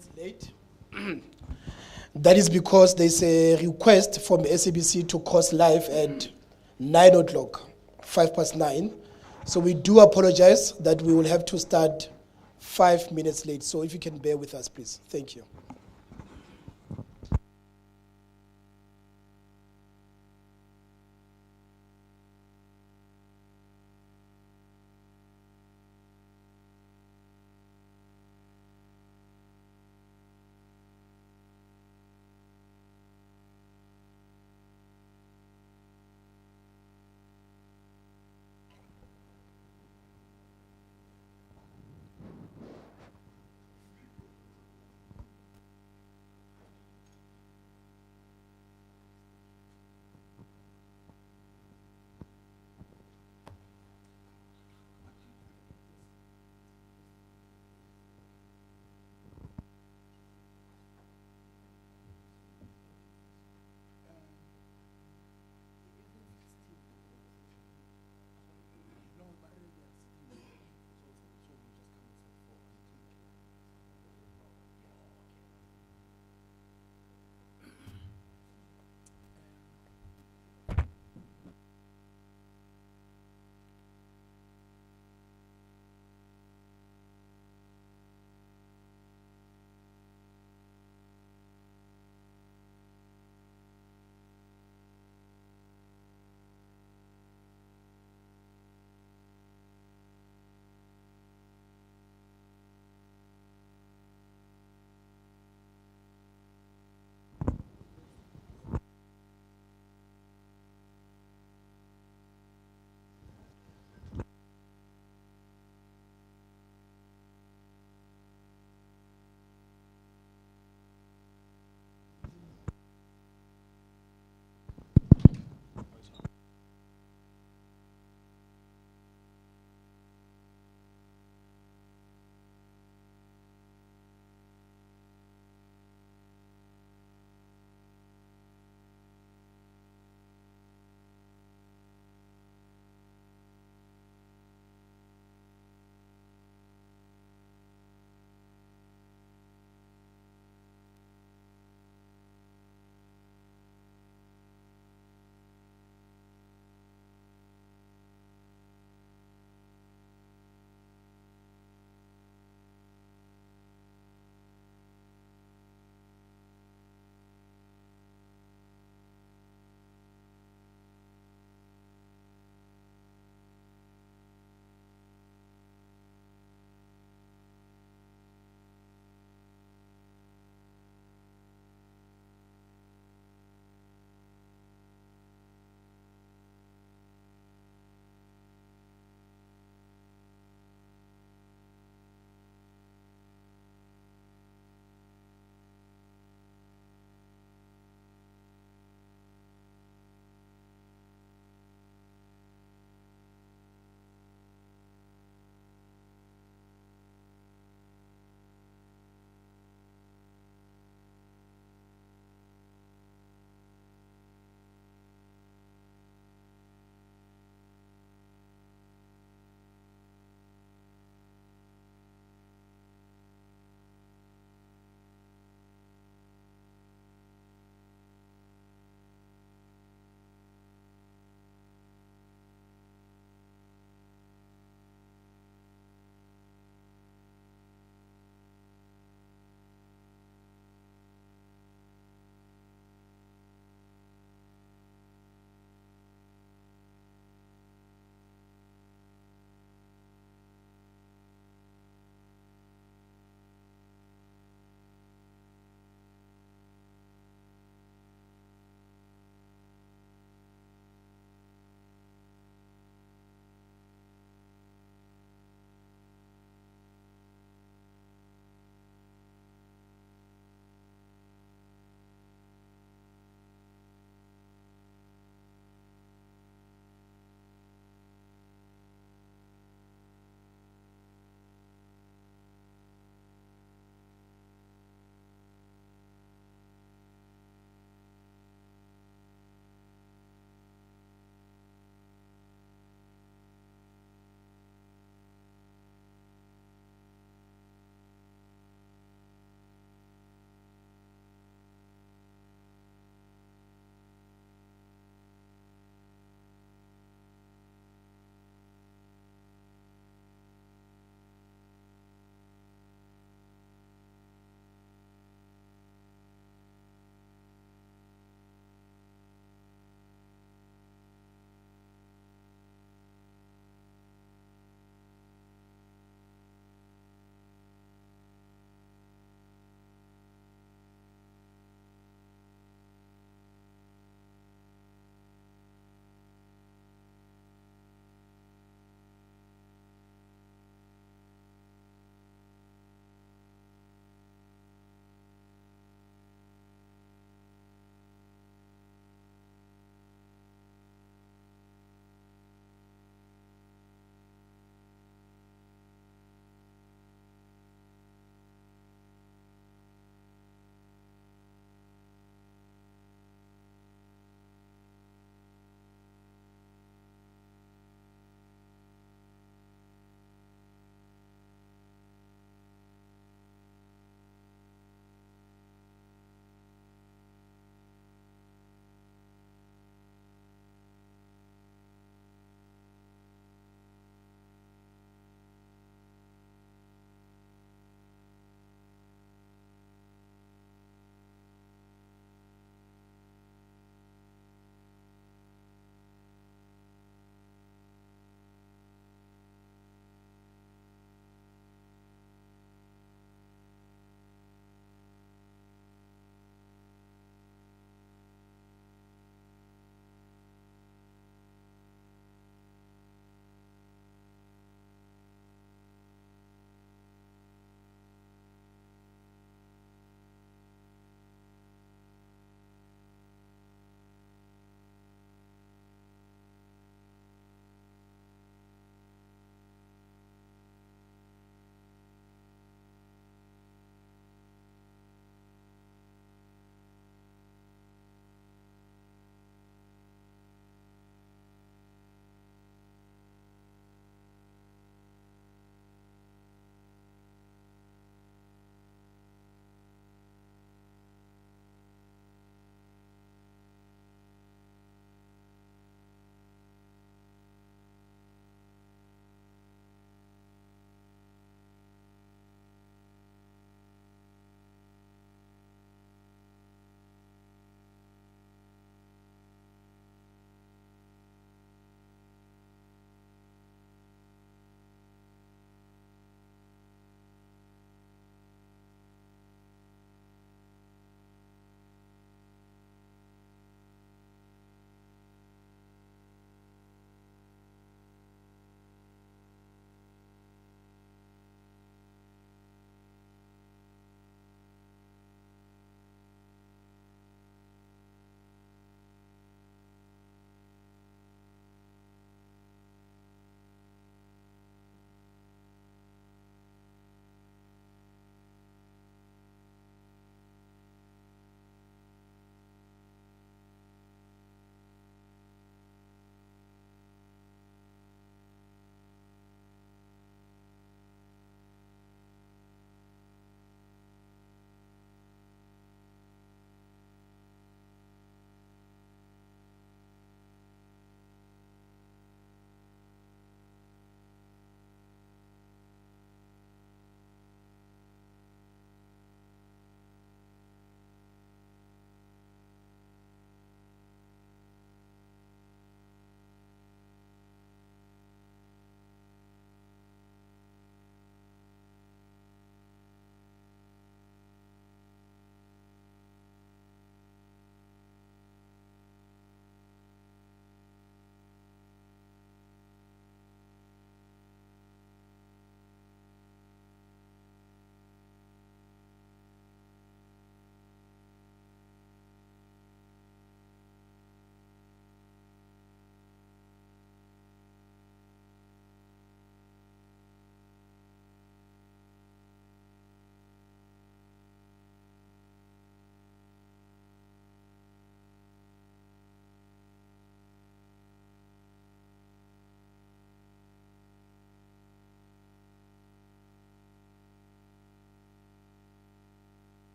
minutes late. That is because there's a request from SABC to cross live at 9 o'clock, 9:05. So we do apologize that we will have to start 5 minutes late. So if you can bear with us, please. Thank you.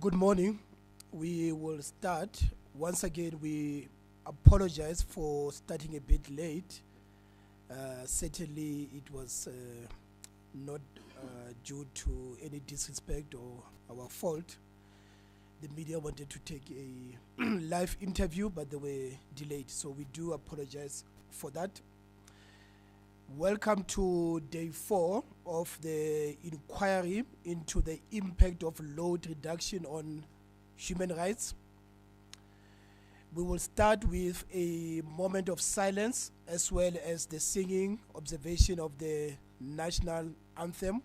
Good morning. We will start. Once again, we apologize for starting a bit late. Certainly, it was not due to any disrespect or our fault. The media wanted to take a live interview, but they were delayed. So we do apologize for that. Welcome to day 4 of the inquiry into the impact of load reduction on human rights. We will start with a moment of silence as well as the singing observation of the national anthem.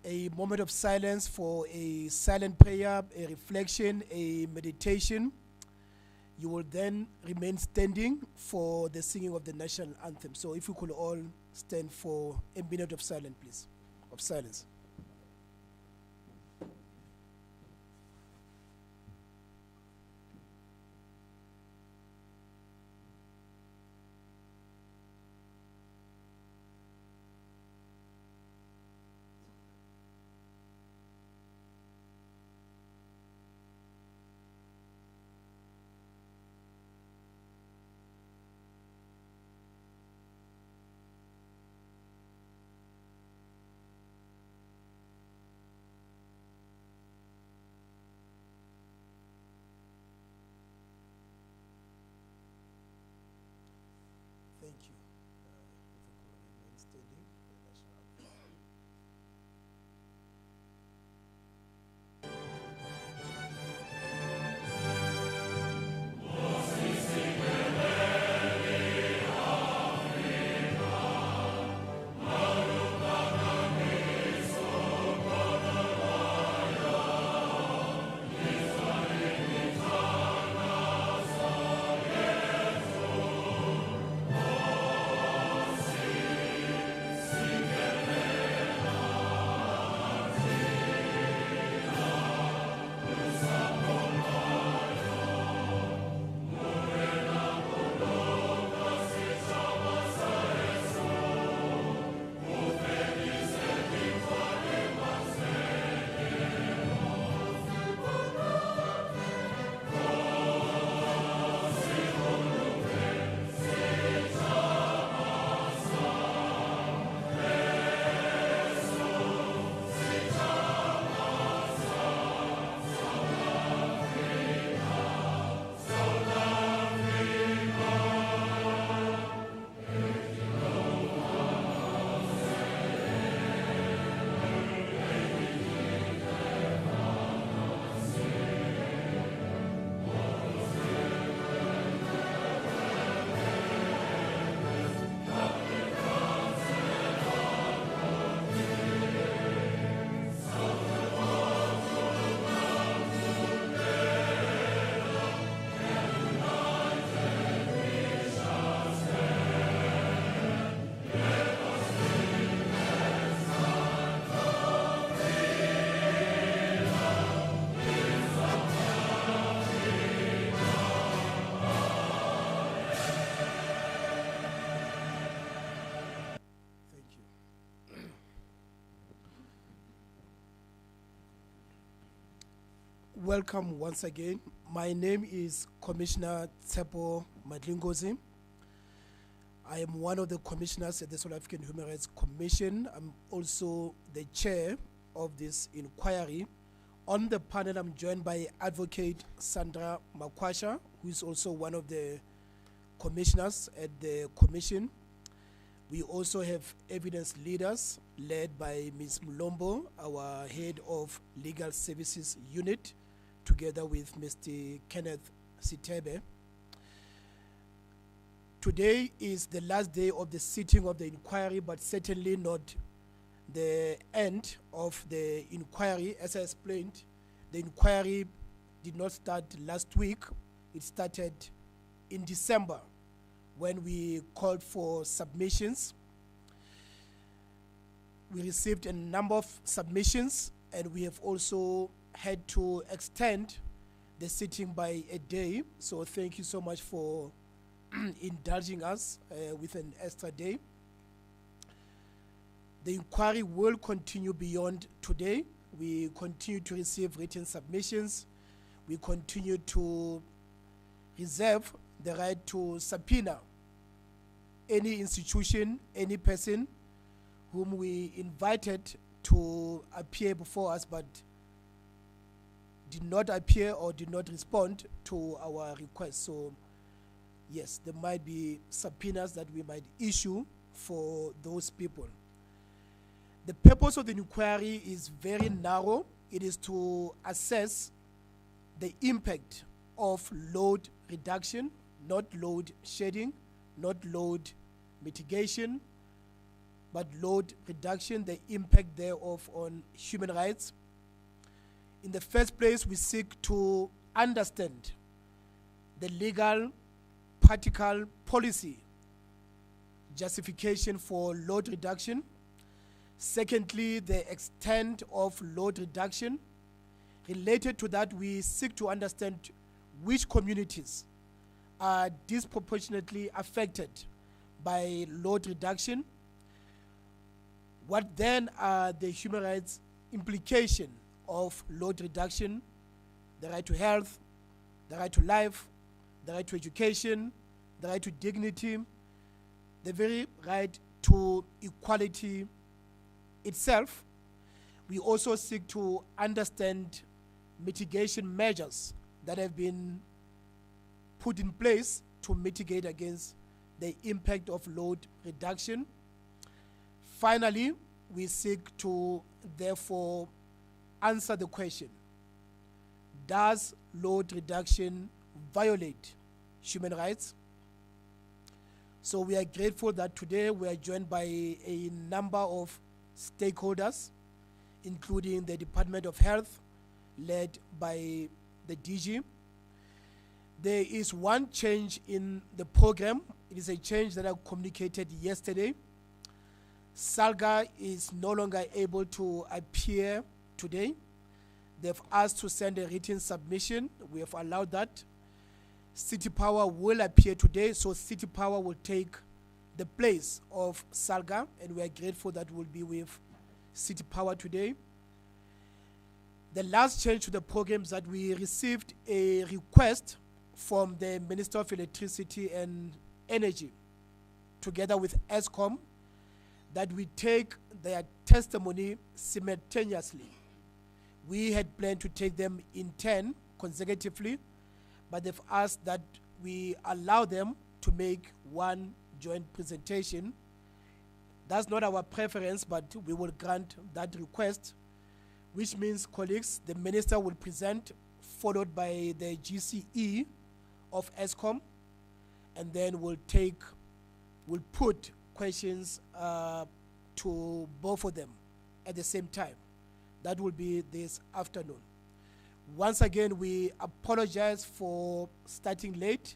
A moment of silence for a silent prayer, a reflection, a meditation. You will then remain standing for the singing of the national anthem. So if we could all stand for a minute of silence, please, of silence. Thank you. If we could remain standing, the national anthem. Thank you. Welcome once again. My name is Commissioner Tsepo Madlingozi. I am one of the commissioners at the South African Human Rights Commission. I'm also the chair of this inquiry. On the panel, I'm joined by Advocate Sandra Makwasha, who is also one of the commissioners at the commission. We also have evidence leaders led by Ms. Mlombo, our head of Legal Services Unit, together with Mr. Kenneth Sitebe. Today is the last day of the sitting of the inquiry, but certainly not the end of the inquiry. As I explained, the inquiry did not start last week. It started in December when we called for submissions. We received a number of submissions, and we have also had to extend the sitting by a day. So thank you so much for indulging us with an extra day. The inquiry will continue beyond today. we continue to receive written submissions. We continue to reserve the right to subpoena any institution, any person whom we invited to appear before us but did not appear or did not respond to our request. So yes, there might be subpoenas that we might issue for those people. The purpose of the inquiry is very narrow. It is to assess the impact of load reduction, not load shedding, not load mitigation, but load reduction, the impact thereof on human rights. In the first place, we seek to understand the legal, practical policy justification for load reduction. Secondly, the extent of load reduction. Related to that, we seek to understand which communities are disproportionately affected by load reduction. What then are the human rights implication of load reduction? The right to health, the right to life, the right to education, the right to dignity, the very right to equality itself. We also seek to understand mitigation measures that have been put in place to mitigate against the impact of load reduction. Finally, we seek to therefore answer the question, does load reduction violate human rights? So we are grateful that today we are joined by a number of stakeholders, including the Department of Health, led by the DG. There is one change in the program. It is a change that I communicated yesterday. SALGA is no longer able to appear today. They've asked to send a written submission. We have allowed that. City Power will appear today, so City Power will take the place of SALGA, and we are grateful that we'll be with City Power today. The last change to the program is that we received a request from the Minister of Electricity and Energy, together with ESCOM, that we take their testimony simultaneously. We had planned to take them in 10 consecutively, but they've asked that we allow them to make one joint presentation. That's not our preference, but we will grant that request, which means, colleagues, the minister will present, followed by the GCE of ESCOM, and then we'll put questions to both of them at the same time. That will be this afternoon. Once again, we apologize for starting late.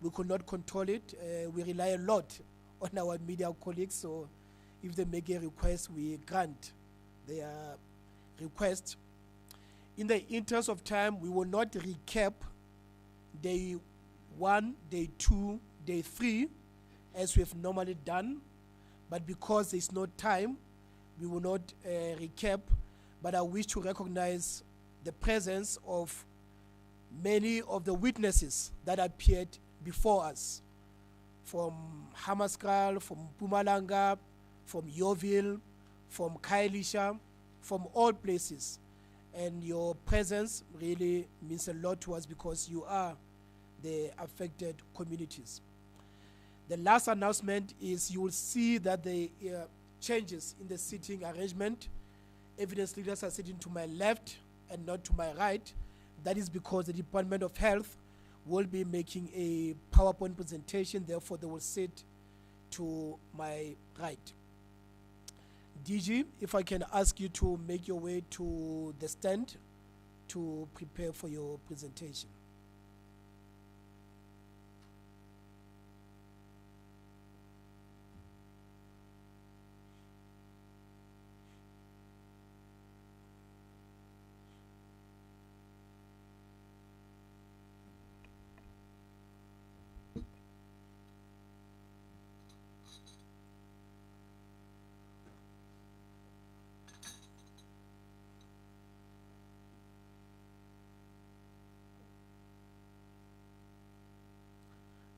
We could not control it. We rely a lot on our media colleagues, so if they make a request, we grant their request. In the interest of time, we will not recap day 1, day 2, day 3, as we have normally done, but because there's no time, we will not recap, but I wish to recognize the presence of many of the witnesses that appeared before us, from Hammarskraal, from Mpumalanga, from Yeoville, from Khayelitsha, from all places. And your presence really means a lot to us because you are the affected communities. The last announcement is you will see that the changes in the seating arrangement. Evidence leaders are sitting to my left and not to my right. That is because the Department of Health will be making a PowerPoint presentation, therefore they will sit to my right. DG, if I can ask you to make your way to the stand to prepare for your presentation.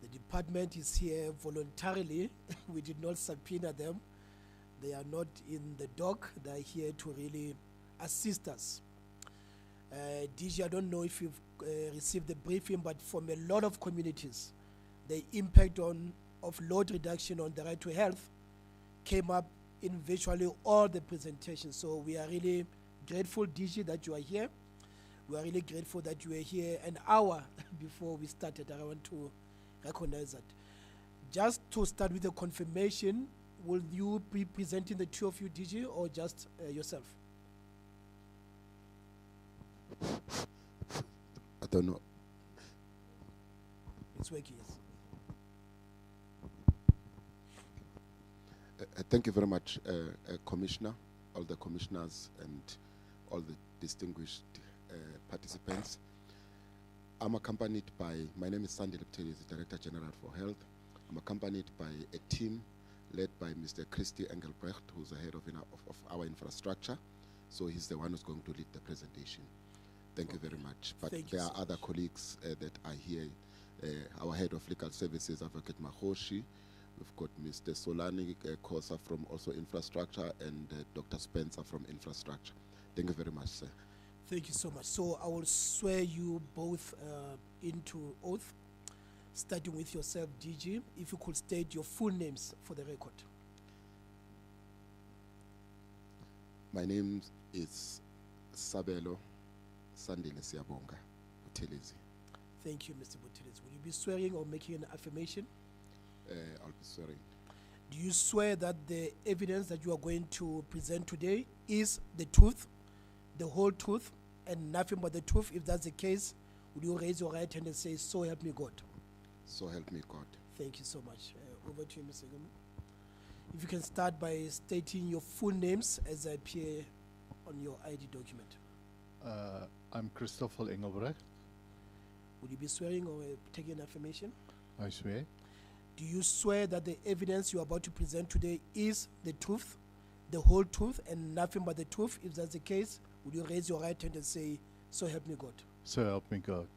The department is here voluntarily. We did not subpoena them. They are not in the dock. They are here to really assist us. DG, I don't know if you've received the briefing, but from a lot of communities, the impact of load reduction on the right to health came up in virtually all the presentations. So we are really grateful, DG, that you are here. We are really grateful that you were here an hour before we started. I want to recognize that. Just to start with the confirmation, will you be presenting the two of you, DG, or just yourself? I don't know. It's working, yes. Thank you very much, Commissioner, all the commissioners and all the distinguished participants. I'm accompanied by, my name is Sandy Leptelis, Director General for Health. I'm accompanied by a team led by Mr. Christy Engelbrecht, who's the head of our infrastructure. So he's the one who's going to lead the presentation. Thank you very much. But there are other colleagues that are here. Our head of legal services, Advocate Mahoshi. We've got Mr. Solani Kosa from also infrastructure and Dr. Spencer from infrastructure. Thank you very much, sir. Thank you so much. So I will swear you both into oath, starting with yourself, DG. If you could state your full names for the record. My name is Sabelo Sandile Siabonga Buthelezi. Thank you, Mr. Buthelezi. Will you be swearing or making an affirmation? I'll be swearing. Do you swear that the evidence that you are going to present today is the truth, the whole truth, and nothing but the truth? If that's the case, would you raise your right hand and say, "So help me God"? So help me God. Thank you so much. Over to you, Mr. Gomu. If you can start by stating your full names as they appear on your ID document. I'm Christopher Engelbrecht. Would you be swearing or taking an affirmation? I swear. Do you swear that the evidence you are about to present today is the truth, the whole truth, and nothing but the truth? If that's the case, would you raise your right hand and say, "So help me God"? So help me God.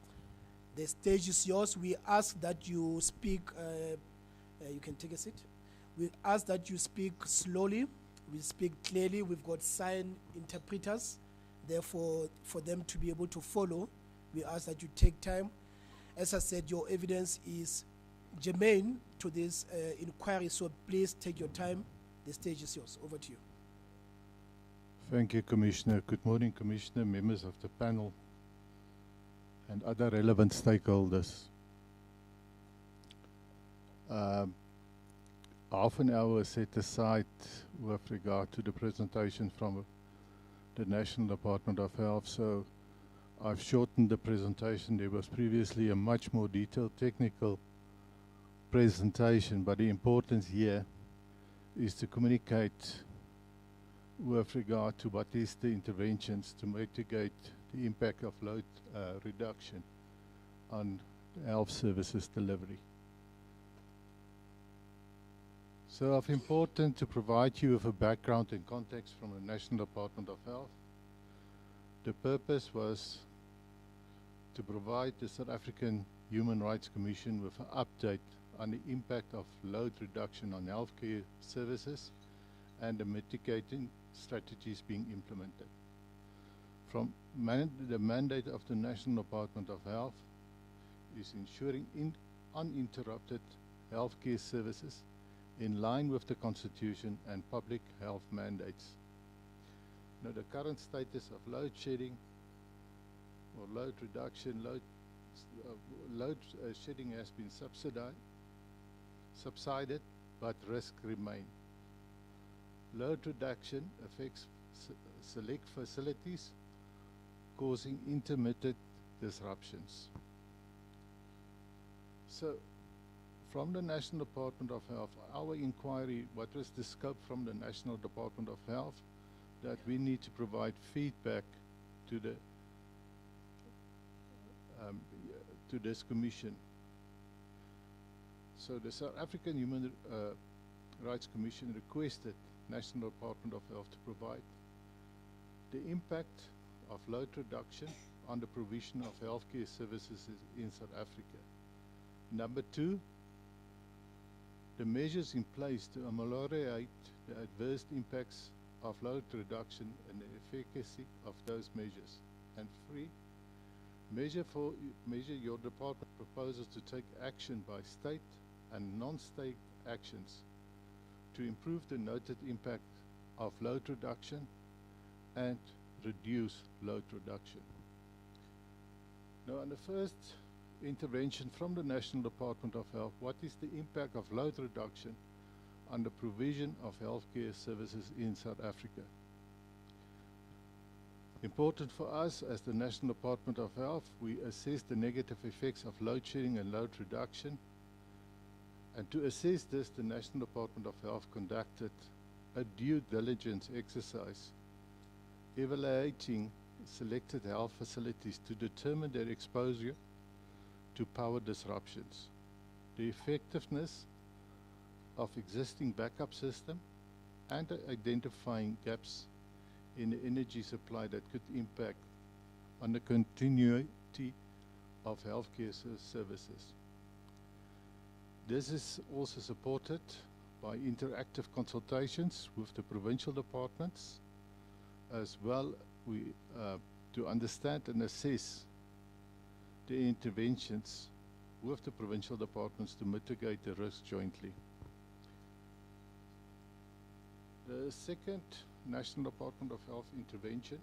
The stage is yours. We ask that you speak, you can take a seat. We ask that you speak slowly, we speak clearly. We've got sign interpreters. Therefore, for them to be able to follow, we ask that you take time. As I said, your evidence is germane to this inquiry, so please take your time. The stage is yours. Over to you. Thank you, Commissioner. Good morning, Commissioner, members of the panel, and other relevant stakeholders. Half an hour set aside with regard to the presentation from the National Department of Health, so I've shortened the presentation. There was previously a much more detailed technical presentation, but the importance here is to communicate with regard to what is the interventions to mitigate the impact of load reduction on health services delivery. So it's important to provide you with a background and context from the National Department of Health. The purpose was to provide the South African Human Rights Commission with an update on the impact of load reduction on healthcare services and the mitigating strategies being implemented. From the mandate of the National Department of Health is ensuring uninterrupted healthcare services in line with the Constitution and public health mandates. Now, the current status of load shedding or load reduction, load shedding has been subsided, but risks remain. Load reduction affects select facilities, causing intermittent disruptions. So, from the National Department of Health, our inquiry, what was the scope from the National Department of Health, that we need to provide feedback to the to this commission. So the South African Human Rights Commission requested National Department of Health to provide the impact of load reduction on the provision of healthcare services in South Africa. Number two, the measures in place to ameliorate the adverse impacts of load reduction and the efficacy of those measures. And 3, measure your department proposes to take action by state and non-state actions to improve the noted impact of load reduction and reduce load reduction. Now, on the first intervention from the National Department of Health, what is the impact of load reduction on the provision of healthcare services in South Africa? Important for us as the National Department of Health, we assess the negative effects of load shedding and load reduction. And to assess this, the National Department of Health conducted a due diligence exercise evaluating selected health facilities to determine their exposure to power disruptions, the effectiveness of existing backup system, and identifying gaps in the energy supply that could impact on the continuity of healthcare services. This is also supported by interactive consultations with the provincial departments, as well to understand and assess the interventions with the provincial departments to mitigate the risk jointly. The second National Department of Health intervention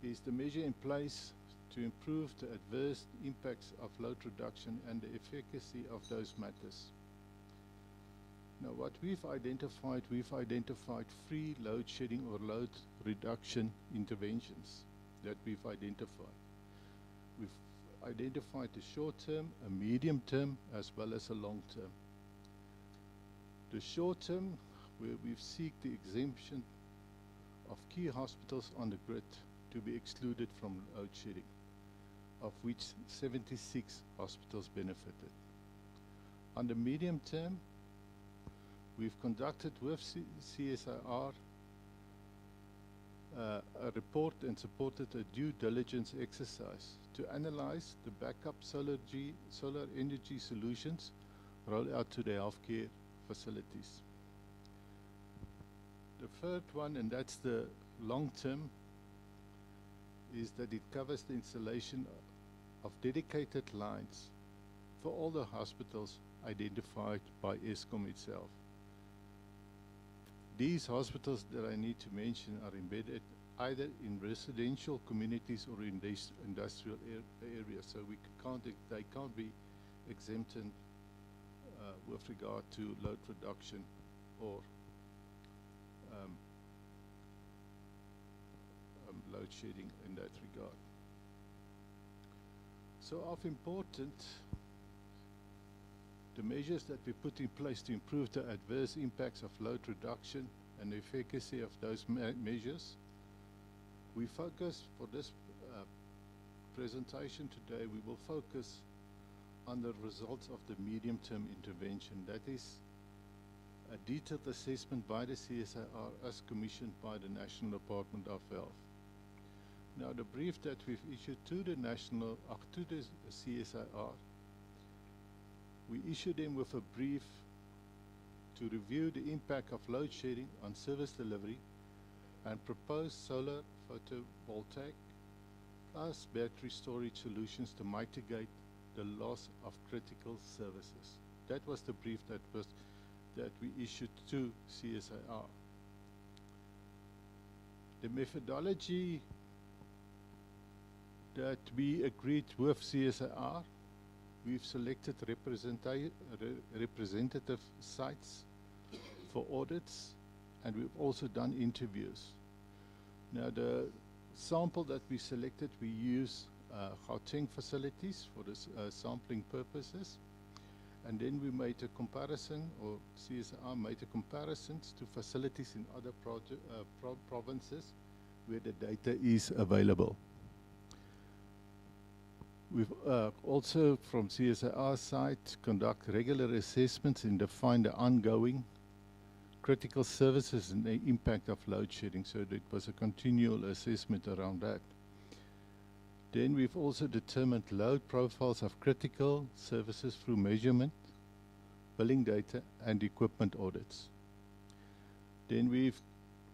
is the measure in place to improve the adverse impacts of load reduction and the efficacy of those matters. Now, what we've identified 3 load shedding or load reduction interventions that we've identified. We've identified a short term, a medium term, as well as a long term. The short term, where we seek the exemption of key hospitals on the grid to be excluded from load shedding, of which 76 hospitals benefited. On the medium term, we've conducted with CSIR a report and supported a due diligence exercise to analyze the backup solar energy solutions rolled out to the healthcare facilities. The third one, and that's the long term, is that it covers the installation of dedicated lines for all the hospitals identified by Eskom itself. These hospitals that I need to mention are embedded either in residential communities or in industrial areas, so they can't be exempted with regard to load reduction or load shedding in that regard. So of important, the measures that we put in place to improve the adverse impacts of load reduction and the efficacy of those measures, we focus for this presentation today, we will focus on the results of the medium-term intervention. That is a detailed assessment by the CSIR as commissioned by the National Department of Health. Now, the brief that we've issued to the CSIR, we issued them with a brief to review the impact of load shedding on service delivery and propose solar photovoltaic plus battery storage solutions to mitigate the loss of critical services. That was the brief that we issued to CSIR. The methodology that we agreed with CSIR, we've selected representative sites for audits, and we've also done interviews. Now, the sample that we selected, we use Gauteng facilities for this sampling purposes, and then we made a comparison, or CSIR made a comparisons to facilities in other provinces where the data is available. We've also, from CSIR side, conduct regular assessments and define the ongoing critical services and the impact of load shedding. So it was a continual assessment around that. Then we've also determined load profiles of critical services through measurement billing data, and equipment audits. Then we've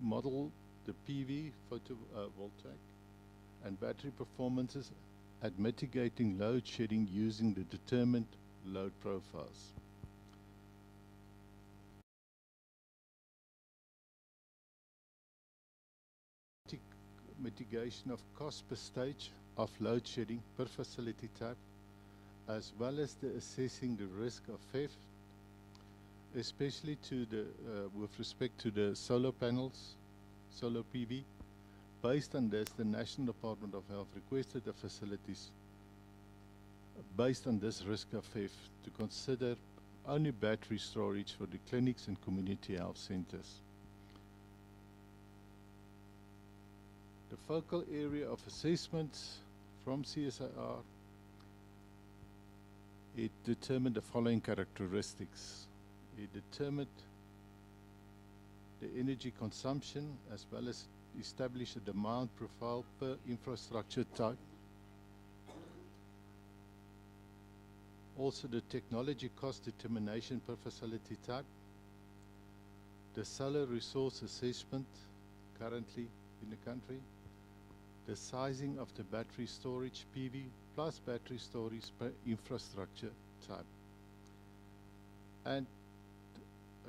modeled the PV, photovoltaic, and battery performances at mitigating load shedding using the determined load profiles. Mitigation of cost per stage of load shedding per facility type, as well as the assessing the risk of theft, especially to the with respect to the solar panels, solar PV. Based on this, the National Department of Health requested the facilities, based on this risk of theft, to consider only battery storage for the clinics and community health centers. The focal area of assessments from CSIR, it determined the following characteristics. It determined the energy consumption as well as established a demand profile per infrastructure type. Also the technology cost determination per facility type. The solar resource assessment currently in the country. The sizing of the battery storage PV plus battery storage per infrastructure type. And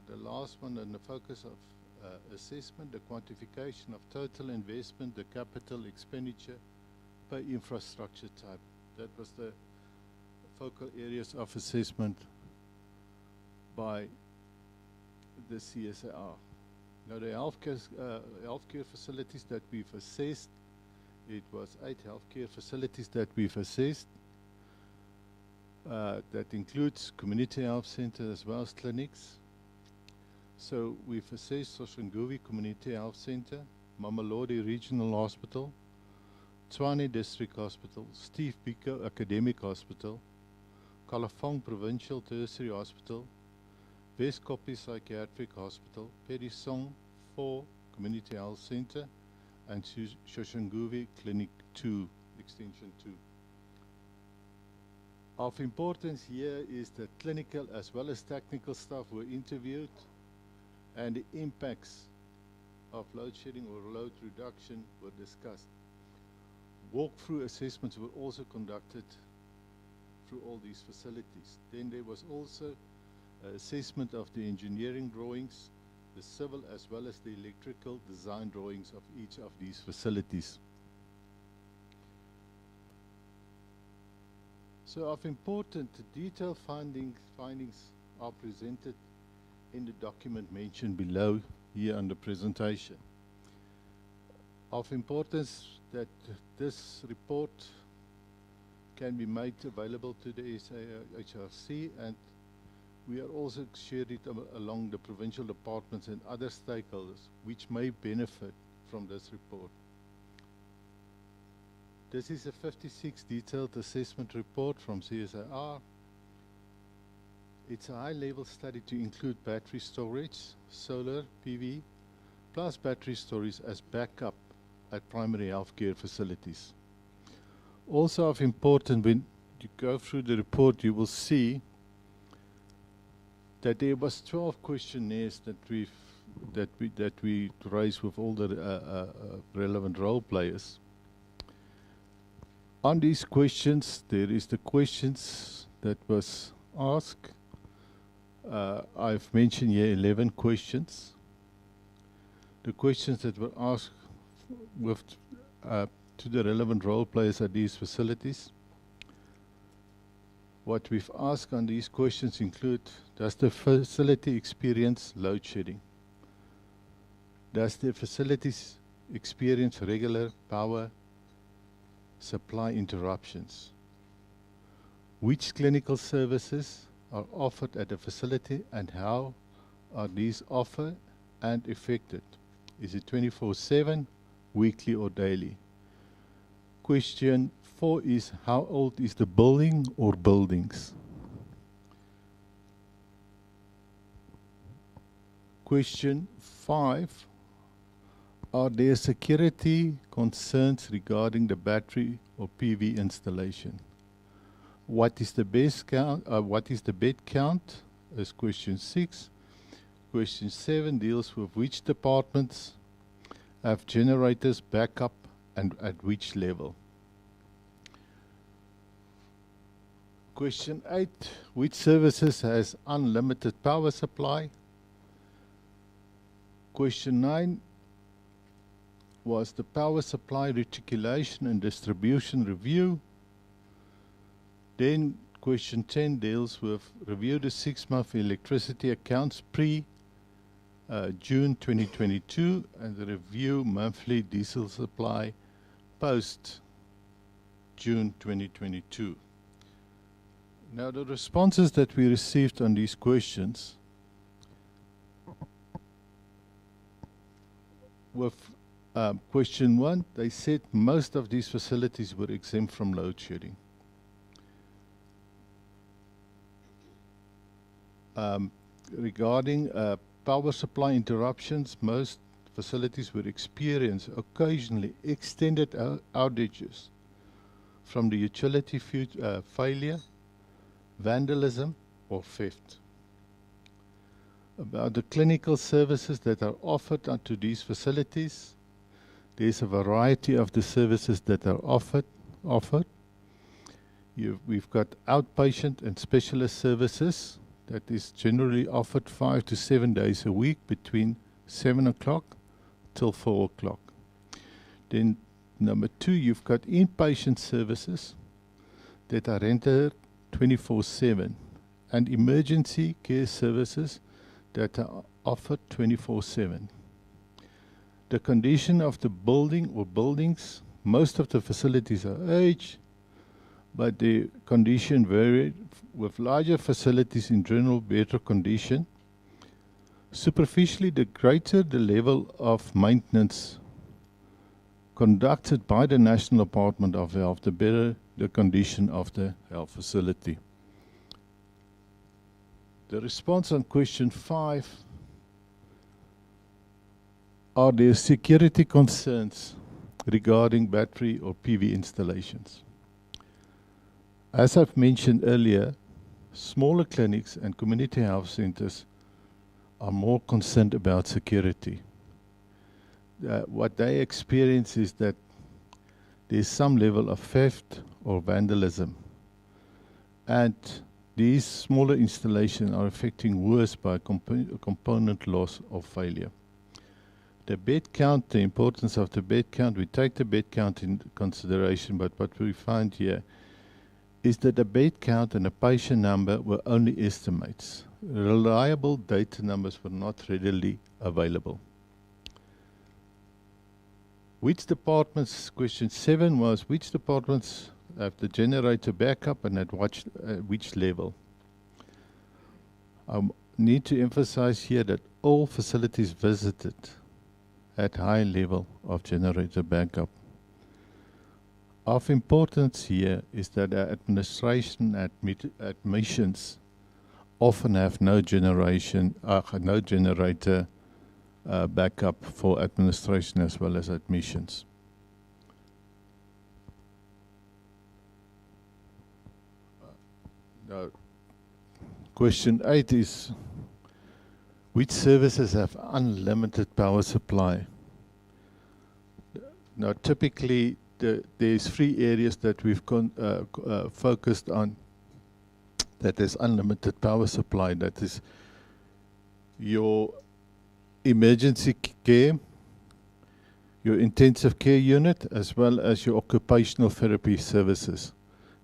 the last one, and the focus of assessment, the quantification of total investment, the capital expenditure per infrastructure type. That was the focal areas of assessment by the CSIR. Now the healthcare facilities that we've assessed, it was 8 healthcare facilities that we've assessed. That includes community health centers as well as clinics. So we've assessed Soshanguve Community Health Center, Mamelodi Regional Hospital, Tshwane District Hospital, Steve Biko Academic Hospital, Kalafong Provincial Tertiary Hospital, West Koppie Psychiatric Hospital, Pedisong 4 Community Health Center, and Soshanguve Clinic 2, Extension 2. Of importance here is that clinical as well as technical staff were interviewed, and the impacts of load shedding or load reduction were discussed. Walkthrough assessments were also conducted through all these facilities. Then there was also assessment of the engineering drawings, the civil as well as the electrical design drawings of each of these facilities. So of important detailed findings are presented in the document mentioned below here on the presentation. Of importance that this report can be made available to the SAHRC, and we are also shared it along the provincial departments and other stakeholders which may benefit from this report. This is a 56 detailed assessment report from CSIR. It's a high-level study to include battery storage, solar PV, plus battery storage as backup at primary healthcare facilities. Also of importance, when you go through the report, you will see that there was 12 questionnaires that we raised with all the relevant role players. On these questions, there is the questions that was asked. I've mentioned here 11 questions. The questions that were asked with to the relevant role players at these facilities. What we've asked on these questions include: does the facility experience load shedding? Does the facilities experience regular power supply interruptions? Which clinical services are offered at the facility and how are these offered and effected? Is it 24/7, weekly or daily? Question 4 is: how old is the building or buildings? Question 5: are there security concerns regarding the battery or PV installation? What is the bed count as question 6. Question 7 deals with which departments have generators backup and at which level. Question 8, which services has unlimited power supply? Question 9 was the power supply reticulation and distribution review. Then question 10 deals with review the 6-month electricity accounts pre June 2022 and the review monthly diesel supply post June 2022. Now the responses that we received on these questions with question 1, they said most of these facilities were exempt from load shedding. Regarding power supply interruptions, most facilities would experience occasionally extended outages from the utility failure, vandalism or theft. About the clinical services that are offered onto these facilities, there's a variety of the services that are offered. We've got outpatient and specialist services that is generally offered 5 to 7 days a week between 7 o'clock till 4 o'clock. Then number 2, you've got inpatient services that are rendered 24/7 and emergency care services that are offered 24/7. The condition of the building or buildings, most of the facilities are aged, but the condition varied with larger facilities in general better condition. Superficially, the greater the level of maintenance conducted by the National Department of Health, the better the condition of the health facility. The response on question 5, are there security concerns regarding battery or PV installations? As I've mentioned earlier, smaller clinics and community health centers are more concerned about security. What they experience is that there's some level of theft or vandalism, and these smaller installations are affecting worse by component loss or failure. The bed count, the importance of the bed count, we take the bed count in consideration, but what we find here is that the bed count and the patient number were only estimates. Reliable data numbers were not readily available. Which departments, question 7 was, which departments have the generator backup and at which level? I need to emphasize here that all facilities visited had high level of generator backup. Of importance here is that our administration admissions often have no generator backup for administration as well as admissions. Now, question 8 is, which services have unlimited power supply? Now, typically, there's 3 areas that we've focused on that is unlimited power supply. That is your emergency care, your intensive care unit, as well as your occupational therapy services.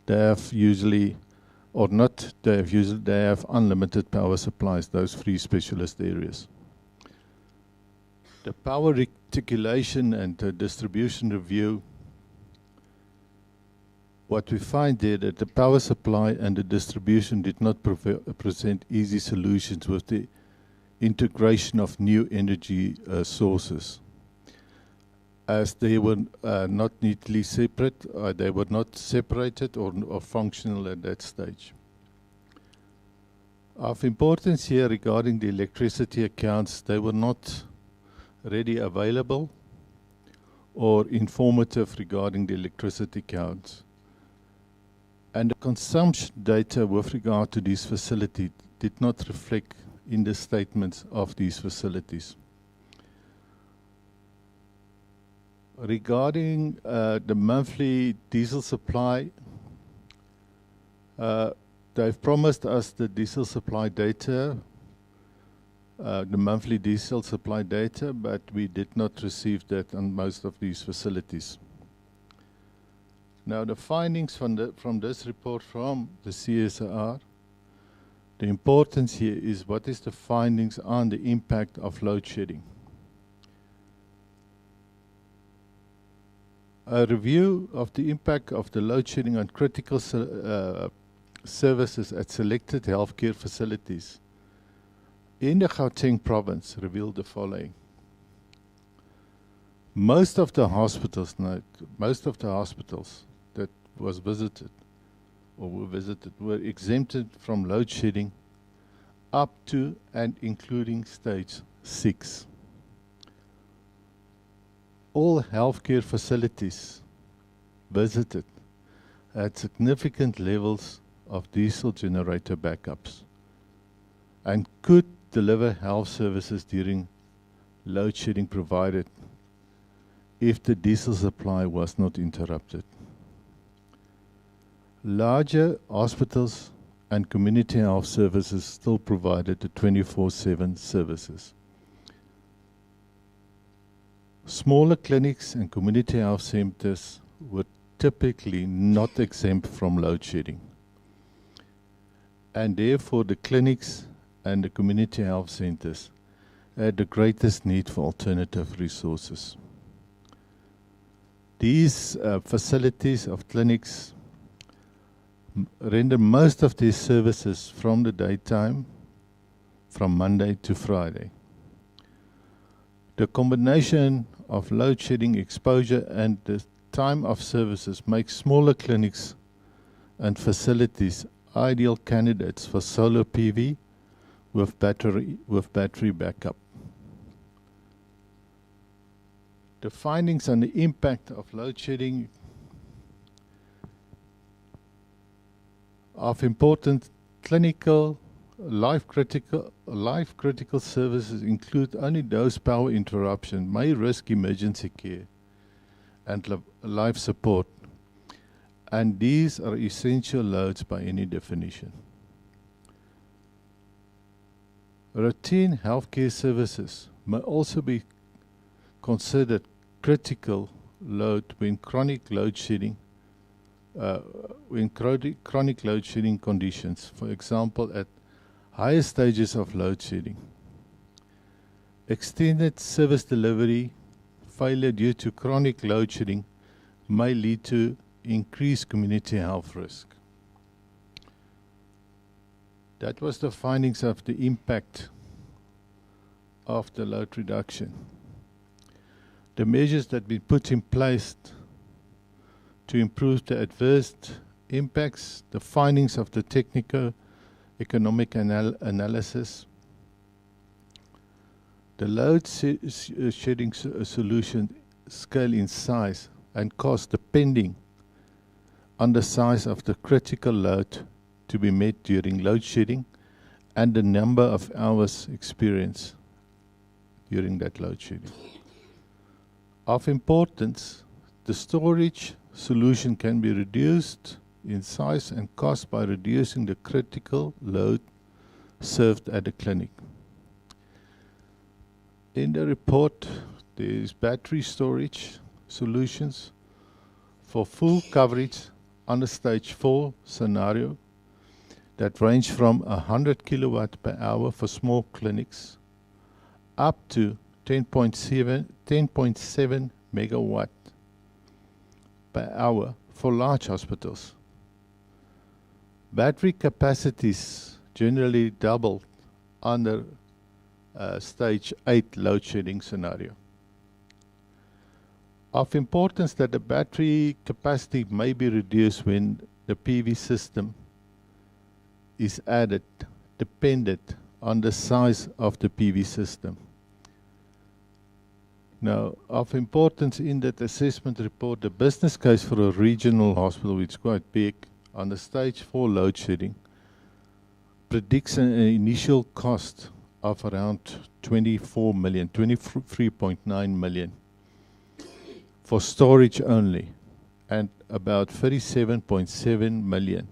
They have usually, or not, they have unlimited power supplies, those 3 specialist areas. The power reticulation and the distribution review, what we find there that the power supply and the distribution did not present easy solutions with the integration of new energy sources. As they were not neatly separate, they were not separated or functional at that stage. Of importance here regarding the electricity accounts, they were not ready available or informative regarding the electricity accounts. And the consumption data with regard to these facilities did not reflect in the statements of these facilities. Regarding the monthly diesel supply, they've promised us the diesel supply data, the monthly diesel supply data, but we did not receive that on most of these facilities. Now, the findings from this report from the CSIR, the importance here is what is the findings on the impact of load shedding. A review of the impact of the load shedding on critical services at selected healthcare facilities in the Gauteng province revealed the following. Most of the hospitals that was visited or were visited were exempted from load shedding up to and including stage 6. All healthcare facilities visited had significant levels of diesel generator backups and could deliver health services during load shedding provided if the diesel supply was not interrupted. Larger hospitals and community health services still provided the 24/7 services. Smaller clinics and community health centers were typically not exempt from load shedding, and therefore the clinics and the community health centers had the greatest need for alternative resources. These facilities of clinics render most of these services from the daytime, from Monday to Friday. The combination of load shedding exposure and the time of services makes smaller clinics and facilities ideal candidates for solar PV with battery backup. The findings on the impact of load shedding of important clinical, life-critical services include only those power interruption may risk emergency care and life support, and these are essential loads by any definition. Routine healthcare services may also be considered critical load when chronic load shedding conditions, for example, at higher stages of load shedding. Extended service delivery failure due to chronic load shedding may lead to increased community health risk. That was the findings of the impact of the load reduction. The measures that we put in place to improve the adverse impacts, the findings of the technico-economic analysis, the load shedding solution scale in size and cost depending on the size of the critical load to be met during load shedding and the number of hours experienced during that load shedding. Of importance, the storage solution can be reduced in size and cost by reducing the critical load served at the clinic. In the report, there is battery storage solutions for full coverage on the stage 4 scenario that range from 100 kilowatt per hour for small clinics up to 10.7 megawatt per hour for large hospitals. Battery capacities generally double under stage 8 load shedding scenario. Of importance that the battery capacity may be reduced when the PV system is added, dependent on the size of the PV system. Now, of importance in that assessment report, the business case for a regional hospital, which is quite big, on the stage 4 load shedding, predicts an initial cost of around 24 million, 23.9 million for storage only, and about 37.7 million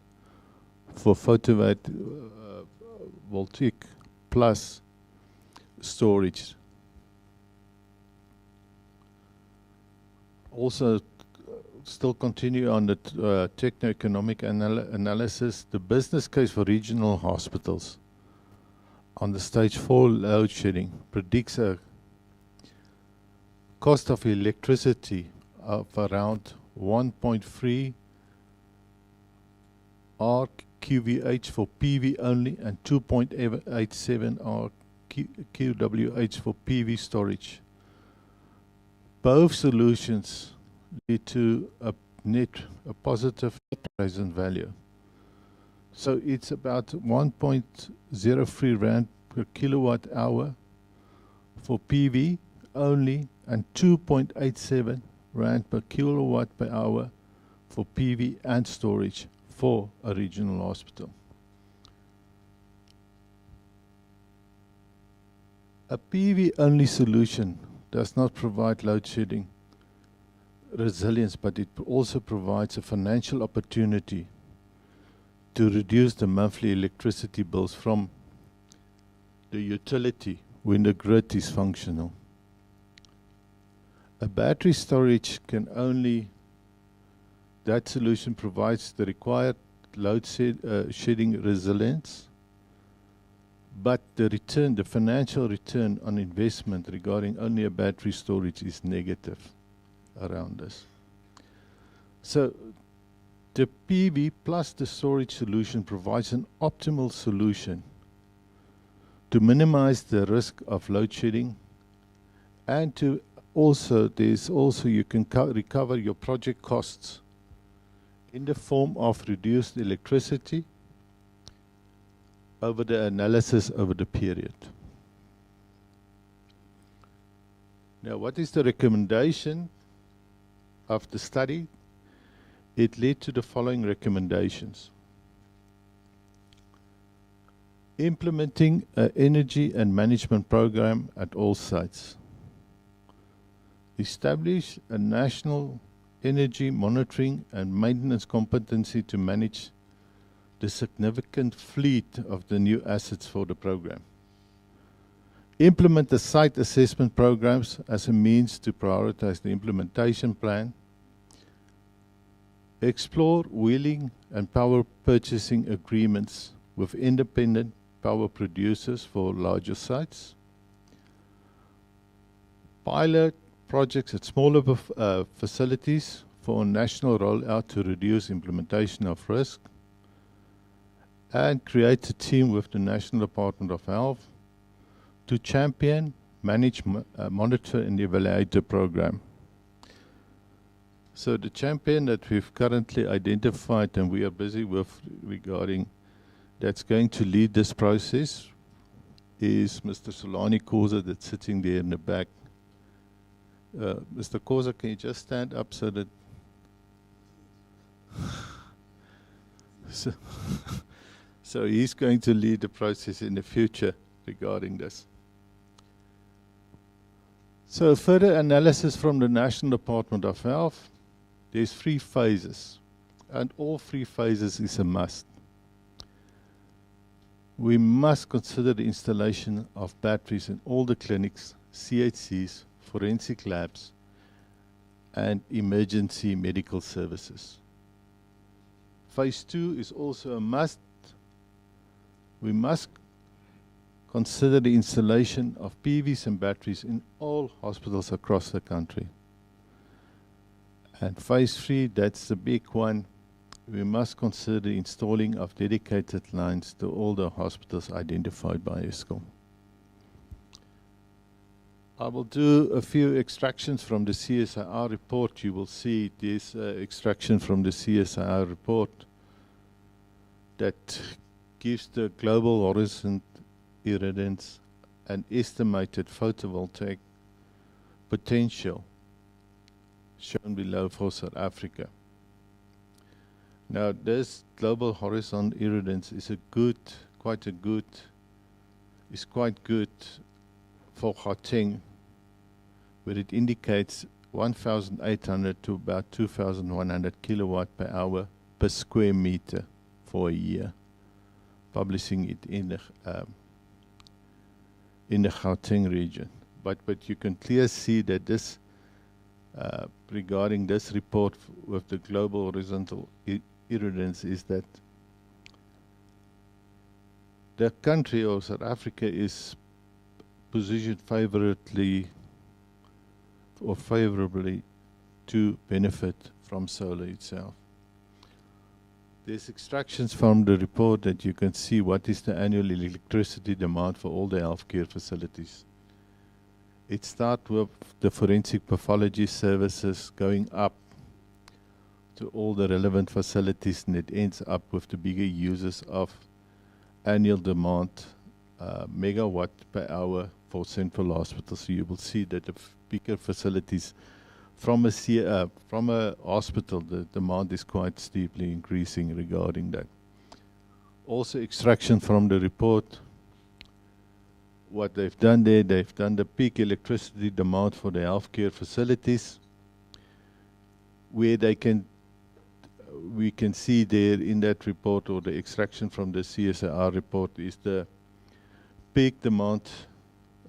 for photovoltaic plus storage. Also, still continue on the techno-economic analysis, the business case for regional hospitals on the stage 4 load shedding predicts a cost of electricity of around 1.3 RQVH for PV only and 2.87 RQWH for PV storage. Both solutions lead to a positive present value. So it's about 1.03 Rand per kilowatt hour for PV only and 2.87 Rand per kilowatt per hour for PV and storage for a regional hospital. A PV only solution does not provide load shedding resilience, but it also provides a financial opportunity to reduce the monthly electricity bills from the utility when the grid is functional. A battery storage can only, that solution provides the required load shedding resilience, but the return, the financial return on investment regarding only a battery storage is negative around this. So the PV plus the storage solution provides an optimal solution to minimize the risk of load shedding, and to also, you can recover your project costs in the form of reduced electricity over the analysis over the period. Now, what is the recommendation of the study? It led to the following recommendations. Implementing an energy and management program at all sites. Establish a national energy monitoring and maintenance competency to manage the significant fleet of the new assets for the program. Implement the site assessment programs as a means to prioritize the implementation plan. Explore wheeling and power purchasing agreements with independent power producers for larger sites. Pilot projects at smaller facilities for a national rollout to reduce implementation of risk. And create a team with the National Department of Health to champion, manage, monitor and evaluate the program. So the champion that we've currently identified and we are busy with regarding that's going to lead this process is Mr. Solani Khoza that's sitting there in the back. Mr. Khoza, can you just stand up so that... So he's going to lead the process in the future regarding this. So further analysis from the National Department of Health, there's 3 phases, and all 3 phases is a must. We must consider the installation of batteries in all the clinics, CHCs, forensic labs, and emergency medical services. Phase 2 is also a must. We must consider the installation of PVs and batteries in all hospitals across the country. And phase 3, that's the big one. We must consider the installing of dedicated lines to all the hospitals identified by Eskom. I will do a few extractions from the CSIR report. You will see this extraction from the CSIR report that gives the global horizon irradiance and estimated photovoltaic potential shown below for South Africa. Now, this global horizon irradiance is a good quite good for Gauteng, where it indicates 1,800 to about 2,100 kilowatt per hour per square meter for a year, publishing it in the Gauteng region. But you can clearly see that this, regarding this report with the global horizontal irridence, is that the country or South Africa is positioned favorably to benefit from solar itself. There's extractions from the report that you can see what is the annual electricity demand for all the healthcare facilities. It starts with the forensic pathology services going up to all the relevant facilities, and it ends up with the bigger users of annual demand, megawatt per hour for central hospitals. So you will see that the bigger facilities from a hospital, the demand is quite steeply increasing regarding that. Also extraction from the report, what they've done there, they've done the peak electricity demand for the healthcare facilities, where we can see there in that report, or the extraction from the CSIR report, is the peak demand,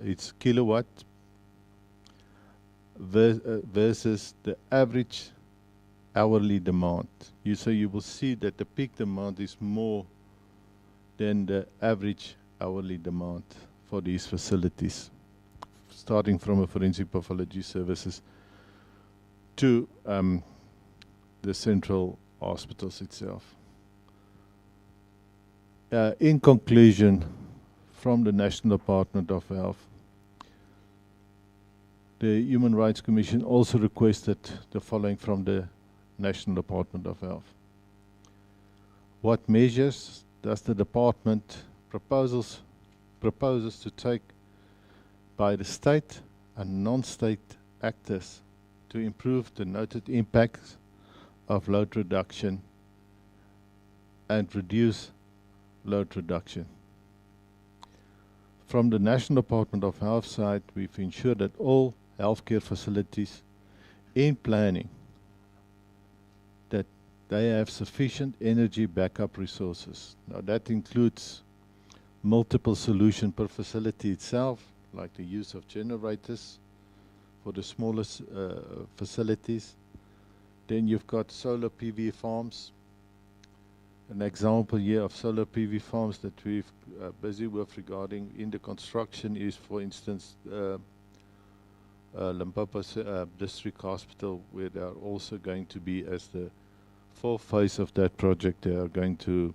it's kilowatt, versus the average hourly demand. So you will see that the peak demand is more than the average hourly demand for these facilities, starting from a forensic pathology services to the central hospitals itself. In conclusion, from the National Department of Health, the Human Rights Commission also requested the following from the National Department of Health. What measures does the department proposes to take by the state and non-state actors to improve the noted impacts of load reduction and reduce load reduction? From the National Department of Health side, we've ensured that all healthcare facilities in planning, that they have sufficient energy backup resources. Now that includes multiple solutions per facility itself, like the use of generators for the smallest facilities. Then you've got solar PV farms. An example here of solar PV farms that we're busy with regarding in the construction is, for instance, Limpopo District Hospital, where they are also going to be, as the fourth phase of that project, they are going to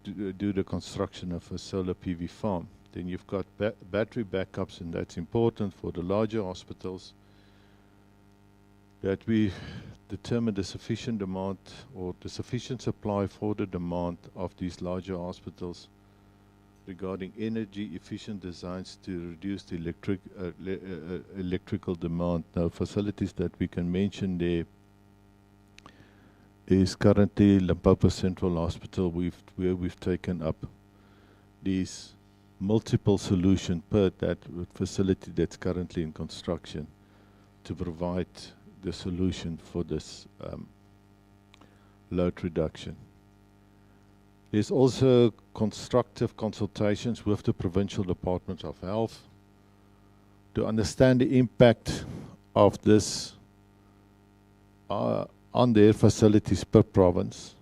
do the construction of a solar PV farm. Then you've got battery backups, and that's important for the larger hospitals, that we determine the sufficient demand or the sufficient supply for the demand of these larger hospitals regarding energy efficient designs to reduce the electrical demand. Now, facilities that we can mention there is currently Limpopo Central Hospital, where we've taken up these multiple solutions per that facility that's currently in construction to provide the solution for this load reduction. There's also constructive consultations with the Provincial Department of Health to understand the impact of this on their facilities per province.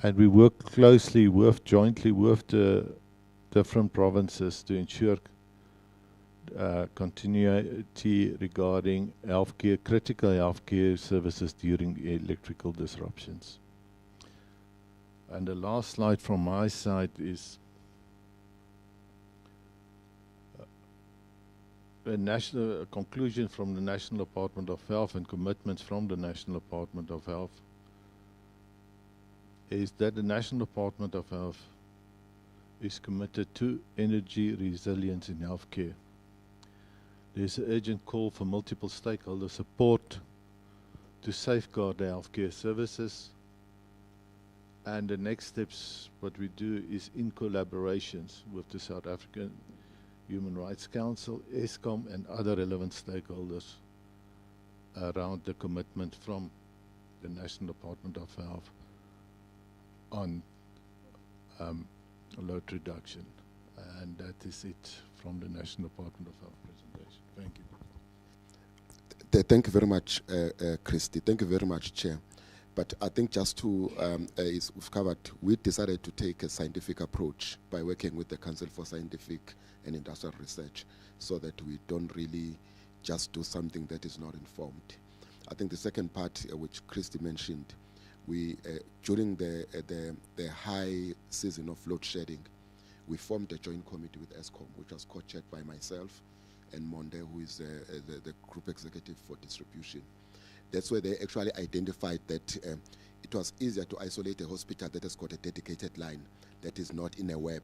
And we work closely jointly with the different provinces to ensure continuity regarding healthcare, critical healthcare services during electrical disruptions. And the last slide from my side is a national conclusion from the National Department of Health and commitments from the National Department of Health is that the National Department of Health is committed to energy resilience in healthcare. There's an urgent call for multiple stakeholder support to safeguard the healthcare services And the next steps, what we do is in collaborations with the South African Human Rights Council, ESCOM, and other relevant stakeholders around the commitment from the National Department of Health on load reduction. And that is it from the National Department of Health presentation. Thank you. Thank you very much, Christy. Thank you very much, Chair. But I think just to, we've covered, we decided to take a scientific approach by working with the Council for Scientific and Industrial Research so that we don't really just do something that is not informed. I think the second part, which Christy mentioned, we, during the high season of load shedding, we formed a joint committee with ESCOM, which was co-chaired by myself and Monde, who is the group executive for distribution. That's where they actually identified that it was easier to isolate a hospital that has got a dedicated line that is not in a web.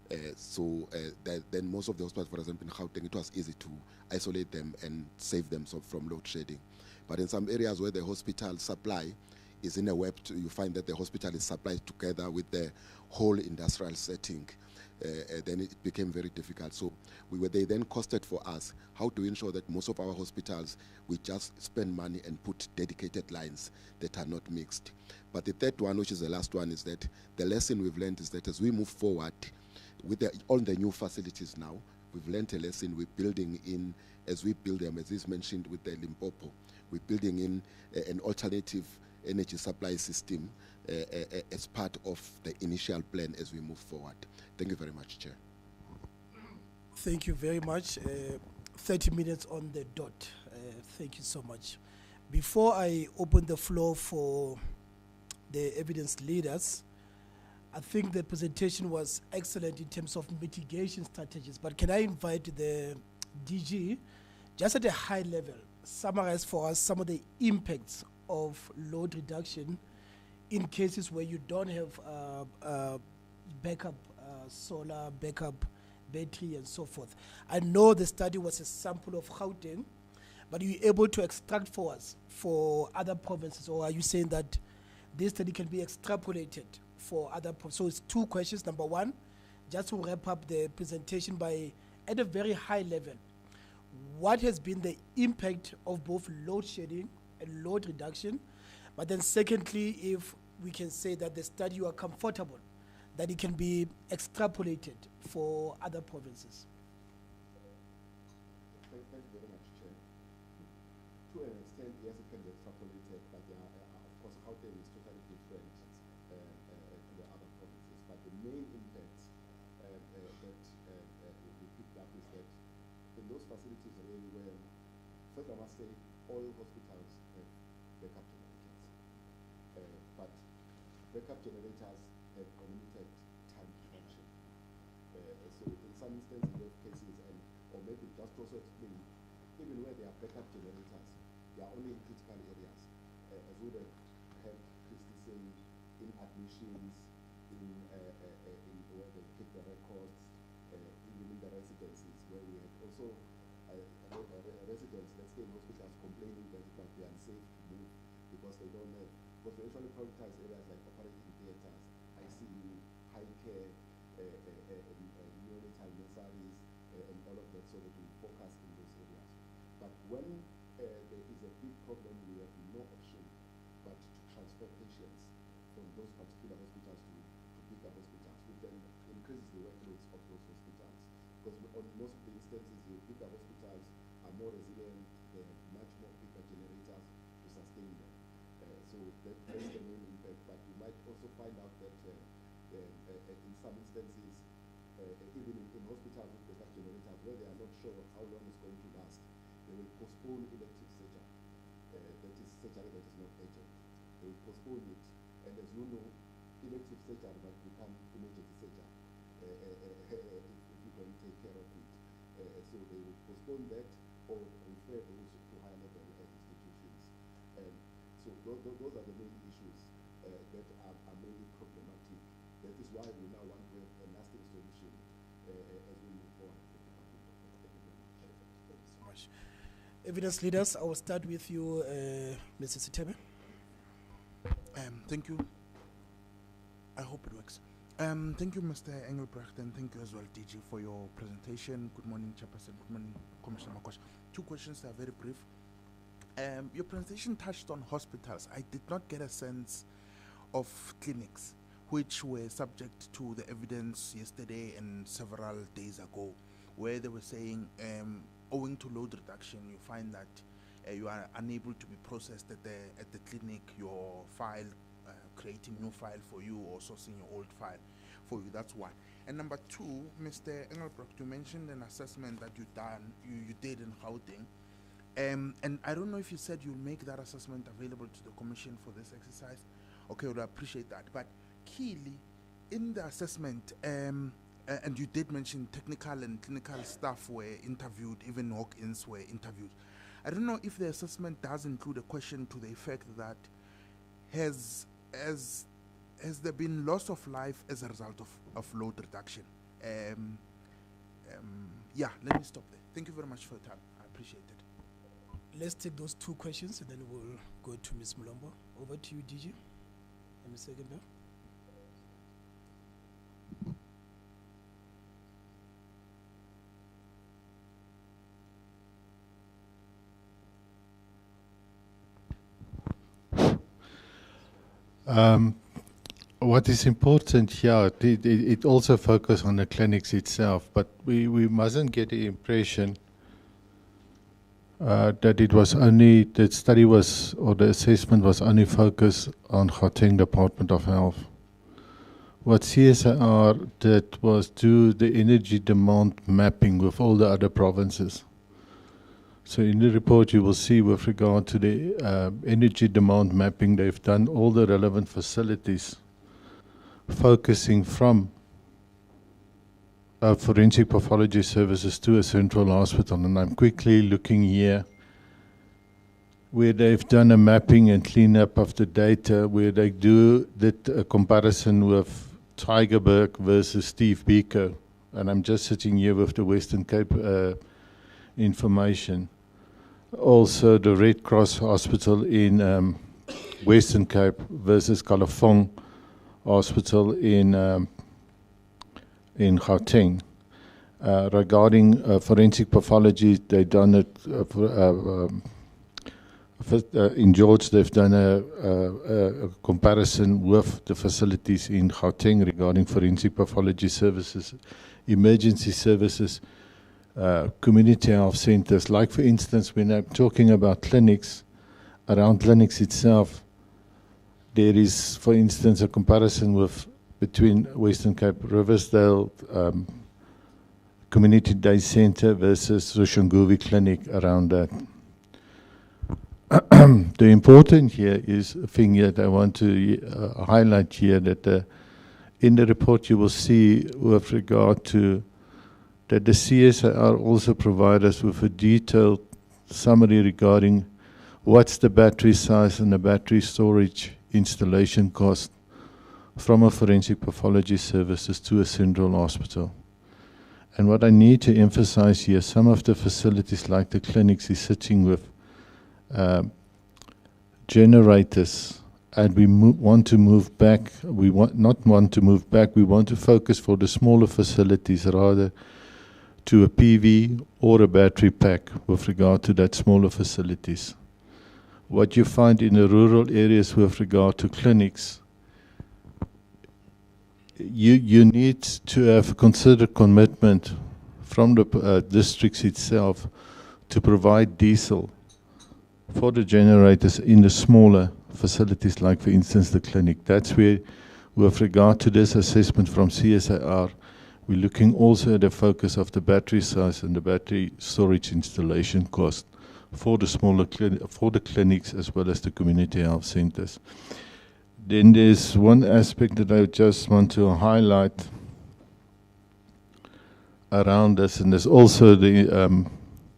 Then most of the hospitals, for example, in Gauteng, it was easy to isolate them and save them from load shedding. But in some areas where the hospital supply is in a web, you find that the hospital is supplied together with the whole industrial setting. Then it became very difficult. So they then costed for us how to ensure that most of our hospitals, we just spend money and put dedicated lines that are not mixed. But the third one, which is the last one, is that the lesson we've learned is that as we move forward with all the new facilities now, we've learned a lesson. We're building in, as we build them, as is mentioned with the Limpopo, we're building in an alternative energy supply system as part of the initial plan as we move forward. Thank you very much, Chair. Thank you very much. 30 minutes on the dot. Thank you so much. Before I open the floor for the evidence leaders, I think the presentation was excellent in terms of mitigation strategies, but can I invite the DG, just at a high level, summarize for us some of the impacts of load reduction in cases where you don't have backup solar, backup battery, and so forth. I know the study was a sample of Gauteng, but are you able to extract for us for other provinces, or are you saying that this study can be extrapolated for other provinces? So it's two questions. Number one, just to wrap up the presentation by, at a very high level, what has been the impact of both load shedding and load reduction? But then secondly, if we can say that the study, you are comfortable that it can be extrapolated for other provinces. Thank you very much, Chair. To an extent, yes, it can be extrapolated, but of course, Gauteng is totally different to the other provinces. But the main impact that we picked up is that in those facilities really where, first I must say, all hospitals have backup generators. But backup generators have limited time to function. So in some instances, we have cases, or maybe just also explain, even where there are backup generators, they are only in critical areas. As we would have heard Christy saying, in admissions, in where they keep the records, even in the residences, where we had also residents, let's say in hospitals, complaining that it might be unsafe to move because they don't have, because we usually prioritize areas like operating theaters, ICU, high care, neonatal nurseries, and all of that, so that we focus in those areas. But when there is a big problem, we have no option but to transfer patients from those particular hospitals to bigger hospitals, which then increases the workloads of those hospitals. Because on most of the instances, the bigger hospitals are more resilient, they have much more bigger generators to sustain them. So that's the main impact. But you might also find out that in some instances, even in hospitals with backup generators, where they are not sure how long it's going to last, they will postpone elective surgery. That is surgery that is not urgent. They will postpone it. And as you know, elective surgery might become emergency surgery if you don't take care of it. So they will postpone that or refer those to higher level institutions. So those are the main issues that are mainly problematic. That is why we now want to have a lasting solution as we move forward. Thank you so much. Evidence leaders, I will start with you, Mr. Sithebe. Thank you. I hope it works. Thank you, Mr. Engelbrecht, and thank you as well, DG, for your presentation. Good morning, Chairperson. Good morning, Commissioner Makosh. Two questions that are very brief. Your presentation touched on hospitals. I did not get a sense of clinics, which were subject to the evidence yesterday and several days ago, where they were saying, owing to load reduction, you find that you are unable to be processed at the clinic, your file, creating new file for you or sourcing your old file for you. That's one. And number two, Mr. Engelbrecht, you mentioned an assessment that you did in Gauteng. And I don't know if you said you'll make that assessment available to the Commission for this exercise. Okay, well, I appreciate that. But keyly, in the assessment, and you did mention technical and clinical staff were interviewed, even walk-ins were interviewed. I don't know if the assessment does include a question to the effect that has there been loss of life as a result of load reduction? Yeah, let me stop there. Thank you very much for your time. I appreciate it. Let's take those two questions and then we'll go to Ms. Mulombo. Over to you, DG. Let me second now. What is important here, it also focuses on the clinics itself, but we mustn't get the impression that it was only, that study was, or the assessment was only focused on Gauteng Department of Health. What CSIR did was do the energy demand mapping with all the other provinces. So in the report you will see with regard to the energy demand mapping, they've done all the relevant facilities focusing from forensic pathology services to a central hospital. And I'm quickly looking here where they've done a mapping and cleanup of the data, where they did a comparison with Tygerberg versus Steve Biko. And I'm just sitting here with the Western Cape information. Also the Red Cross Hospital in Western Cape versus Kalafong Hospital in Gauteng. Regarding forensic pathology, they've done it in George. They've done a comparison with the facilities in Gauteng regarding forensic pathology services, emergency services, community health centers. Like for instance, when I'm talking about clinics, around clinics itself, there is, for instance, a comparison between Western Cape Riversdale Community Day Center versus Rushanguvi Clinic around that. The important here is a thing that I want to highlight here, that in the report you will see with regard to that the CSIR also provide us with a detailed summary regarding what's the battery size and the battery storage installation cost from a forensic pathology services to a central hospital. And what I need to emphasize here, some of the facilities like the clinics is sitting with generators, and we want to move back. We not want to move back, we want to focus for the smaller facilities rather to a PV or a battery pack with regard to that smaller facilities. What you find in the rural areas with regard to clinics, you need to have considered commitment from the districts itself to provide diesel for the generators in the smaller facilities, like for instance the clinic. That's where, with regard to this assessment from CSIR, we're looking also at the focus of the battery size and the battery storage installation cost for the smaller for the clinics as well as the community health centers. Then there's one aspect that I just want to highlight around this, and there's also the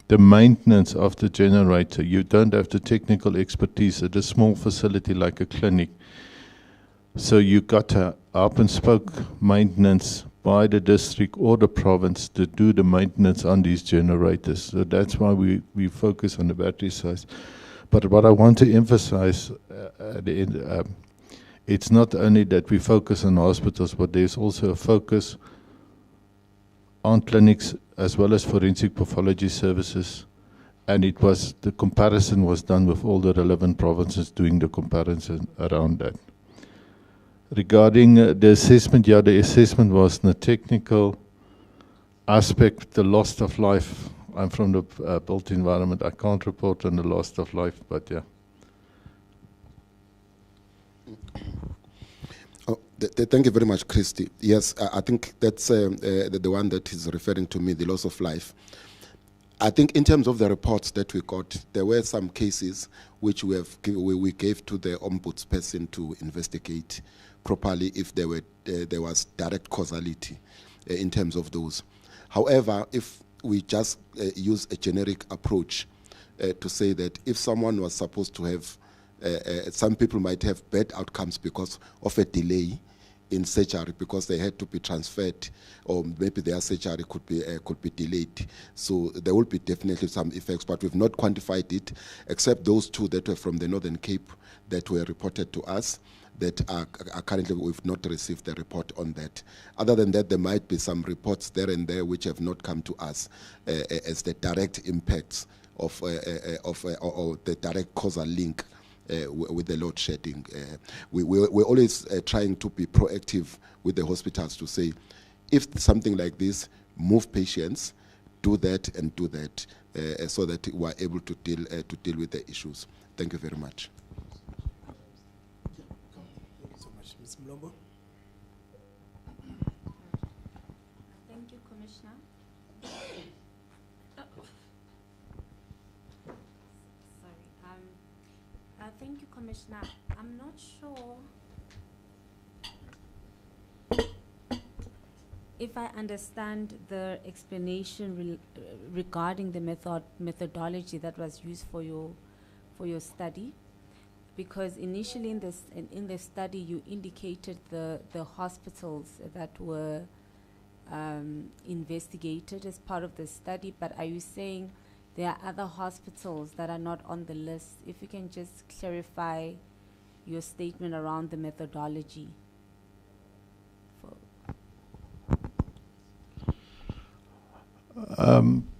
maintenance of the generator. You don't have the technical expertise at a small facility like a clinic, so you got a up and spoke maintenance by the district or the province to do the maintenance on these generators. So that's why we focus on the battery size. But what I want to emphasize at the end, it's not only that we focus on hospitals, but there's also a focus on clinics as well as forensic pathology services. And the comparison was done with all the relevant provinces doing the comparison around that. Regarding the assessment, the assessment was in the technical aspect, the loss of life. I'm from the built environment. I can't report on the loss of life, but yeah. Oh, thank you very much, Christy. Yes, I think that's the one that is referring to me, the loss of life. I think in terms of the reports that we got, there were some cases which we gave to the ombudsperson to investigate properly if there was direct causality in terms of those. However, if we just use a generic approach to say that if someone was supposed to have, some people might have bad outcomes because of a delay in surgery because they had to be transferred, or maybe their surgery could be delayed. So there will be definitely some effects, but we've not quantified it, except those two that were from the Northern Cape that were reported to us. That are currently, we've not received the report on that. Other than that, there might be some reports there and there which have not come to us as the direct impacts of or the direct causal link with the load shedding. We're always trying to be proactive with the hospitals to say, if something like this, move patients, do that and do that, so that we're able to deal with the issues. Thank you very much. Ms. Mlombo. Thank you, Commissioner. Sorry. Thank you, Commissioner. I'm not sure if I understand the explanation regarding the methodology that was used for your study. Because initially in the study you indicated the hospitals that were investigated as part of the study, but are you saying there are other hospitals that are not on the list? If you can just clarify your statement around the methodology.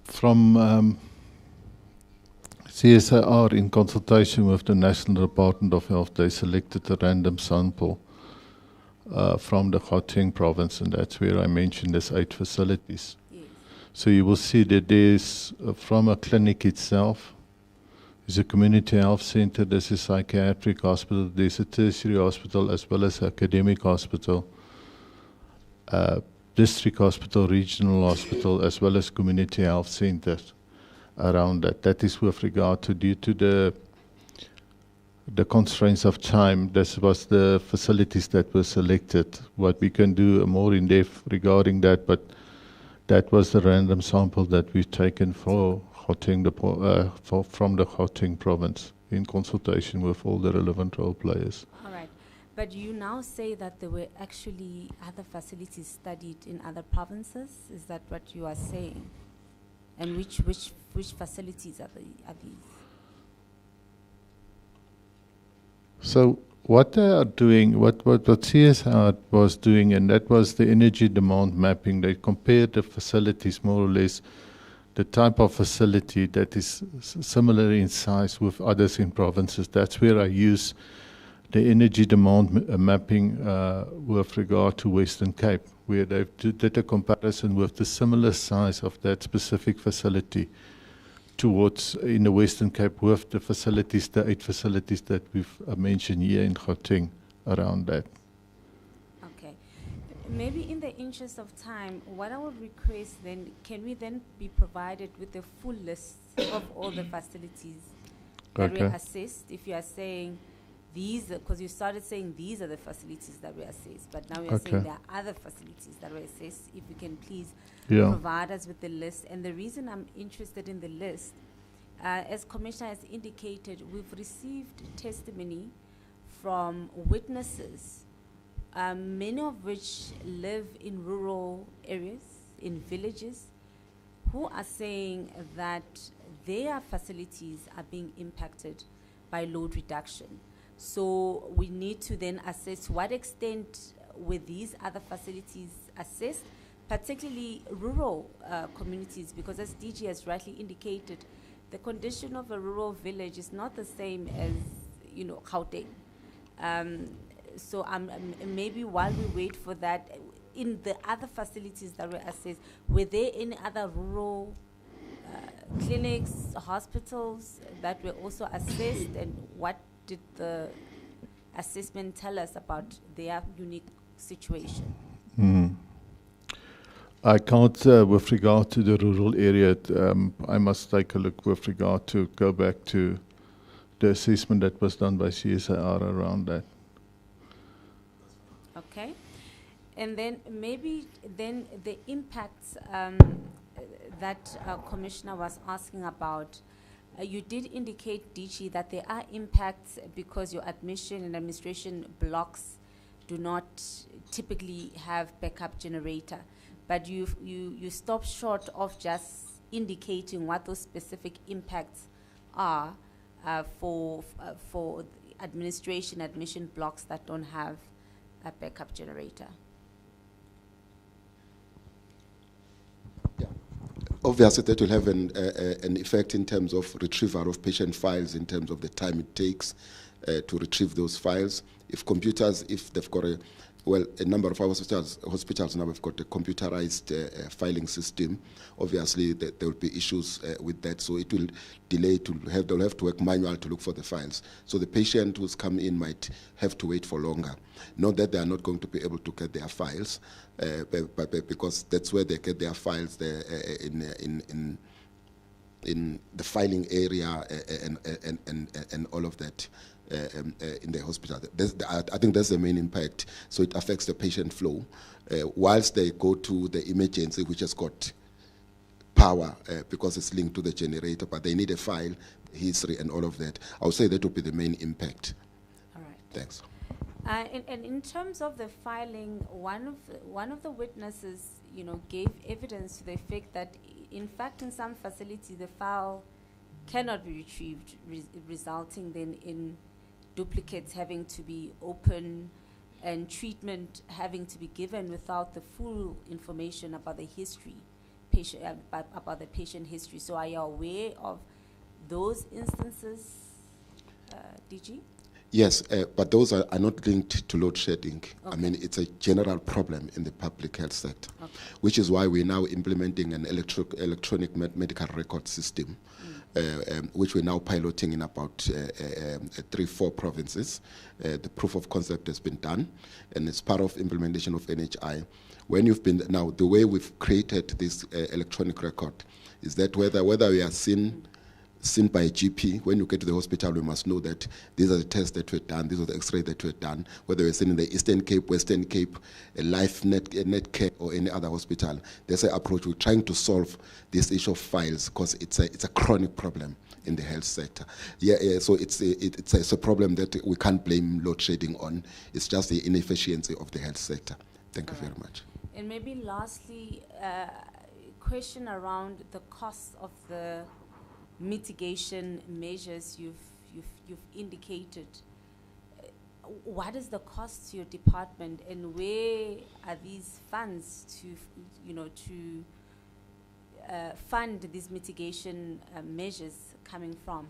From CSIR, in consultation with the National Department of Health, they selected a random sample from the Gauteng province, and that's where I mentioned there's 8 facilities. Yes. So you will see that there's, from a clinic itself, there's a community health center, there's a psychiatric hospital, there's a tertiary hospital, as well as academic hospital, district hospital, regional hospital, as well as community health centers around that. That is with regard to, due to the constraints of time, this was the facilities that were selected. What we can do more in depth regarding that, but that was the random sample that we've taken for Gauteng, from the Gauteng province, in consultation with all the relevant role players. All right. But you now say that there were actually other facilities studied in other provinces. Is that what you are saying? And which facilities are these? So what they are doing, what CSIR was doing, and that was the energy demand mapping. They compared the facilities, more or less, the type of facility that is similar in size with others in provinces. That's where I use the energy demand mapping with regard to Western Cape, where they did a comparison with the similar size of that specific facility towards in the Western Cape with the facilities, the 8 facilities that we've mentioned here in Gauteng around that. Okay. Maybe in the interest of time, what I would request then, can we then be provided with a full list of all the facilities that were assessed? If you are saying these, because you started saying these are the facilities that were assessed, but now you're saying there are other facilities that were assessed. If you can please provide us with the list. And the reason I'm interested in the list, as Commissioner has indicated, we've received testimony from witnesses, many of which live in rural areas, in villages, who are saying that their facilities are being impacted by load reduction. So we need to then assess to what extent were these other facilities assessed, particularly rural communities, because as DG has rightly indicated, the condition of a rural village is not the same as, you know, Gauteng. So maybe while we wait for that, in the other facilities that were assessed, were there any other rural clinics, hospitals that were also assessed, and what did the assessment tell us about their unique situation? I can't, with regard to the rural area, I must take a look with regard to go back to the assessment that was done by CSIR around that. Okay. And then maybe then the impacts that Commissioner was asking about, you did indicate, DG, that there are impacts because your admission and administration blocks do not typically have backup generator. But you stop short of just indicating what those specific impacts are for administration admission blocks that don't have a backup generator. Obviously, that will have an effect in terms of retrieval of patient files, in terms of the time it takes to retrieve those files. If computers, if they've got a number of our hospitals now have got a computerized filing system. Obviously, there will be issues with that, so it will delay. They'll have to work manual to look for the files. So the patient who's come in might have to wait for longer. Not that they are not going to be able to get their files, but because that's where they get their files in the filing area and all of that. In the hospital. I think that's the main impact. So it affects the patient flow. Whilst they go to the emergency, which has got power because it's linked to the generator, but they need a file, history, and all of that. I would say that would be the main impact. All right. Thanks. And in terms of the filing, one of the witnesses, you know, gave evidence to the effect that, in fact, in some facilities, the file cannot be retrieved, resulting then in duplicates having to be open and treatment having to be given without the full information about the history, about the patient history. So are you aware of those instances, DG? Yes, but those are not linked to load shedding. Okay. I mean, it's a general problem in the public health sector, Okay. which is why we're now implementing an electronic medical record system, which we're now piloting in about 3-4 provinces. The proof of concept has been done, and it's part of implementation of NHI. When you've been, now the way we've created this electronic record is that whether we are seen by a GP, when you get to the hospital, we must know that these are the tests that were done, these are the x-rays that were done, whether we're seen in the Eastern Cape, Western Cape, a Life Netcare, or any other hospital. There's an approach. We're trying to solve this issue of files because it's a chronic problem in the health sector. So it's a problem that we can't blame load shedding on. It's just the inefficiency of the health sector. Thank you very much. And maybe lastly, question around the cost of the mitigation measures you've indicated. What is the cost to your department, and where are these funds to fund these mitigation measures coming from?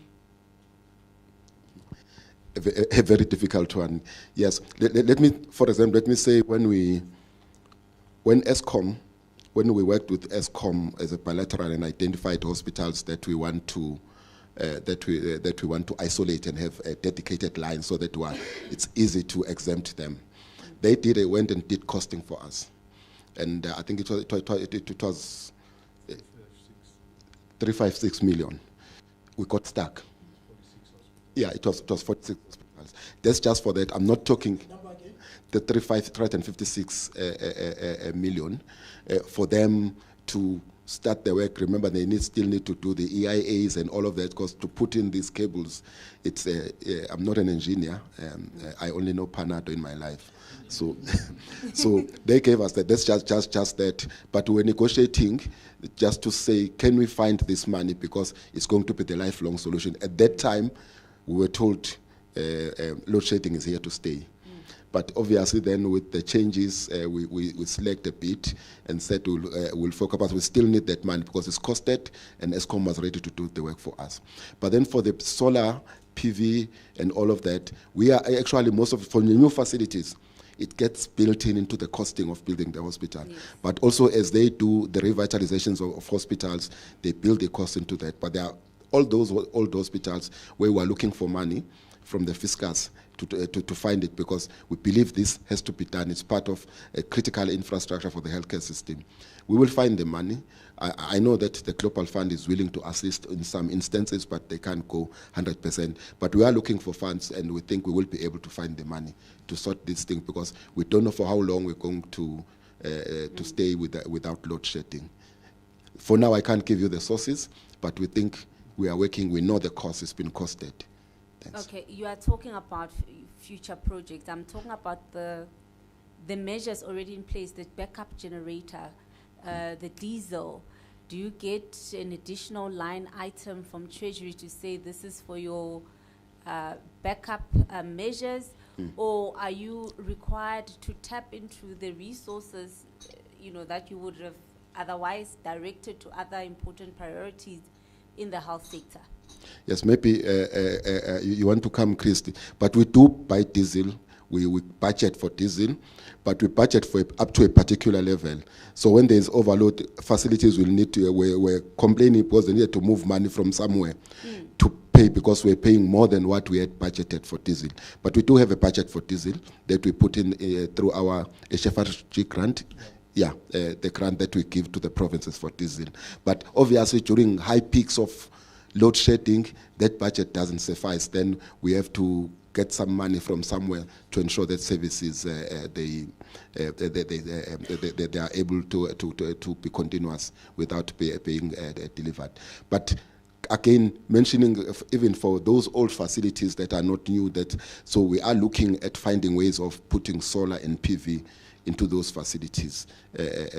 A very difficult one. Yes. Let me, for example, let me say when we worked with ESCOM as a bilateral and identified hospitals that we want to isolate and have a dedicated line so that it's easy to exempt them. They went and did costing for us, and I think it was 356 million. We got stuck. Yeah, it was 46 hospitals. That's just for that. I'm not talking the 356 million for them to start the work. Remember, they still need to do the EIAs and all of that, because to put in these cables, I'm not an engineer. I only know Panado in my life. So so they gave us that. That's just that. But we're negotiating just to say, can we find this money, because it's going to be the lifelong solution. At that time, we were told load shedding is here to stay. But obviously then with the changes, we select a bit and said we'll focus, but we still need that money because it's costed and Eskom was ready to do the work for us. But then for the solar PV and all of that, we are actually for the new facilities, it gets built into the costing of building the hospital. Yes. But also as they do the revitalizations of hospitals, they build the cost into that. But there are all those old hospitals where we are looking for money from the fiscus to find it, because we believe this has to be done. It's part of a critical infrastructure for the healthcare system. We will find the money. I know that the Global Fund is willing to assist in some instances, but they can't go 100%. But we are looking for funds, and we think we will be able to find the money to sort this thing, because we don't know for how long we're going to stay without load shedding. For now, I can't give you the sources, but we think we are working. We know the cost has been costed. Thanks. Okay, you are talking about future projects. I'm talking about the measures already in place, the backup generator, the diesel. Do you get an additional line item from Treasury to say this is for your backup measures, or are you required to tap into the resources, that you would have otherwise directed to other important priorities in the health sector? Yes, maybe you want to come, Christy, but we do buy diesel. We budget for diesel, but we budget for up to a particular level. So when there is overload, facilities will need to, we're complaining because they need to move money from somewhere to pay, because we're paying more than what we had budgeted for diesel. But we do have a budget for diesel that we put in through our HFRG grant. Yeah, the grant that we give to the provinces for diesel. But obviously during high peaks of load shedding, that budget doesn't suffice. Then we have to get some money from somewhere to ensure that services they are able to be continuous without being delivered. But again, mentioning even for those old facilities that are not new, so we are looking at finding ways of putting solar and PV into those facilities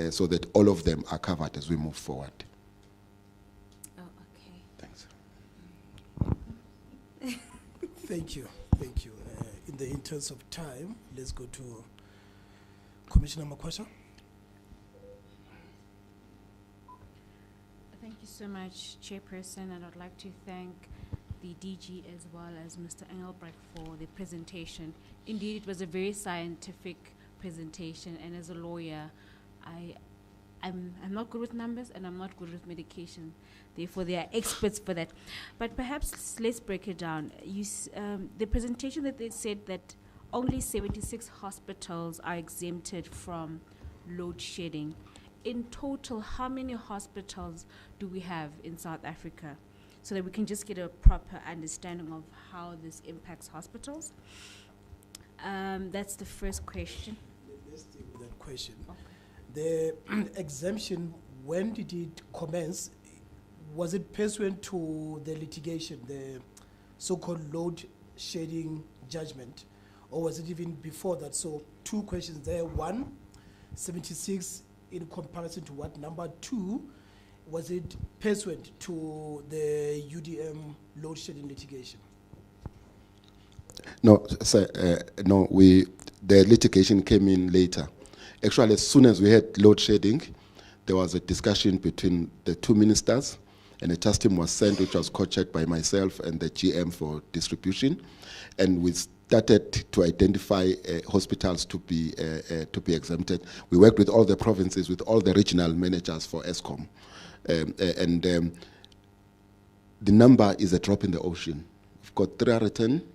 so that all of them are covered as we move forward. Thank you. Thank you. In the interest of time, let's go to Commissioner Makwasha. Thank you so much, Chairperson, and I'd like to thank the DG as well as Mr. Engelbrecht for the presentation. Indeed, it was a very scientific presentation, and as a lawyer, I'm not good with numbers and I'm not good with medication. Therefore, they are experts for that. But perhaps let's break it down. The presentation that they said that only 76 hospitals are exempted from load shedding. In total, how many hospitals do we have in South Africa? So that we can just get a proper understanding of how this impacts hospitals. That's the first question. Let's deal with that question. Okay. The exemption, when did it commence? Was it pursuant to the litigation, the so-called load shedding judgment, or was it even before that? So 2 questions there. 1, 76 in comparison to what number? 2, was it pursuant to the UDM load shedding litigation? No, sir, no, the litigation came in later. Actually, as soon as we had load shedding, there was a discussion between the 2 ministers, and a task team was sent, which was co-chaired by myself and the GM for distribution, and we started to identify hospitals to be exempted. We worked with all the provinces, with all the regional managers for Eskom, and the number is a drop in the ocean. We've got 310.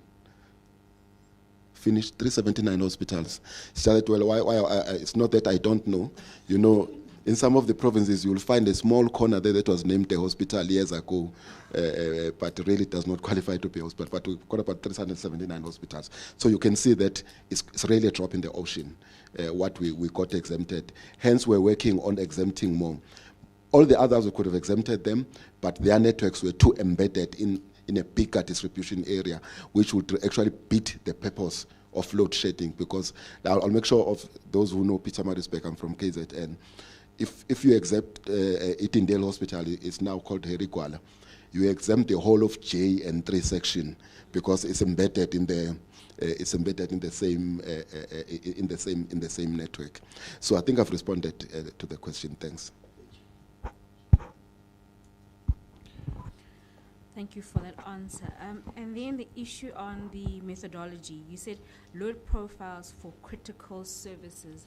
Finished 379 hospitals. Started, well, why it's not that I don't know. In some of the provinces, you will find a small corner there that was named a hospital years ago, but really does not qualify to be a hospital. But we've got about 379 hospitals. So you can see that it's really a drop in the ocean, what we got exempted. Hence, we're working on exempting more. All the others, we could have exempted them, but their networks were too embedded in a bigger distribution area, which would actually beat the purpose of load shedding, because I'll make sure of those who know Peter Marisbeck, I'm from KZN. If you accept Itindale Hospital, it's now called Herikwala, you exempt the whole of J and 3 section because it's embedded in the same network. So I think I've responded to the question. Thanks. Thank you for that answer. And then the issue on the methodology, you said load profiles for critical services.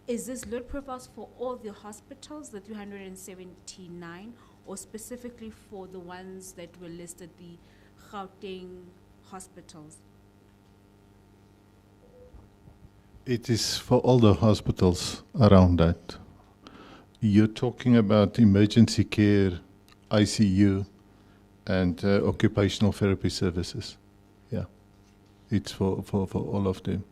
Is this load profiles for all the hospitals, the 379, or specifically for the ones that were listed, the Gauteng hospitals? It is for all the hospitals around that. You're talking about emergency care, ICU, and occupational therapy services. Yeah, it's for all of them.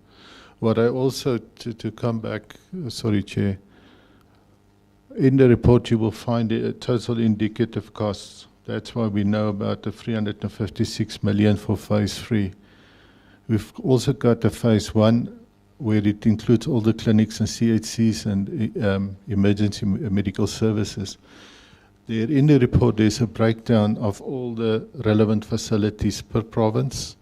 What I also, to come back, sorry, Chair, in the report you will find a total indicative costs. That's why we know about the 356 million for phase 3. We've also got the phase 1, where it includes all the clinics and CHCs and emergency medical services. There in the report, there's a breakdown of all the relevant facilities per province.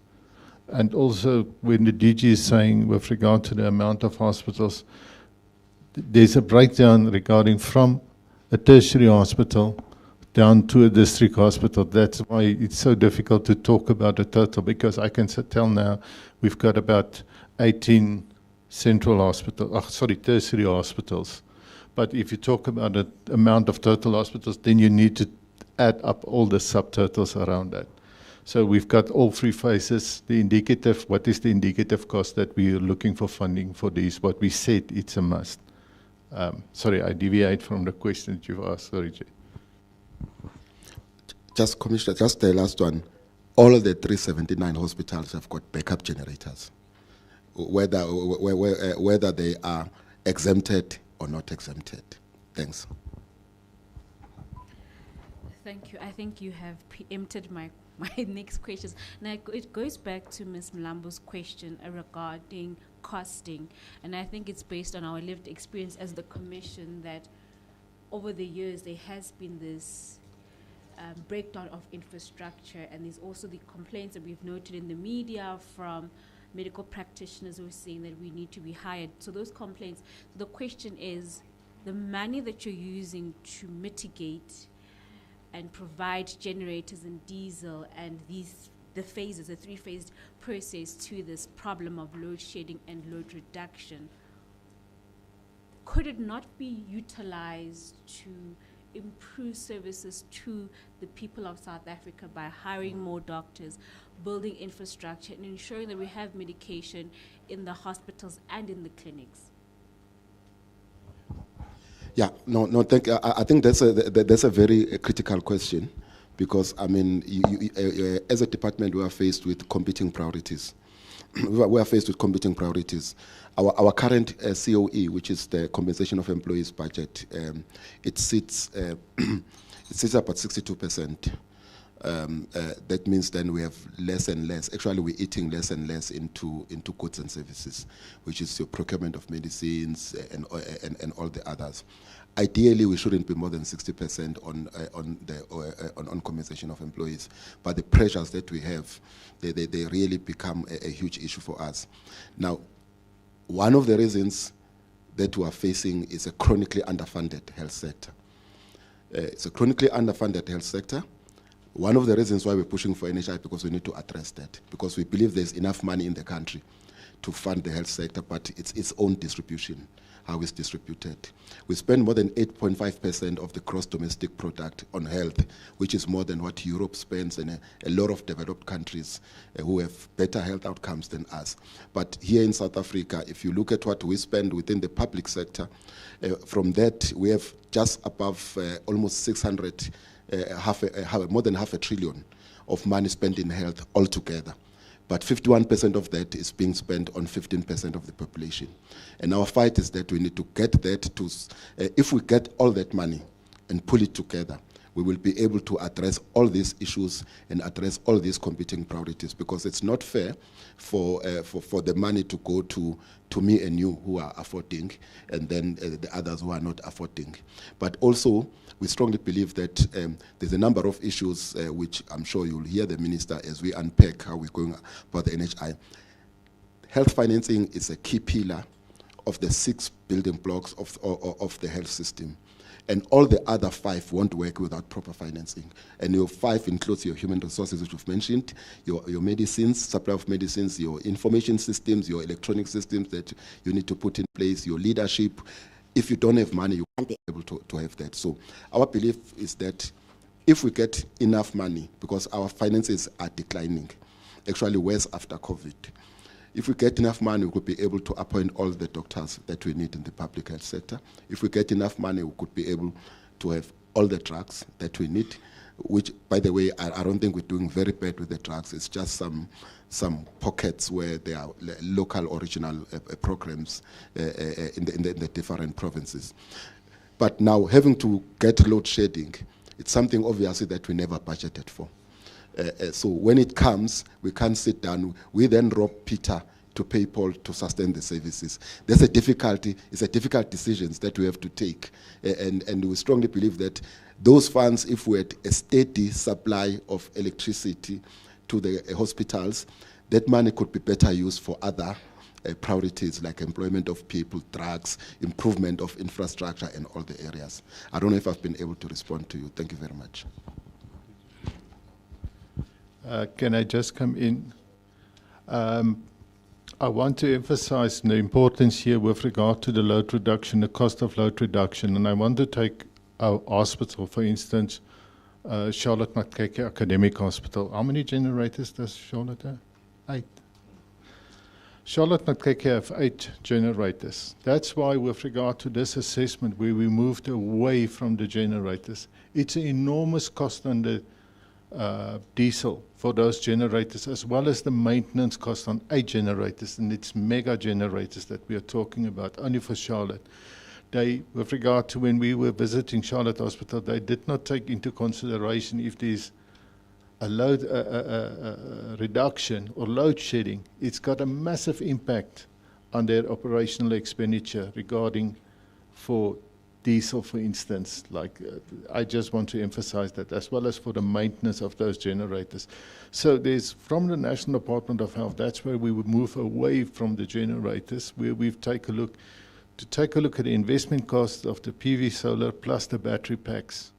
And also, when the DG is saying with regard to the amount of hospitals, there's a breakdown regarding from a tertiary hospital down to a district hospital. That's why it's so difficult to talk about the total, because I can tell now we've got about 18 tertiary hospitals. But if you talk about the amount of total hospitals, then you need to add up all the subtotals around that. So we've got all 3 phases. The indicative, what is the indicative cost that we are looking for funding for these? What we said, it's a must. Sorry, I deviate from the question that you've asked. Sorry, Jay. Just, Commissioner, just the last one. All of the 379 hospitals have got backup generators, whether they are exempted or not exempted. Thanks. Thank you. I think you have preempted my next questions. Now, it goes back to Ms. Mlambo's question regarding costing. And I think it's based on our lived experience as the Commission that over the years there has been this breakdown of infrastructure, and there's also the complaints that we've noted in the media from medical practitioners who are saying that we need to be hired. So those complaints, the question is, the money that you're using to mitigate and provide generators and diesel and the 3-phased process to this problem of load shedding and load reduction, could it not be utilized to improve services to the people of South Africa by hiring more doctors, building infrastructure, and ensuring that we have medication in the hospitals and in the clinics? Yeah, no, thank you. I think that's a very critical question, because I mean, as a department, we are faced with competing priorities. We are faced with competing priorities. Our current COE, which is the compensation of employees budget, it sits about 62%. That means then we have less and less. Actually, we're eating less and less into goods and services, which is your procurement of medicines and all the others. Ideally, we shouldn't be more than 60% on compensation of employees. But the pressures that we have, they really become a huge issue for us. Now, one of the reasons that we are facing is a chronically underfunded health sector. It's a chronically underfunded health sector. One of the reasons why we're pushing for NHI is because we need to address that, because we believe there's enough money in the country to fund the health sector, but it's its own distribution, how it's distributed. We spend more than 8.5% of the gross domestic product on health, which is more than what Europe spends and a lot of developed countries who have better health outcomes than us. But here in South Africa, if you look at what we spend within the public sector, from that we have just above almost 600, more than half a trillion of money spent in health altogether. But 51% of that is being spent on 15% of the population. And our fight is that we need to get that to, if we get all that money and pull it together, we will be able to address all these issues and address all these competing priorities, because it's not fair for the money to go to me and you who are affording, and then the others who are not affording. But also, we strongly believe that there's a number of issues which I'm sure you'll hear the Minister as we unpack how we're going about the NHI. Health financing is a key pillar of the 6 building blocks of the health system. And all the other 5 won't work without proper financing. And your 5 includes your human resources, which we've mentioned, your medicines, supply of medicines, your information systems, your electronic systems that you need to put in place, your leadership. If you don't have money, you won't be able to have that. So our belief is that if we get enough money, because our finances are declining, actually worse after COVID, if we get enough money, we could be able to appoint all the doctors that we need in the public health sector. If we get enough money, we could be able to have all the drugs that we need, which, by the way, I don't think we're doing very bad with the drugs. It's just some pockets where there are local original programs in the different provinces. But now, having to get load shedding, it's something obviously that we never budgeted for. So when it comes, we can't sit down. We then rob Peter to pay Paul to sustain the services. There's a difficulty. It's a difficult decisions that we have to take. And we strongly believe that those funds, if we had a steady supply of electricity to the hospitals, that money could be better used for other priorities like employment of people, drugs, improvement of infrastructure and all the areas. I don't know if I've been able to respond to you. Thank you very much. Can I just come in? I want to emphasize the importance here with regard to the load reduction, the cost of load reduction. And I want to take our hospital, for instance, Charlotte Matkeke Academic Hospital. How many generators does Charlotte have? 8. Charlotte Matkeke have 8 generators. That's why with regard to this assessment, where we moved away from the generators, it's an enormous cost on the diesel for those generators, as well as the maintenance cost on 8 generators, and it's mega generators that we are talking about, only for Charlotte. They, with regard to when we were visiting Charlotte Hospital, they did not take into consideration if there's a load reduction or load shedding. It's got a massive impact on their operational expenditure regarding for diesel, for instance. Like I just want to emphasize that, as well as for the maintenance of those generators. So there's, from the National Department of Health, that's where we would move away from the generators, where we've taken a look at the investment cost of the PV solar plus the battery packs.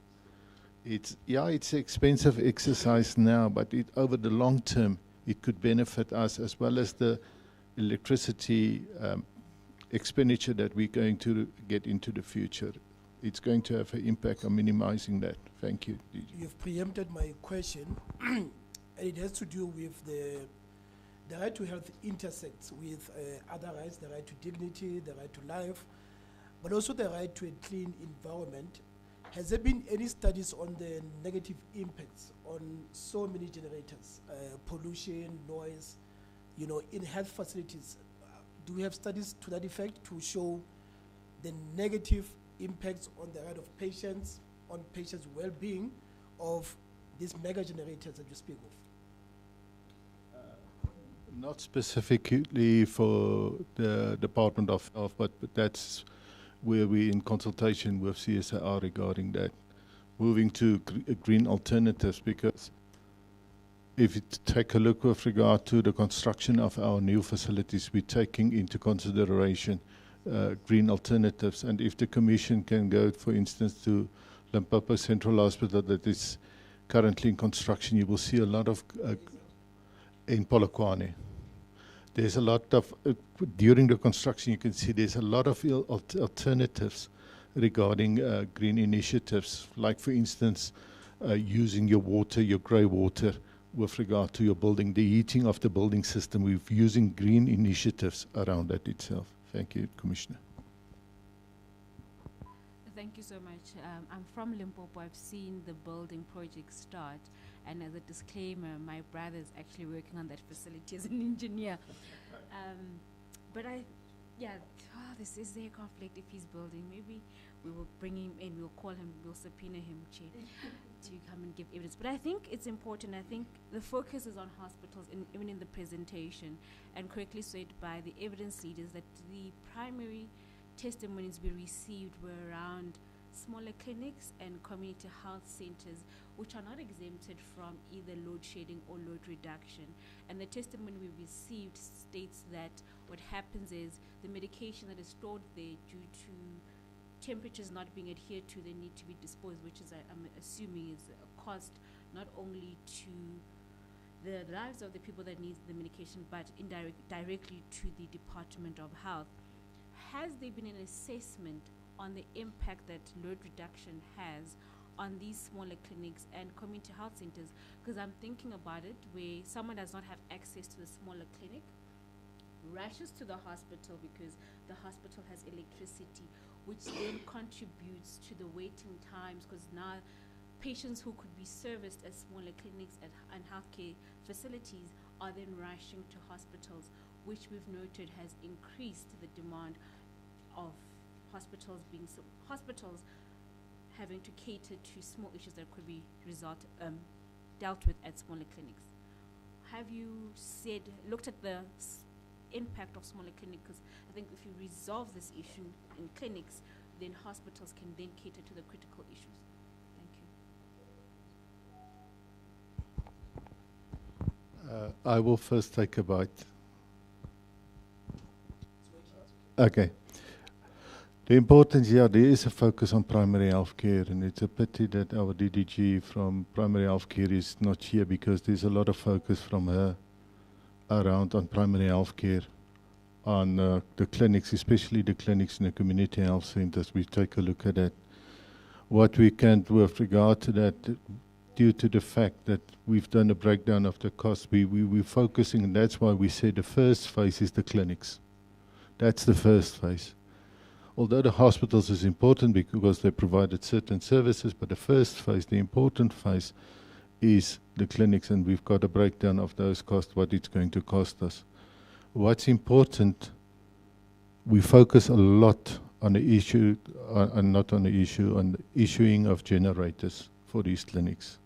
It's an expensive exercise now, but over the long term, it could benefit us, as well as the electricity expenditure that we're going to get into the future. It's going to have an impact on minimizing that. Thank you. You've preempted my question, and it has to do with the right to health intersects with other rights, the right to dignity, the right to life, but also the right to a clean environment. Has there been any studies on the negative impacts on so many generators, pollution, noise, in health facilities? Do we have studies to that effect to show the negative impacts on the right of patients, on patients' well-being of these mega generators that you speak of? Not specifically for the Department of Health, but that's where we're in consultation with CSIR regarding that. Moving to green alternatives, because if you take a look with regard to the construction of our new facilities, we're taking into consideration green alternatives. And if the Commission can go, for instance, to Limpopo Central Hospital that is currently in construction, you will see a lot of, in Polokwane, there's a lot of, during the construction you can see there's a lot of alternatives regarding green initiatives, like for instance, using your water, your grey water, with regard to your building, the heating of the building system. We're using green initiatives around that itself. Thank you, Commissioner. Thank you so much. I'm from Limpopo. I've seen the building project start, and as a disclaimer, my brother is actually working on that facility as an engineer. But this is their conflict. If he's building, maybe we will bring him in, we'll call him, we'll subpoena him, Chair, to come and give evidence. But I think it's important. I think the focus is on hospitals, even in the presentation, and correctly said by the evidence leaders that the primary testimonies we received were around smaller clinics and community health centers, which are not exempted from either load shedding or load reduction. And the testimony we received states that what happens is the medication that is stored there due to temperatures not being adhered to, they need to be disposed, which is, I'm assuming, is a cost not only to the lives of the people that need the medication, but directly to the Department of Health. Has there been an assessment on the impact that load reduction has on these smaller clinics and community health centers? Because I'm thinking about it, where someone does not have access to the smaller clinic, rushes to the hospital because the hospital has electricity, which then contributes to the waiting times, because now patients who could be serviced at smaller clinics and healthcare facilities are then rushing to hospitals, which we've noted has increased the demand of hospitals having to cater to small issues that could be dealt with at smaller clinics. Have you looked at the impact of smaller clinics? Because I think if you resolve this issue in clinics, then hospitals can then cater to the critical issues. Thank you. I will first take a bite. Okay. The importance here, there is a focus on primary health care, and it's a pity that our DDG from primary health care is not here, because there's a lot of focus from her around on primary health care, on the clinics, especially the clinics in the community health centers. We take a look at that. What we can, with regard to that, due to the fact that we've done a breakdown of the cost, we're focusing, and that's why we say the first phase is the clinics. That's the first phase. Although the hospitals is important because they provided certain services, but the first phase, the important phase, is the clinics, and we've got a breakdown of those costs, what it's going to cost us. What's important, we focus a lot on the issue, on the issuing of generators for these clinics.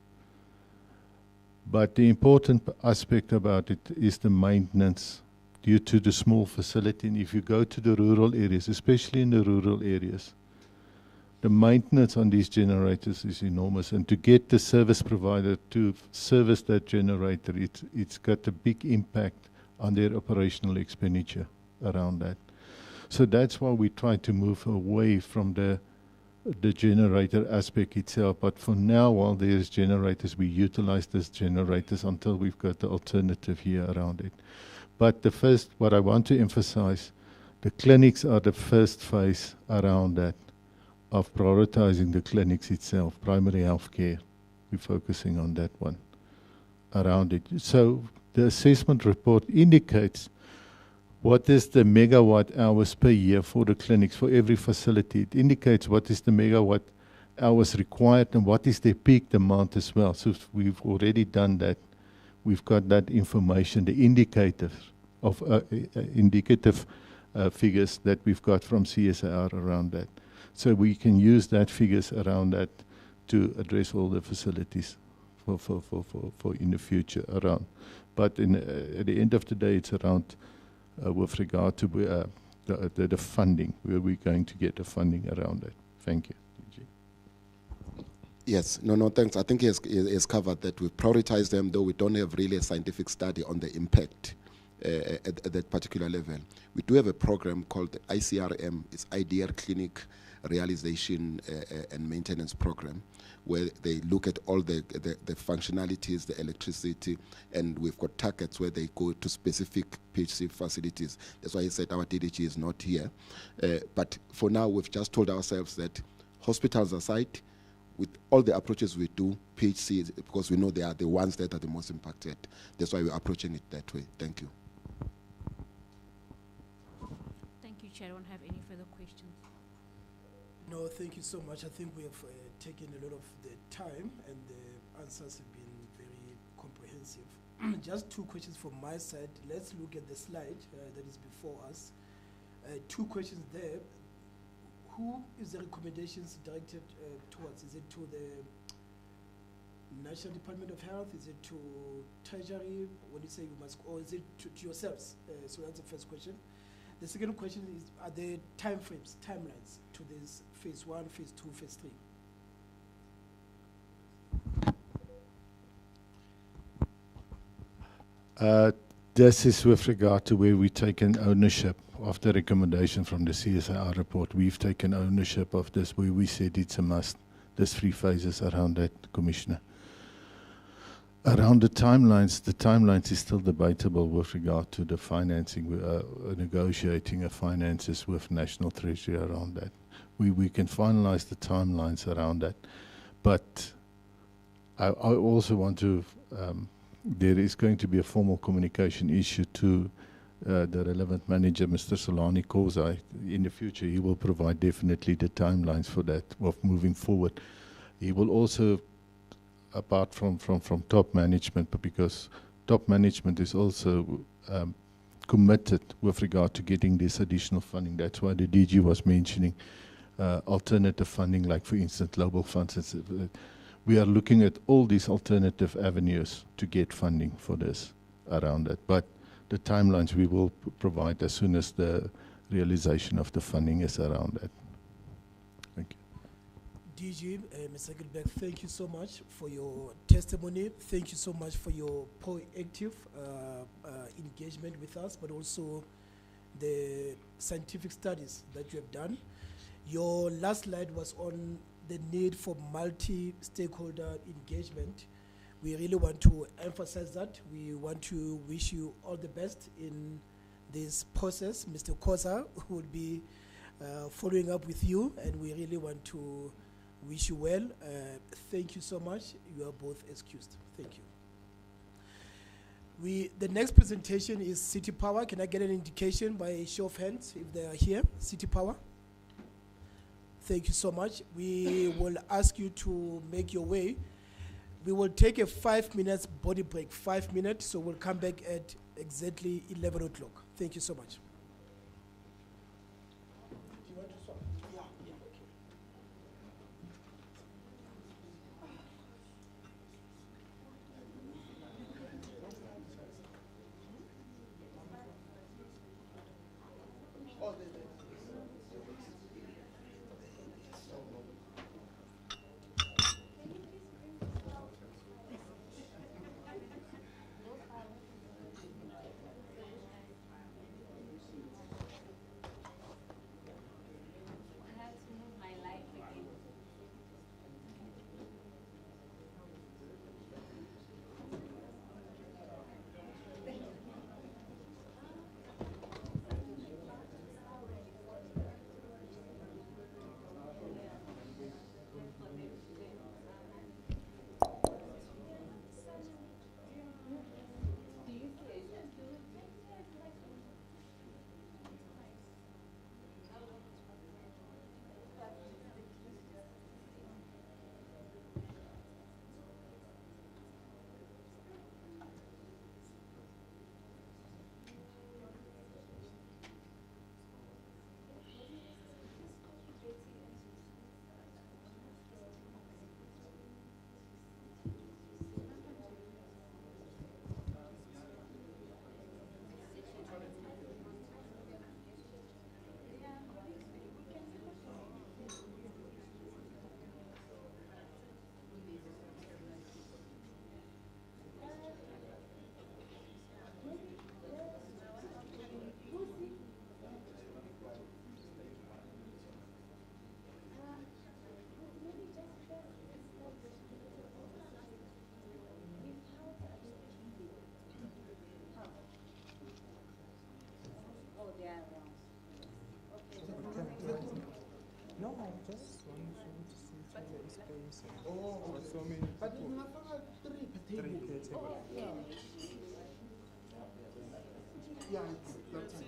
But the important aspect about it is the maintenance due to the small facility. And if you go to the rural areas, especially in the rural areas, the maintenance on these generators is enormous. And to get the service provider to service that generator, it's got a big impact on their operational expenditure around that. So that's why we try to move away from the generator aspect itself. But for now, while there's generators, we utilize those generators until we've got the alternative here around it. But the first, what I want to emphasize, the clinics are the first phase around that, of prioritizing the clinics itself, primary health care. We're focusing on that one around it. So the assessment report indicates what is the megawatt hours per year for the clinics, for every facility. It indicates what is the megawatt hours required and what is their peak demand as well. So we've already done that. We've got that information, the indicative figures that we've got from CSIR around that. So we can use that figures around that to address all the facilities for in the future around. But at the end of the day, it's around with regard to the funding, where we're going to get the funding around that. Thank you. Yes, no, thanks. I think he has covered that. We've prioritized them, though we don't have really a scientific study on the impact at that particular level. We do have a program called the ICRM, it's IDR Clinic Realization and Maintenance Program, where they look at all the functionalities, the electricity, and we've got targets where they go to specific PHC facilities. That's why I said our DDG is not here. But for now, we've just told ourselves that hospitals aside, with all the approaches we do, PHC, because we know they are the ones that are the most impacted. That's why we're approaching it that way. Thank you. Thank you, Chair. I don't have any further questions. No, thank you so much. I think we have taken a lot of the time, and the answers have been very comprehensive. Just two questions from my side. Let's look at the slide that is before us. Two questions there. Who is the recommendations directed towards? Is it to the National Department of Health? Is it to Treasury? When you say you must, or is it to yourselves? So that's the first question. The second question is, are there time frames, timelines to this phase 1, phase 2, phase 3? This is with regard to where we've taken ownership of the recommendation from the CSIR report. We've taken ownership of this where we said it's a must. There's 3 phases around that, Commissioner. Around the timelines is still debatable with regard to the financing, negotiating of finances with National Treasury around that. We can finalize the timelines around that. But I also want to, there is going to be a formal communication issue to the relevant manager, Mr. Solani Kozai. In the future, he will provide definitely the timelines for that of moving forward. He will also, apart from top management, but because top management is also committed with regard to getting this additional funding. That's why the DG was mentioning alternative funding, like for instance, global funds. We are looking at all these alternative avenues to get funding for this around it. But the timelines we will provide as soon as the realization of the funding is around that. Thank you. DG, Mr. Gilbert, thank you so much for your testimony. Thank you so much for your proactive engagement with us, but also the scientific studies that you have done. Your last slide was on the need for multi-stakeholder engagement. We really want to emphasize that. We want to wish you all the best in this process. Mr. Kosa will be following up with you, and we really want to wish you well. Thank you so much. You are both excused. Thank you. The next presentation is City Power. Can I get an indication by a show of hands if they are here? City Power. Thank you so much. We will ask you to make your way. We will take a 5 minutes body break, 5 minutes, so we'll come back at exactly 11 o'clock. Thank you so much. Do you want to swap? Yeah, okay. No, I just want to see to the space. Oh, so many. But in Mafanga, three per table. Yeah, it's that time.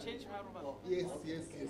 Change my Yes, yes, yes.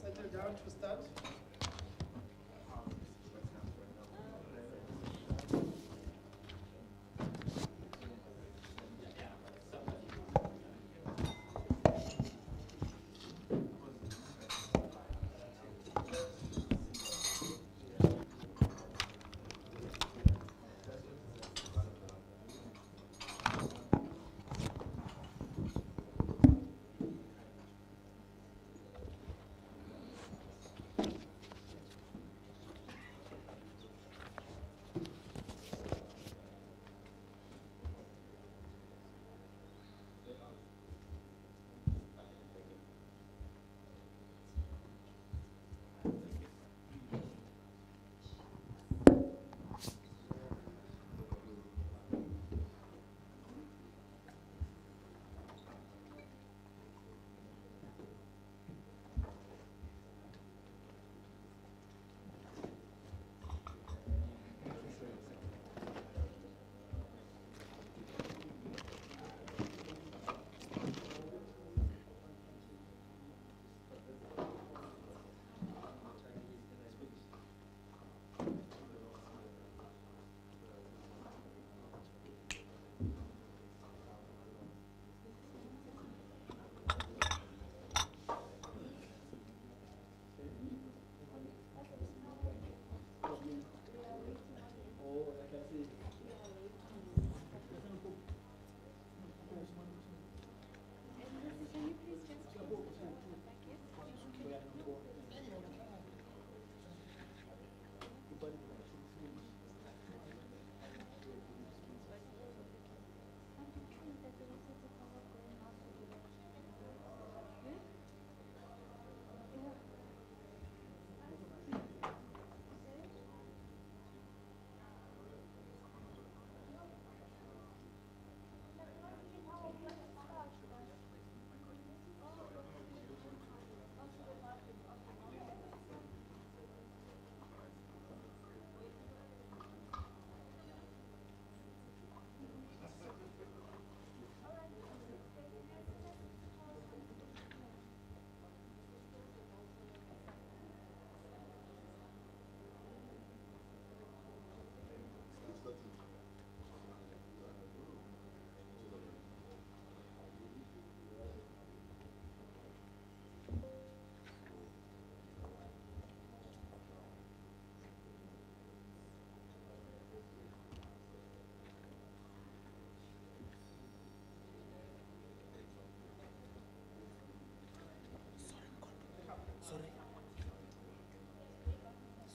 Settle down to start.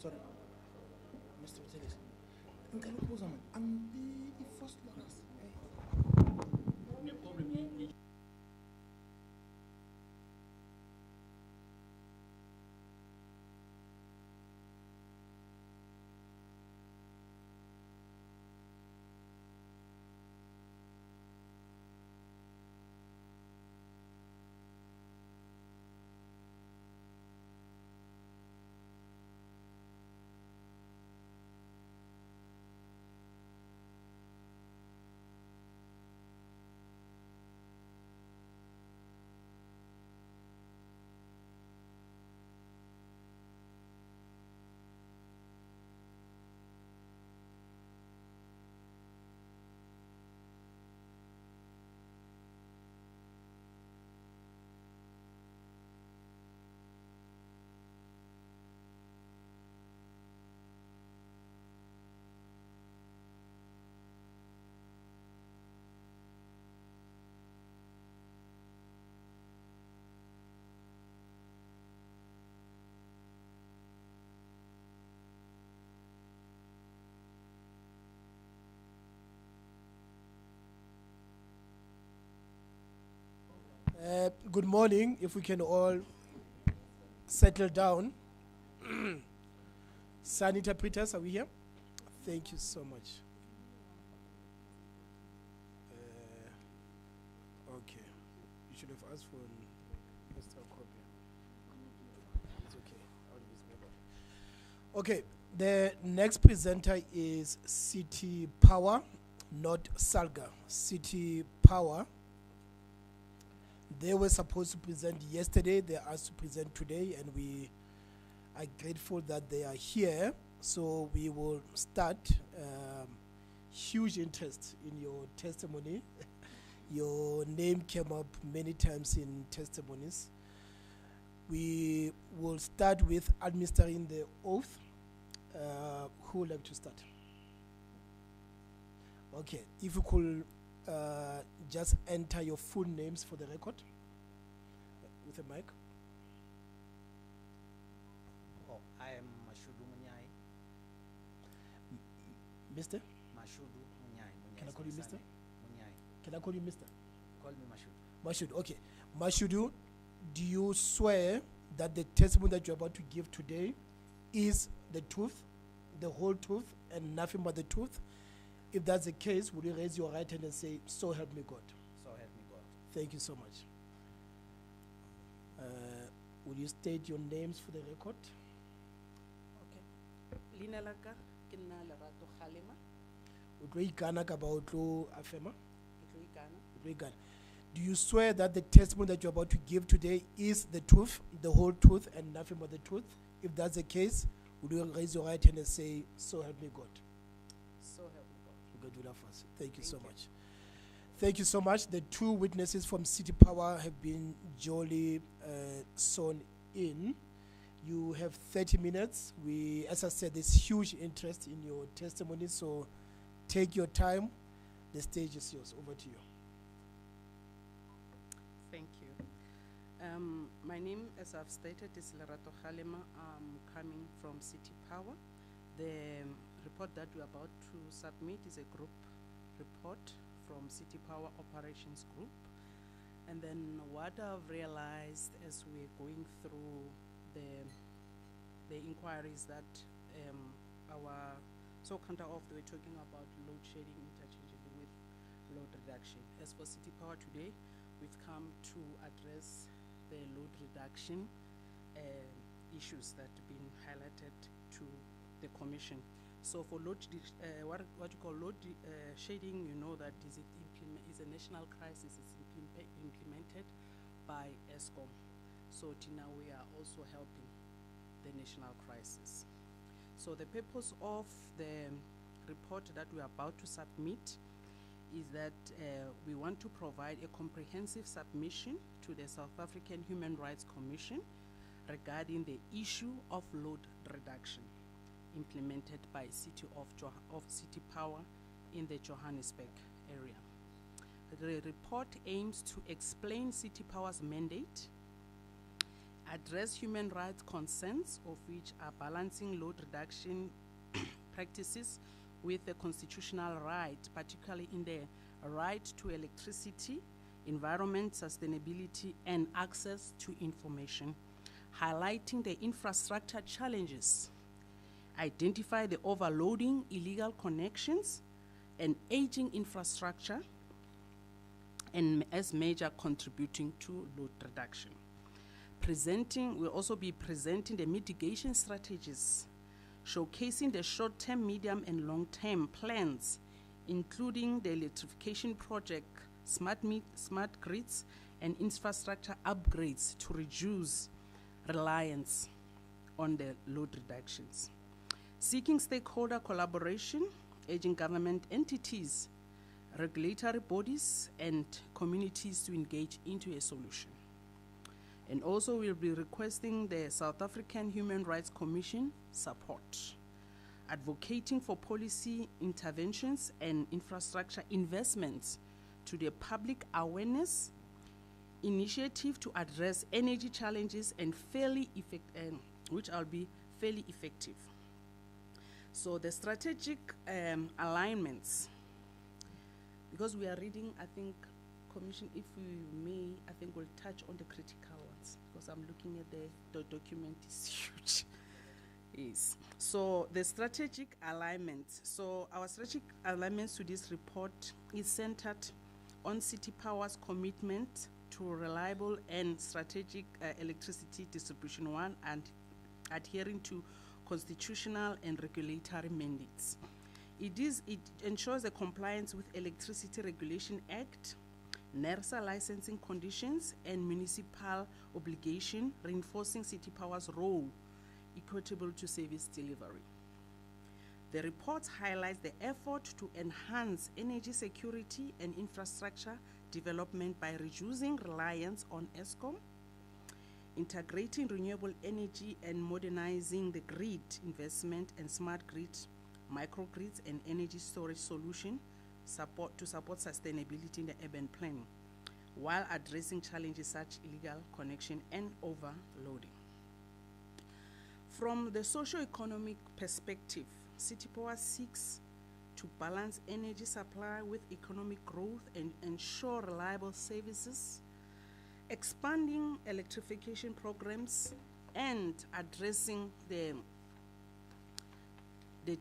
Sorry, Mr. Vitelis. Ngikubuza man, angibi i-first lockers. Good morning. If we can all settle down. Sign interpreters, are we here? Thank you so much. Okay. should have asked for an extra copy. It's okay. I'll use my one. Okay, the next presenter is City Power, not Salga. City Power. They were supposed to present yesterday. They asked to present today, and we are grateful that they are here. So we will start. Huge interest in your testimony. Your name came up many times in testimonies. We will start with administering the oath. Who would like to start? Okay, if you could just enter your full names for the record with a mic. Oh, I am Mashudu Munyai. Mr.? Mashudu Munyai. Can I call you Mr.? Munyai. Can I call you Mr.? Call me Mashudu. Mashudu, okay. Mashudu, do you swear that the testimony that you're about to give today is the truth, the whole truth, and nothing but the truth? If that's the case, would you raise your right hand and say, "So help me God"? So help me God. Thank you so much. Will you state your names for the record? Okay. Lina laka ke nna Lerato Kgalema. O tlo ikana kapa o tlo afema? Ke tlo ikana. O tlo ikana. Do you swear that the testimony that you're about to give today is the truth, the whole truth, and nothing but the truth? If that's the case, would you raise your right hand and say, "So help me God"? So help me God. We're going to do that first. Thank you so much. Thank you so much. The two witnesses from City Power have been duly sworn in. You have 30 minutes. As I said, there's huge interest in your testimony, so take your time. The stage is yours. Over to you. Thank you. My name, as I've stated, is Lerato Kgalema. I'm coming from City Power. The report that we're about to submit is a group report from City Power Operations Group. And then what I've realized as we're going through the inquiries that so counter off, we're talking about load shedding interchangeably with load reduction. As for City Power today, we've come to address the load reduction issues that have been highlighted to the Commission. So for what you call load shedding, you know that is a national crisis. It's implemented by ESCOM. So now we are also helping the national crisis. So the purpose of the report that we are about to submit is that we want to provide a comprehensive submission to the South African Human Rights Commission regarding the issue of load reduction implemented by City Power in the Johannesburg area. The report aims to explain City Power's mandate, address human rights concerns, of which are balancing load reduction practices with the constitutional right, particularly in the right to electricity, environment, sustainability, and access to information, highlighting the infrastructure challenges, identify the overloading, illegal connections, and aging infrastructure, and as major contributing to load reduction. We'll also be presenting the mitigation strategies, showcasing the short-term, medium, and long-term plans, including the electrification project, smart grids, and infrastructure upgrades to reduce reliance on the load reductions. Seeking stakeholder collaboration, urging government entities, regulatory bodies, and communities to engage into a solution. And also we'll be requesting the South African Human Rights Commission support, advocating for policy interventions and infrastructure investments to the public awareness initiative to address energy challenges and which will be fairly effective. So the strategic alignments, because we are reading, I think, Commission, if we may, I think we'll touch on the critical ones, because I'm looking at the document is huge. Yes. So the strategic alignments. So our strategic alignments to this report is centered on City Power's commitment to reliable and strategic electricity distribution, one, and adhering to constitutional and regulatory mandates. It ensures the compliance with Electricity Regulation Act, NERSA licensing conditions, and municipal obligation, reinforcing City Power's role equitable to service delivery. The report highlights the effort to enhance energy security and infrastructure development by reducing reliance on ESCOM, integrating renewable energy and modernizing the grid, investment and smart grid, microgrids and energy storage solution to support sustainability in the urban planning, while addressing challenges such illegal connection and overloading. From the socio-economic perspective, City Power seeks to balance energy supply with economic growth and ensure reliable services, expanding electrification programs, and addressing the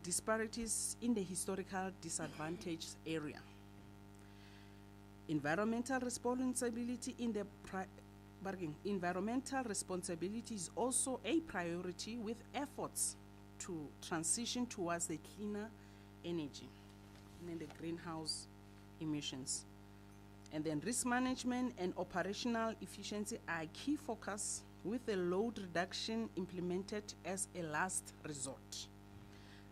disparities in the historical disadvantaged area. Environmental responsibility environmental responsibility is also a priority, with efforts to transition towards the cleaner energy and then the greenhouse emissions. And then risk management and operational efficiency are a key focus, with the load reduction implemented as a last resort.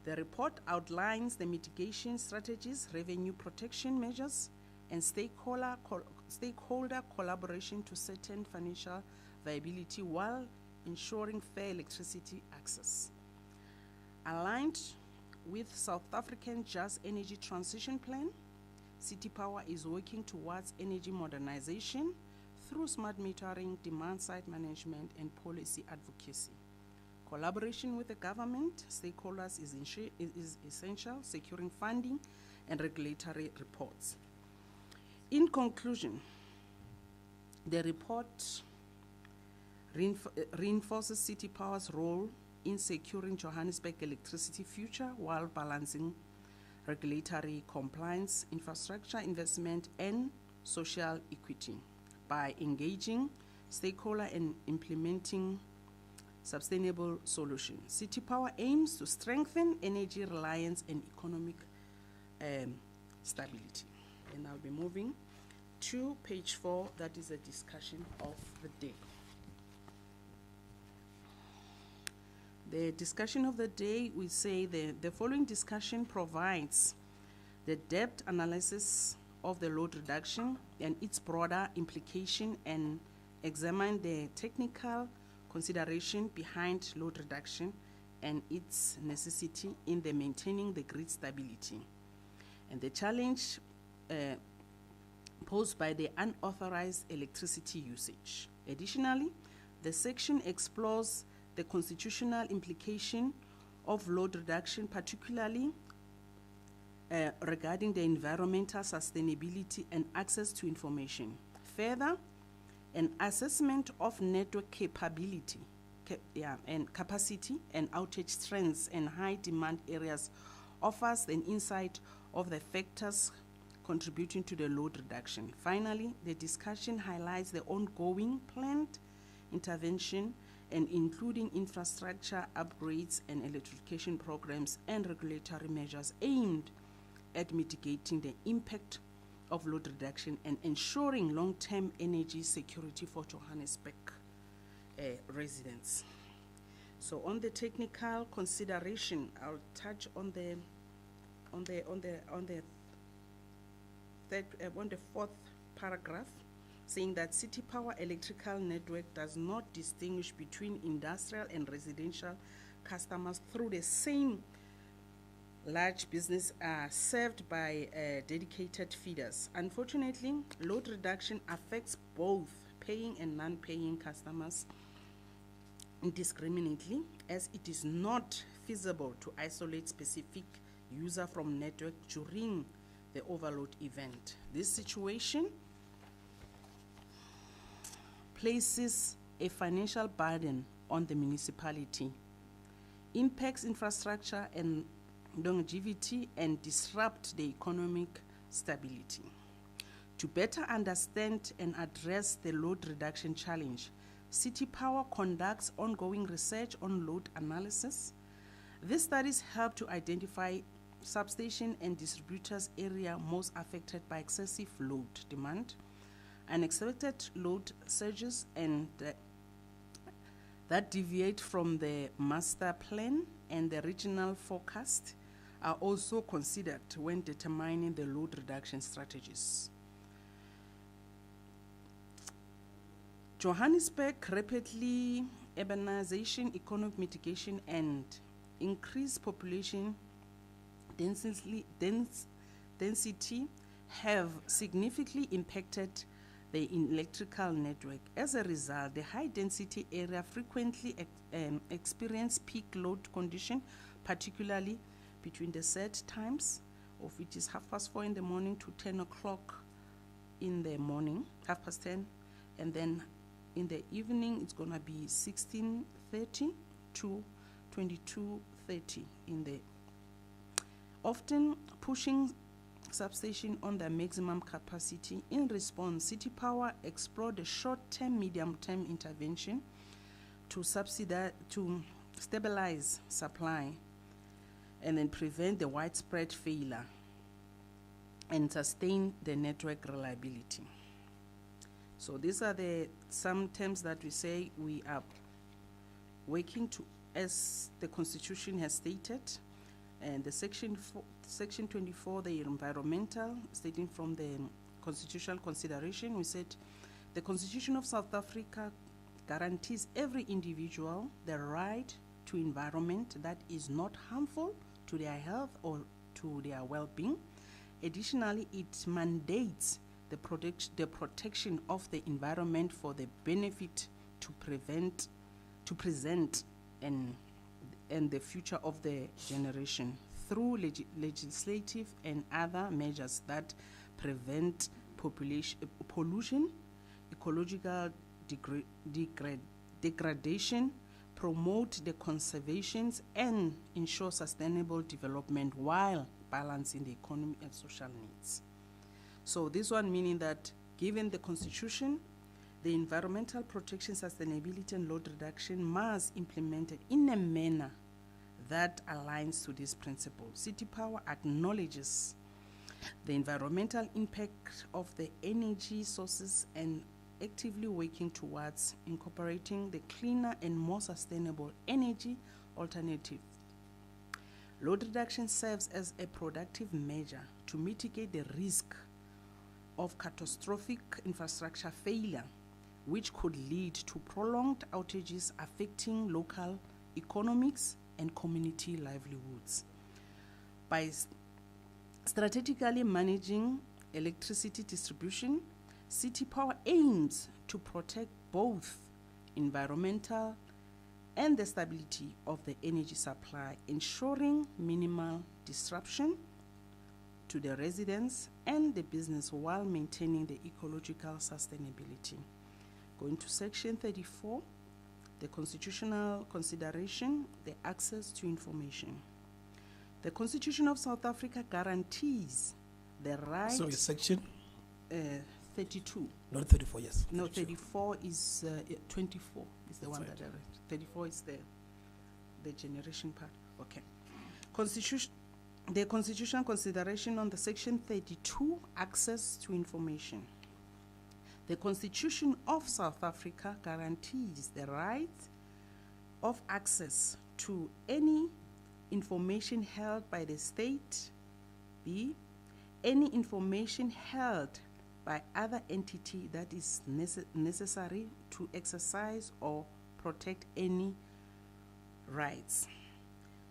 The report outlines the mitigation strategies, revenue protection measures, and stakeholder collaboration to certain financial viability while ensuring fair electricity access. Aligned with South African Just Energy Transition Plan, City Power is working towards energy modernization through smart metering, demand-side management, and policy advocacy. Collaboration with the government stakeholders is essential, securing funding and regulatory reports. In conclusion, the report reinforces City Power's role in securing Johannesburg electricity future while balancing regulatory compliance, infrastructure investment, and social equity. By engaging stakeholders and implementing sustainable solutions, City Power aims to strengthen energy reliance and economic stability. And I'll be moving to page 4, that is a discussion of the day. The discussion of the day, we say the following discussion provides the depth analysis of the load reduction and its broader implication, and examine the technical consideration behind load reduction and its necessity in the maintaining the grid stability, and the challenge posed by the unauthorized electricity usage. Additionally, the section explores the constitutional implication of load reduction, particularly regarding the environmental sustainability and access to information. Further, an assessment of network capability and capacity and outage trends and high demand areas offers an insight of the factors contributing to the load reduction. Finally, the discussion highlights the ongoing planned intervention and including infrastructure upgrades and electrification programs and regulatory measures aimed at mitigating the impact of load reduction and ensuring long-term energy security for Johannesburg residents. So on the technical consideration, I'll touch on the fourth paragraph, saying that City Power electrical network does not distinguish between industrial and residential customers through the same large business are served by dedicated feeders. Unfortunately, load reduction affects both paying and non-paying customers indiscriminately, as it is not feasible to isolate specific user from network during the overload event. This situation places a financial burden on the municipality, impacts infrastructure and longevity, and disrupt the economic stability. To better understand and address the load reduction challenge, City Power conducts ongoing research on load analysis. These studies help to identify substation and distributors area most affected by excessive load demand, unexpected load surges, and that deviate from the master plan and the regional forecast are also considered when determining the load reduction strategies. Johannesburg rapidly urbanization, economic mitigation, and increased population density have significantly impacted the electrical network. As a result, the high density area frequently experience peak load condition, particularly between the set times, of which is 4:30 in the morning to 10 o'clock in the morning, 10:30, and then in the evening it's gonna be 16:30 to 22:30 in the often pushing substation on their maximum capacity. In response, City Power explored a short-term, medium-term intervention to stabilize supply and then prevent the widespread failure and sustain the network reliability. So these are some terms that we say we are working to, as the Constitution has stated, and the section 24, the environmental, stating from the constitutional consideration, we said the Constitution of South Africa guarantees every individual the right to environment that is not harmful to their health or to their well-being. Additionally, it mandates the protection of the environment for the benefit to present and the future of the generation through legislative and other measures that prevent pollution, ecological degradation, promote the conservations, and ensure sustainable development while balancing the economy and social needs. So this one meaning that given the Constitution, the environmental protection, sustainability, and load reduction must be implemented in a manner that aligns to this principle. City Power acknowledges the environmental impact of the energy sources and actively working towards incorporating the cleaner and more sustainable energy alternative. Load reduction serves as a productive measure to mitigate the risk of catastrophic infrastructure failure, which could lead to prolonged outages affecting local economics and community livelihoods. By strategically managing electricity distribution, City Power aims to protect both environmental and the stability of the energy supply, ensuring minimal disruption to the residents and the business while maintaining the ecological sustainability. Going to section 34, the constitutional consideration, the access to information. The Constitution of South Africa guarantees the right... Sorry, section? 32. Not 34, yes. No, 34 is 24 is the one right. that I read. 34 is the generation part. Okay. The constitutional consideration on the section 32, access to information. The Constitution of South Africa guarantees the right of access to any information held by the state, B, any information held by other entity that is necessary to exercise or protect any rights.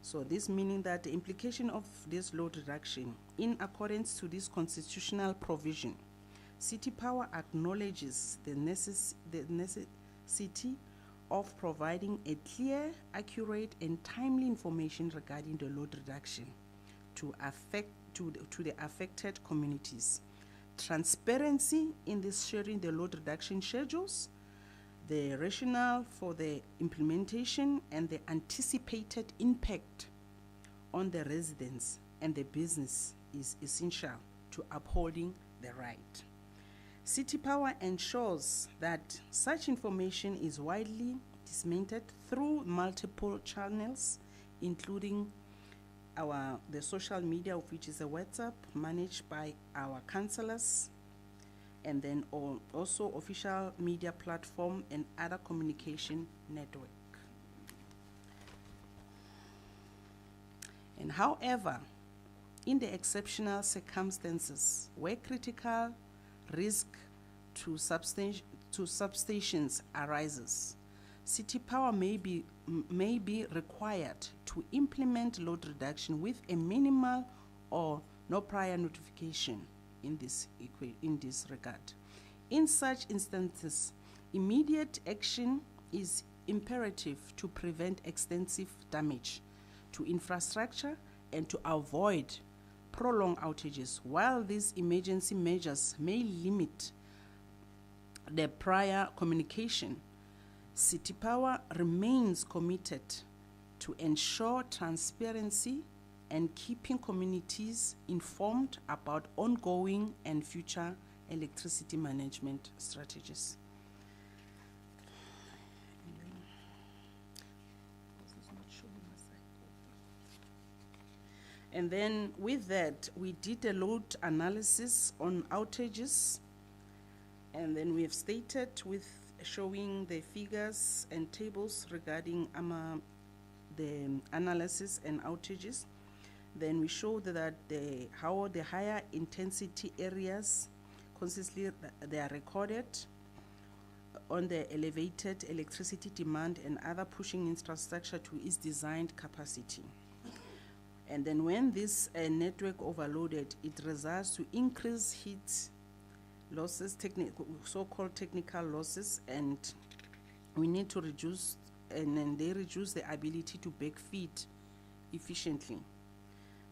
So this meaning that the implication of this load reduction, in accordance to this constitutional provision, City Power acknowledges the necessity of providing a clear, accurate, and timely information regarding the load reduction to the affected communities. Transparency in this sharing the load reduction schedules, the rationale for the implementation, and the anticipated impact on the residents and the business is essential to upholding the right. City Power ensures that such information is widely disseminated through multiple channels, including the social media, of which is a WhatsApp, managed by our councillors, and then also official media platform and other communication network. And however, in the exceptional circumstances where critical risk to substations arises, City Power may be required to implement load reduction with a minimal or no prior notification in this regard. In such instances, immediate action is imperative to prevent extensive damage to infrastructure and to avoid prolonged outages. While these emergency measures may limit the prior communication, City Power remains committed to ensure transparency and keeping communities informed about ongoing and future electricity management strategies. And then with that, we did a load analysis on outages, and then we have stated with showing the figures and tables regarding the analysis and outages. Then we showed that how the higher intensity areas consistently they are recorded on the elevated electricity demand and other pushing infrastructure to its designed capacity. And then when this network overloaded, it results to increase heat losses, so-called technical losses, and we need to reduce, and then they reduce the ability to backfeed efficiently.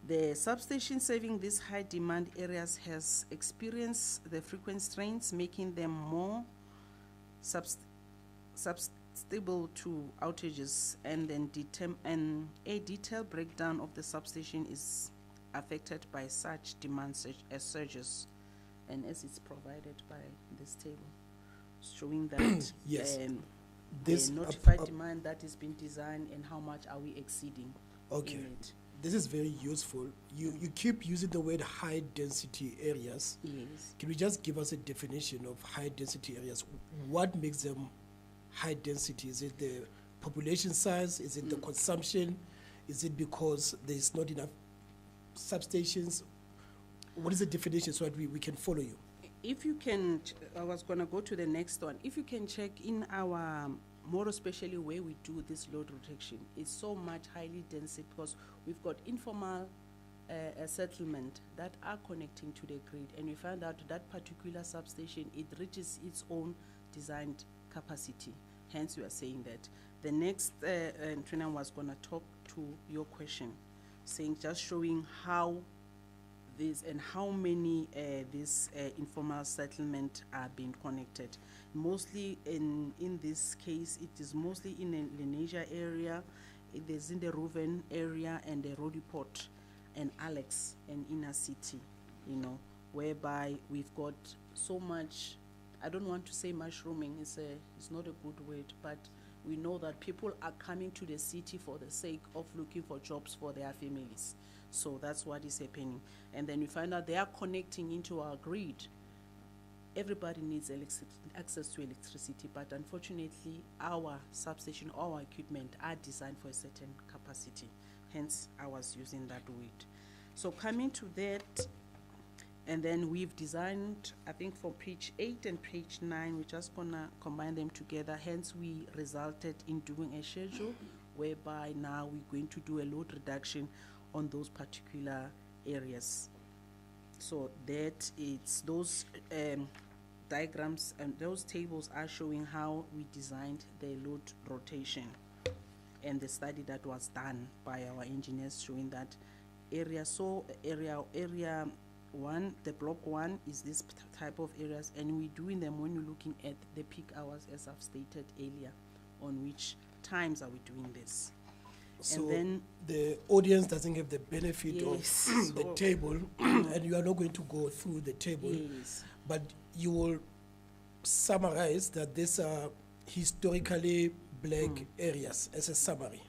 The substation serving these high demand areas has experienced the frequent strains, making them more stable to outages, and then a detailed breakdown of the substation is affected by such demand surges, and as it's provided by this table, showing that yes, the notified demand that has been designed and how much are we exceeding. Okay, this is very useful. You keep using the word high density areas. Yes. Can we just give us a definition of high density areas? What makes them high density? Is it the population size? Is it the consumption? Is it because there's not enough substations? What is the definition so that we can follow you? If you can, I was going to go to the next one. If you can check in our, more especially where we do this load rotation, it's so much highly dense because we've got informal settlement that are connecting to the grid, and we found out that particular substation, it reaches its own designed capacity. Hence, we are saying that. The next trainer was going to talk to your question, saying just showing how this and how many this informal settlement are being connected. Mostly in this case, it is mostly in the Lenasia area. It is in the Reuven area and the Roodepoort and Alex and Inner City, whereby we've got so much. I don't want to say mushrooming, it's not a good word, but we know that people are coming to the city for the sake of looking for jobs for their families. So that's what is happening. And then we find out they are connecting into our grid. Everybody needs access to electricity, but unfortunately our substation, our equipment are designed for a certain capacity. Hence I was using that word. So coming to that, and then we've designed, I think for page 8 and page 9, we're just gonna combine them together. Hence we resulted in doing a schedule whereby now we're going to do a load reduction on those particular areas. So that it's those diagrams and those tables are showing how we designed the load rotation, and the study that was done by our engineers showing that area. So area 1, the block 1 is this type of areas, and we're doing them when you're looking at the peak hours, as I've stated earlier, on which times are we doing this. So and then the audience doesn't have the benefit yes, of the table, and you are not going to go through the table. Yes. but you will summarize that these are historically black areas as a summary,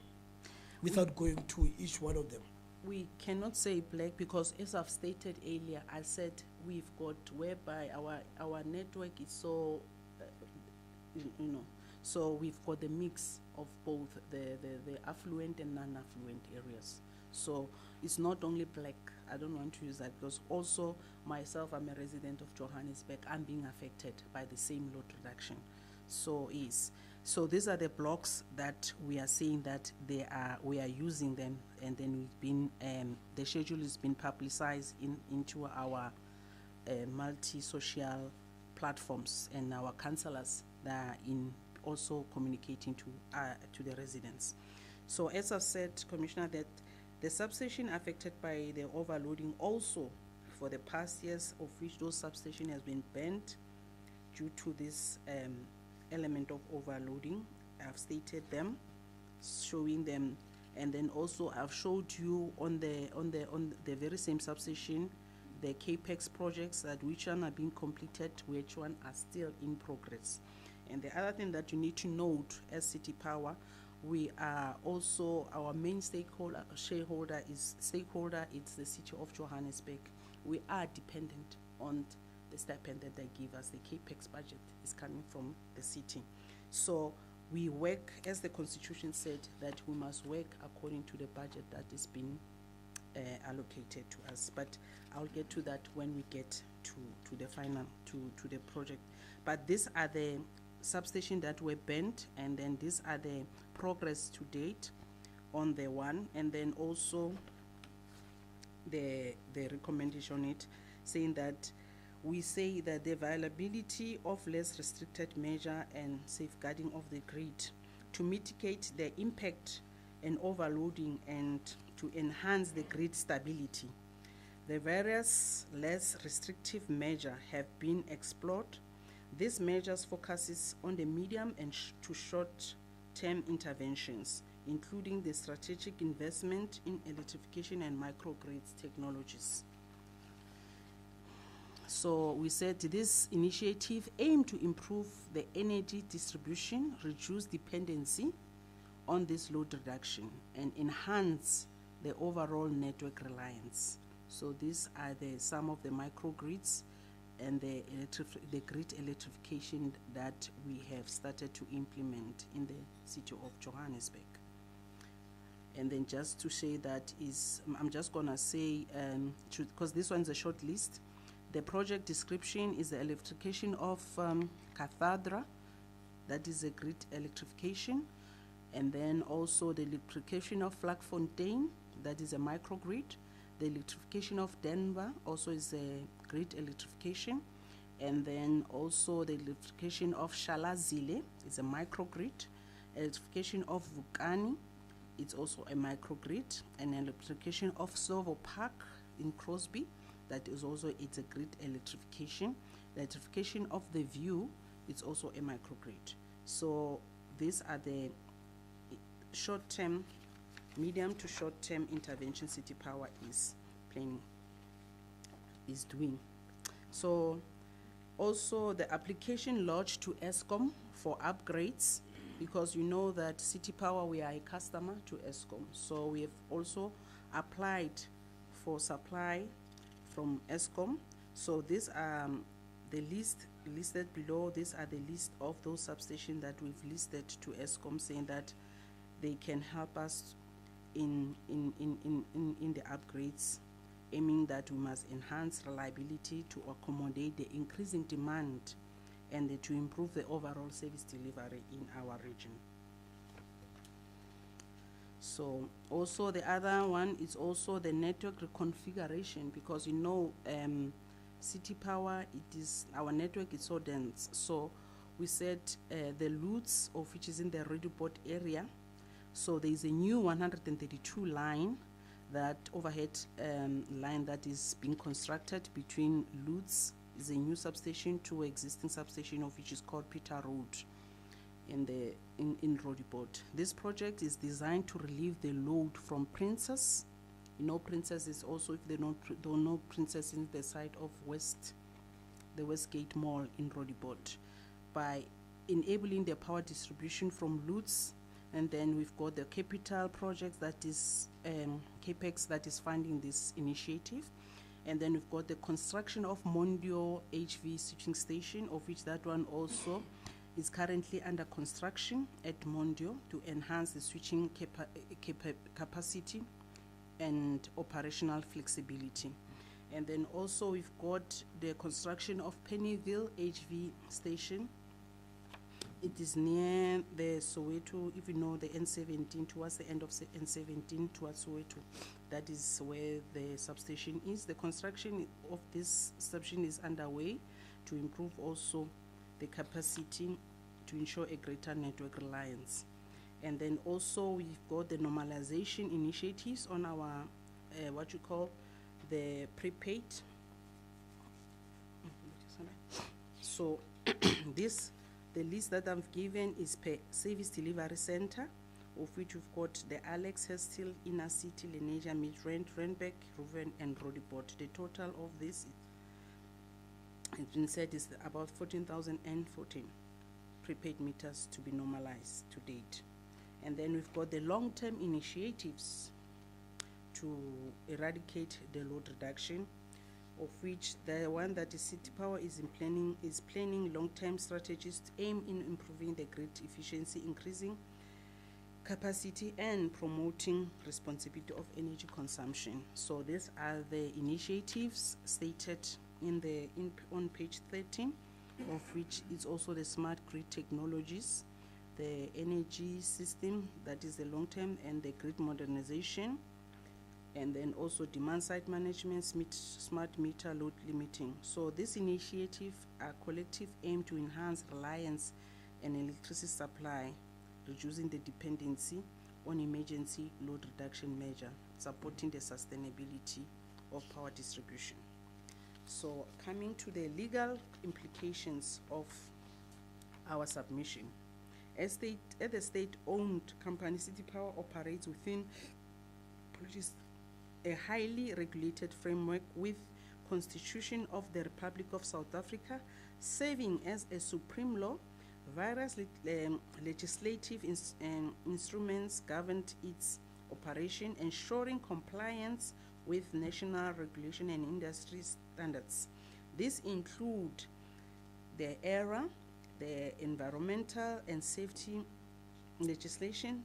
without going to each one of them. We cannot say black because, as I've stated earlier, I said we've got whereby our network is so, so we've got the mix of both the affluent and non-affluent areas. So it's not only black. I don't want to use that because also myself, I'm a resident of Johannesburg. I'm being affected by the same load reduction. So these are the blocks that we are saying that we are using them, and then we've been the schedule has been publicized into our multi-social platforms, and our councillors that are in also communicating to the residents. So as I've said, Commissioner, that the substation affected by the overloading also for the past years, of which those substation has been banned due to this element of overloading. I've stated them, showing them, and then also I've showed you on the very same substation the CAPEX projects that which one are being completed, which one are still in progress. And the other thing that you need to note as City Power, we are also, our main shareholder is it's the City of Johannesburg. We are dependent on the stipend that they give us. The CAPEX budget is coming from the city. So we work, as the Constitution said, that we must work according to the budget that is being allocated to us. But I'll get to that when we get to the final, to the project. But these are the substations that were banned, and then these are the progress to date on the one, and then also the recommendation on it, saying that we say that the availability of less restricted measure and safeguarding of the grid to mitigate the impact and overloading and to enhance the grid stability. The various less restrictive measures have been explored. These measures focuses on the medium and to short-term interventions, including the strategic investment in electrification and microgrid technologies. So we said this initiative aimed to improve the energy distribution, reduce dependency on this load reduction, and enhance the overall network reliance. So these are some of the microgrids and the grid electrification that we have started to implement in the City of Johannesburg. And then just to say that I'm just gonna say, because this one's a short list, the project description is the electrification of Cathedra, that is a grid electrification, and then also the electrification of Vlakfontein, that is a microgrid. The electrification of Denver also is a grid electrification, and then also the electrification of Shalazile is a microgrid. Electrification of Vukani, it's also a microgrid, and electrification of Slovo Park in Crosby, that is also, it's a grid electrification. The electrification of the View, it's also a microgrid. So these are the short-term, medium to short-term intervention City Power is planning, is doing. So also the application lodged to Eskom for upgrades, because you know that City Power, we are a customer to Eskom. So we have also applied for supply from Eskom. So these are the list listed below. These are the list of those substations that we've listed to Eskom, saying that they can help us in the upgrades, aiming that we must enhance reliability to accommodate the increasing demand and to improve the overall service delivery in our region. So also the other one is also the network reconfiguration, because you know City Power, our network is so dense. So we said the Lutz, of which is in the Reduport area. So there is a new 132 line, that overhead line that is being constructed between Lutz, is a new substation to existing substation of which is called Peter Road in Rodiport. This project is designed to relieve the load from Princess. You know, Princess is also, if they don't know, Princess is the side of West the Westgate Mall in Roodepoort by enabling the power distribution from Lutz. And then we've got the capital project that is CAPEX that is funding this initiative. And then we've got the construction of Mondio HV switching station, of which that one also is currently under construction at Mondio to enhance the switching capacity and operational flexibility. And then also we've got the construction of Pennyville HV station. It is near the Soweto, if you know the N17, towards the end of N17 towards Soweto. That is where the substation is. The construction of this substation is underway to improve also the capacity to ensure a greater network reliance. And then also we've got the normalization initiatives on our, what you call the prepaid. So the list that I've given is per service delivery center, of which we've got the Alex, Hestill, Inner City, Lenasia, Midrand, Randburg, Ruven, and Roodepoort. The total of this, it's been said, is about 14,014 prepaid meters to be normalized to date. And then we've got the long-term initiatives to eradicate the load reduction, of which the one that is City Power is planning long-term strategies to aim in improving the grid efficiency, increasing capacity, and promoting responsibility of energy consumption. So these are the initiatives stated on page 13, of which is also the smart grid technologies, the energy system, that is the long-term, and the grid modernization, and then also demand-side management, smart meter load limiting. So this initiative are collective aim to enhance reliance and electricity supply, reducing the dependency on emergency load reduction measure, supporting the sustainability of power distribution. So coming to the legal implications of our submission. As the state-owned company, City Power operates within a highly regulated framework with Constitution of the Republic of South Africa serving as a supreme law. Various legislative instruments govern its operation, ensuring compliance with national regulation and industry standards. These include the ERA, the environmental and safety legislation,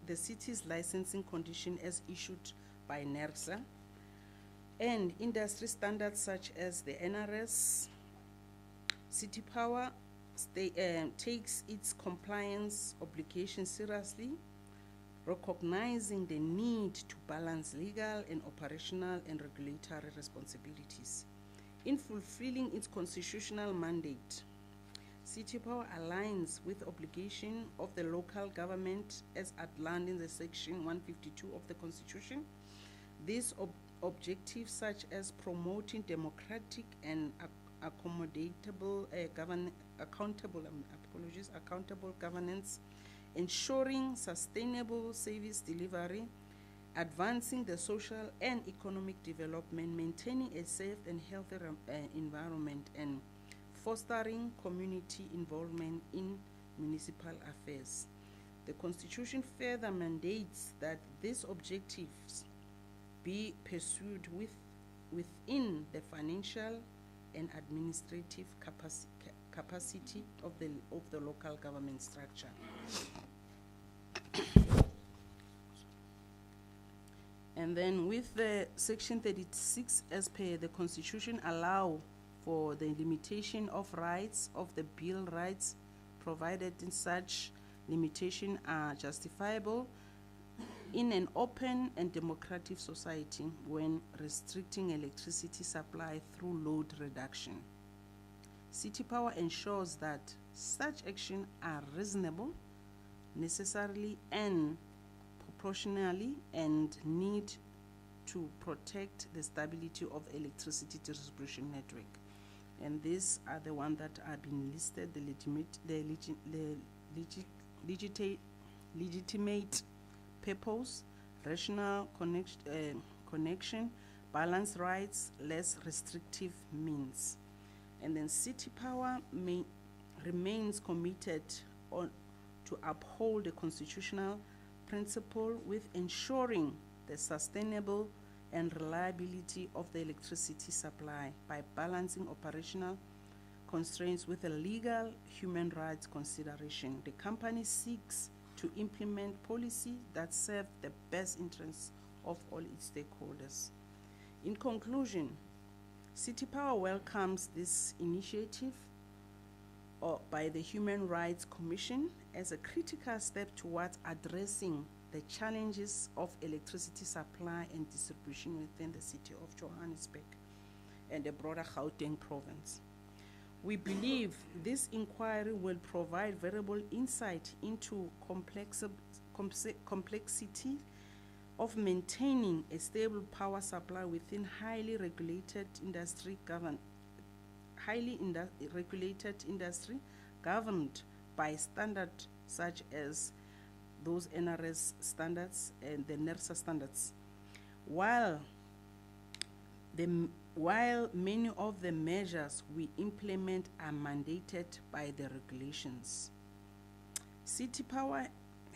the city's licensing condition as issued by NERSA, and industry standards such as the NRS. City Power takes its compliance obligations seriously, recognizing the need to balance legal and operational and regulatory responsibilities. In fulfilling its constitutional mandate, City Power aligns with obligation of the local government as outlined in the section 152 of the Constitution. These objectives, such as promoting democratic and accountable governance, ensuring sustainable service delivery, advancing the social and economic development, maintaining a safe and healthy environment, and fostering community involvement in municipal affairs. The Constitution further mandates that these objectives be pursued within the financial and administrative capacity of the local government structure. And then with the section 36 as per the Constitution allow for the limitation of rights of the bill rights, provided in such limitation are justifiable in an open and democratic society when restricting electricity supply through load reduction. City Power ensures that such actions are reasonable, necessarily and proportionally, and need to protect the stability of electricity distribution network. And these are the ones that are being listed: legitimate purpose, rational connection, balanced rights, less restrictive means. And then City Power remains committed to uphold the constitutional principle with ensuring the sustainable and reliability of the electricity supply by balancing operational constraints with a legal human rights consideration. The company seeks to implement policy that serve the best interests of all its stakeholders. In conclusion, City Power welcomes this initiative by the Human Rights Commission as a critical step towards addressing the challenges of electricity supply and distribution within the city of Johannesburg and the broader Gauteng province. We believe this inquiry will provide valuable insight into complexity of maintaining a stable power supply within highly regulated industry governed by standards such as those NRS standards and the NERSA standards. While many of the measures we implement are mandated by the regulations. City Power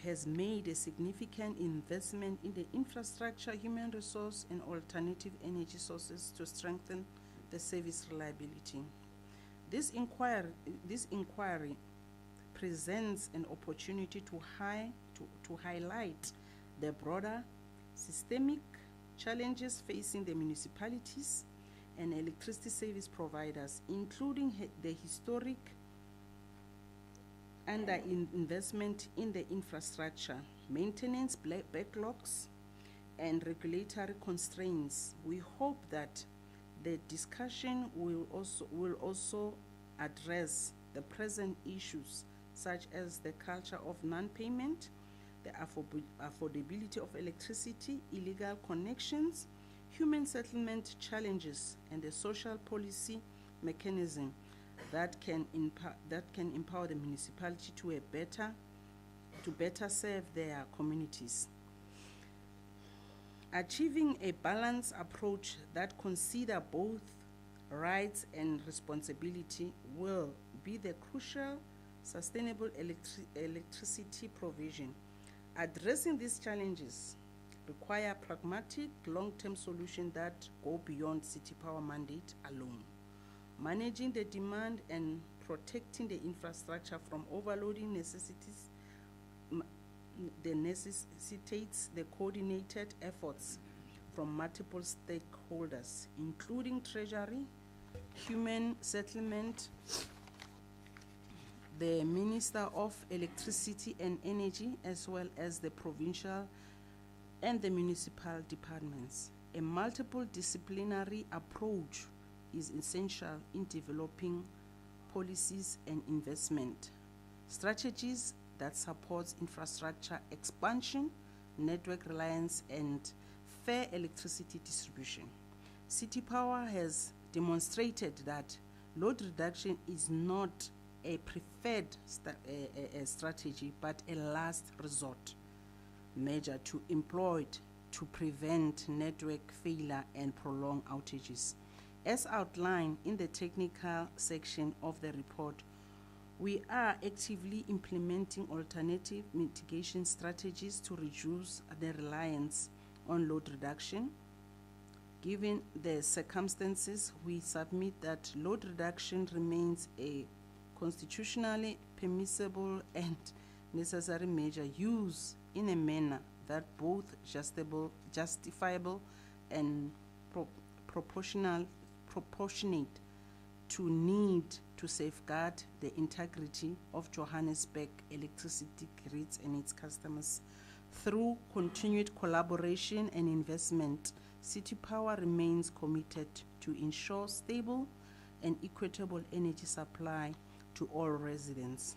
has made a significant investment in the infrastructure, human resource, and alternative energy sources to strengthen the service reliability. This inquiry presents an opportunity to highlight the broader systemic challenges facing the municipalities and electricity service providers, including the historic underinvestment in the infrastructure, maintenance backlogs, and regulatory constraints. We hope that the discussion will also address the present issues such as the culture of non-payment, the affordability of electricity, illegal connections, human settlement challenges, and the social policy mechanism that can empower the municipality to better serve their communities. Achieving a balanced approach that considers both rights and responsibility will be the crucial sustainable electricity provision. Addressing these challenges require pragmatic, long-term solutions that go beyond City Power mandate alone. Managing the demand and protecting the infrastructure from overloading necessitates the coordinated efforts from multiple stakeholders, including Treasury, Human Settlement, the Minister of Electricity and Energy, as well as the provincial and the municipal departments. A multiple disciplinary approach is essential in developing policies and investment strategies that supports infrastructure expansion, network reliance, and fair electricity distribution. City Power has demonstrated that load reduction is not a preferred strategy, but a last resort measure to employed to prevent network failure and prolong outages. As outlined in the technical section of the report, we are actively implementing alternative mitigation strategies to reduce the reliance on load reduction. Given the circumstances, we submit that load reduction remains a constitutionally permissible and necessary measure used in a manner that both justifiable and proportionate to need to safeguard the integrity of Johannesburg electricity grids and its customers. Through continued collaboration and investment, City Power remains committed to ensure stable and equitable energy supply to all residents.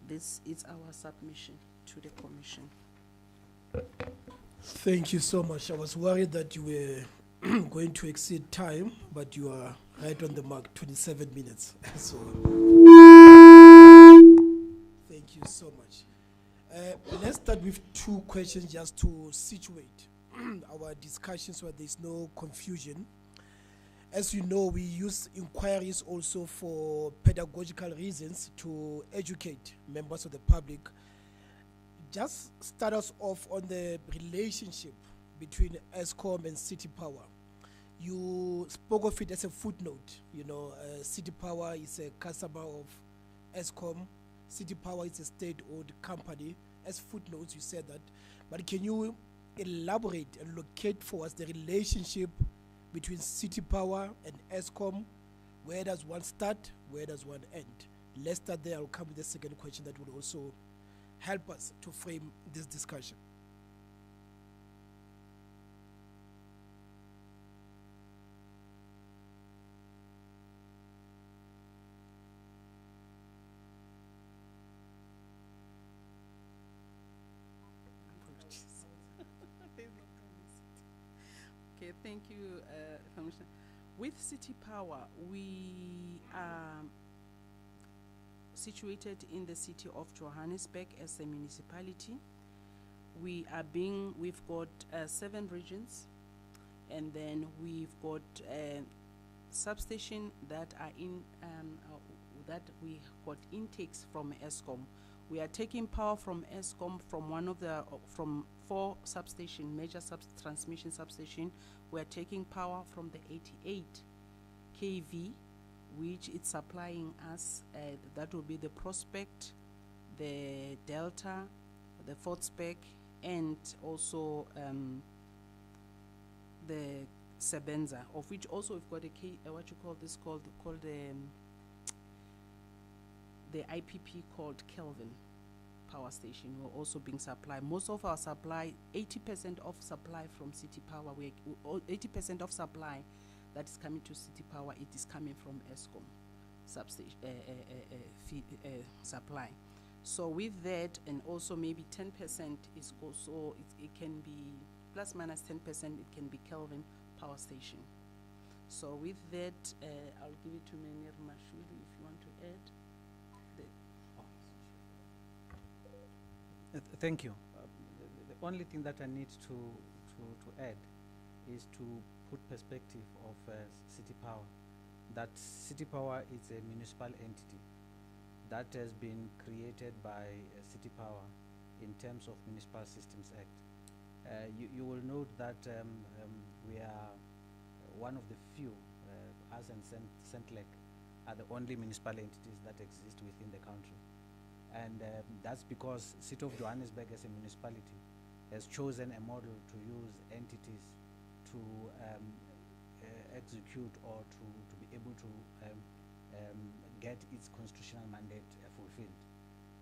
This is our submission to the Commission. Thank you so much. I was worried that you were going to exceed time, but you are right on the mark, 27 minutes. So, thank you so much. Let's start with two questions just to situate our discussion so there's no confusion. As you know, we use inquiries also for pedagogical reasons to educate members of the public. Just start us off on the relationship between ESCOM and City Power. You spoke of it as a footnote. You know, City Power is a customer of ESCOM. City Power is a state-owned company. As footnotes, you said that. But can you elaborate and locate for us the relationship between City Power and ESCOM? Where does one start? Where does one end? Let's start there. I'll come with the second question that will also help us to frame this discussion. Okay, thank you, Commissioner. With City Power, we are situated in the city of Johannesburg as a municipality. We've got 7 regions, and then we've got substation that are in that we got intakes from ESCOM. We are taking power from ESCOM from one of the from 4 substation, major transmission substation. We are taking power from the 88 kV, which it's supplying us. That will be the Prospect, the Delta, the Fort Spec, and also the Sebenza, of which also we've got a what you call this called the IPP called Kelvin Power Station. We're also being supplied. Most of our supply, 80% of supply from City Power, 80% of supply that is coming to City Power, it is coming from ESCOM substation supply. So with that, and also maybe 10% is also, it can be plus minus 10%, it can be Kelvin Power Station. So with that, I'll give it to Menir Mashudi if you want to add. Thank you. The only thing that I need to add is to put perspective of City Power. That City Power is a municipal entity that has been created by City Power in terms of Municipal Systems Act. You will note that we are one of the few, us and Centlec are the only municipal entities that exist within the country. And that's because City of Johannesburg as a municipality has chosen a model to use entities to execute or to be able to get its constitutional mandate fulfilled.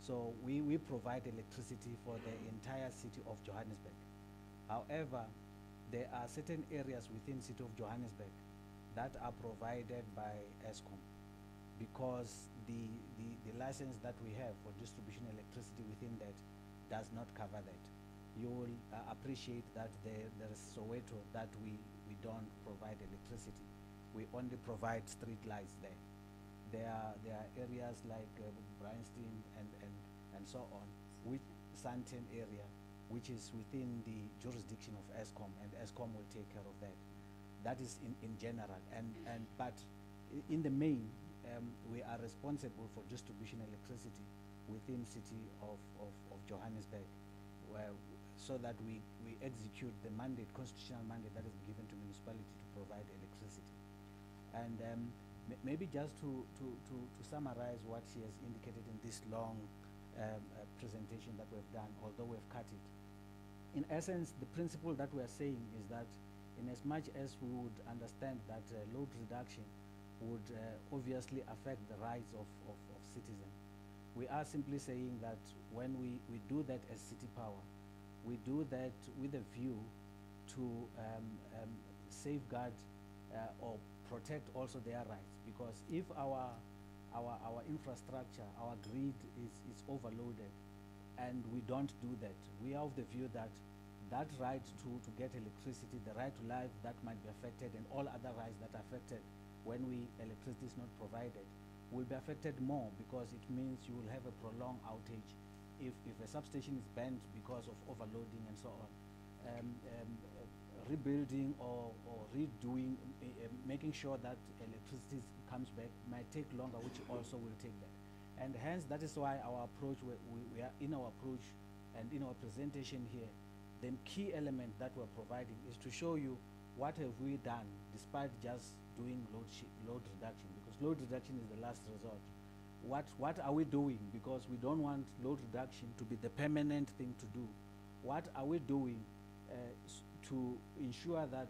So we provide electricity for the entire city of Johannesburg. However, there are certain areas within City of Johannesburg that are provided by ESCOM, because the license that we have for distribution electricity within that does not cover that. You will appreciate that there is Soweto that we don't provide electricity. We only provide street lights there. There are areas like Bryanston and so on, which Sandton area, which is within the jurisdiction of ESCOM, and ESCOM will take care of that. That is in general, but in the main, we are responsible for distribution electricity within city of Johannesburg, so that we execute the mandate, constitutional mandate that is given to municipality to provide electricity. And maybe just to summarize what she has indicated in this long presentation that we've done, although we've cut it. In essence, the principle that we are saying is that in as much as we would understand that load reduction would obviously affect the rights of citizens, we are simply saying that when we do that as City Power, we do that with a view to safeguard or protect also their rights. Because if our infrastructure, our grid is overloaded, and we don't do that, we are of the view that that right to get electricity, the right to life that might be affected, and all other rights that are affected when electricity is not provided, will be affected more, because it means you will have a prolonged outage if a substation is banned because of overloading and so on. Rebuilding or redoing, making making sure that electricity comes back might take longer, which also will take that. And hence, that is why our approach, we are in our approach and in our presentation here, the key element that we're providing is to show you what have we done despite just doing load reduction, because load reduction is the last resort. What are we doing? Because we don't want load reduction to be the permanent thing to do. What are we doing to ensure that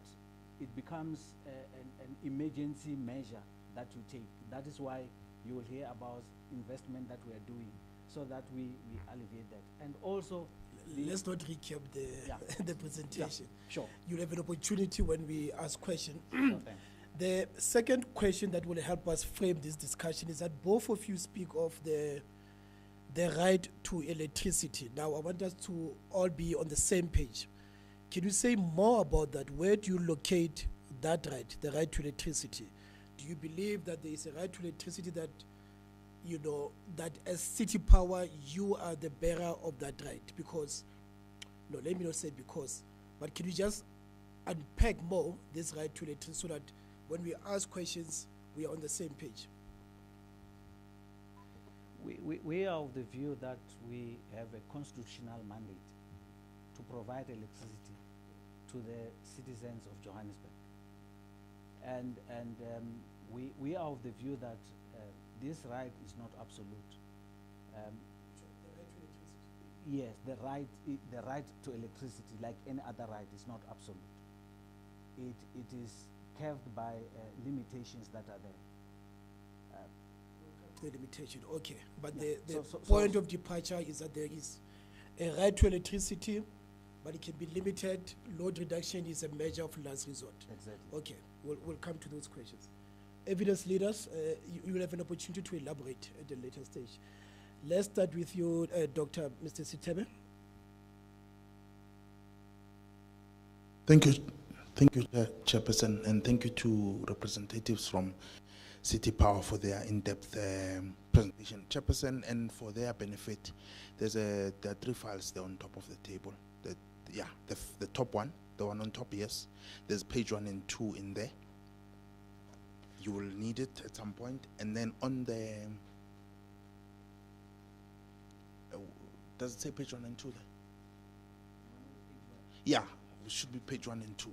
it becomes an emergency measure that you take? That is why you will hear about investment that we are doing, so that we alleviate that. And also, let's not recap the Yeah. the presentation. Yeah, sure. You'll have an opportunity when we ask questions. Sure, thanks. The second question that will help us frame this discussion is that both of you speak of the right to electricity. Now, I want us to all be on the same page. Can you say more about that? Where do you locate that right, the right to electricity? Do you believe that there is a right to electricity that, you know, that as City Power, you are the bearer of that right? Because, no, let me not say because, but can you just unpack more this right to electricity so that when we ask questions, we are on the same page? We are of the view that we have a constitutional mandate to provide electricity to the citizens of Johannesburg. And we are of the view that this right is not absolute. Yes, the right to electricity, like any other right, is not absolute. It is curved by limitations that are there. The limitation, okay. But Yeah. the So point of departure is that there is a right to electricity, but it can be limited. Load reduction is a measure of last resort. Exactly. Okay, we'll come to those questions. Evidence leaders, you will have an opportunity to elaborate at a later stage. Let's start with you, Dr. Mr. Sithebe. Thank you, Chairperson, and thank you to representatives from City Power for their in-depth presentation. Chairperson, and for their benefit, there are 3 files there on top of the table. The top one, the one on top, yes. There's page 1 and 2 in there. You will need it at some point. And then on the, does it say page 1 and 2 there? Yeah, it should be page 1 and 2.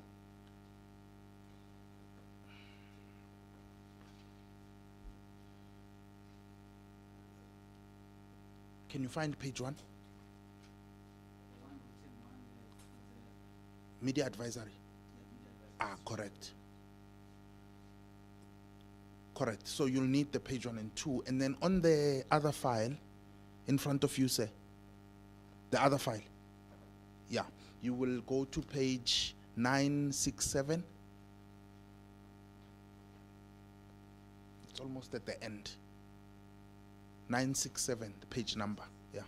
Can you find page 1? Media advisory. Correct. Correct. So you'll need the page 1 and 2. And then on the other file, in front of you, sir, the other file. Yeah. You will go to page 967. It's almost at the end. 967, the page number. Yeah.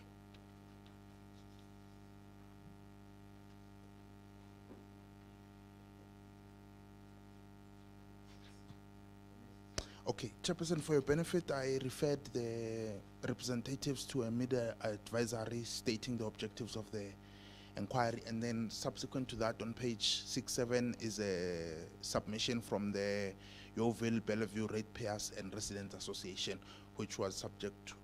Okay, Chairperson, for your benefit, I referred the representatives to a media advisory stating the objectives of the inquiry, and then subsequent to that on page 67 is a submission from the Yeoville Bellevue Ratepayers and Residents Association, which was subject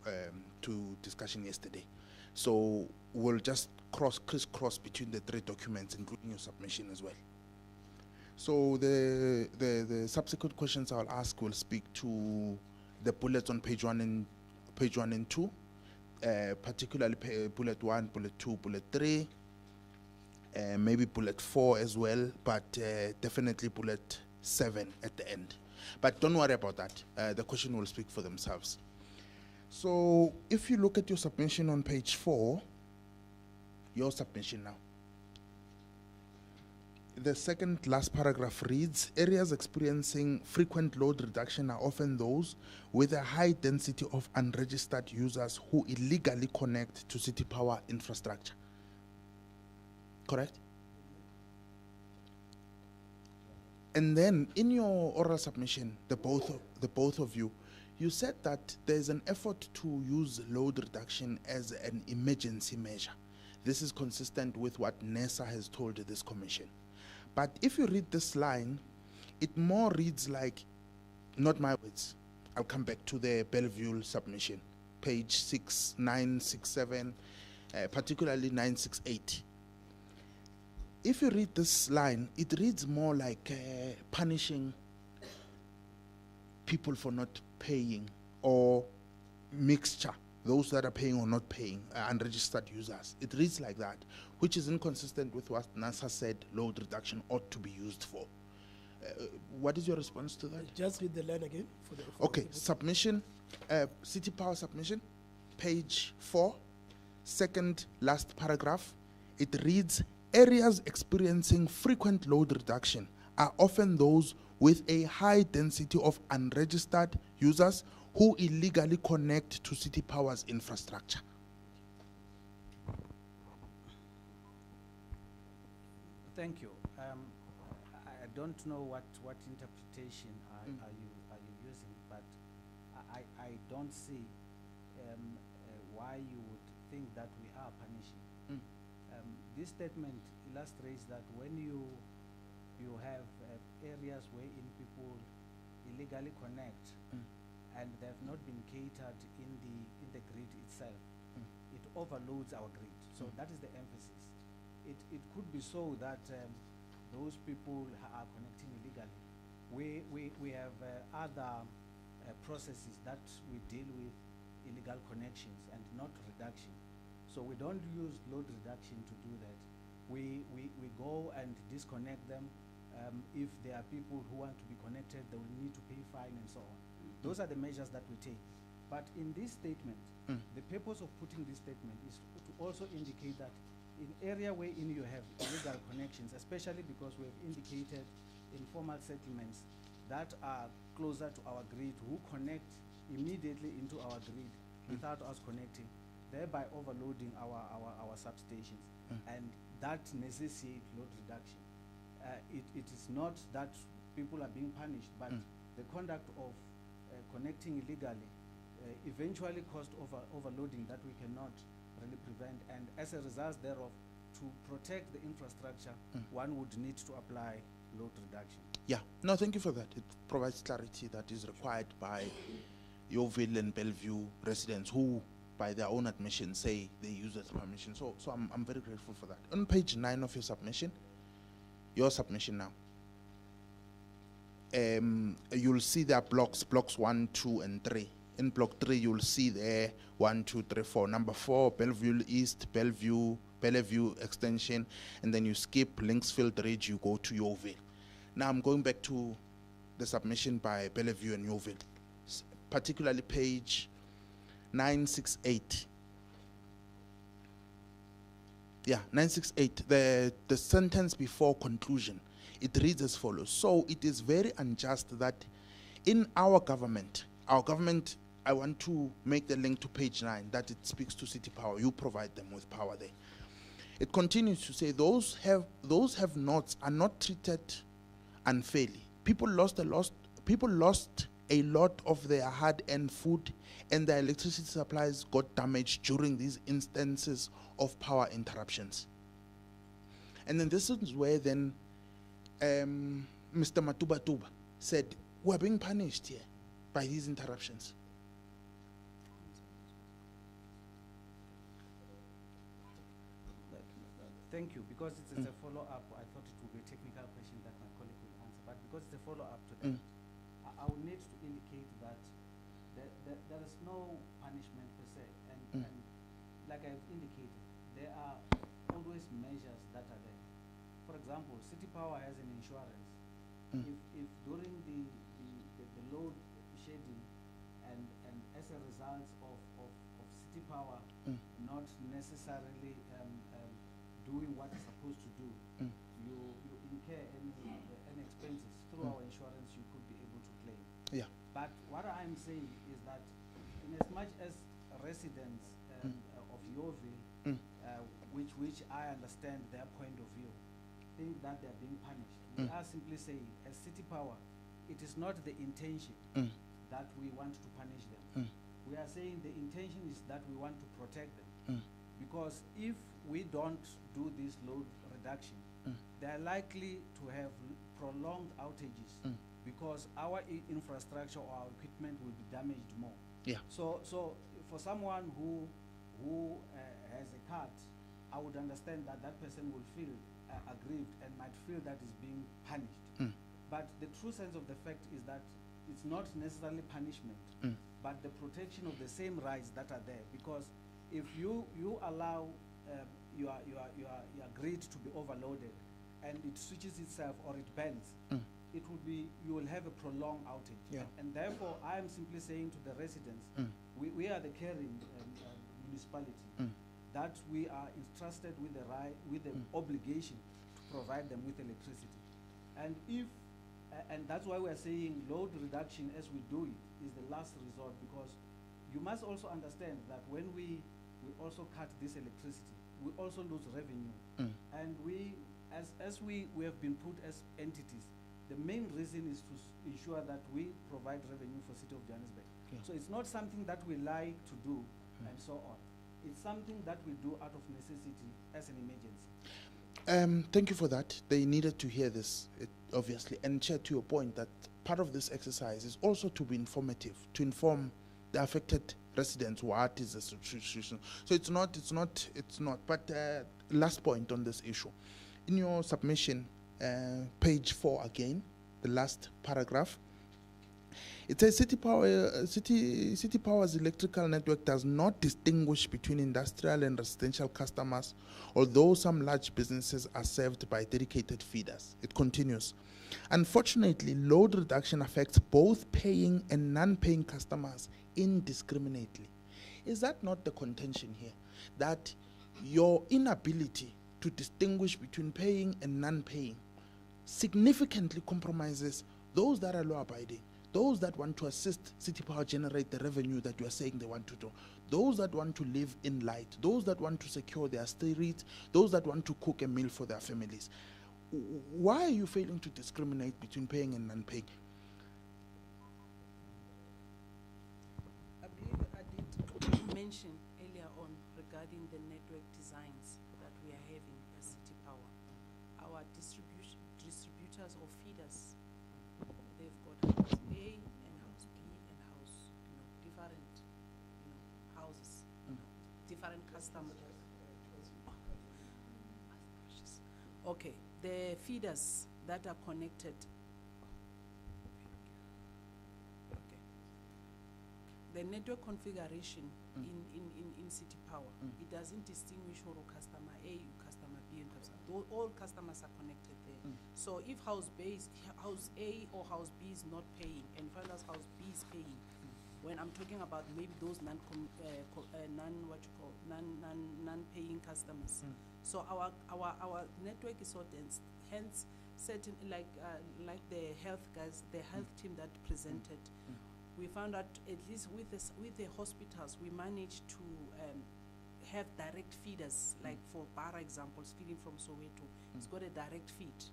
to discussion yesterday. So we'll just crisscross between the 3 documents, including your submission as well. So the subsequent questions I'll ask will speak to the bullets on page 1 and 2, particularly bullet 1, bullet 2, bullet 3, maybe bullet 4 as well, but definitely bullet 7 at the end. But don't worry about that. The question will speak for themselves. So if you look at your submission on page 4, your submission now, the second last paragraph reads, areas experiencing frequent load reduction are often those with a high density of unregistered users who illegally connect to City Power infrastructure. Correct? And then in your oral submission, the both of you, you said that there's an effort to use load reduction as an emergency measure. This is consistent with what NERSA has told this commission. But if you read this line, it more reads like, not my words, I'll come back to the Bellevue submission, page 967, particularly 968. If you read this line, it reads more like punishing people for not paying, or mixture, those that are paying or not paying, unregistered users. It reads like that, which is inconsistent with what NASA said load reduction ought to be used for. What is your response to that? Just read the line again. Okay, submission, City Power submission, page 4, second last paragraph. It reads, areas experiencing frequent load reduction are often those with a high density of unregistered users who illegally connect to City Power's infrastructure. Thank you. I don't know what interpretation are you using, but I don't see why you would think that we are punishing. This statement illustrates that when you have areas wherein people illegally connect and they have not been catered in the grid itself, it overloads our grid. So that is the emphasis. It could be so that those people are connecting illegally. We have other processes that we deal with illegal connections and not reduction. So we don't use load reduction to do that. We go and disconnect them. If there are people who want to be connected, they will need to pay fine and so on. Those are the measures that we take. But in this statement, the purpose of putting this statement is to also indicate that in area wherein you have illegal connections, especially because we have indicated informal settlements that are closer to our grid, who connect immediately into our grid without us connecting, thereby overloading our substations, and that necessitates load reduction. It is not that people are being punished, but the conduct of connecting illegally eventually caused overloading that we cannot really prevent, and as a result thereof, to protect the infrastructure, one would need to apply load reduction. Yeah, no, thank you for that. It provides clarity that is required by Yeoville and Bellevue residents who, by their own admission, say they use that permission. So I'm very grateful for that. On page 9 of your submission now, you'll see there are blocks 1, 2, and 3. In block 3, you'll see there 1, 2, 3, 4. Number 4, Bellevue East, Bellevue Extension, and then you skip Linksfield Ridge, you go to Yeoville. Now I'm going back to the submission by Bellevue and Yeoville, particularly page 968. Yeah, 968, the sentence before conclusion, it reads as follows. So it is very unjust that in our government, I want to make the link to page 9, that it speaks to City Power. You provide them with power there. It continues to say those have-nots are not treated unfairly. People lost a lot of their hard-earned food, and their electricity supplies got damaged during these instances of power interruptions. And then this is where then Mr. Matubatuba said, we're being punished here by these interruptions. Thank you. Because it's a follow-up, I thought it would be a technical question that my colleague will answer. But because it's a follow-up to that, I will need to indicate that there is no punishment per se. And like I've indicated, there are always measures that are there. For example, City Power has an insurance. If during the load shedding and as a result of City Power not necessarily doing what it's supposed to do, you incur any expenses through our insurance, you could be able to claim. Yeah. But what I'm saying is that in as much as residents of Yeoville, which I understand their point of view, think that they're being punished, we are simply saying, as City Power, it is not the intention that we want to punish them. We are saying the intention is that we want to protect them. Because if we don't do this load reduction, they are likely to have prolonged outages because our infrastructure or our equipment will be damaged more. Yeah. So for someone who has a card, I would understand that that person will feel aggrieved and might feel that is being punished. But the true sense of the fact is that it's not necessarily punishment, but the protection of the same rights that are there. Because if you allow your grid to be overloaded and it switches itself or it bends, it will be, you will have a prolonged outage. Yeah. And therefore, I am simply saying to the residents, we are the caring municipality, that we are entrusted with the right, with the obligation to provide them with electricity. And if, and that's why we are saying load reduction as we do it is the last resort, because you must also understand that when we also cut this electricity, we also lose revenue. And we, as we have been put as entities, the main reason is to ensure that we provide revenue for City of Johannesburg. Yeah. So it's not something that we like to do and so on. It's something that we do out of necessity as an emergency. Thank you for that. They needed to hear this, obviously. And Chair, to your point, that part of this exercise is also to be informative, to inform the affected residents what is the situation. So it's not. But last point on this issue. In your submission, page 4 again, the last paragraph, it says City Power's electrical network does not distinguish between industrial and residential customers, although some large businesses are served by dedicated feeders. It continues. Unfortunately, load reduction affects both paying and non-paying customers indiscriminately. Is that not the contention here? That your inability to distinguish between paying and non-paying significantly compromises those that are law-abiding, those that want to assist City Power generate the revenue that you are saying they want to do, those that want to live in light, those that want to secure their streets, those that want to cook a meal for their families. Why are you failing to discriminate between paying and non-paying? I believe I did mention earlier on regarding the network designs that we are having as City Power. Our distributors or feeders, they've got house A and house B and house, different, houses, different customers. Okay, the feeders that are connected. Okay. The network configuration in City Power, it doesn't distinguish who customer A, customer B, and customer. All customers are connected there. So if house A or house B is not paying, and find out house B is paying, when I'm talking about maybe those non-paying customers. So our network is so dense. Hence, certain like the health guys, the health team that presented, we found out at least with the hospitals, we managed to have direct feeders. Like for Bara examples, feeding from Soweto, it's got a direct feed,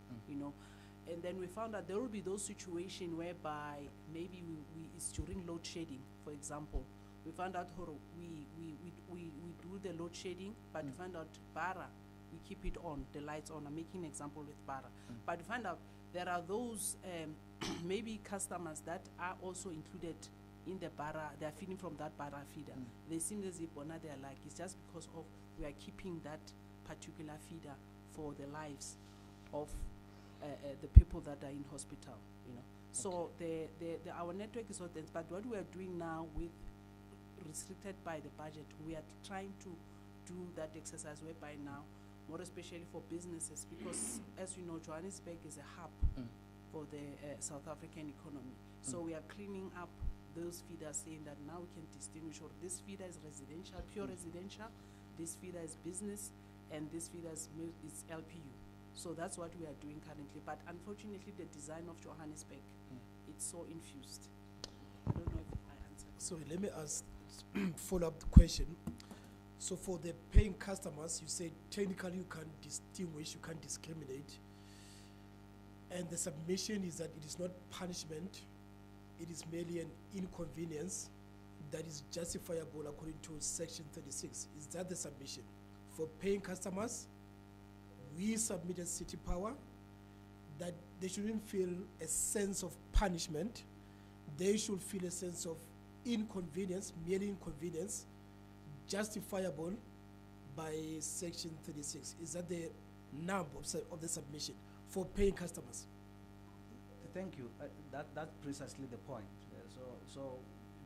And then we found out there will be those situations whereby maybe it's during load shedding, for example. We found out we do the load shedding, but we found out Bara, we keep it on, the lights on. I'm making an example with Bara. But we find out there are those maybe customers that are also included in the Bara, they are feeding from that Bara feeder. They seem as if they are like, it's just because of we are keeping that particular feeder for the lives of the people that are in hospital, So our network is so dense, but what we are doing now with restricted by the budget, we are trying to do that exercise whereby now, more especially for businesses, because as you know, Johannesburg is a hub for the South African economy. So we are cleaning up those feeders, saying that now we can distinguish, or this feeder is residential, pure residential, this feeder is business, and this feeder is LPU. So that's what we are doing currently. But unfortunately, the design of Johannesburg, it's so infused. I don't know if I answered. So let me ask, follow up the question. So for the paying customers, you say technically you can distinguish, you can discriminate. And the submission is that it is not punishment, it is merely an inconvenience that is justifiable according to Section 36. Is that the submission? For paying customers, we submitted City Power. that they shouldn't feel a sense of punishment. They should feel a sense of inconvenience, merely inconvenience, justifiable by Section 36. Is that the number of the submission for paying customers? Thank you. That's precisely the point. So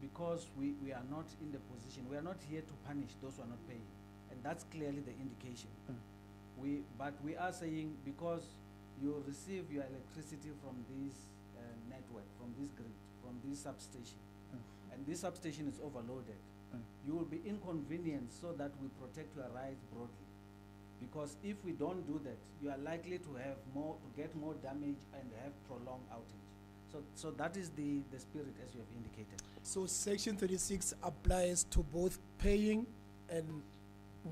because we are not in the position, we are not here to punish those who are not paying, and that's clearly the indication. But we are saying, because you receive your electricity from this network, from this grid, from this substation, and this substation is overloaded, you will be inconvenienced, so that we protect your rights broadly. Because if we don't do that, you are likely to have get more damage and have prolonged outage. So that is the spirit, as you have indicated. So Section 36 applies to both paying and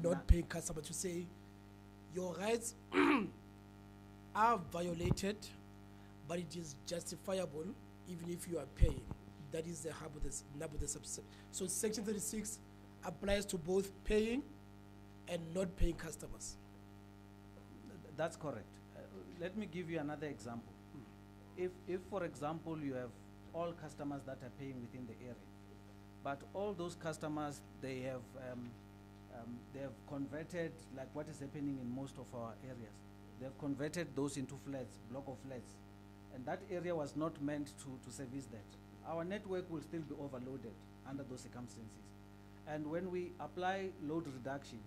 not paying customers, to say your rights are violated, but it is justifiable even if you are paying. That is the hub of the subsection. So Section 36 applies to both paying and not paying customers. That's correct. Let me give you another example. If for example, you have all customers that are paying within the area, but all those customers, they have converted, like what is happening in most of our areas. They have converted those into flats, block of flats, and that area was not meant to service that. Our network will still be overloaded under those circumstances. And when we apply load reduction,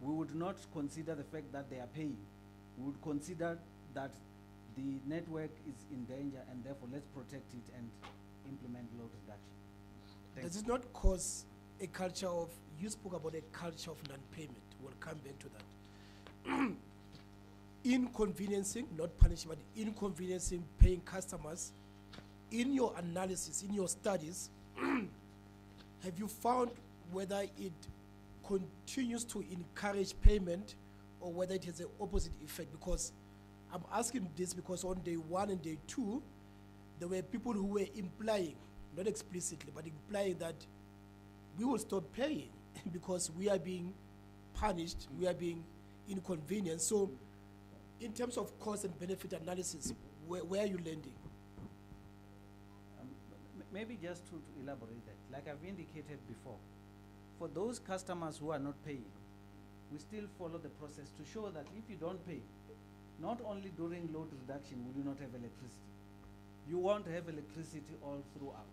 we would not consider the fact that they are paying. We would consider that the network is in danger, and therefore let's protect it and implement load reduction. Does it not cause a culture of, you spoke about a culture of non-payment, we'll come back to that. Inconveniencing, not punishing, but inconveniencing paying customers. In your analysis, in your studies, have you found whether it continues to encourage payment or whether it has an opposite effect? Because I'm asking this because on day 1 and day 2, there were people who were implying, not explicitly, but implying that we will stop paying because we are being punished, we are being inconvenienced. So in terms of cost and benefit analysis, where are you landing? Maybe just to elaborate that, like I've indicated before, for those customers who are not paying, we still follow the process to show that if you don't pay, not only during load reduction will you not have electricity, you won't have electricity all throughout.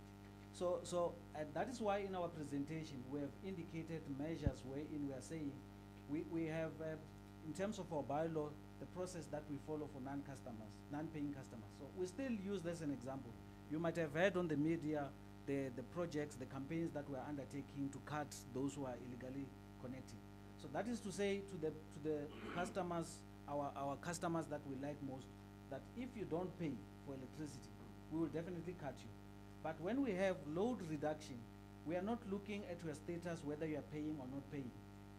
So that is why in our presentation we have indicated measures wherein we are saying we have, in terms of our bylaw, the process that we follow for non-paying customers. So we still use this as an example. You might have heard on the media the projects, the campaigns that we're undertaking to cut those who are illegally connecting. So that is to say to the customers, our customers that we like most, that if you don't pay for electricity, we will definitely cut you. But when we have load reduction, we are not looking at your status whether you are paying or not paying.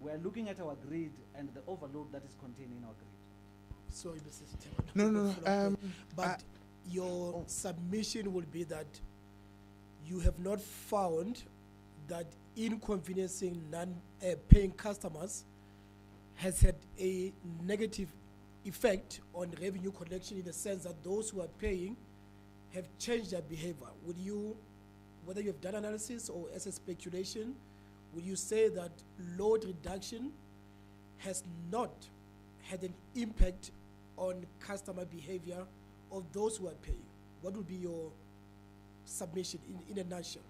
We are looking at our grid and the overload that is contained in our grid. Sorry, Mr. Chairman. But your submission will be that you have not found that inconveniencing non-paying customers has had a negative effect on revenue collection, in the sense that those who are paying have changed their behavior. Would you, whether you have done analysis or as a speculation, would you say that load reduction has not had an impact on customer behavior of those who are paying? What would be your submission in a nutshell?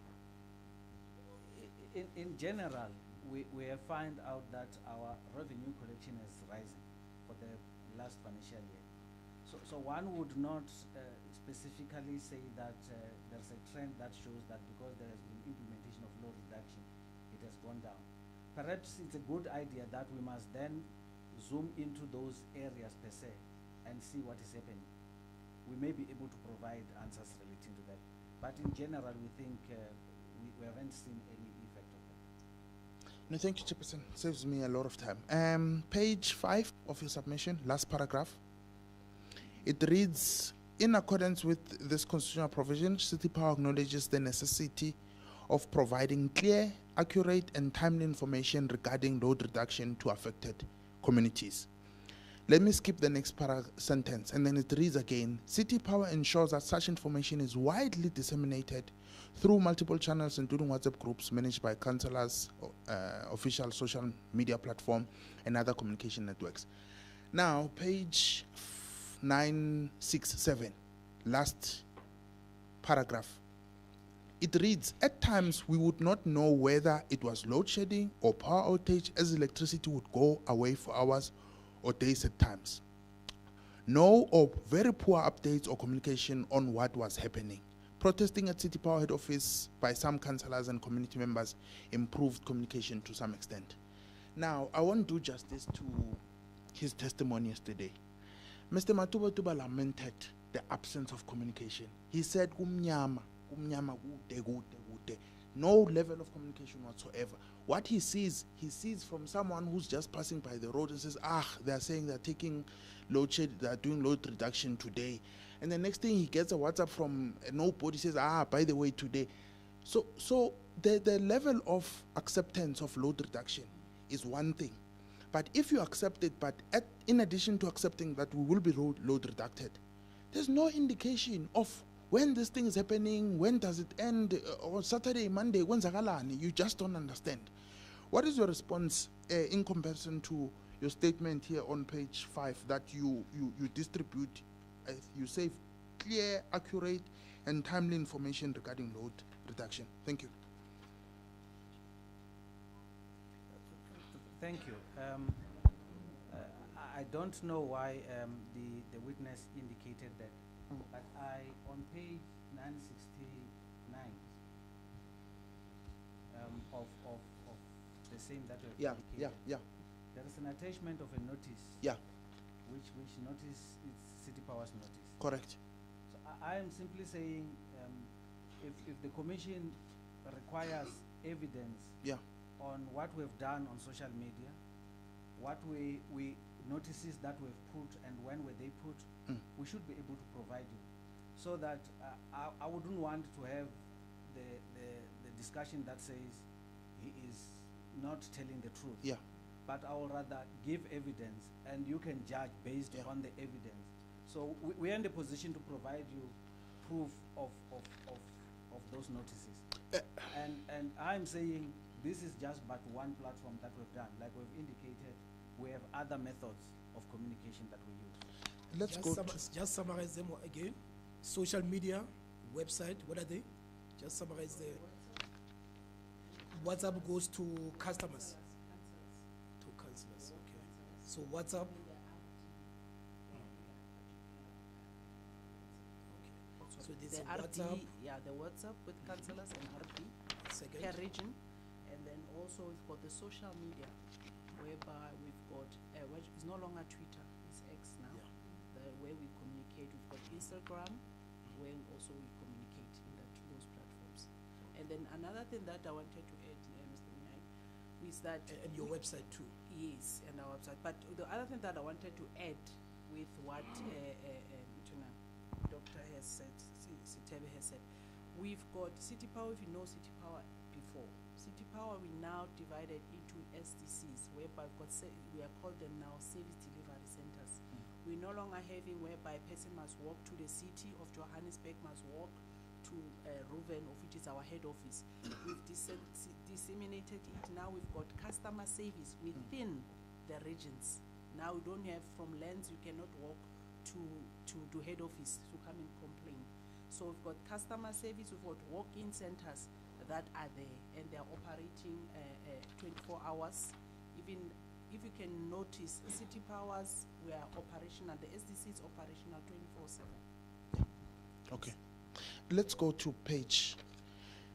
In general, we have found out that our revenue collection is rising for the last financial year. So one would not specifically say that there's a trend that shows that because there has been implementation of load reduction, it has gone down. Perhaps it's a good idea that we must then zoom into those areas per se and see what is happening. We may be able to provide answers relating to that. But in general, we think we haven't seen any effect of that. No, thank you, Chairperson. Saves me a lot of time. Page 5 of your submission, last paragraph. It reads, in accordance with this constitutional provision, City Power acknowledges the necessity of providing clear, accurate, and timely information regarding load reduction to affected communities. Let me skip the next sentence, and then it reads again. City Power ensures that such information is widely disseminated through multiple channels, including WhatsApp groups managed by councillors, official social media platform, and other communication networks. Now, page 967, last paragraph. It reads, at times we would not know whether it was load shedding or power outage, as electricity would go away for hours or days at times. No or very poor updates or communication on what was happening. Protesting at City Power head office by some councillors and community members improved communication to some extent. Now, I won't do justice to his testimony yesterday. Mr. Matuba lamented the absence of communication. He said, kumnyama, no level of communication whatsoever. What he sees from someone who's just passing by the road and says, they're saying they're taking load shed, they're doing load reduction today. And the next thing he gets a WhatsApp from nobody says, by the way, today. So the level of acceptance of load reduction is one thing. But if you accept it, but in addition to accepting that we will be load reducted, there's no indication of when this thing is happening, when does it end, or Saturday, Monday, when zagalani, you just don't understand. What is your response in comparison to your statement here on page 5 that you distribute, you say clear, accurate, and timely information regarding load reduction? Thank you. Thank you. I don't know why the witness indicated that, but on page 969 of the same that we have indicated, there is an attachment of a notice. Which notice is City Power's notice. Correct. So I am simply saying, if the commission requires evidence on what we've done on social media, what we notices that we've put and when were they put, we should be able to provide you. So that I wouldn't want to have the discussion that says he is not telling the truth. But I would rather give evidence and you can judge based on the evidence. So we are in the position to provide you proof of those notices. And I'm saying this is just but one platform that we've done. Like we've indicated, we have other methods of communication that we use. Let's just summarize them again. Social media, website, what are they? Just summarize the WhatsApp goes to customers. To councillors, okay. So WhatsApp. Okay. So this the is RD, WhatsApp. the WhatsApp with councillors and RD per region, and then also we've got the social media, whereby we've got it's no longer Twitter, it's X now, where we communicate. We've got Instagram, where also we communicate in those platforms. And then another thing that I wanted to add, Mr. Miai, is that and your website too. Yes, and our website. But the other thing that I wanted to add with what Dr. has said, Sitebe has said, we've got City Power. If you know City Power before, City Power we now divided into SDCs, whereby we are called them now service delivery centers. We're no longer having whereby a person must walk to the city of Johannesburg, must walk to Ruven, of which is our head office. We've disseminated it. Now we've got customer service within the regions. Now we don't have from lands, you cannot walk to head office to come and complain. So we've got customer service, we've got walk-in centers that are there, and they're operating 24 hours. Even if you can notice, City Powers, we are operational, the SDC is operational 24/7. Okay. Let's go to page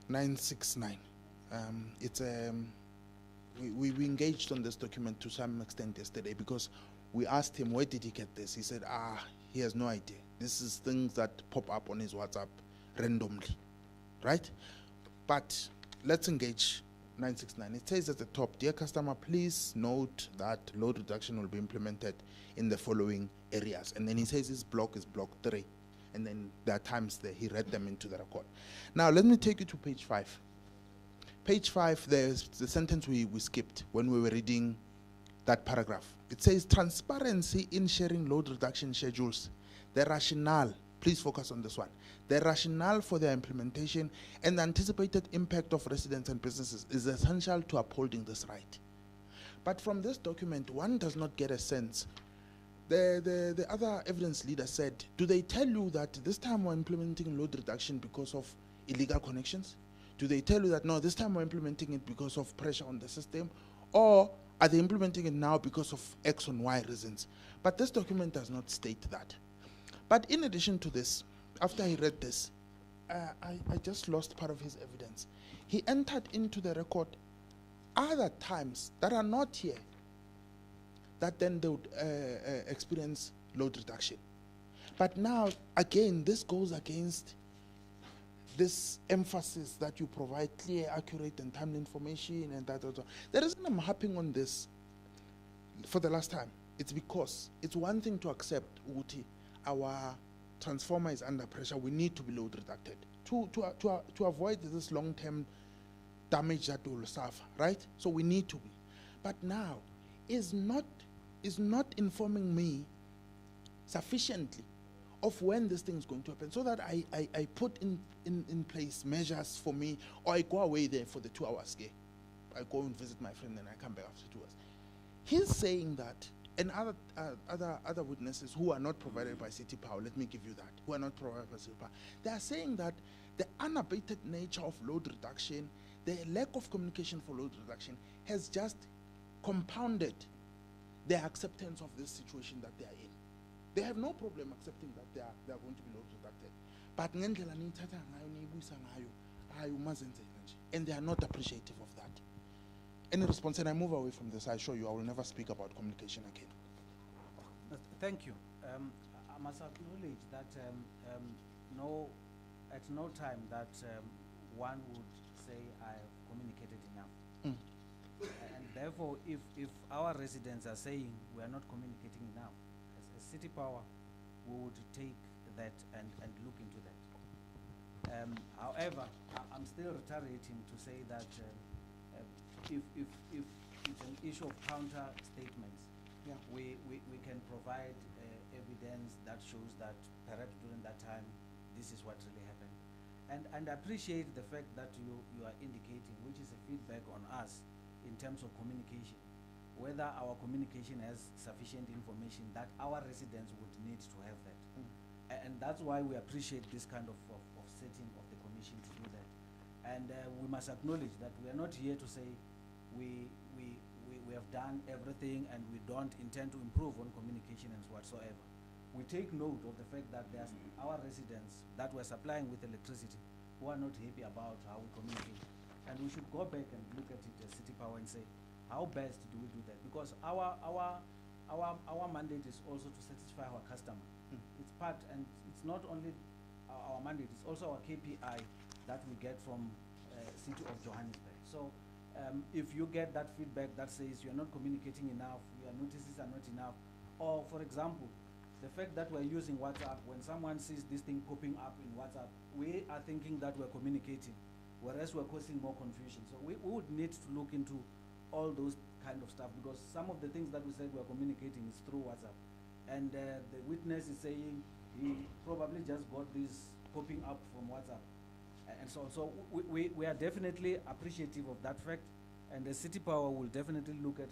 969. We engaged on this document to some extent yesterday because we asked him, where did he get this? He said, he has no idea. This is things that pop up on his WhatsApp randomly, right? But let's engage 969. It says at the top, dear customer, please note that load reduction will be implemented in the following areas. And then he says his block is block 3. And then there are times that he read them into the record. Now, let me take you to page 5. Page 5, there's the sentence we skipped when we were reading that paragraph. It says transparency in sharing load reduction schedules. The rationale, please focus on this one. The rationale for their implementation and the anticipated impact of residents and businesses is essential to upholding this right. But from this document, one does not get a sense. The other evidence leader said, do they tell you that this time we're implementing load reduction because of illegal connections? Do they tell you that, no, this time we're implementing it because of pressure on the system? Or are they implementing it now because of X and Y reasons? But this document does not state that. But in addition to this, after he read this, I just lost part of his evidence. He entered into the record other times that are not here, that then they would experience load reduction. But now, again, this goes against this emphasis that you provide clear, accurate, and timely information and that. The reason I'm harping on this for the last time, it's because it's one thing to accept, Uti, our transformer is under pressure, we need to be load reducted to avoid this long-term damage that will suffer, right? So we need to be. But now, is not informing me sufficiently of when this thing is going to happen, so that I put in place measures for me, or I go away there for the 2 hours. Okay? I go and visit my friend and I come back after 2 hours. He's saying that, and other witnesses who are not provided by City Power, let me give you that, who are not provided by City Power, they are saying that the unabated nature of load reduction, the lack of communication for load reduction has just compounded their acceptance of this situation that they are in. They have no problem accepting that they are going to be load reducted. But and they are not appreciative of that. Any response? And I move away from this. I assure you I will never speak about communication again. Thank you. I must acknowledge that at no time that one would say I have communicated enough. And therefore, if our residents are saying we are not communicating enough, as City Power, we would take that and look into that. However, I'm still reiterating to say that if it's an issue of counter statements, yeah, we can provide evidence that shows that perhaps during that time this is what really happened. And I appreciate the fact that you are indicating, which is a feedback on us in terms of communication, whether our communication has sufficient information that our residents would need to have that. And that's why we appreciate this kind of setting of the commission to do that. And we must acknowledge that we are not here to say we have done everything and we don't intend to improve on communication and whatsoever. We take note of the fact that there's our residents that we're supplying with electricity who are not happy about how we communicate. And we should go back and look at it as City Power and say, how best do we do that? Because our mandate is also to satisfy our customer. It's part, and it's not only our mandate, it's also our KPI that we get from City of Johannesburg. So if you get that feedback that says you're not communicating enough, your notices are not enough, or for example, the fact that we're using WhatsApp, when someone sees this thing popping up in WhatsApp, we are thinking that we're communicating, whereas we're causing more confusion. So we would need to look into all those kind of stuff, because some of the things that we said we're communicating is through WhatsApp. And the witness is saying he probably just got this popping up from WhatsApp. And so we are definitely appreciative of that fact, and the City Power will definitely look at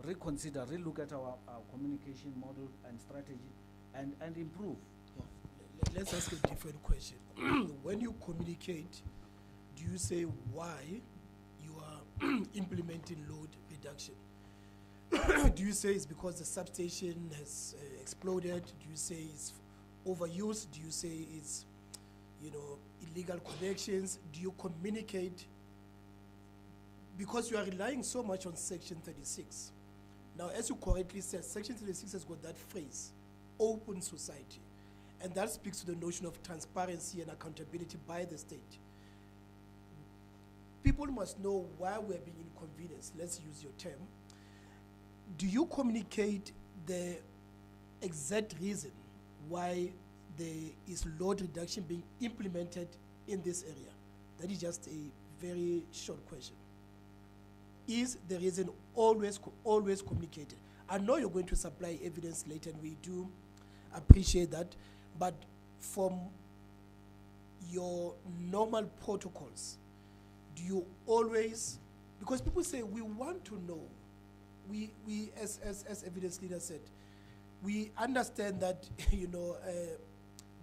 relook at our communication model and strategy and improve. Yeah. Let's ask a different question. When you communicate, do you say why you are implementing load reduction? Do you say it's because the substation has exploded? Do you say it's overuse? Do you say it's, illegal connections? Do you communicate? Because you are relying so much on Section 36. Now, as you correctly said, Section 36 has got that phrase, open society. And that speaks to the notion of transparency and accountability by the state. People must know why we're being inconvenienced. Let's use your term. Do you communicate the exact reason why there is load reduction being implemented in this area? That is just a very short question. is the reason always always communicated. I know you're going to supply evidence later, and we do appreciate that, but from your normal protocols, do you always, because people say we want to know, we as evidence leader said, we understand that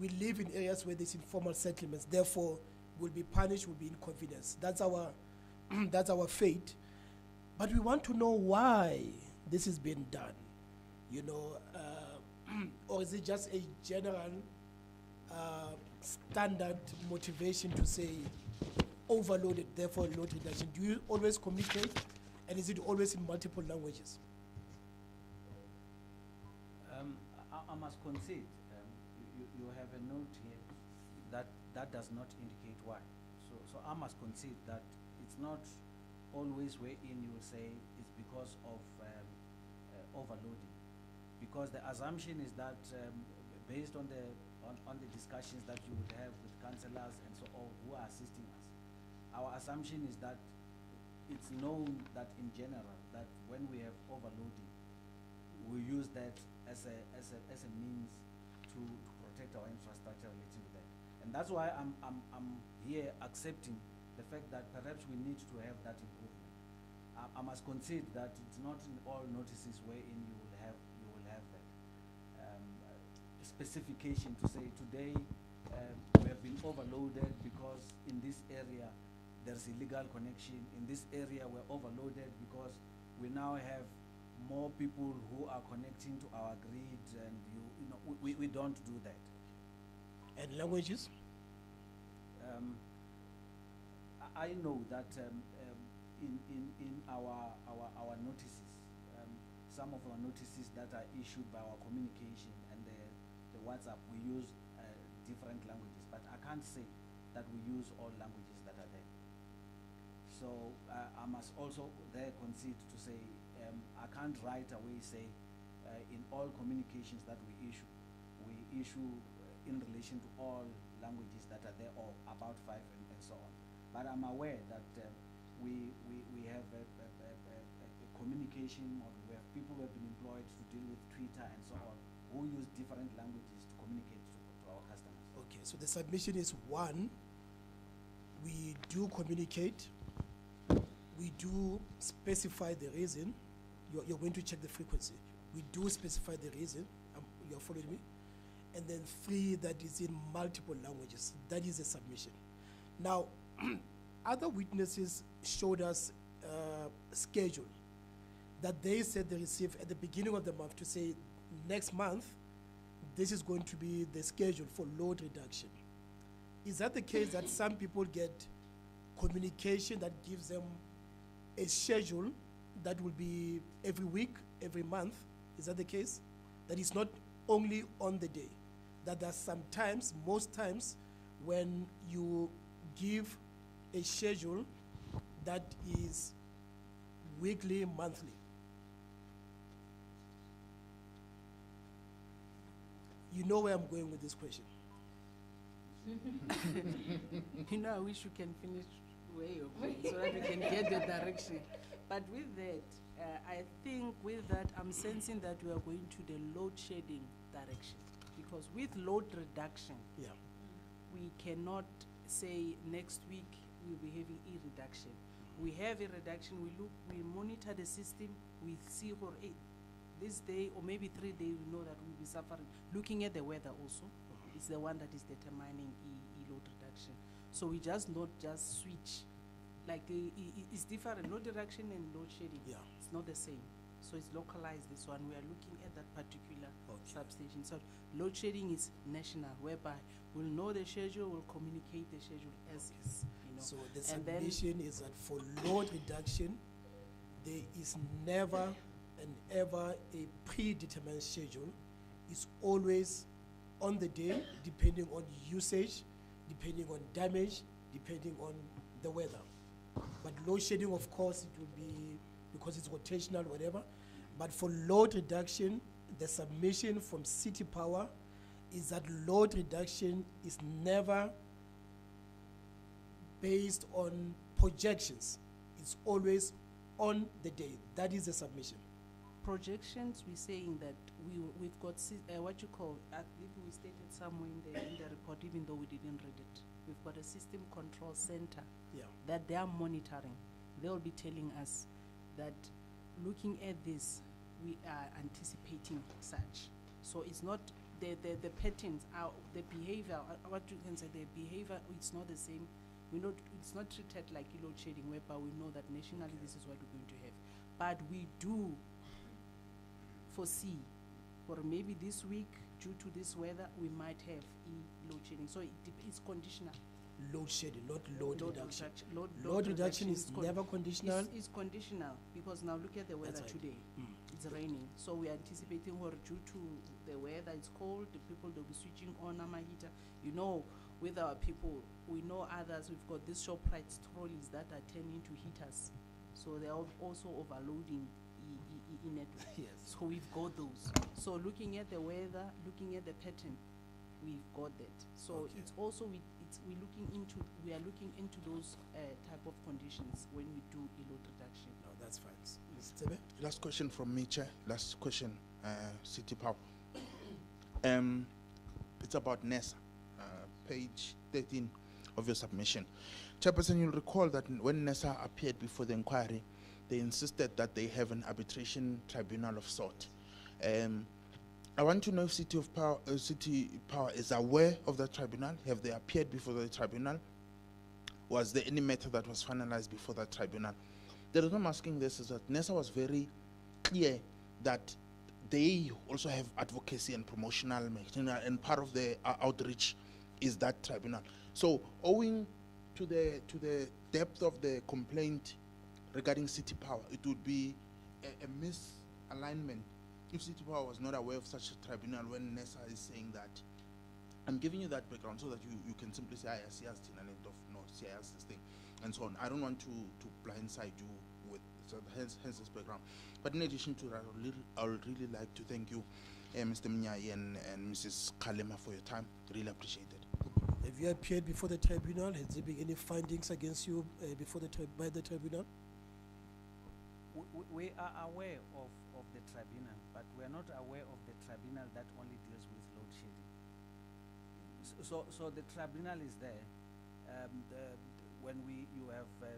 we live in areas where there's informal settlements, therefore we'll be punished, we'll be inconvenienced. That's our that's our fate. But we want to know why this is being done, or is it just a general standard motivation to say overloaded, therefore load reduction? Do you always communicate, and is it always in multiple languages? I must concede, you have a note here that does not indicate why. So I must concede that it's not always wherein you will say it's because of overloading, because the assumption is that based on the discussions that you would have with councillors and so on who are assisting us, our assumption is that it's known that in general that when we have overloading, we use that as a means to protect our infrastructure relating to that, and that's why I'm here accepting the fact that perhaps we need to have that improvement. I must concede that it's not in all notices wherein you will have that specification to say today we have been overloaded because in this area there's illegal connection. In this area we're overloaded because we now have more people who are connecting to our grid, and we don't do that. And languages? I know that in our notices, some of our notices that are issued by our communication and the WhatsApp, we use different languages, but I can't say that we use all languages that are there. So I must also there concede to say I can't right away say in all communications that we issue in relation to all languages that are there, or about 5 and so on. But I'm aware that we have a communication, or we have people who have been employed to deal with Twitter and so on, who use different languages to communicate to our customers. Okay, so the submission is one, we do communicate, we do specify the reason. You're going to check the frequency. We do specify the reason. You're following me? And then 3, that is in multiple languages. That is a submission. Now, other witnesses showed us a schedule that they said they received at the beginning of the month to say next month, this is going to be the schedule for load reduction. Is that the case that some people get communication that gives them a schedule that will be every week, every month? Is that the case? That is not only on the day. That there's sometimes, most times, when you give a schedule that is weekly, monthly. You know where I'm going with this question. I wish you can finish where you're going so that we can get the direction. But with that, I think with that, I'm sensing that we are going to the load shedding direction. Because with load reduction, we cannot say next week we'll be having a reduction. We have a reduction, we monitor the system, we see for this day or maybe 3 days, we know that we'll be suffering. Looking at the weather also, is the one that is determining load reduction. So we just not just switch, like it's different. Load reduction and load shedding, it's not the same. So it's localized, this one. We are looking at that particular substation. So load shedding is national, whereby we'll know the schedule, we'll communicate the schedule as is. So the submission is that for load reduction, there is never and ever a predetermined schedule. It's always on the day, depending on usage, depending on damage, depending on the weather. But load shedding, of course, it will be because it's rotational, whatever. But for load reduction, the submission from City Power is that load reduction is never based on projections. It's always on the day. That is a submission. Projections, we're saying that we've got what you call, I believe we stated somewhere in the report, even though we didn't read it. We've got a system control center Yeah. that they are monitoring. They'll be telling us that looking at this, we are anticipating such. So it's not the patterns, the behavior, what you can say, the behavior, it's not the same. It's not treated like load shedding, whereby we know that nationally this is what we're going to have. But we do foresee, or maybe this week, due to this weather, we might have load shedding. So it's conditional. Load shedding, not load reduction. Load reduction is never conditional. It's conditional, because now look at the weather That's right. today. It's raining. So we are anticipating, or due to the weather, it's cold, the people, they'll be switching on a heater. You know, with our people, we know others, we've got these ShopRite trolleys that are turning into heaters. So they're also overloading network. Yes. So we've got those. So looking at the weather, looking at the pattern, we've got that. So Okay. it's also we are looking into those type of conditions when we do a load reduction. No, that's fine. Ms. Tsebe? Last question from me, Chair. Last question, City Power. It's about NESA, page 13 of your submission. Chairperson, you'll recall that when NESA appeared before the inquiry, they insisted that they have an arbitration tribunal of sort. I want to know if City Power is aware of the tribunal. Have they appeared before the tribunal? Was there any matter that was finalized before that tribunal? The reason I'm asking this is that NESA was very clear that they also have advocacy and promotional material, and part of the outreach is that tribunal. So, owing to the depth of the complaint regarding City Power, it would be a misalignment if City Power was not aware of such a tribunal when NESA is saying that. I'm giving you that background so that you can simply say, I see us no, see us this thing, and so on. I don't want to blindside you with, so hence this background. But in addition to that, I would really like to thank you, Mr. Mnyai and Mrs. Kalema, for your time. Really appreciate it. Have you appeared before the tribunal? Has there been any findings against you by the tribunal? We are aware of the tribunal, but we are not aware of the tribunal that only deals with load shedding. So the tribunal is there. When you have a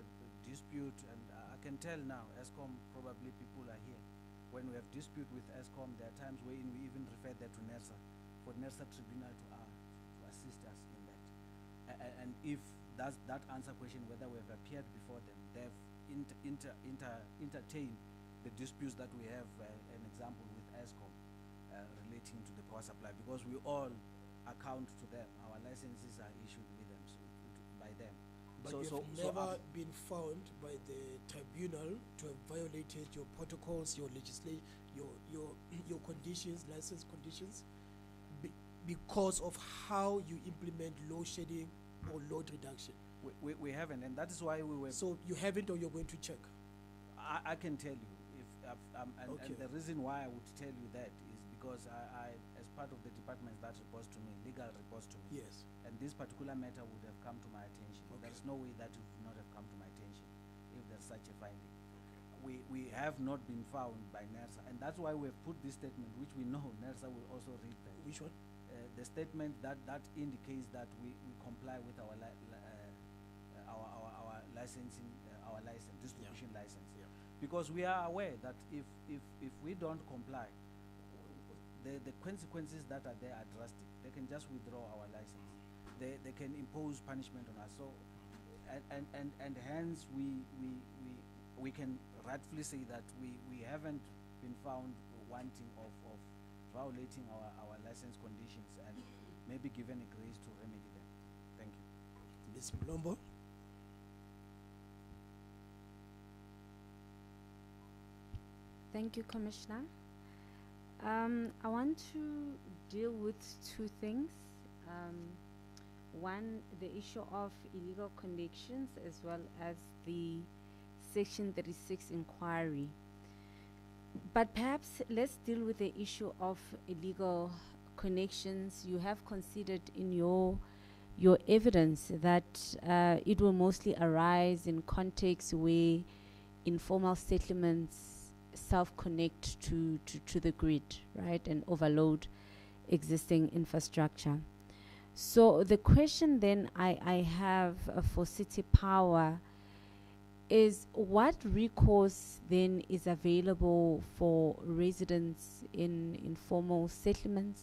dispute, and I can tell now, ESCOM, probably people are here. When we have dispute with ESCOM, there are times wherein we even refer that to NERSA, for NERSA tribunal to assist us in that. And if that answer question, whether we have appeared before them, they've entertained the disputes that we have, an example with ESCOM relating to the power supply, because we all account to them. Our licenses are issued with them, by them. But you've never been found by the tribunal to have violated your protocols, your legislation, your conditions, license conditions, because of how you implement load shedding or load reduction. We haven't, and that is why we were. So you haven't, or you're going to check? I can tell you, and the reason why I would tell you that is because I as part of the department that reports to me, legal reports to me. Yes. And this particular matter would have come to my attention. Okay. There's no way that it would not have come to my attention if there's such a finding. We have not been found by NERSA, and that's why we have put this statement, which we know NERSA will also read that. Which one? The statement that indicates that we comply with our licensing, our license, distribution license. Yeah. Because we are aware that if we don't comply, the consequences that are there are drastic. They can just withdraw our license. They can impose punishment on us. So, and hence we can rightfully say that we haven't been found wanting of violating our license conditions, and maybe given a grace to remedy them. Thank you. Ms. Mlombo? Thank you, Commissioner. I want to deal with two things. One, the issue of illegal connections, as well as the Section 36 inquiry. But perhaps let's deal with the issue of illegal connections. You have considered in your evidence that it will mostly arise in contexts where informal settlements self-connect to the grid, right, and overload existing infrastructure. So the question then I have for City Power is, what recourse then is available for residents in informal settlements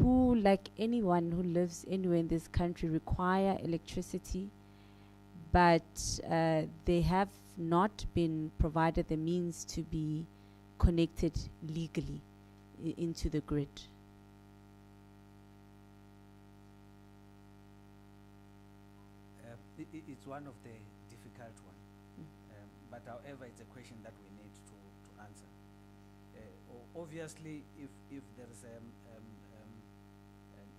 who, like anyone who lives anywhere in this country, require electricity, but they have not been provided the means to be connected legally into the grid? It's one of the difficult one, but however, it's a question that we need to answer. Obviously, if there is an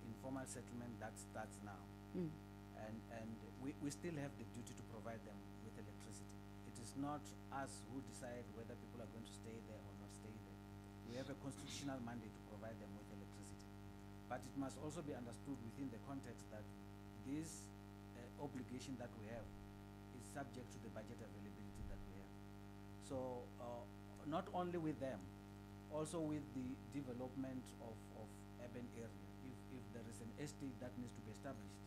informal settlement that starts now, and we still have the duty to provide them with electricity. It is not us who decide whether people are going to stay there or not stay there. We have a constitutional mandate to provide them with electricity. But it must also be understood within the context that this obligation that we have is subject to the budget availability that we have. So not only with them, also with the development of urban area. If there is an estate that needs to be established,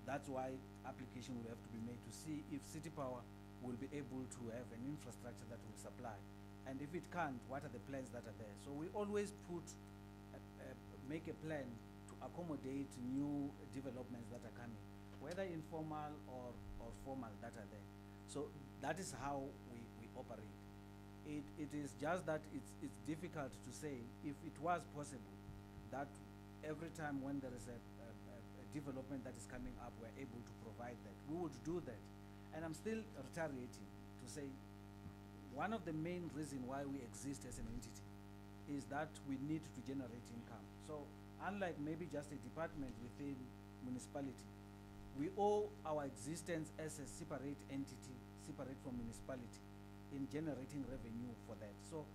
that's why application will have to be made to see if City Power will be able to have an infrastructure that will supply. And if it can't, what are the plans that are there? So we always make a plan to accommodate new developments that are coming, whether informal or formal that are there. So that is how we operate. It is just that it's difficult to say if it was possible that every time when there is a development that is coming up, we're able to provide that. We would do that. And I'm still reiterating to say one of the main reasons why we exist as an entity is that we need to generate income. So unlike maybe just a department within municipality, we owe our existence as a separate entity, separate from municipality, in generating revenue for that. So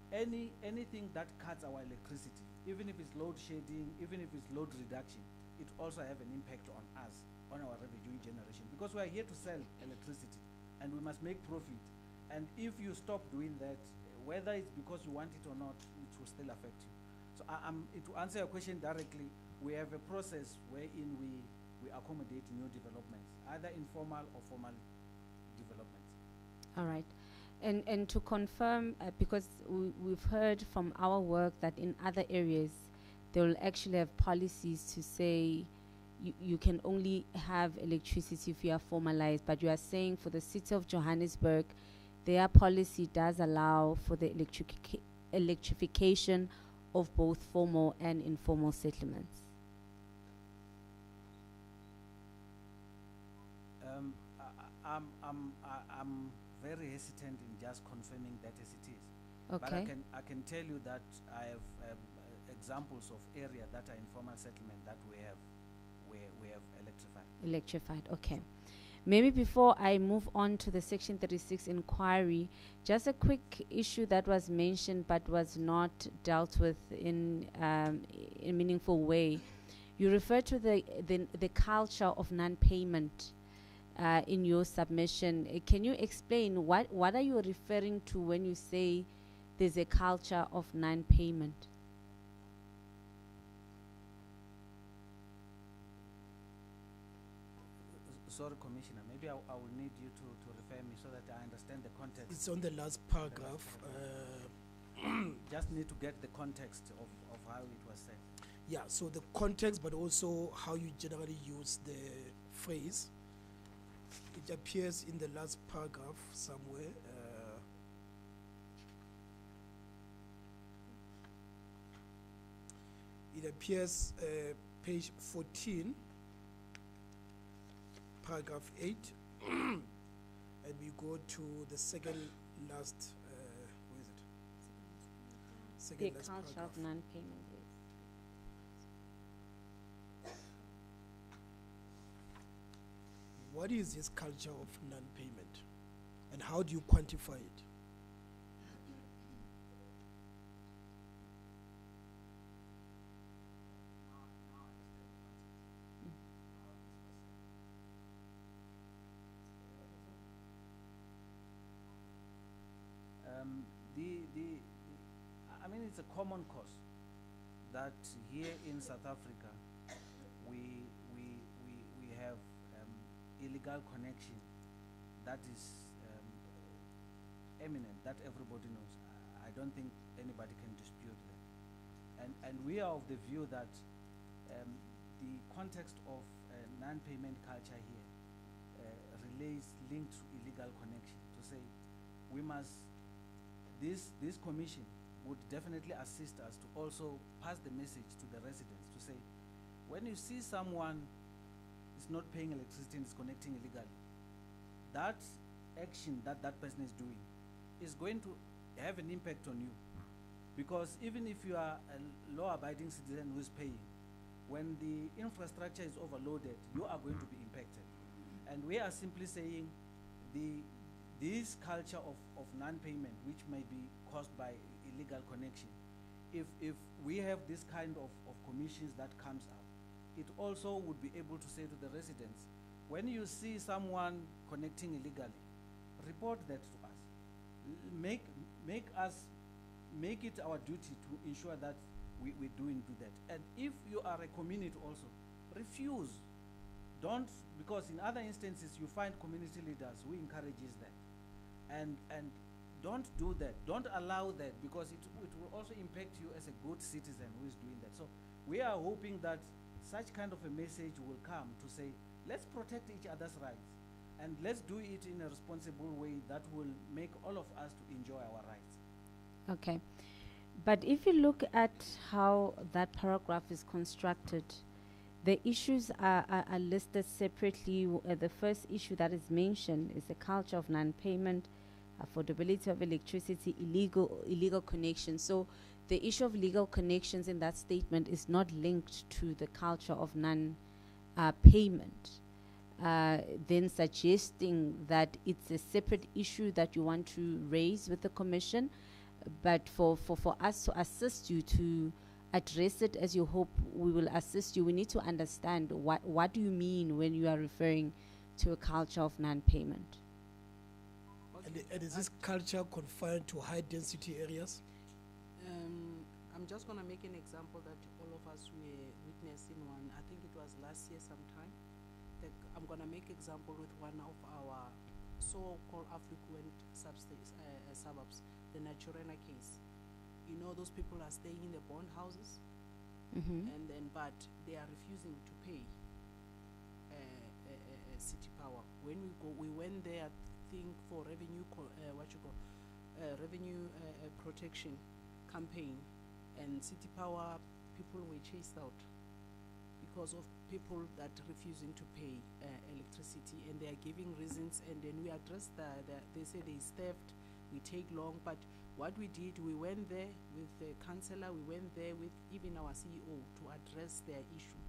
anything that cuts our electricity, even if it's load shedding, even if it's load reduction, it also have an impact on us, on our revenue generation, because we are here to sell electricity and we must make profit. And if you stop doing that, whether it's because you want it or not, it will still affect you. So to answer your question directly, we have a process wherein we accommodate new developments, either informal or formal developments. All right. And to confirm, because we've heard from our work that in other areas, they will actually have policies to say you can only have electricity if you are formalized, but you are saying for the city of Johannesburg, their policy does allow for the electrification of both formal and informal settlements. I'm very hesitant in just confirming that as it is. Okay. But I can tell you that I have examples of area that are informal settlement that we have electrified. Electrified, okay. Maybe before I move on to the Section 36 inquiry, just a quick issue that was mentioned but was not dealt with in a meaningful way. You refer to the culture of non-payment in your submission. Can you explain what are you referring to when you say there's a culture of non-payment? Sorry, Commissioner, maybe I will need you to refer me so that I understand the context. It's on the last paragraph. Just need to get the context of how it was said. Yeah, so the context, but also how you generally use the phrase. It appears in the last paragraph somewhere. It appears page 14, paragraph 8, and we go to the second last, where is it? Second The last culture paragraph. of non-payment, yes. What is this culture of non-payment, and how do you quantify it? I mean, it's a common cause that here in South Africa, we have illegal connection that is eminent, that everybody knows. I don't think anybody can dispute that. And we are of the view that the context of non-payment culture here relates linked to illegal connection. To say, we must, this commission would definitely assist us to also pass the message to the residents to say, when you see someone is not paying electricity and is connecting illegally, that action that that person is doing is going to have an impact on you. Because even if you are a law-abiding citizen who is paying, when the infrastructure is overloaded, you are going to be impacted. And we are simply saying this culture of non-payment, which may be caused by illegal connection, if we have this kind of commissions that comes up, it also would be able to say to the residents, when you see someone connecting illegally, report that to us. Make it our duty to ensure that we do that. And if you are a community also, refuse. Don't, because in other instances you find community leaders who encourages that. And don't do that. Don't allow that, because it will also impact you as a good citizen who is doing that. So we are hoping that such kind of a message will come to say, let's protect each other's rights, and let's do it in a responsible way that will make all of us to enjoy our rights. Okay. But if you look at how that paragraph is constructed, the issues are listed separately. The first issue that is mentioned is the culture of non-payment, affordability of electricity, illegal connections. So the issue of legal connections in that statement is not linked to the culture of non-payment. Then suggesting that it's a separate issue that you want to raise with the Commission, but for us to assist you to address it as you hope we will assist you, we need to understand what do you mean when you are referring to a culture of non-payment. And is this culture confined to high density areas? I'm just going to make an example that all of us were witnessing one. I think it was last year sometime. I'm going to make example with one of our so-called affluent suburbs, the Naturena case. You know, those people are staying in the bond houses, but they are refusing to pay City Power. When we went there, I think for revenue protection campaign, and City Power people were chased out because of people that refusing to pay electricity, and they are giving reasons, and then we addressed they say there is theft, we take long, but what we did, we went there with the councillor, we went there with even our CEO to address their issue,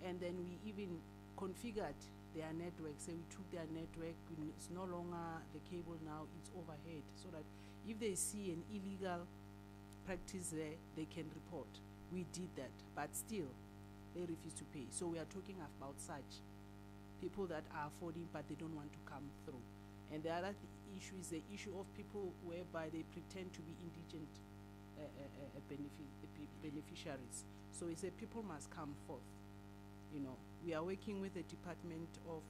and then we even configured their network. So we took their network, it's no longer the cable now, it's overhead, so that if they see an illegal practice there, they can report. We did that, but still they refuse to pay. So we are talking about such people that are affording but they don't want to come through. And the other issue is the issue of people whereby they pretend to be indigent beneficiaries. So we say people must come forth. You know, we are working with the Department of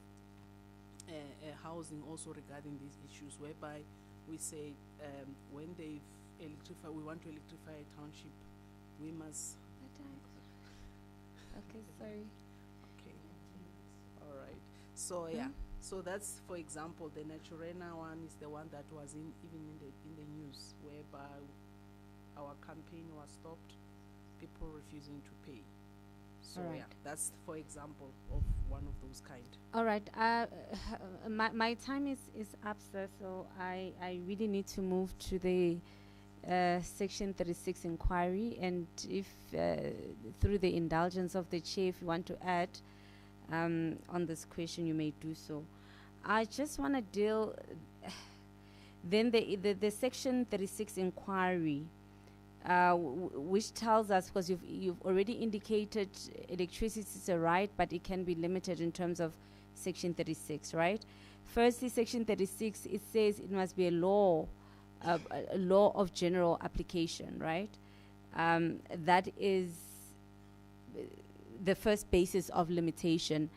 Housing also regarding these issues, whereby we say when they've electrified, we want to electrify a township, we must. Okay, sorry. Okay. All right. So yeah. So that's, for example, the Naturena one is the one that was even in the news, whereby our campaign was stopped, people refusing to pay. So yeah, that's for example of one of those kind. All right. My time is up, sir. So I really need to move to the Section 36 inquiry, and if through the indulgence of the chair, if you want to add on this question, you may do so. I just want to deal then the Section 36 inquiry, which tells us, because you've already indicated electricity is a right, but it can be limited in terms of Section 36, right? Firstly, Section 36, it says it must be a law a law of general application, right? That is the first basis of limitation.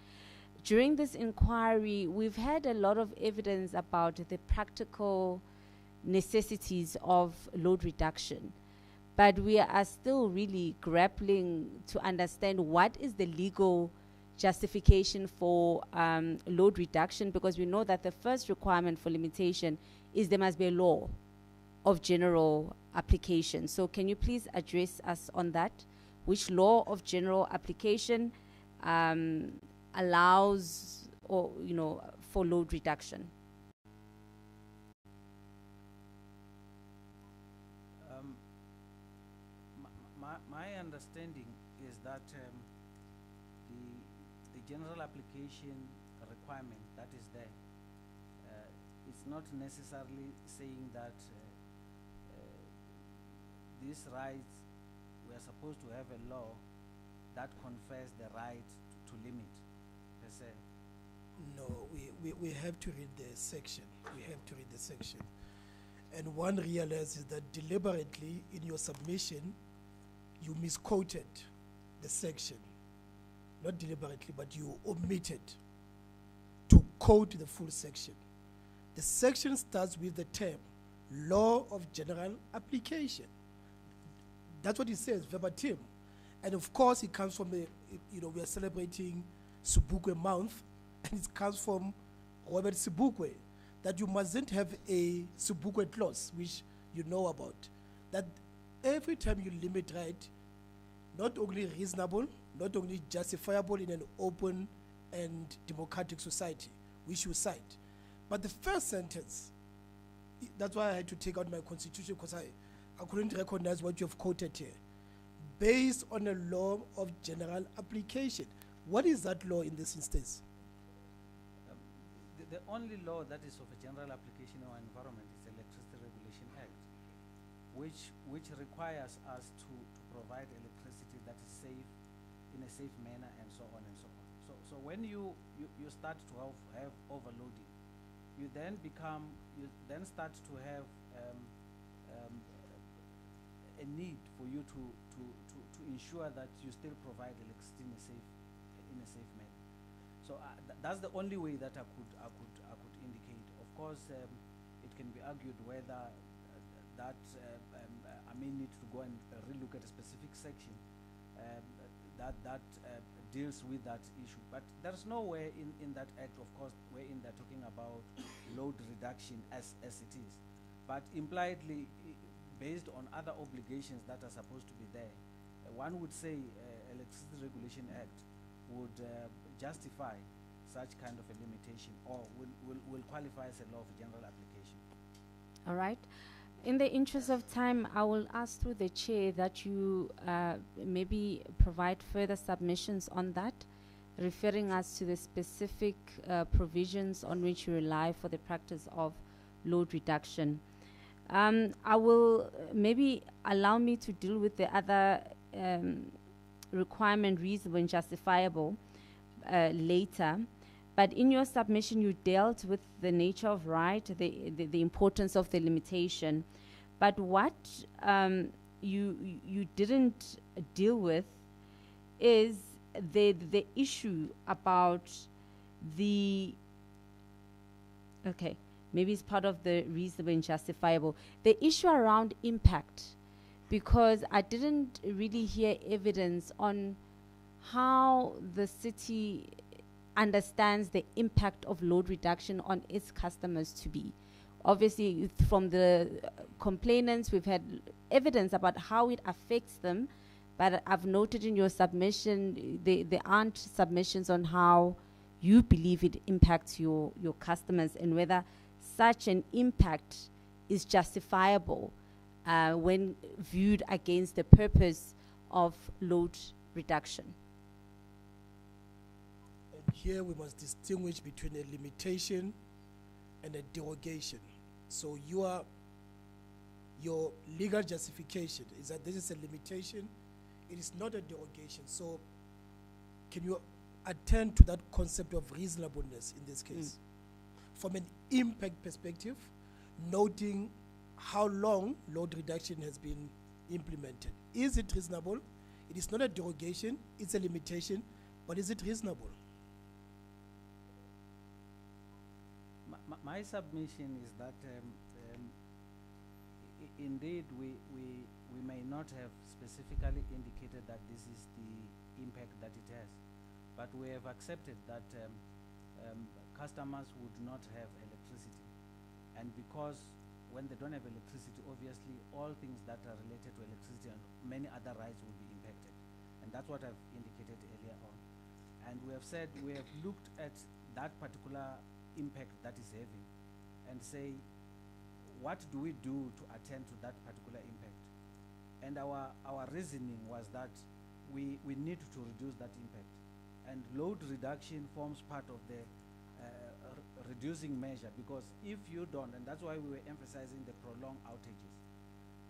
During this inquiry, we've had a lot of evidence about the practical necessities of load reduction, but we are still really grappling to understand what is the legal justification for load reduction, because we know that the first requirement for limitation is there must be a law of general application. So can you please address us on that? Which law of general application allows, or for load reduction? My understanding is that the general application requirement that is there, it's not necessarily saying that these rights, we are supposed to have a law that confers the right to limit, per se. No, we have to read the section. We have to read the section. And one realizes that deliberately in your submission, you misquoted the section. Not deliberately, but you omitted to quote the full section. The section starts with the term, law of general application. That's what it says, verbatim. And of course, it comes from we are celebrating Sobukwe month, and it comes from Robert Sobukwe, that you mustn't have a Sobukwe clause, which you know about. That every time you limit right, not only reasonable, not only justifiable in an open and democratic society, which you cite. But the first sentence, that's why I had to take out my constitution, because I couldn't recognize what you have quoted here. Based on a law of general application. What is that law in this instance? The only law that is of a general application in our environment is the Electricity Regulation Act, which requires us to provide electricity that is safe, in a safe manner, and so on and so on. So when you start to have overloading, you then start to have a need for you to ensure that you still provide electricity in a safe manner. So that's the only way that I could indicate. Of course, it can be argued whether that I may need to go and relook at a specific section that deals with that issue. But there's nowhere in that act, of course, wherein they're talking about load reduction as it is. But impliedly, based on other obligations that are supposed to be there, one would say Electricity Regulation Act would justify such kind of a limitation, or will qualify as a law of general application. All right. In the interest of time, I will ask through the chair that you maybe provide further submissions on that, referring us to the specific provisions on which you rely for the practice of load reduction. I will maybe allow me to deal with the other requirement, reasonable and justifiable, later. But in your submission, you dealt with the nature of right, the importance of the limitation. But what you didn't deal with is the issue about the, okay, maybe it's part of the reasonable and justifiable, the issue around impact, because I didn't really hear evidence on how the city understands the impact of load reduction on its customers to be. Obviously, from the complainants, we've had evidence about how it affects them, but I've noted in your submission, there aren't submissions on how you believe it impacts your customers, and whether such an impact is justifiable when viewed against the purpose of load reduction. Here we must distinguish between a limitation and a derogation. So your legal justification is that this is a limitation, it is not a derogation. So can you attend to that concept of reasonableness in this case? From an impact perspective, noting how long load reduction has been implemented. Is it reasonable? It is not a derogation, it's a limitation, but is it reasonable? My submission is that indeed we may not have specifically indicated that this is the impact that it has, but we have accepted that customers would not have electricity, and because when they don't have electricity, obviously all things that are related to electricity and many other rights will be impacted, and that's what I've indicated earlier on. And we have said we have looked at that particular impact that is having and say, what do we do to attend to that particular impact? And our reasoning was that we need to reduce that impact, and load reduction forms part of the reducing measure, because if you don't, and that's why we were emphasizing the prolonged outages,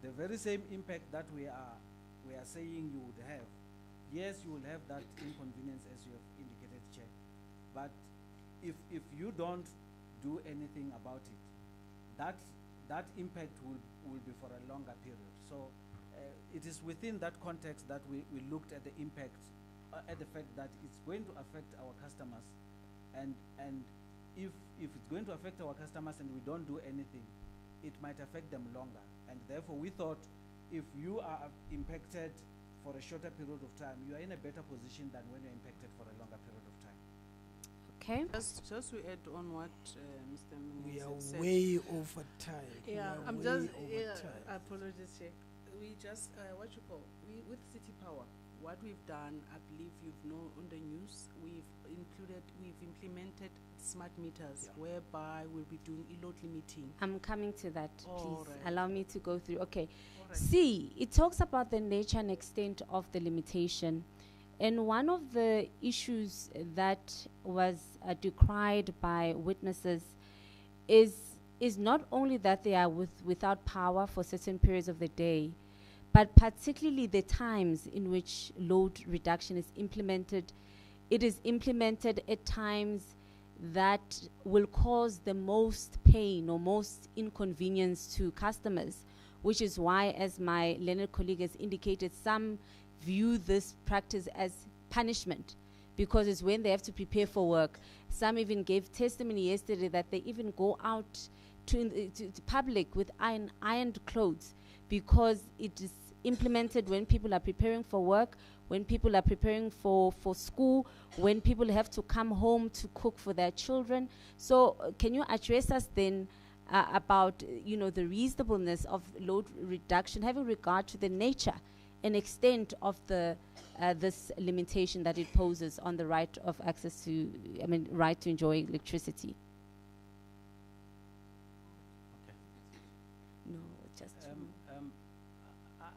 the very same impact that we are saying you would have, yes, you will have that inconvenience as you have indicated, Chair, but if you don't do anything about it, that impact will be for a longer period. So it is within that context that we looked at the impact, at the fact that it's going to affect our customers, and if it's going to affect our customers and we don't do anything, it might affect them longer. And therefore we thought if you are impacted for a shorter period of time, you are in a better position than when you're impacted for a longer period of time. Okay. Just to add on what Mr. We Mnisi are said. way over time. Yeah, We are I'm way just, over time. apologies, Chair. We just, with City Power, what we've done, I believe you've known on the news, we've implemented smart meters, whereby we'll be doing e-load limiting. I'm coming to that, All please. right. Allow me to go through. Okay. All right. C, it talks about the nature and extent of the limitation. And one of the issues that was decried by witnesses is not only that they are without power for certain periods of the day, but particularly the times in which load reduction is implemented. It is implemented at times that will cause the most pain or most inconvenience to customers, which is why, as my learned colleague has indicated, some view this practice as punishment because it's when they have to prepare for work. Some even gave testimony yesterday that they even go out to public with ironed clothes because it is implemented when people are preparing for work, when people are preparing for school, when people have to come home to cook for their children. So can you address us then about the reasonableness of load reduction, having regard to the nature and extent of the this limitation that it poses on the right of access to, right to enjoy electricity? Okay. No, just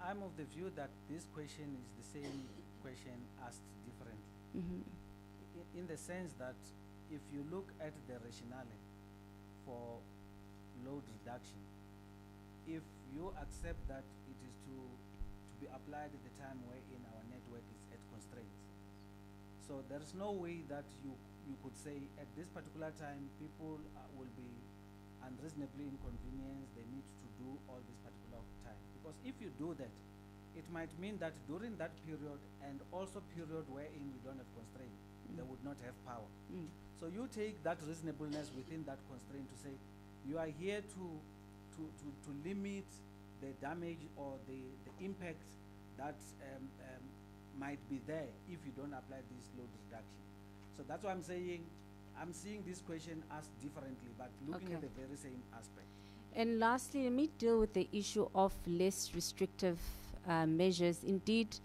I'm of the view that this question is the same question asked differently. Mm-hmm. In the sense that if you look at the rationale for load reduction, if you accept that it is to be applied at the time wherein our network is at constraints, so there is no way that you could say at this particular time people will be unreasonably inconvenienced, they need to do all this particular time. Because if you do that, it might mean that during that period and also period wherein we don't have constraint, they would not have power. So you take that reasonableness within that constraint to say you are here to limit the damage or the impact that might be there if you don't apply this load reduction. So that's why I'm saying I'm seeing this question asked differently, but looking at the very same aspect. And lastly, let me deal with the issue of less restrictive measures. Indeed,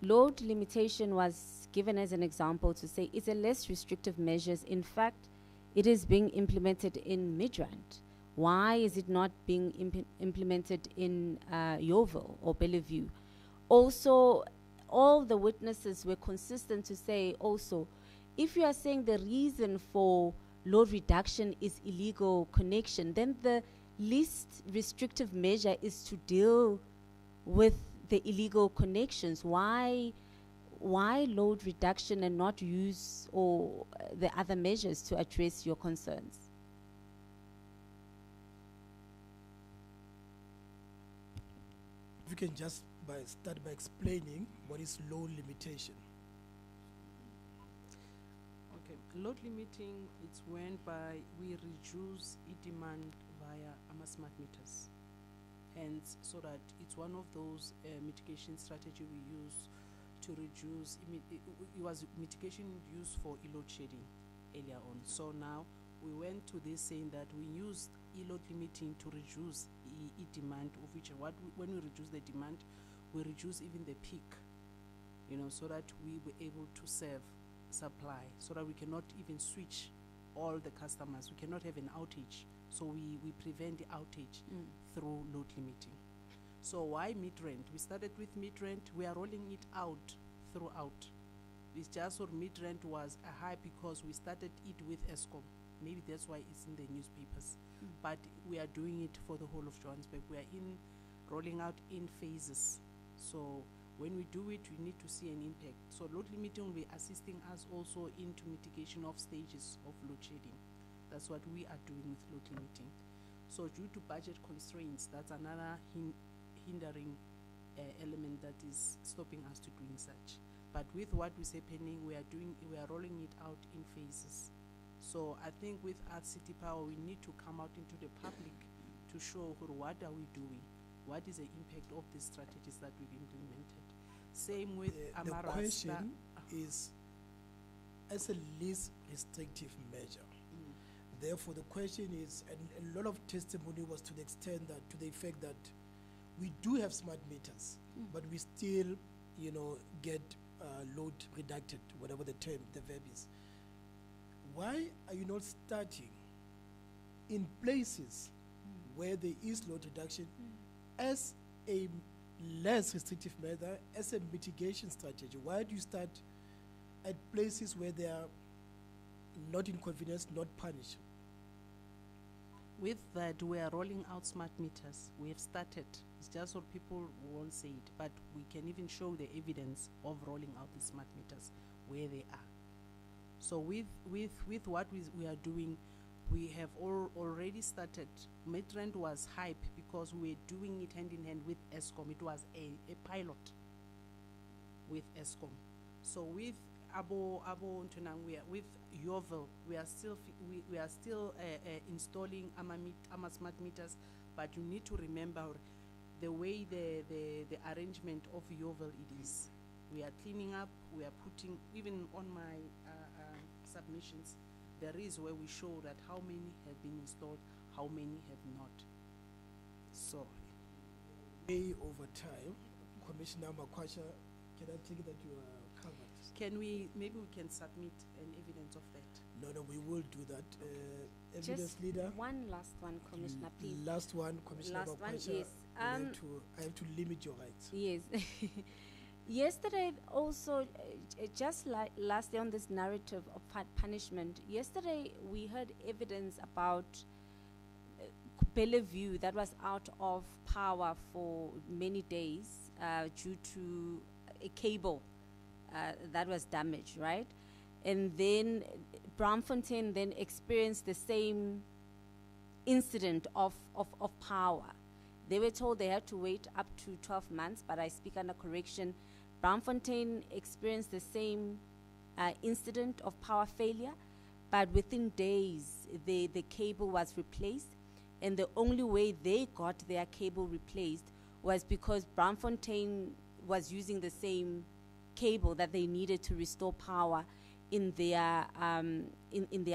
load limitation was given as an example to say it's a less restrictive measures. In fact, it is being implemented in Midrand. Why is it not being implemented in Yeoville or Bellevue? Also, all the witnesses were consistent to say also, if you are saying the reason for load reduction is illegal connection, then the least restrictive measure is to deal with the illegal connections. Why load reduction and not use or the other measures to address your concerns? If you can just start by explaining what is load limitation. Okay, load limiting, it's whereby we reduce demand via our smart meters. Hence, so that it's one of those mitigation strategy we use to reduce, it was mitigation used for load shedding earlier on. So now we went to this saying that we use load limiting to reduce demand, of which when we reduce the demand, we reduce even the peak, you know, so that we were able to serve supply, so that we cannot even switch all the customers. We cannot have an outage. So we prevent the outage through load limiting. So why mid-rent? We started with mid-rent. We are rolling it out throughout. It's just for mid-rent was a high because we started it with ESCOM. Maybe that's why it's in the newspapers. But we are doing it for the whole of Johannesburg. We are rolling out in phases. So when we do it, we need to see an impact. So load limiting will be assisting us also into mitigation of stages of load shedding. That's what we are doing with load limiting. So due to budget constraints, that's another hindering element that is stopping us to doing such. But with what is happening, we are rolling it out in phases. So I think with Art City Power, we need to come out into the public to show what are we doing, what is the impact of the strategies that we've implemented. Same with The Amarasta. question is, as a least restrictive measure, therefore the question is, and a lot of testimony was to the extent that, to the effect that we do have smart meters, but we still, you know, get load reducted, whatever the term, the verb is. Why are you not starting in places where there is load reduction as a less restrictive measure, as a mitigation strategy? Why do you start at places where they are not inconvenienced, not punished? With that, we are rolling out smart meters. We have started. It's just so people won't say it, but we can even show the evidence of rolling out the smart meters where they are. So with what we are doing, we have already started. Midrand was hype because we're doing it hand in hand with ESCOM. It was a pilot with ESCOM. So with Abo Ntunang, with Yovel, we are still installing AMA smart meters, but you need to remember the way the arrangement of Yovel it is. We are cleaning up, we are putting, even on my submissions, there is where we show that how many have been installed, how many have not. So, way over time, Commissioner Makwasha, can I take it that you are covered? Can we, maybe we can submit an evidence of that? No, we will do that. Evidence Just leader. one last one, Commissioner, please. Last one, Commissioner Last one, Makwasha. yes. I have to limit your rights. Yes. Yesterday, also, just like lastly on this narrative of punishment, yesterday we heard evidence about Bellevue that was out of power for many days due to a cable that was damaged, right? And then Braamfontein then experienced the same incident of power. They were told they had to wait up to 12 months, but I speak under correction. Braamfontein experienced the same incident of power failure, but within days, the cable was replaced, and the only way they got their cable replaced was because Braamfontein was using the same cable that they needed to restore power in their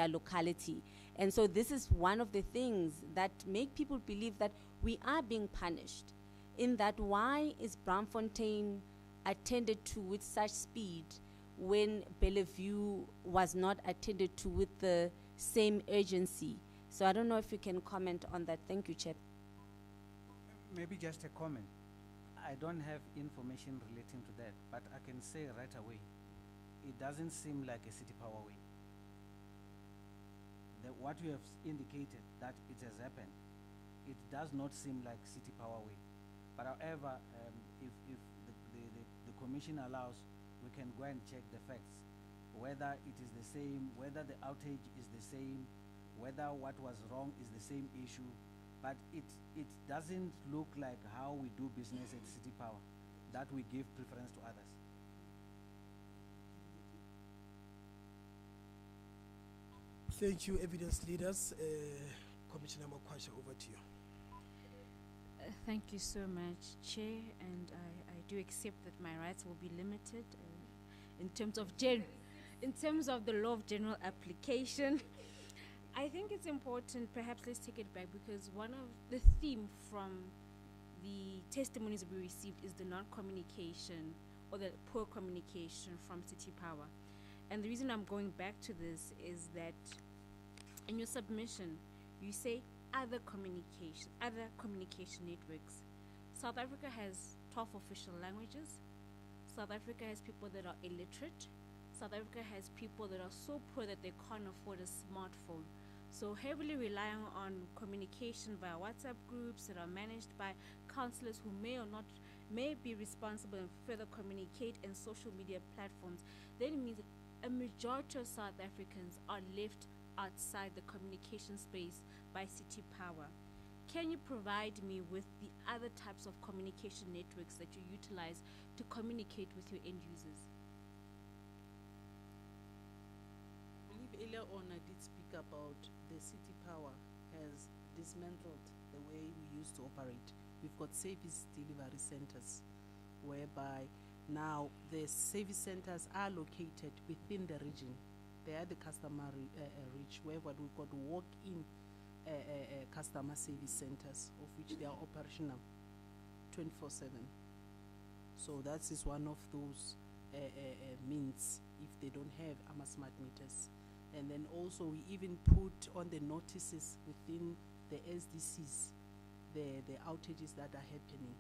locality. And so this is one of the things that make people believe that we are being punished, in that why is Braamfontein attended to with such speed when Bellevue was not attended to with the same urgency? So I don't know if you can comment on that. Thank you, Chair. Maybe just a comment. I don't have information relating to that, but I can say right away, it doesn't seem like a City Power way. What you have indicated that it has happened, it does not seem like City Power way. But however, if the commission allows, we can go and check the facts, whether it is the same, whether the outage is the same, whether what was wrong is the same issue. but it doesn't look like how we do business at City Power, that we give preference to others. Thank you, evidence leaders. Commissioner Makwasha, over to you. Thank you so much, Chair, and I do accept that my rights will be limited in terms of the law of general application. I think it's important, perhaps let's take it back, because one of the theme from the testimonies we received is the non-communication or the poor communication from City Power. And the reason I'm going back to this is that in your submission, you say other communication networks. South Africa has 12 official languages. South Africa has people that are illiterate. South Africa has people that are so poor that they can't afford a smartphone. So heavily relying on communication via WhatsApp groups that are managed by counselors who may be responsible and further communicate in social media platforms, then means that a majority of South Africans are left outside the communication space by City Power. Can you provide me with the other types of communication networks that you utilize to communicate with your end users? I believe earlier on I did speak about the City Power has dismantled the way we used to operate. We've got service delivery centers, whereby now the service centers are located within the region. They are the customer reach, whereby we've got walk-in customer service centers, of which they are operational 24/7. So that is one of those means if they don't have AMA smart meters. And then also we even put on the notices within the SDCs the outages that are happening.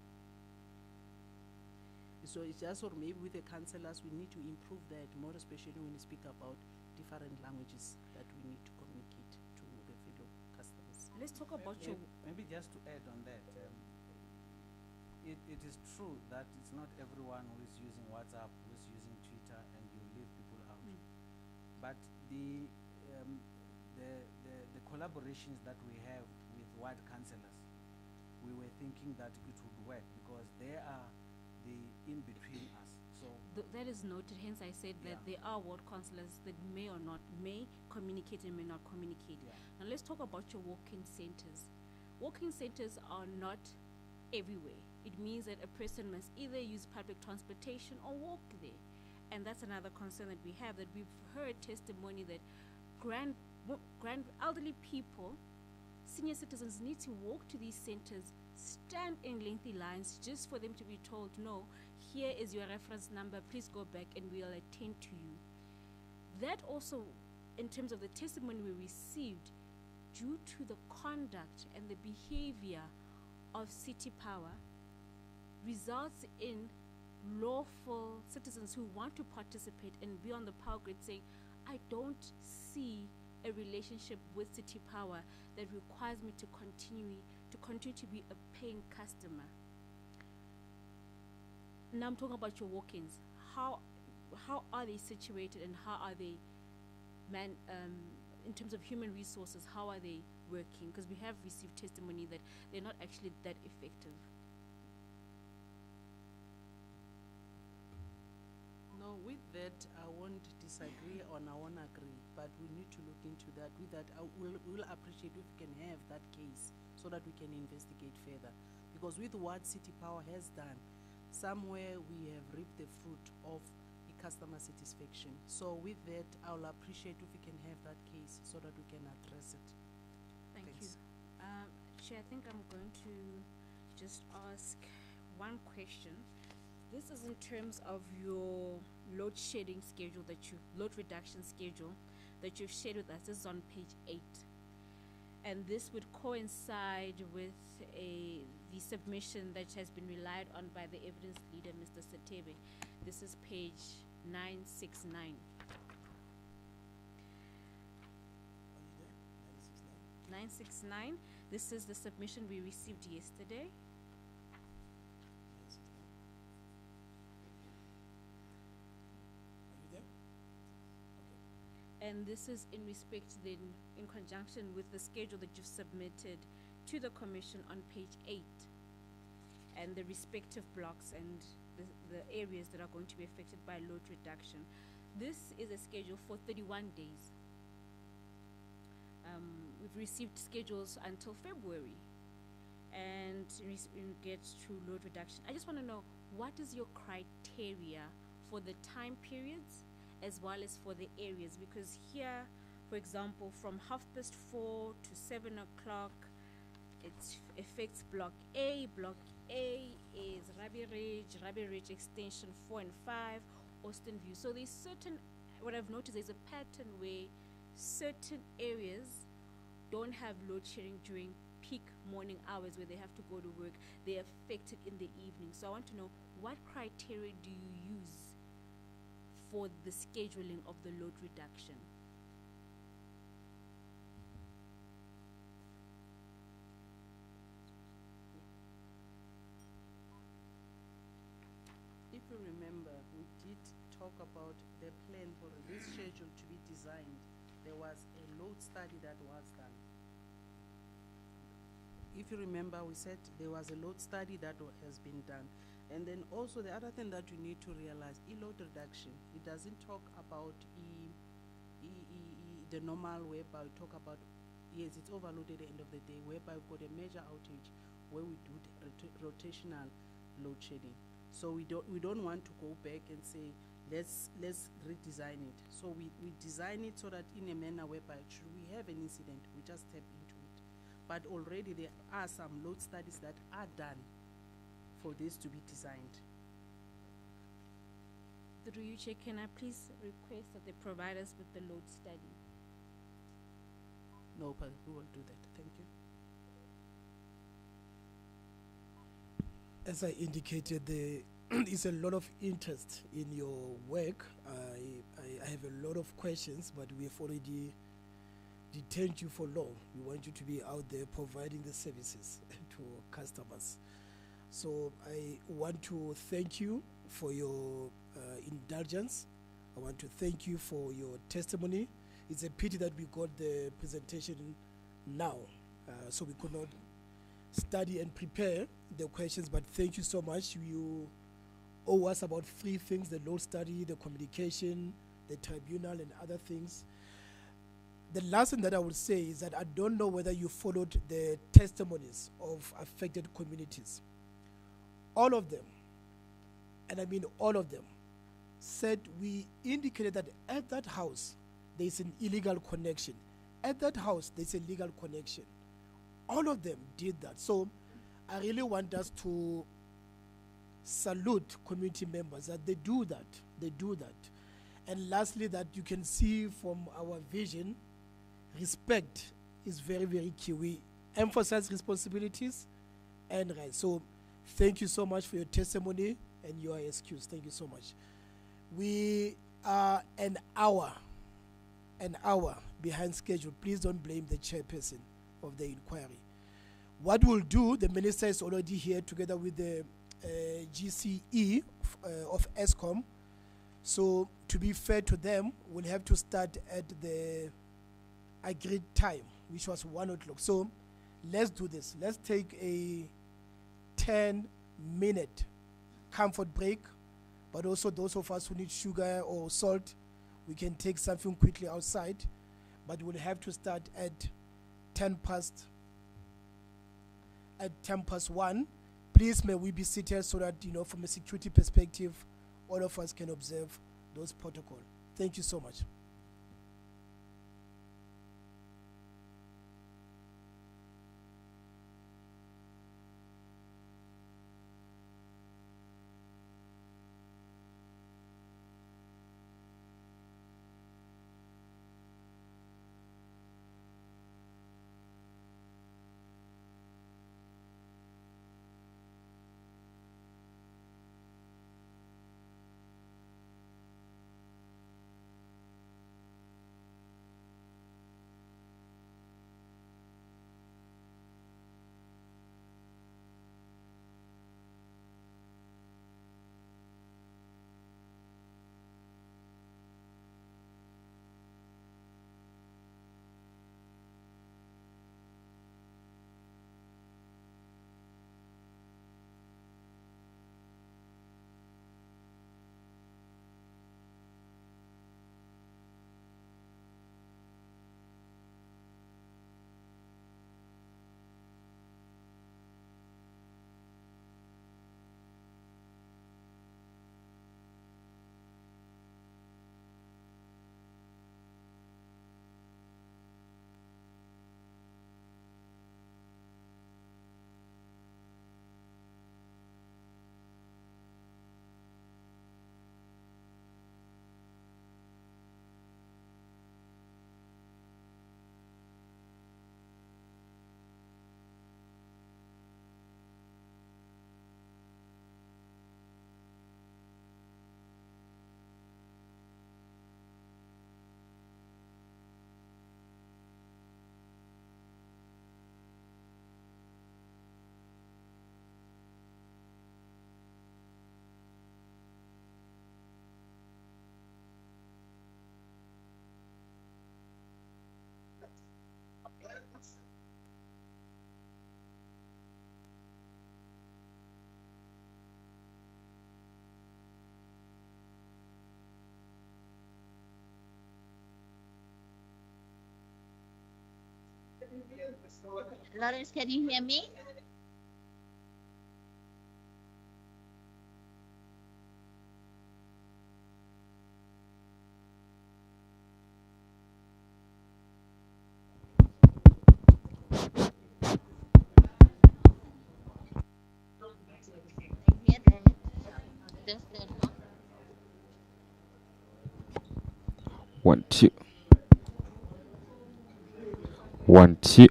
So it's just, or maybe with the councillors, we need to improve that, more especially when we speak about different languages that we need to communicate to the fellow customers. Let's talk about your... Maybe just to add on that, it is true that it's not everyone who is using WhatsApp, who is using Twitter, and you leave people out. But the collaborations that we have with ward councillors, we were thinking that it would work because they are the in between us. So that is noted, hence I said that there are ward councillors that may or not may communicate and may not communicate. Now let's talk about your walk-in centers. Walk-in centers are not everywhere. It means that a person must either use public transportation or walk there. And that's another concern that we have, that we've heard testimony that elderly people, senior citizens, need to walk to these centers, stand in lengthy lines just for them to be told, no, here is your reference number, please go back and we'll attend to you. That also, in terms of the testimony we received, due to the conduct and the behavior of City Power, results in lawful citizens who want to participate and be on the power grid saying, I don't see a relationship with City Power that requires me to continue to be a paying customer. Now I'm talking about your walk-ins. How are they situated and how are they in terms of human resources, how are they working? Because we have received testimony that they're not actually that effective. No, with that, I won't disagree or I won't agree, but we need to look into that. With that, we'll appreciate if we can have that case so that we can investigate further. Because with what City Power has done, somewhere we have reaped the fruit of the customer satisfaction. So with that, I'll appreciate if we can have that case so that we can address it. Thank Thanks. you. Chair, I think I'm going to just ask one question. This is in terms of your load shedding schedule load reduction schedule that you've shared with us. This is on page 8. And this would coincide with the submission that has been relied on by the evidence leader, Mr. Satebe. This is page 969. Are you there? 969. 969. This is the submission we received yesterday. Okay. And this is in respect then, in conjunction with the schedule that you've submitted to the Commission on page 8 and the respective blocks and the areas that are going to be affected by load reduction. This is a schedule for 31 days. We've received schedules until February, and in regards to load reduction, I just want to know, what is your criteria for the time periods as well as for the areas? Because here, for example, from 4:30 to 7 o'clock, it affects Block A. Block A is Rabbi Ridge Extension 4 and 5, Austin View. So there's certain, what I've noticed, there's a pattern where certain areas don't have load shedding during peak morning hours where they have to go to work. They're affected in the evening. So I want to know, what criteria do you use for the scheduling of the load reduction? If you remember, we did talk about the plan for this schedule to be designed. There was a load study that was done. If you remember, we said there was a load study that has been done. And then also the other thing that you need to realize, load reduction, it doesn't talk about the normal whereby we talk about, yes, it's overloaded at the end of the day, whereby we've got a major outage where we do rotational load shedding. So we don't want to go back and say, let's redesign it. So we design it so that in a manner whereby should we have an incident, we just step into it. But already there are some load studies that are done for this to be designed. Through you, Chair, can I please request that they provide us with the load study? No, but we will do that. Thank you. As I indicated, there is a lot of interest in your work. I have a lot of questions, but we have already detained you for long. We want you to be out there providing the services to customers. So I want to thank you for your indulgence. I want to thank you for your testimony. It's a pity that we got the presentation now, so we could not study and prepare the questions, but thank you so much. You owe us about 3 things: the load study, the communication, the tribunal, and other things. The last thing that I would say is that I don't know whether you followed the testimonies of affected communities. All of them, and I mean all of them, said we indicated that at that house there is an illegal connection. At that house there's a legal connection. All of them did that. So I really want us to salute community members that they do that. They do that. And lastly, that you can see from our vision, respect is very, very key. We emphasize responsibilities and rights. So thank you so much for your testimony, and you are excused. Thank you so much. We are an hour behind schedule. Please don't blame the chairperson of the inquiry. What we'll do, the minister is already here together with the GCE of ESCOM. So to be fair to them, we'll have to start at the agreed time, which was 1 o'clock. So let's do this. Let's take a 10-minute comfort break, but also those of us who need sugar or salt, we can take something quickly outside, but we'll have to start at 10 past 1. Please, may we be seated so that, from a security perspective, all of us can observe those protocols. Thank you so much. Lawrence, can you hear me? I hear that. Just that. 1 2 1 2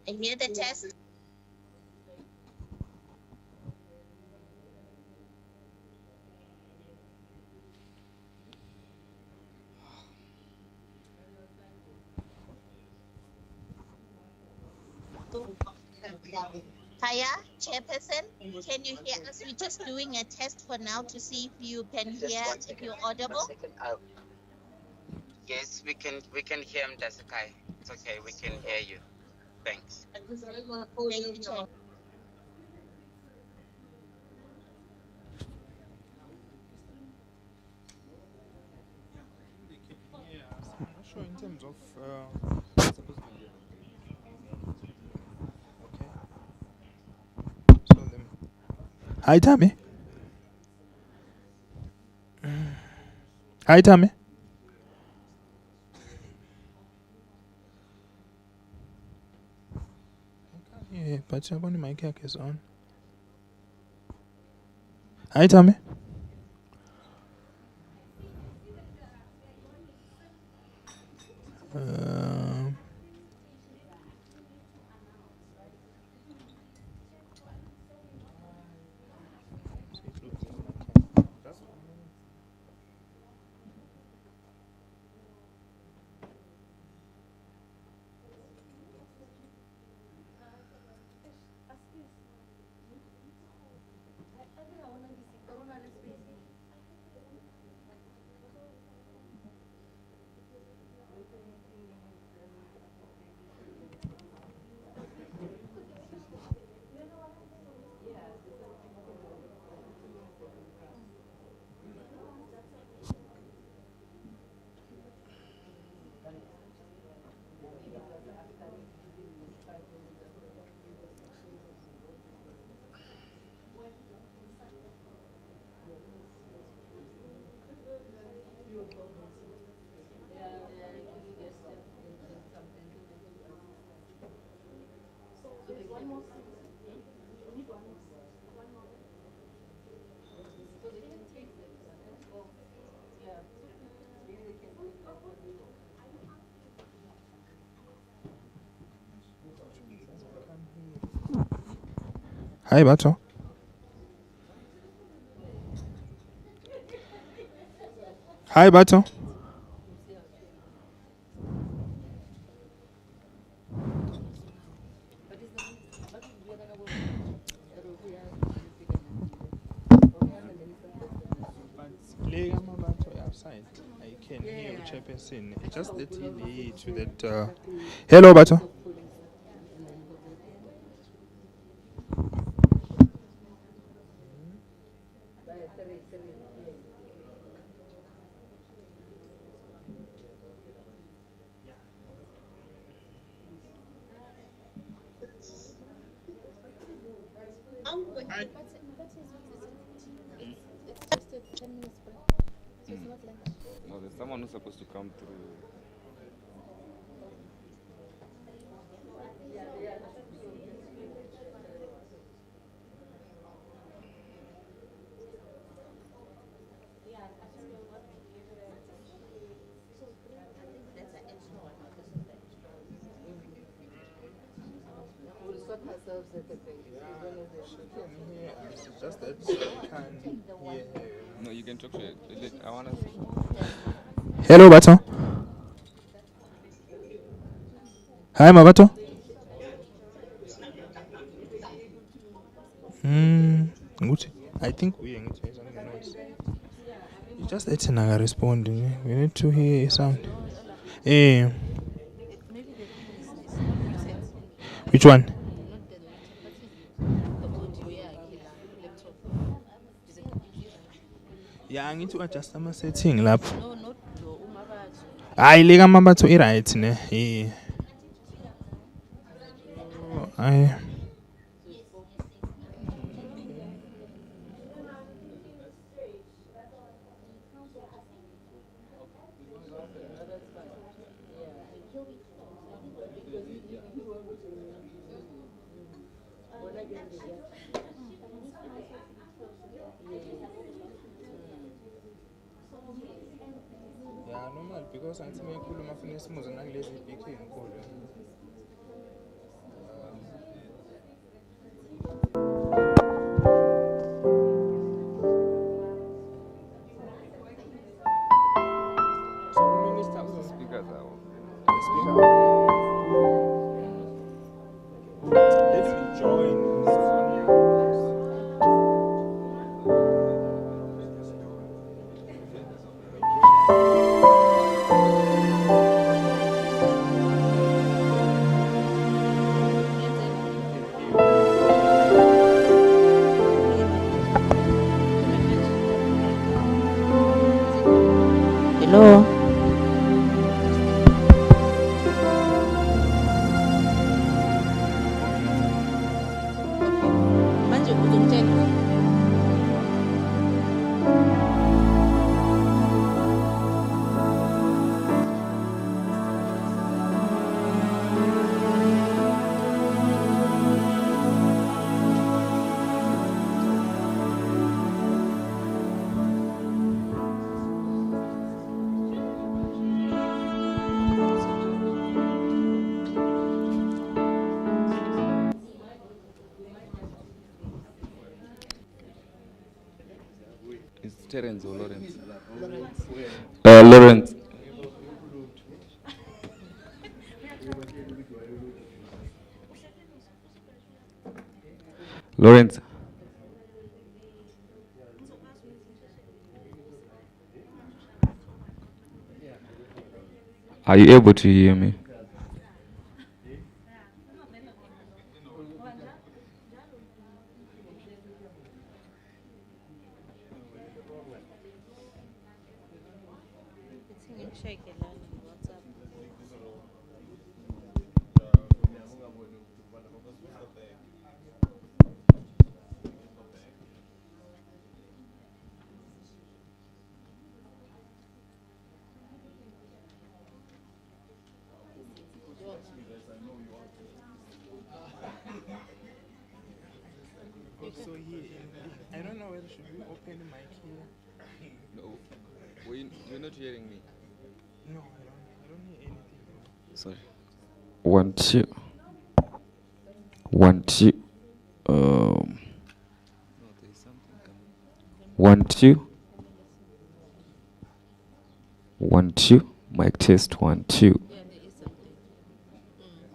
I hear the test. Kaya, Chairperson, can you hear us? We're just doing a test for now to see if you can hear, if you're audible. Yes, we can hear him, Dasakai. It's okay, we can hear you. Thanks. Thank you, Chair. I'm not sure in terms of. Okay. So then. Hi, Tammy. Hi, Tammy. Yeah, but your mic is on. Hi, Tammy. Hi, Bato. Hi, Bato. Outside, I can hear you, Chairperson. Just the TV to that. Hello, Bato. No, there's someone who's supposed to come through. Just that I can hear her. No, you can talk to it. I want to. Hello, Bato. Hi, Mabato. Good. I think we are going to hear something noise. You just let Naga respond. We need to hear a sound. Which one? Yeah, I need to adjust my setting, lap. Hayi le kaMambatho i-right ne. Hayi. Yeah, normal because angithi meyikhuluma afuna isimuze nakulezi ibhikhi ezinkulu. So uminister Speakers are off. Let me join. Hello. Manje uzongitshela. It's Terence or Lawrence? Lawrence. Lawrence. Are you able to hear me? So here, I don't know whether should we open the mic here. No. You're not hearing me. No, I don't hear anything. Sorry. 1 2 1 2 No, there's something coming. 1 2 1 2 mic test 1 2. Yeah, there is something.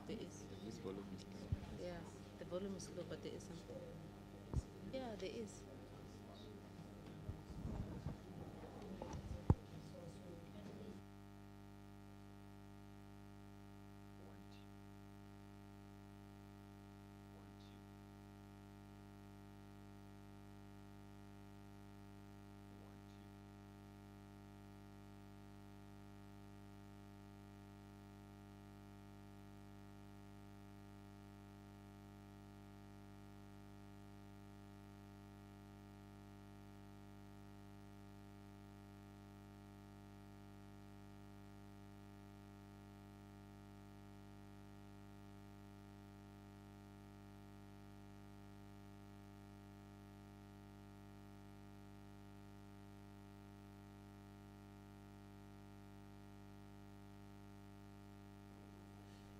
There is. This volume is low. Yeah, the volume is low, but there is something. Yeah, there is.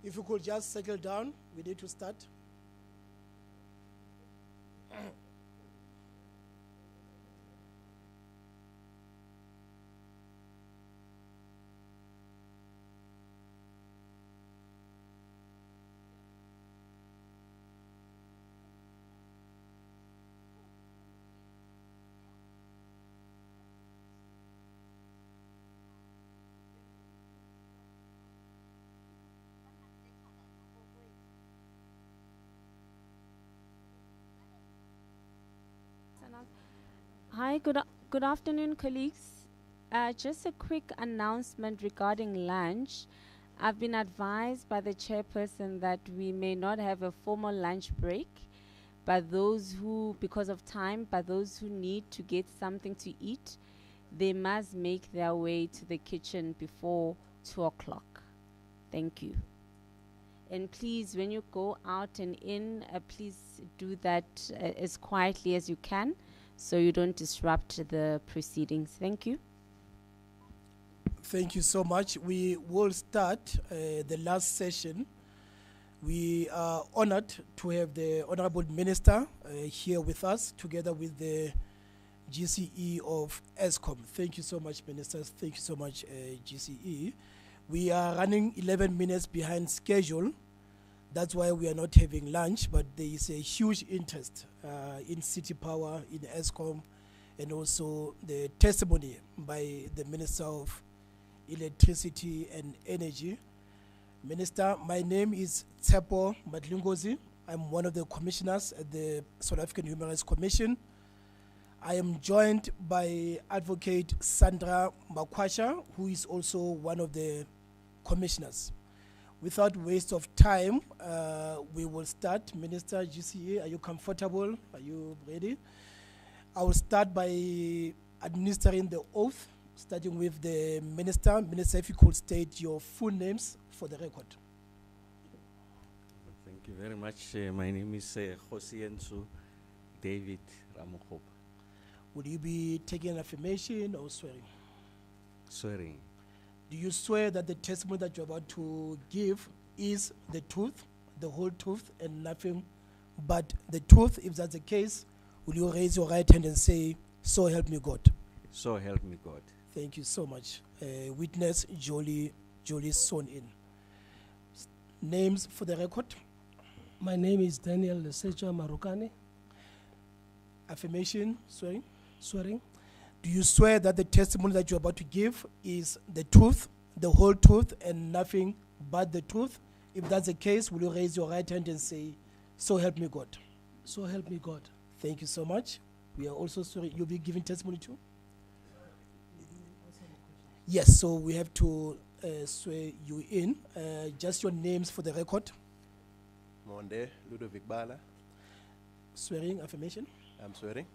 If you could just settle down, we need to start. Hi, good afternoon, colleagues. Just a quick announcement regarding lunch. I've been advised by the chairperson that we may not have a formal lunch break, but those who, because of time, but those who need to get something to eat, they must make their way to the kitchen before 2 o'clock. Thank you. And please, when you go out and in, please do that as quietly as you can so you don't disrupt the proceedings. Thank you. Thank you so much. We will start the last session. We are honored to have the Honorable Minister here with us, together with the GCE of ESCOM. Thank you so much, Ministers. Thank you so much, GCE. We are running 11 minutes behind schedule. That's why we are not having lunch, but there is a huge interest in City Power, in ESCOM, and also the testimony by the Minister of Electricity and Energy. Minister, my name is Tsepo Madlingozi. I'm one of the commissioners at the South African Human Rights Commission. I am joined by Advocate Sandra Makwasha, who is also one of the commissioners. Without waste of time, we will start. Minister, GCA, are you comfortable? Are you ready? I will start by administering the oath, starting with the Minister. Minister, if you could state your full names for the record. Thank you very much. My name is Hosiensu David Ramokhopa. Would you be taking an affirmation or swearing? Swearing. Do you swear that the testimony that you're about to give is the truth, the whole truth, and nothing but the truth? If that's the case, will you raise your right hand and say, "So help me God"? So help me God. Thank you so much. Witness Jolie sworn in. Names for the record. My name is Daniel Lesecha Marukani. Affirmation, swearing. Swearing. Do you swear that the testimony that you're about to give is the truth, the whole truth, and nothing but the truth? If that's the case, will you raise your right hand and say, "So help me God"? So help me God. Thank you so much. We are also sorry. You'll be giving testimony too? Yes, so we have to swear you in. Just your names for the record. Monde Ludovic Bala. Swearing, affirmation. I'm swearing.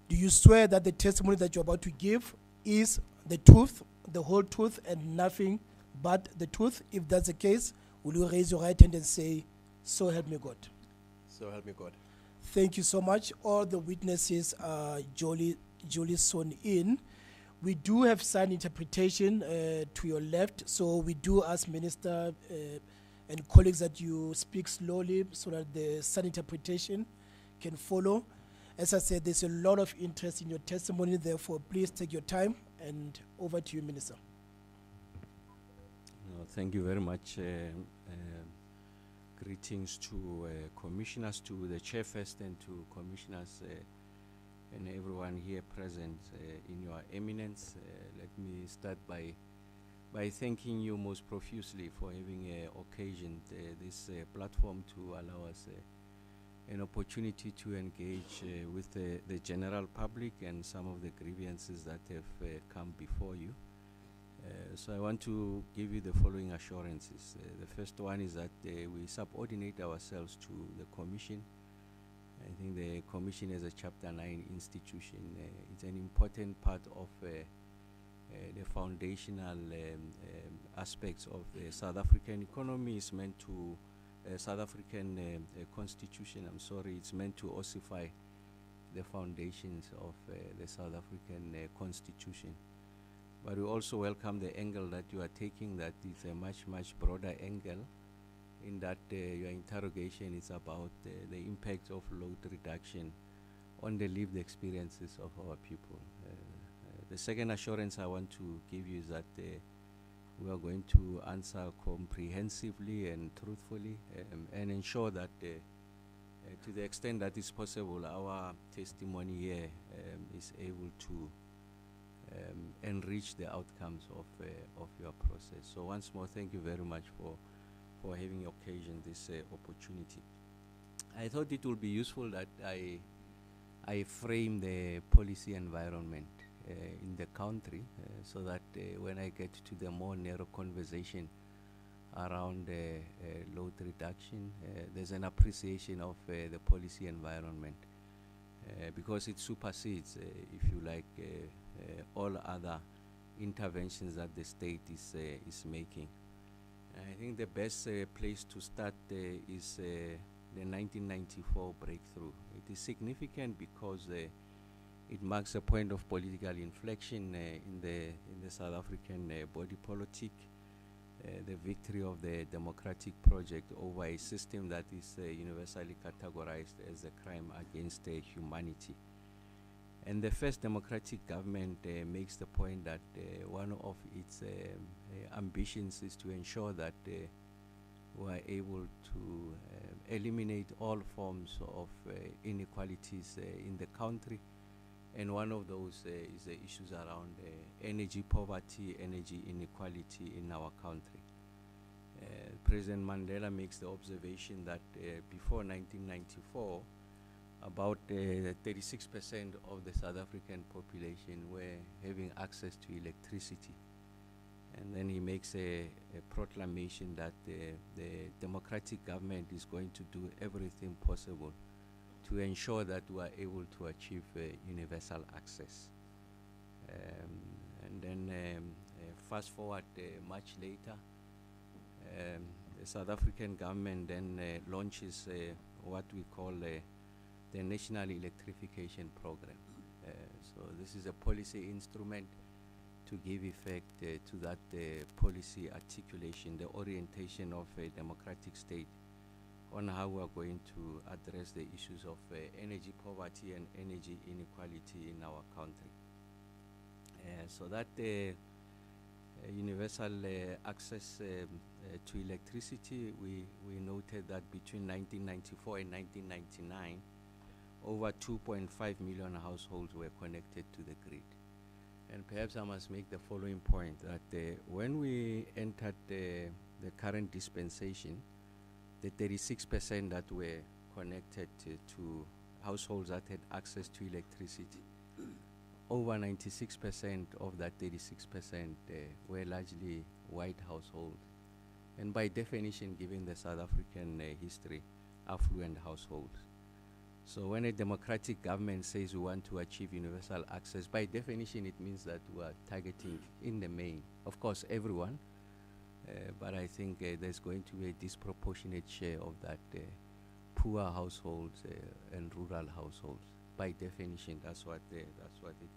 Do you swear that the testimony that you're about to give is the truth, the whole truth, and nothing but the truth? If that's the case, will you raise your right hand and say, "So help me God"? So help me God. Thank you so much. All the witnesses are Jolie sworn in. We do have sign interpretation to your left, so we do ask Minister and colleagues that you speak slowly so that the sign interpretation can follow. As I said, there's a lot of interest in your testimony, therefore please take your time, and over to you, Minister. No, thank you very much. Greetings to commissioners, to the chair first, and to commissioners and everyone here present. In your eminence, let me start by thanking you most profusely for having occasioned this platform to allow us an opportunity to engage with the general public and some of the grievances that have come before you. So I want to give you the following assurances. The first one is that we subordinate ourselves to the Commission. I think the Commission is a Chapter 9 institution. It's an important part of the foundational aspects of the South African economy. Is meant to South African constitution, it's meant to ossify the foundations of the South African constitution. But we also welcome the angle that you are taking, that is a much broader angle, in that your interrogation is about the impact of load reduction on the lived experiences of our people. The second assurance I want to give you is that we are going to answer comprehensively and truthfully and ensure that to the extent that is possible, our testimony here is able to enrich the outcomes of your process. So once more, thank you very much for having occasioned this opportunity. I thought it would be useful that I frame the policy environment in the country, so that when I get to the more narrow conversation around load reduction, there's an appreciation of the policy environment, because it supersedes, if you like, all other interventions that the state is making. I think the best place to start is the 1994 breakthrough. It is significant because it marks a point of political inflection in the South African body politic, the victory of the democratic project over a system that is universally categorized as a crime against humanity. And the first democratic government makes the point that one of its ambitions is to ensure that we are able to eliminate all forms of inequalities in the country. And one of those is the issues around energy poverty, energy inequality in our country. President Mandela makes the observation that before 1994, about 36% of the South African population were having access to electricity. And then he makes a proclamation that the democratic government is going to do everything possible to ensure that we are able to achieve universal access. And then fast forward much later, the South African government then launches what we call the National Electrification Program. So this is a policy instrument to give effect to that policy articulation, the orientation of a democratic state on how we are going to address the issues of energy poverty and energy inequality in our country. So that universal access to electricity, we noted that between 1994 and 1999, over 2.5 million households were connected to the grid. And perhaps I must make the following point, that when we entered the current dispensation, the 36% that were connected to households that had access to electricity, over 96% of that 36% were largely white households. And by definition, given the South African history, affluent households. So when a democratic government says we want to achieve universal access, by definition it means that we are targeting, in the main, of course, everyone, but I think there's going to be a disproportionate share of that poor households and rural households. By definition, that's what it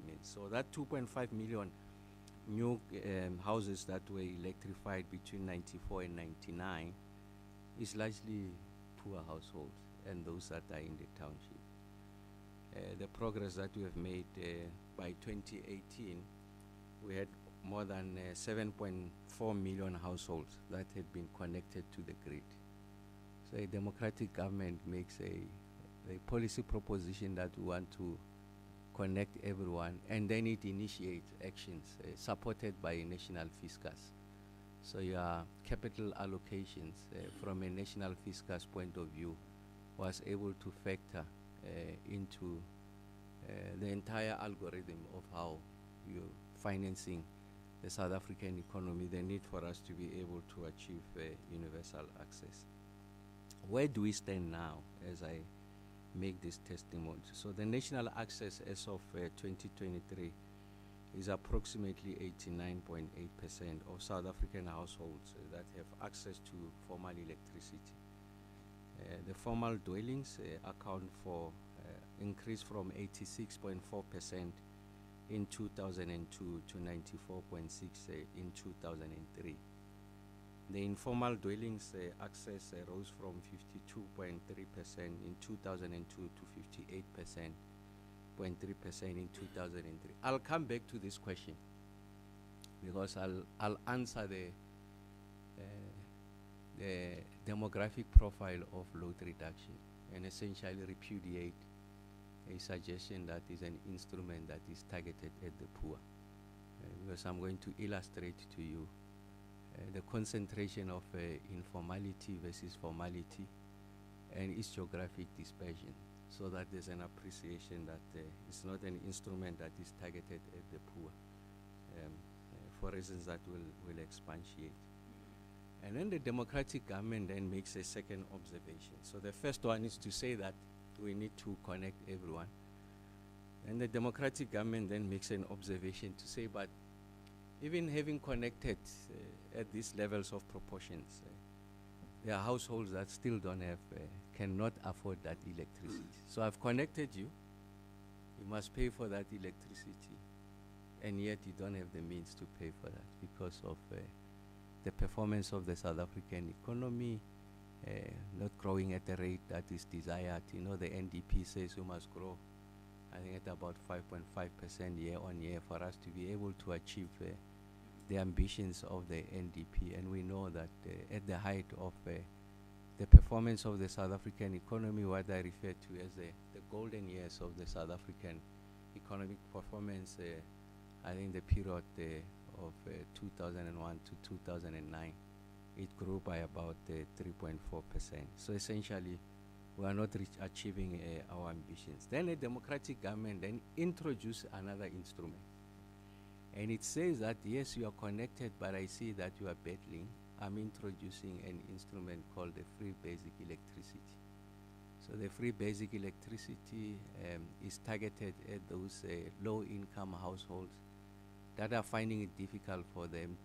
means. So that 2.5 million new houses that were electrified between 94 and 99 is largely poor households and those that are in the township. The progress that we have made by 2018, we had more than 7.4 million households that had been connected to the grid. So a democratic government makes a policy proposition that we want to connect everyone, and then it initiates actions supported by a national fiscus. So your capital allocations from a national fiscus point of view was able to factor into the entire algorithm of how you're financing the South African economy, the need for us to be able to achieve universal access. Where do we stand now as I make this testimony? So the national access as of 2023 is approximately 89.8% of South African households that have access to formal electricity. The formal dwellings account for increase from 86.4% in 2002 to 94.6% in 2003. The informal dwellings access rose from 52.3% in 2002 to 58.3% in 2003. I'll come back to this question because I'll answer the demographic profile of load reduction and essentially repudiate a suggestion that is an instrument that is targeted at the poor. Because I'm going to illustrate to you the concentration of informality versus formality and its geographic dispersion. so that there's an appreciation that it's not an instrument that is targeted at the poor, for reasons that will expatiate. And then the democratic government then makes a second observation. So the first one is to say that we need to connect everyone. And the democratic government then makes an observation to say, but even having connected at these levels of proportions, there are households that still don't have, cannot afford that electricity. So I've connected you, you must pay for that electricity, and yet you don't have the means to pay for that because of the performance of the South African economy, not growing at the rate that is desired. You know, the NDP says we must grow, I think, at about 5.5% year on year for us to be able to achieve the ambitions of the NDP. And we know that at the height of the performance of the South African economy, what I refer to as the golden years of the South African economic performance, I think the period of 2001 to 2009, it grew by about 3.4%. So essentially, we are not achieving our ambitions. Then a democratic government then introduced another instrument. And it says that, yes, you are connected, but I see that you are battling. I'm introducing an instrument called the free basic electricity. So the free basic electricity is targeted at those low-income households that are finding it difficult for them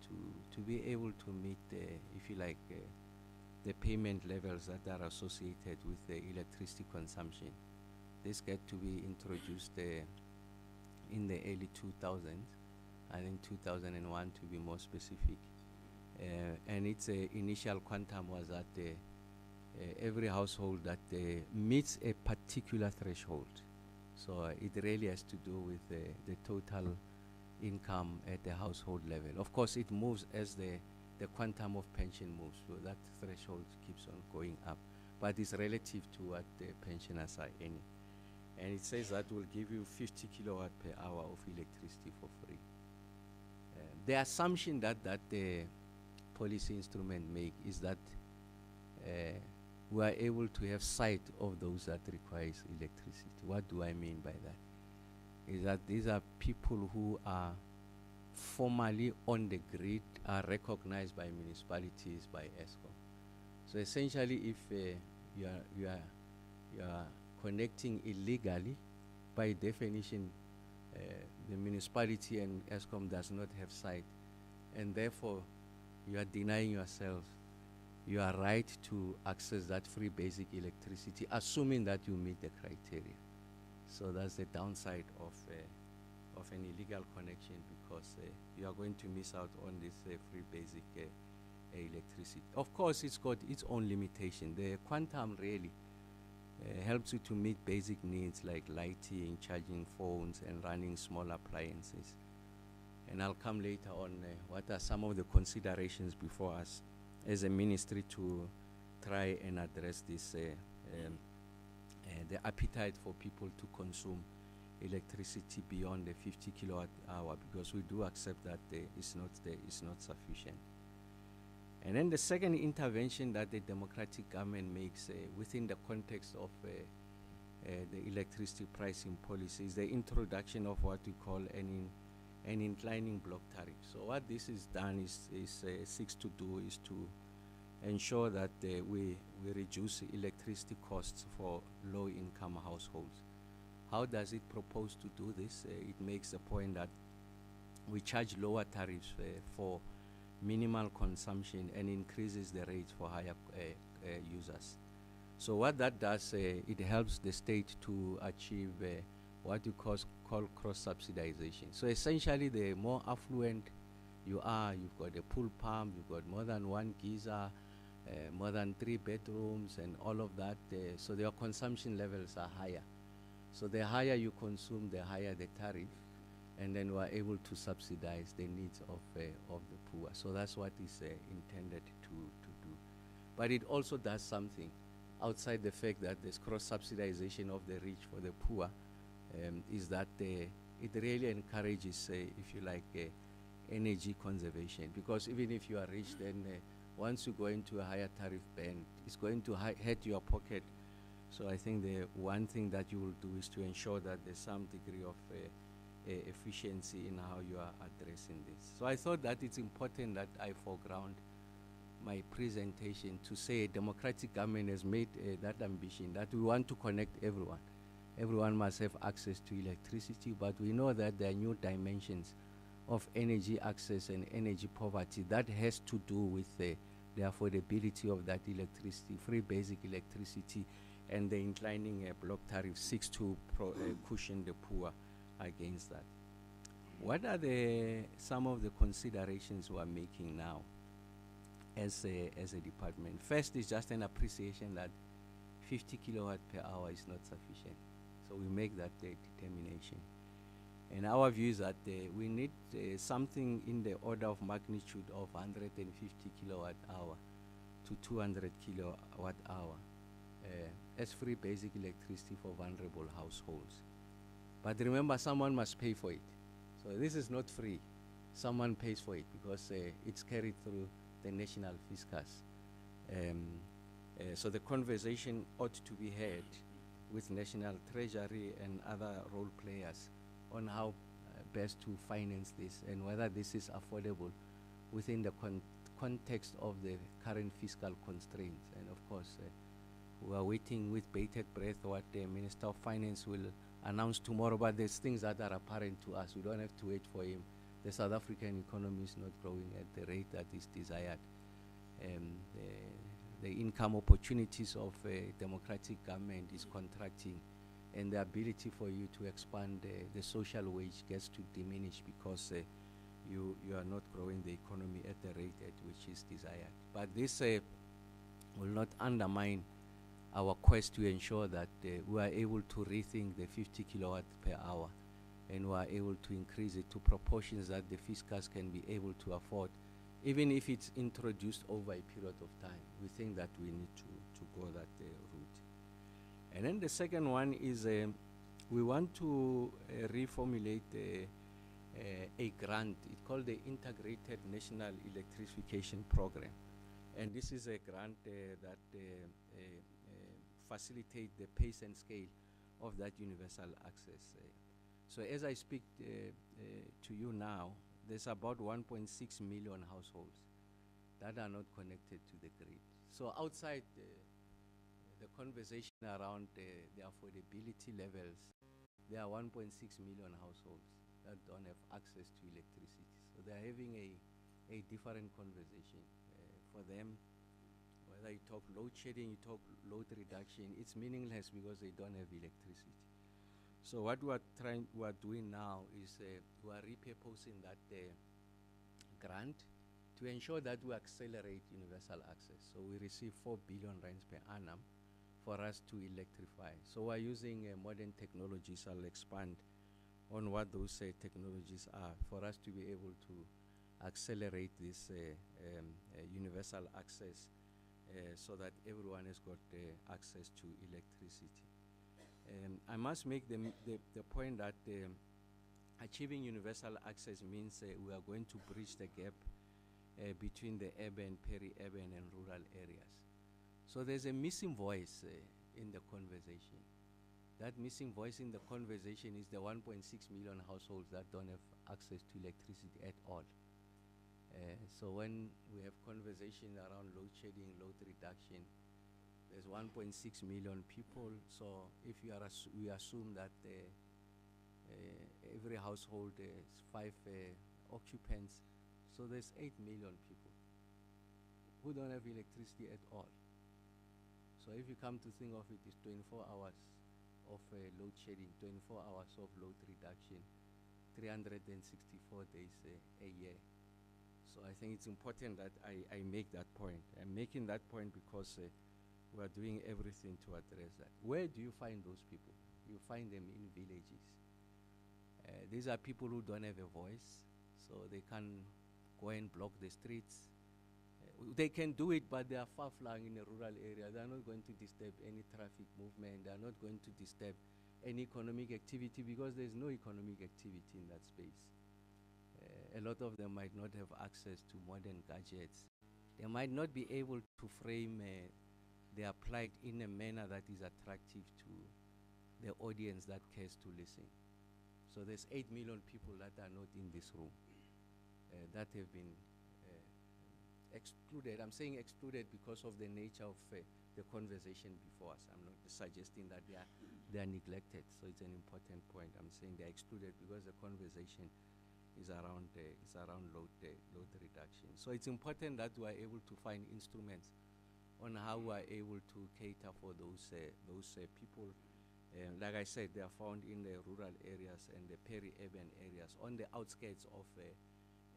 to be able to meet, if you like, the payment levels that are associated with the electricity consumption. This get to be introduced in the early 2000s, I think 2001 to be more specific. And its initial quantum was that every household that meets a particular threshold. So it really has to do with the total income at the household level. Of course, it moves as the quantum of pension moves, so that threshold keeps on going up. But it's relative to what the pensioners are earning. And it says that will give you 50 kilowatt per hour of electricity for free. The assumption that the policy instrument make is that we are able to have sight of those that requires electricity. What do I mean by that? Is that these are people who are formally on the grid, are recognized by municipalities, by ESCOM. So essentially, if you are connecting illegally, by definition, the municipality and ESCOM does not have sight, and therefore you are denying yourself your right to access that free basic electricity, assuming that you meet the criteria. So that's the downside of an illegal connection, because you are going to miss out on this free basic electricity. Of course, it's got its own limitation. The quantum really helps you to meet basic needs like lighting, charging phones, and running small appliances. And I'll come later on what are some of the considerations before us as a ministry to try and address this, the appetite for people to consume electricity beyond the 50 kilowatt hour, because we do accept that it's not sufficient. And then the second intervention that the democratic government makes within the context of the electricity pricing policy is the introduction of what we call an inclining block tariff. So what this is done seeks to do is to ensure that we reduce electricity costs for low-income households. How does it propose to do this? It makes the point that we charge lower tariffs for minimal consumption and increases the rates for higher users. So what that does, it helps the state to achieve what you call cross-subsidization. So essentially, the more affluent you are, you've got a pool pump, you've got more than one geyser, more than 3 bedrooms, and all of that, so their consumption levels are higher. So the higher you consume, the higher the tariff, and then we are able to subsidize the needs of the poor. So that's what is intended to do. But it also does something outside the fact that there's cross-subsidization of the rich for the poor, is that it really encourages, if you like, energy conservation. Because even if you are rich, then once you go into a higher tariff band, it's going to hit your pocket So I think the one thing that you will do is to ensure that there's some degree of efficiency in how you are addressing this. So I thought that it's important that I foreground my presentation to say democratic government has made that ambition that we want to connect everyone. Everyone must have access to electricity, but we know that there are new dimensions of energy access and energy poverty that has to do with the affordability of that electricity, free basic electricity, and the inclining block tariff seeks to cushion the poor against that. What are some of the considerations we are making now as a department? First is just an appreciation that 50 kilowatt per hour is not sufficient. So we make that determination. And our view is that we need something in the order of magnitude of 150 kilowatt hour to 200 kilowatt hour as free basic electricity for vulnerable households. But remember, someone must pay for it. So this is not free. Someone pays for it because it's carried through the national fiscus. So the conversation ought to be had with National Treasury and other role players on how best to finance this and whether this is affordable within the context of the current fiscal constraints. And of course, we are waiting with bated breath what the Minister of Finance will announce tomorrow, but there's things that are apparent to us. We don't have to wait for him. The South African economy is not growing at the rate that is desired. The income opportunities of a democratic government is contracting, and the ability for you to expand the social wage gets to diminish because you are not growing the economy at the rate at which is desired. But this will not undermine our quest to ensure that we are able to rethink the 50 kilowatt per hour, and we are able to increase it to proportions that the fiscus can be able to afford, even if it's introduced over a period of time. We think that we need to go that route. And then the second one is we want to reformulate a grant. It's called the Integrated National Electrification Program. And this is a grant that facilitates the pace and scale of that universal access. So as I speak to you now, there's about 1.6 million households that are not connected to the grid. So outside the conversation around the affordability levels, there are 1.6 million households that don't have access to electricity. So they're having a different conversation. For them, whether you talk load shedding, you talk load reduction, it's meaningless because they don't have electricity. So what we are doing now is we are repurposing that grant to ensure that we accelerate universal access. So we receive 4 billion rands per annum for us to electrify. So we're using modern technologies. I'll expand on what those technologies are for us to be able to accelerate this universal access so that everyone has got access to electricity. I must make the point that achieving universal access means we are going to bridge the gap between the urban, peri-urban and rural areas. So there's a missing voice in the conversation. That missing voice in the conversation is the 1.6 million households that don't have access to electricity at all. So when we have conversation around load shedding, load reduction, there's 1.6 million people. So if we assume that every household is 5 occupants, so there's 8 million people who don't have electricity at all. So if you come to think of it, it's 24 hours of load shedding, 24 hours of load reduction, 364 days a year. So I think it's important that I make that point. I'm making that point because we are doing everything to address that. Where do you find those people? You find them in villages. These are people who don't have a voice, so they can go and block the streets. They can do it, but they are far-flung in a rural area. They are not going to disturb any traffic movement. They are not going to disturb any economic activity because there is no economic activity in that space. A lot of them might not have access to modern gadgets. They might not be able to frame they are applied in a manner that is attractive to the audience that cares to listen. So there's 8 million people that are not in this room that have been excluded. I'm saying excluded because of the nature of the conversation before us. I'm not suggesting that they are neglected. So it's an important point. I'm saying they're excluded because the conversation is around load reduction. So it's important that we are able to find instruments on how we are able to cater for those people. Like I said, they are found in the rural areas and the peri-urban areas, on the outskirts of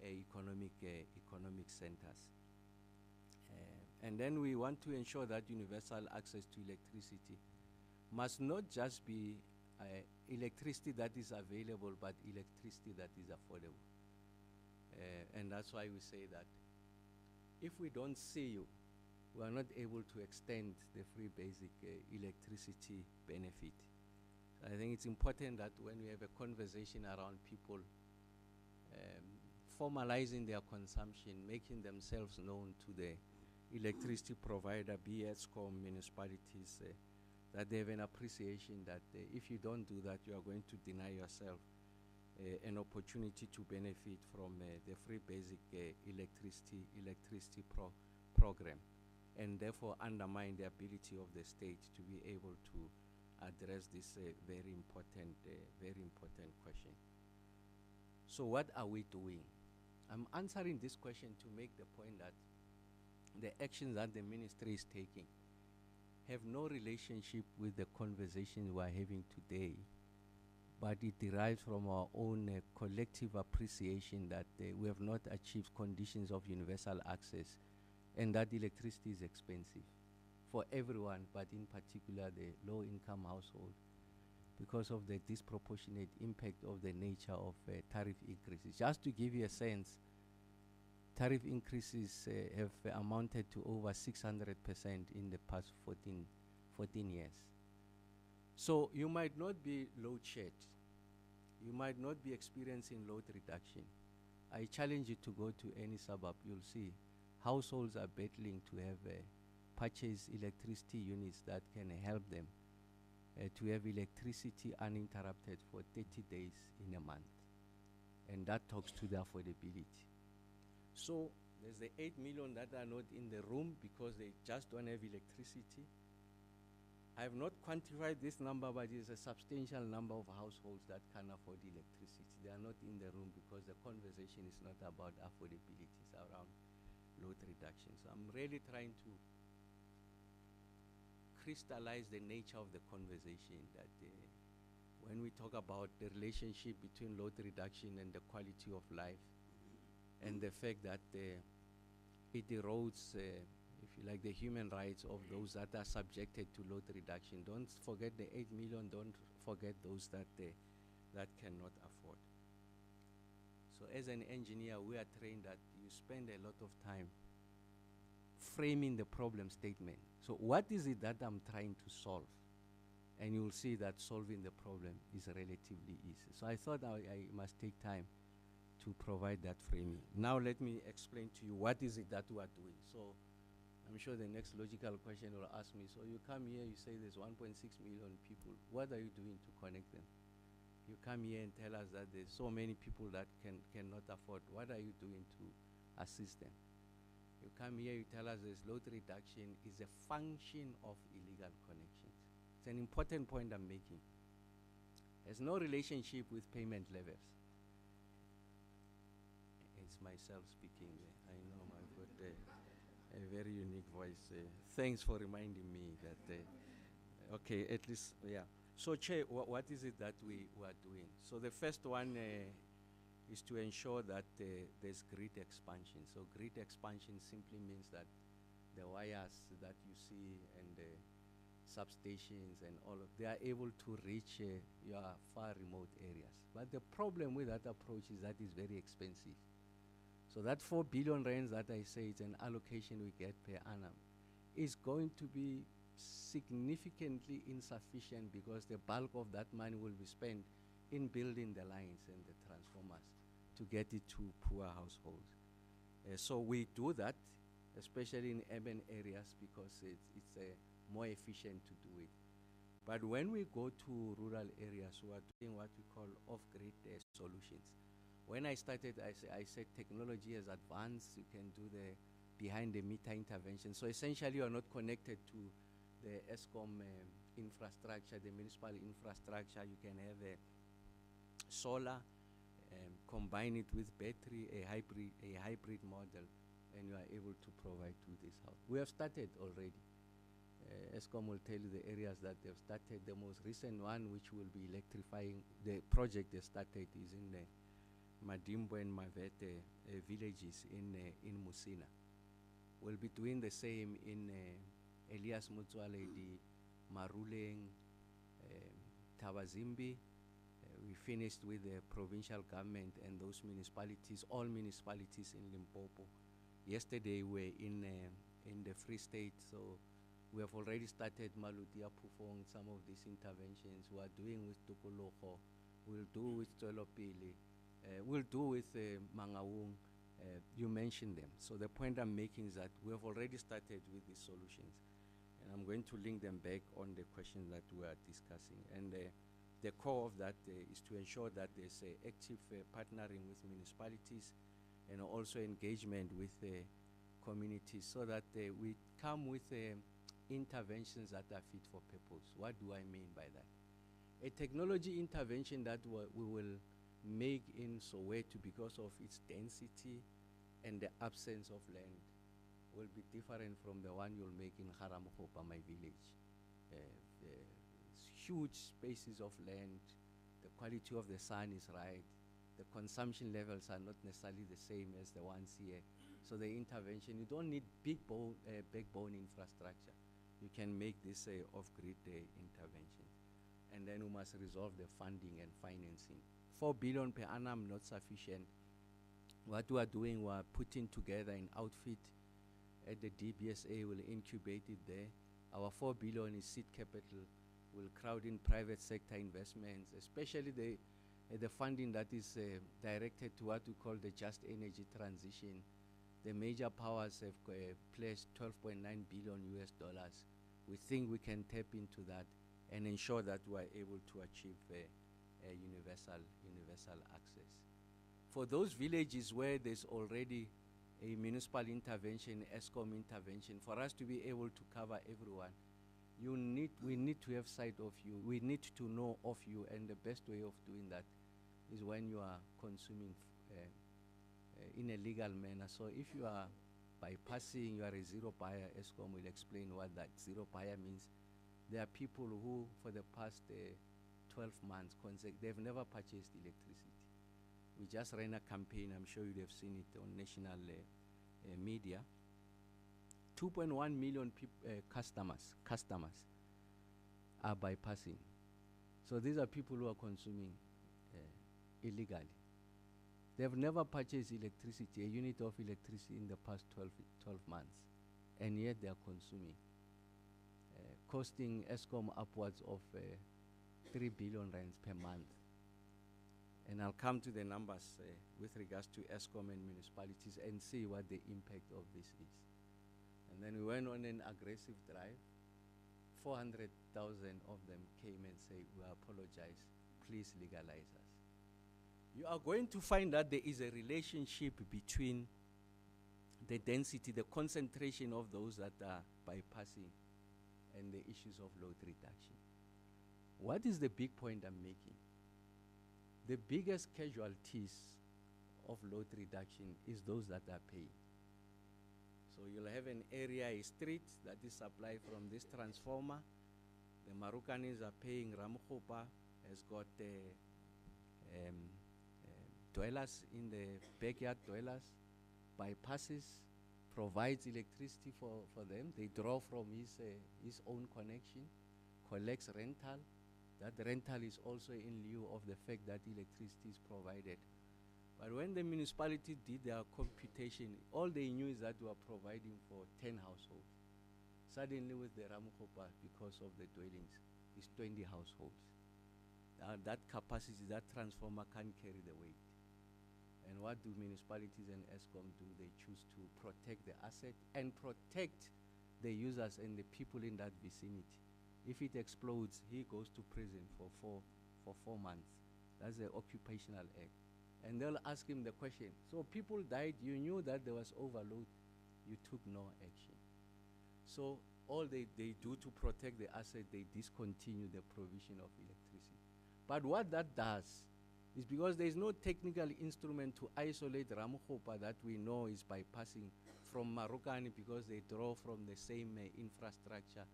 economic centers. And then we want to ensure that universal access to electricity must not just be electricity that is available, but electricity that is affordable. And that's why we say that if we don't see you, we are not able to extend the free basic electricity benefit. I think it's important that when we have a conversation around people formalizing their consumption, making themselves known to the electricity provider, be it Eskom, municipalities, that they have an appreciation that if you don't do that, you are going to deny yourself an opportunity to benefit from the free basic electricity program, and therefore undermine the ability of the state to be able to address this very important question. So what are we doing? I'm answering this question to make the point that the actions that the ministry is taking have no relationship with the conversation we are having today, but it derives from our own collective appreciation that we have not achieved conditions of universal access, and that electricity is expensive for everyone, but in particular the low-income household, because of the disproportionate impact of the nature of tariff increases. Just to give you a sense, tariff increases have amounted to over 600% in the past 14 years. So you might not be load shed. You might not be experiencing load reduction. I challenge you to go to any suburb. You'll see households are battling to have purchase electricity units that can help them to have electricity uninterrupted for 30 days in a month. And that talks to the affordability. So there's the 8 million that are not in the room because they just don't have electricity. I have not quantified this number, but it's a substantial number of households that can afford electricity. They are not in the room because the conversation is not about affordability, it's around load reduction. So I'm really trying to crystallize the nature of the conversation, that when we talk about the relationship between load reduction and the quality of life, and the fact that it erodes, if you like, the human rights of those that are subjected to load reduction. Don't forget the 8 million, don't forget those that cannot afford. So as an engineer, we are trained that you spend a lot of time framing the problem statement. So what is it that I'm trying to solve? And you'll see that solving the problem is relatively easy. So I thought I must take time to provide that framing. Now let me explain to you what is it that we are doing. So I'm sure the next logical question will ask me, so you come here, you say there's 1.6 million people. What are you doing to connect them? You come here and tell us that there's so many people that cannot afford. What are you doing to assist them? You come here, you tell us there's load reduction is a function of illegal connections. It's an important point I'm making. There's no relationship with payment levels. It's myself speaking. I know I've got a very unique voice. Thanks for reminding me that, okay, at least, yeah. So, Chair, what is it that we are doing? So the first one is to ensure that there's grid expansion. So grid expansion simply means that the wires that you see and the substations and all of, they are able to reach your far remote areas. But the problem with that approach is that it's very expensive. So that 4 billion rands that I say it's an allocation we get per annum is going to be significantly insufficient, because the bulk of that money will be spent in building the lines and the transformers to get it to poor households. So we do that especially in urban areas, because it's more efficient to do it. But when we go to rural areas, we are doing what we call off-grid solutions. When I started, I said technology has advanced. You can do the behind-the-meter intervention. So essentially, you are not connected to the ESCOM infrastructure, the municipal infrastructure. You can have a solar, combine it with battery, a hybrid model, and you are able to provide to this house. We have started already. ESCOM will tell you the areas that they've started. The most recent one, which will be electrifying, the project they started is in the Madimbo and Mavete villages in Musina. We'll be doing the same in Elias Mutsualedi, Maruleng, Tabazimbi. We finished with the provincial government and those municipalities, all municipalities in Limpopo. Yesterday we were in the Free State, so we have already started Maludia Pufong, some of these interventions. We are doing with Tukuloko, we'll do with Tolopili, we'll do with Mangaung. You mentioned them. So the point I'm making is that we have already started with these solutions. And I'm going to link them back on the question that we are discussing. And the core of that is to ensure that there's active partnering with municipalities and also engagement with communities, so that we come with interventions that are fit for purpose. What do I mean by that? A technology intervention that we will make in Soweto, because of its density and the absence of land, will be different from the one you'll make in Haramhopa, my village. Huge spaces of land, the quality of the sun is right, the consumption levels are not necessarily the same as the ones here. So the intervention, you don't need backbone infrastructure. You can make this off-grid intervention. And then we must resolve the funding and financing. 4 billion per annum, not sufficient. What we are doing, we are putting together an outfit at the DBSA, will incubate it there. Our 4 billion is seed capital, will crowd in private sector investments, especially the funding that is directed to what we call the just energy transition. The major powers have pledged $12.9 billion US. We think we can tap into that and ensure that we are able to achieve a universal access. For those villages where there's already a municipal intervention, ESCOM intervention, for us to be able to cover everyone, we need to have sight of you. We need to know of you, and the best way of doing that is when you are consuming in a legal manner. So if you are bypassing, you are a zero buyer, ESCOM will explain what that zero buyer means. There are people who, for the past 12 months, they've never purchased electricity. We just ran a campaign, I'm sure you'd have seen it on national media. 2.1 million customers are bypassing. So these are people who are consuming illegally. They've never purchased electricity, a unit of electricity in the past 12 months, and yet they are consuming, costing ESCOM upwards of 3 billion rands per month. And I'll come to the numbers with regards to ESCOM and municipalities and see what the impact of this is. And then we went on an aggressive drive. 400,000 of them came and said, we apologize, please legalize us. You are going to find that there is a relationship between the density, the concentration of those that are bypassing, and the issues of load reduction. What is the big point I'm making? The biggest casualties of load reduction is those that are paying. So you'll have an area, a street that is supplied from this transformer. The Marukanis are paying. Ramkhopa has got dwellers in the backyard, dwellers, bypasses, provides electricity for them. They draw from his own connection, collects rental. That rental is also in lieu of the fact that electricity is provided. But when the municipality did their computation, all they knew is that we are providing for 10 households. Suddenly with the Ramkhopa, because of the dwellings, it's 20 households. That capacity, that transformer can't carry the weight. And what do municipalities and ESCOM do? They choose to protect the asset and protect the users and the people in that vicinity. If it explodes, he goes to prison for 4 months. That's the Occupational Act. And they'll ask him the question, so people died, you knew that there was overload, you took no action. So all they do to protect the asset, they discontinue the provision of electricity. But what that does is, because there is no technical instrument to isolate Ramokgopa that we know is bypassing from Marokani, because they draw from the same infrastructure.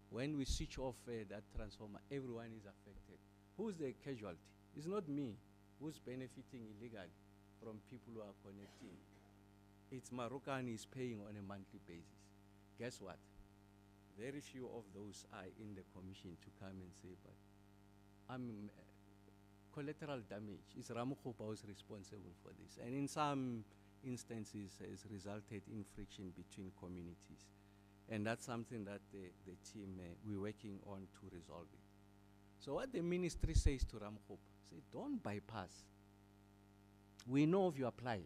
When we switch off that transformer, everyone is affected. Who's the casualty? It's not me who's benefiting illegally from people who are connecting. It's Marokani is paying on a monthly basis. Guess what? Very few of those are in the commission to come and say, but I'm collateral damage. It's Ramokgopa who's responsible for this. And in some instances has resulted in friction between communities. And that's something that the team, we're working on to resolve it. So what the ministry says to Ramokgopa, say, don't bypass. We know if you applied.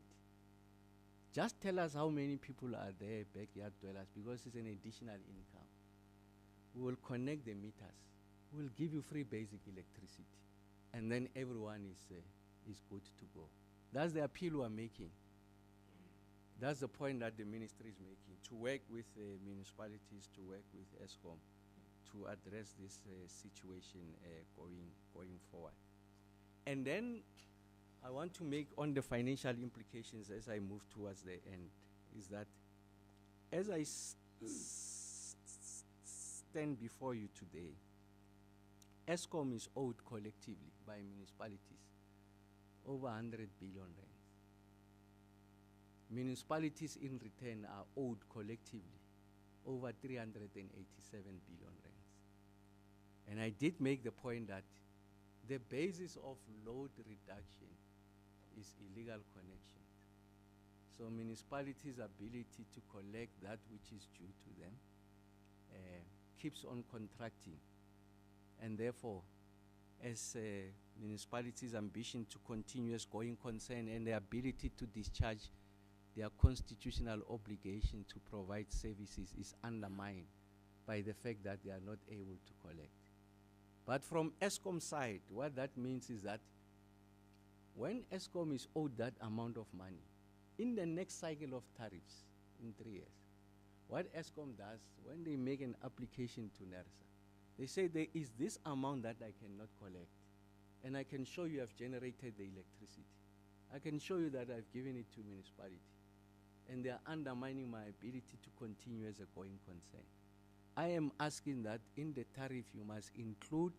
Just tell us how many people are there, backyard dwellers, because it's an additional income. We will connect the meters. We'll give you free basic electricity. And then everyone is good to go. That's the appeal we're making. That's the point that the ministry is making, to work with municipalities, to work with ESCOM, to address this situation going forward. And then I want to make on the financial implications as I move towards the end, is that as I stand before you today, ESCOM is owed collectively by municipalities over 100 billion rand. Municipalities in return are owed collectively over 387 billion rands. And I did make the point that the basis of load reduction is illegal connection. So municipalities' ability to collect that which is due to them keeps on contracting. And therefore, as municipalities' ambition to continue as going concern and their ability to discharge their constitutional obligation to provide services is undermined by the fact that they are not able to collect. But from ESCOM side, what that means is that when ESCOM is owed that amount of money, in the next cycle of tariffs, in 3 years, what ESCOM does, when they make an application to NERSA, they say there is this amount that I cannot collect, and I can show you I've generated the electricity. I can show you that I've given it to municipality. And they are undermining my ability to continue as a going concern. I am asking that in the tariff you must include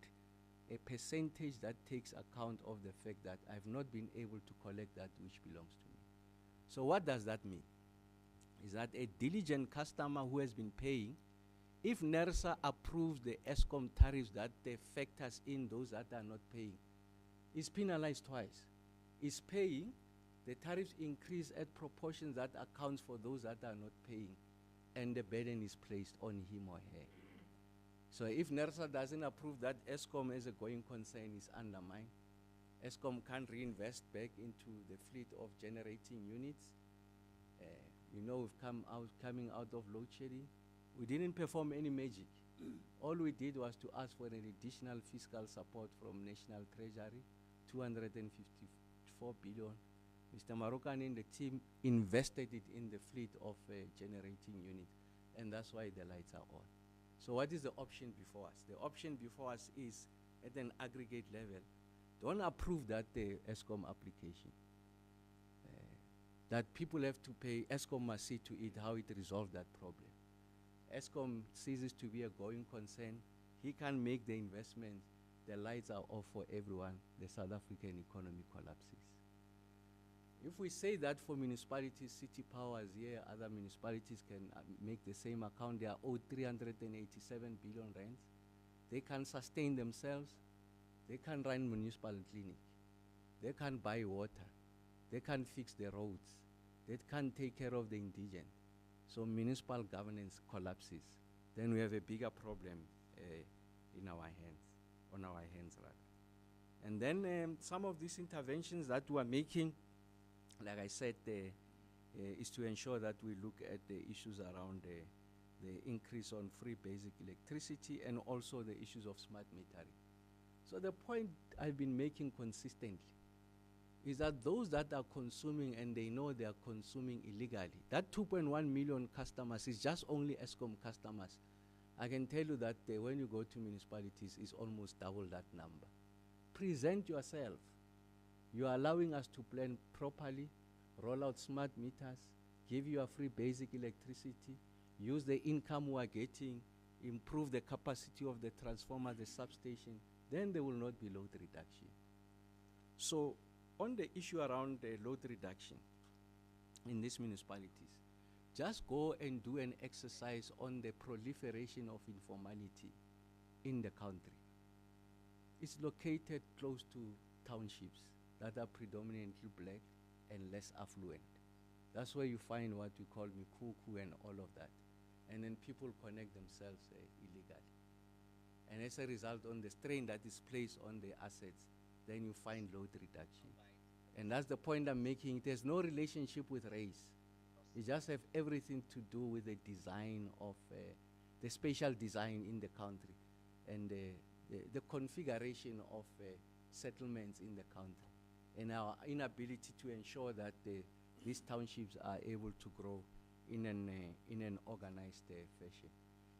a percentage that takes account of the fact that I've not been able to collect that which belongs to me. So what does that mean? Is that a diligent customer who has been paying, if NERSA approves the ESCOM tariffs that they factors in those that are not paying, is penalized twice. Is paying, the tariffs increase at proportions that accounts for those that are not paying, and the burden is placed on him or her. So if NERSA doesn't approve that ESCOM as a going concern is undermined, ESCOM can't reinvest back into the fleet of generating units. We've coming out of load shedding. We didn't perform any magic. All we did was to ask for an additional fiscal support from National Treasury, 254 billion. Mr. Marokani and the team invested it in the fleet of generating units, and that's why the lights are on. So what is the option before us? The option before us is, at an aggregate level, don't approve that ESCOM application. That people have to pay, ESCOM must see to it how it resolves that problem. ESCOM ceases to be a going concern. He can make the investment. The lights are off for everyone. The South African economy collapses. If we say that for municipalities, city powers here, other municipalities can make the same account, they are owed 387 billion rands. They can sustain themselves. They can run municipal clinic. They can buy water. They can fix the roads. They can take care of the indigent. So municipal governance collapses. Then we have a bigger problem on our hands rather. And then some of these interventions that we are making, like I said, is to ensure that we look at the issues around the increase on free basic electricity and also the issues of smart metering. So the point I've been making consistently is that those that are consuming and they know they are consuming illegally, that 2.1 million customers is just only Eskom customers. I can tell you that when you go to municipalities, it's almost double that number. Present yourself. You are allowing us to plan properly, roll out smart meters, give you a free basic electricity, use the income we are getting, improve the capacity of the transformer, the substation, then there will not be load reduction. So on the issue around the load reduction in these municipalities, just go and do an exercise on the proliferation of informality in the country. It's located close to townships that are predominantly black and less affluent. That's where you find what we call Mikuku and all of that. And then people connect themselves illegally. And as a result, on the strain that is placed on the assets, then you find load reduction. And that's the point I'm making. There's no relationship with race. You just have everything to do with the design of the spatial design in the country and the configuration of settlements in the country and our inability to ensure that these townships are able to grow in an organized fashion.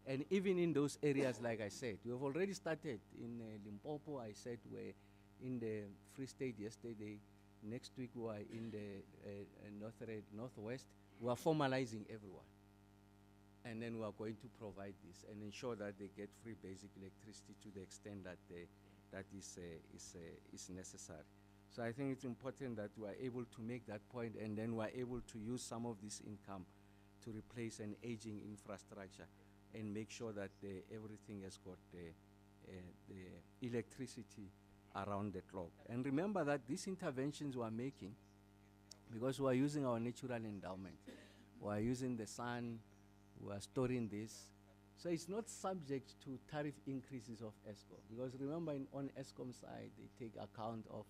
And even in those areas, like I said, we have already started in Limpopo. I said we're in the Free State yesterday. Next week we are in the Northwest. We are formalizing everyone. And then we are going to provide this and ensure that they get free basic electricity to the extent that that is necessary. So I think it's important that we are able to make that point, and then we are able to use some of this income to replace an aging infrastructure and make sure that everything has got the electricity around the clock. And remember that these interventions we are making, because we are using our natural endowment, we are using the sun, we are storing this, so it's not subject to tariff increases of Eskom. Because remember, on Eskom side, they take account of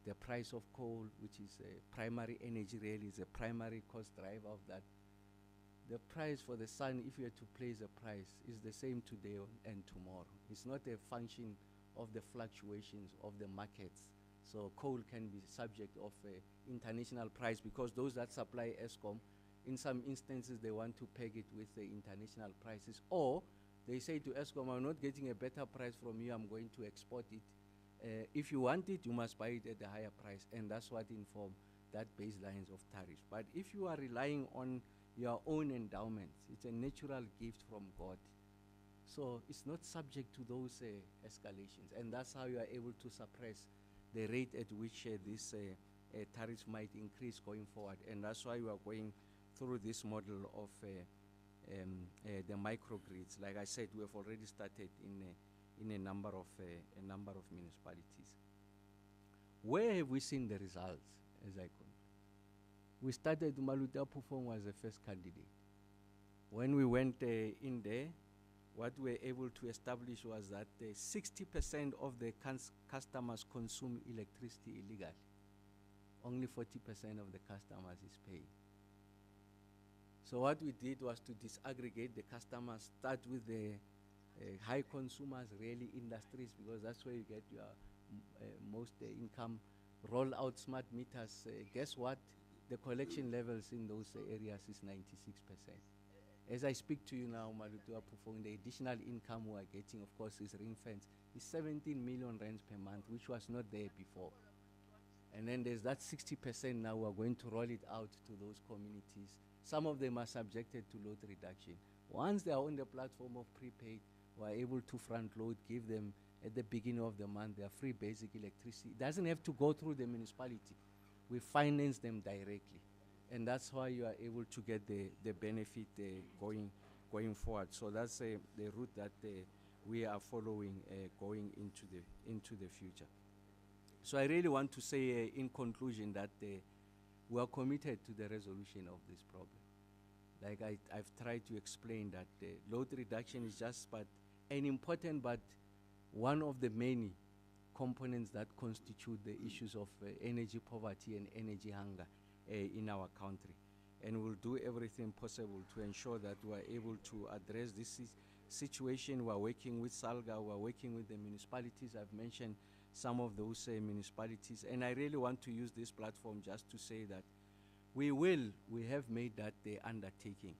the price of coal, which is primary energy, really is a primary cost driver of that. The price for the sun, if you had to place a price, is the same today and tomorrow. It's not a function of the fluctuations of the markets. So coal can be subject of international price, because those that supply Eskom, in some instances, they want to peg it with the international prices, or they say to Eskom, I'm not getting a better price from you, I'm going to export it. If you want it, you must buy it at a higher price, and that's what informs that baselines of tariffs. But if you are relying on your own endowments, it's a natural gift from God. So it's not subject to those escalations, and that's how you are able to suppress the rate at which these tariffs might increase going forward. And that's why we are going through this model of the microgrids. Like I said, we have already started in a number of municipalities. Where have we seen the results? As I call, we started. Maluti Apufong was the first candidate. When we went in there, what we were able to establish was that 60% of the customers consume electricity illegally. Only 40% of the customers is paying. So what we did was to disaggregate the customers, start with the high consumers, really industries, because that's where you get your most income, roll out smart meters. Guess what? The collection levels in those areas is 96%. As I speak to you now, Maluti Apufong, the additional income we are getting, of course, is ring-fenced, is 17 million rands per month, which was not there before. And then there's that 60% now we are going to roll it out to those communities. Some of them are subjected to load reduction. Once they are on the platform of prepaid, we are able to front load, give them at the beginning of the month their free basic electricity. It doesn't have to go through the municipality. We finance them directly. And that's why you are able to get the benefit going forward. So that's the route that we are following going into the future. So I really want to say in conclusion that we are committed to the resolution of this problem. Like I've tried to explain that load reduction is just but an important but one of the many components that constitute the issues of energy poverty and energy hunger. in our country. And we'll do everything possible to ensure that we are able to address this situation. We are working with SALGA, we are working with the municipalities. I've mentioned some of those municipalities. And I really want to use this platform just to say that we have made that the undertaking,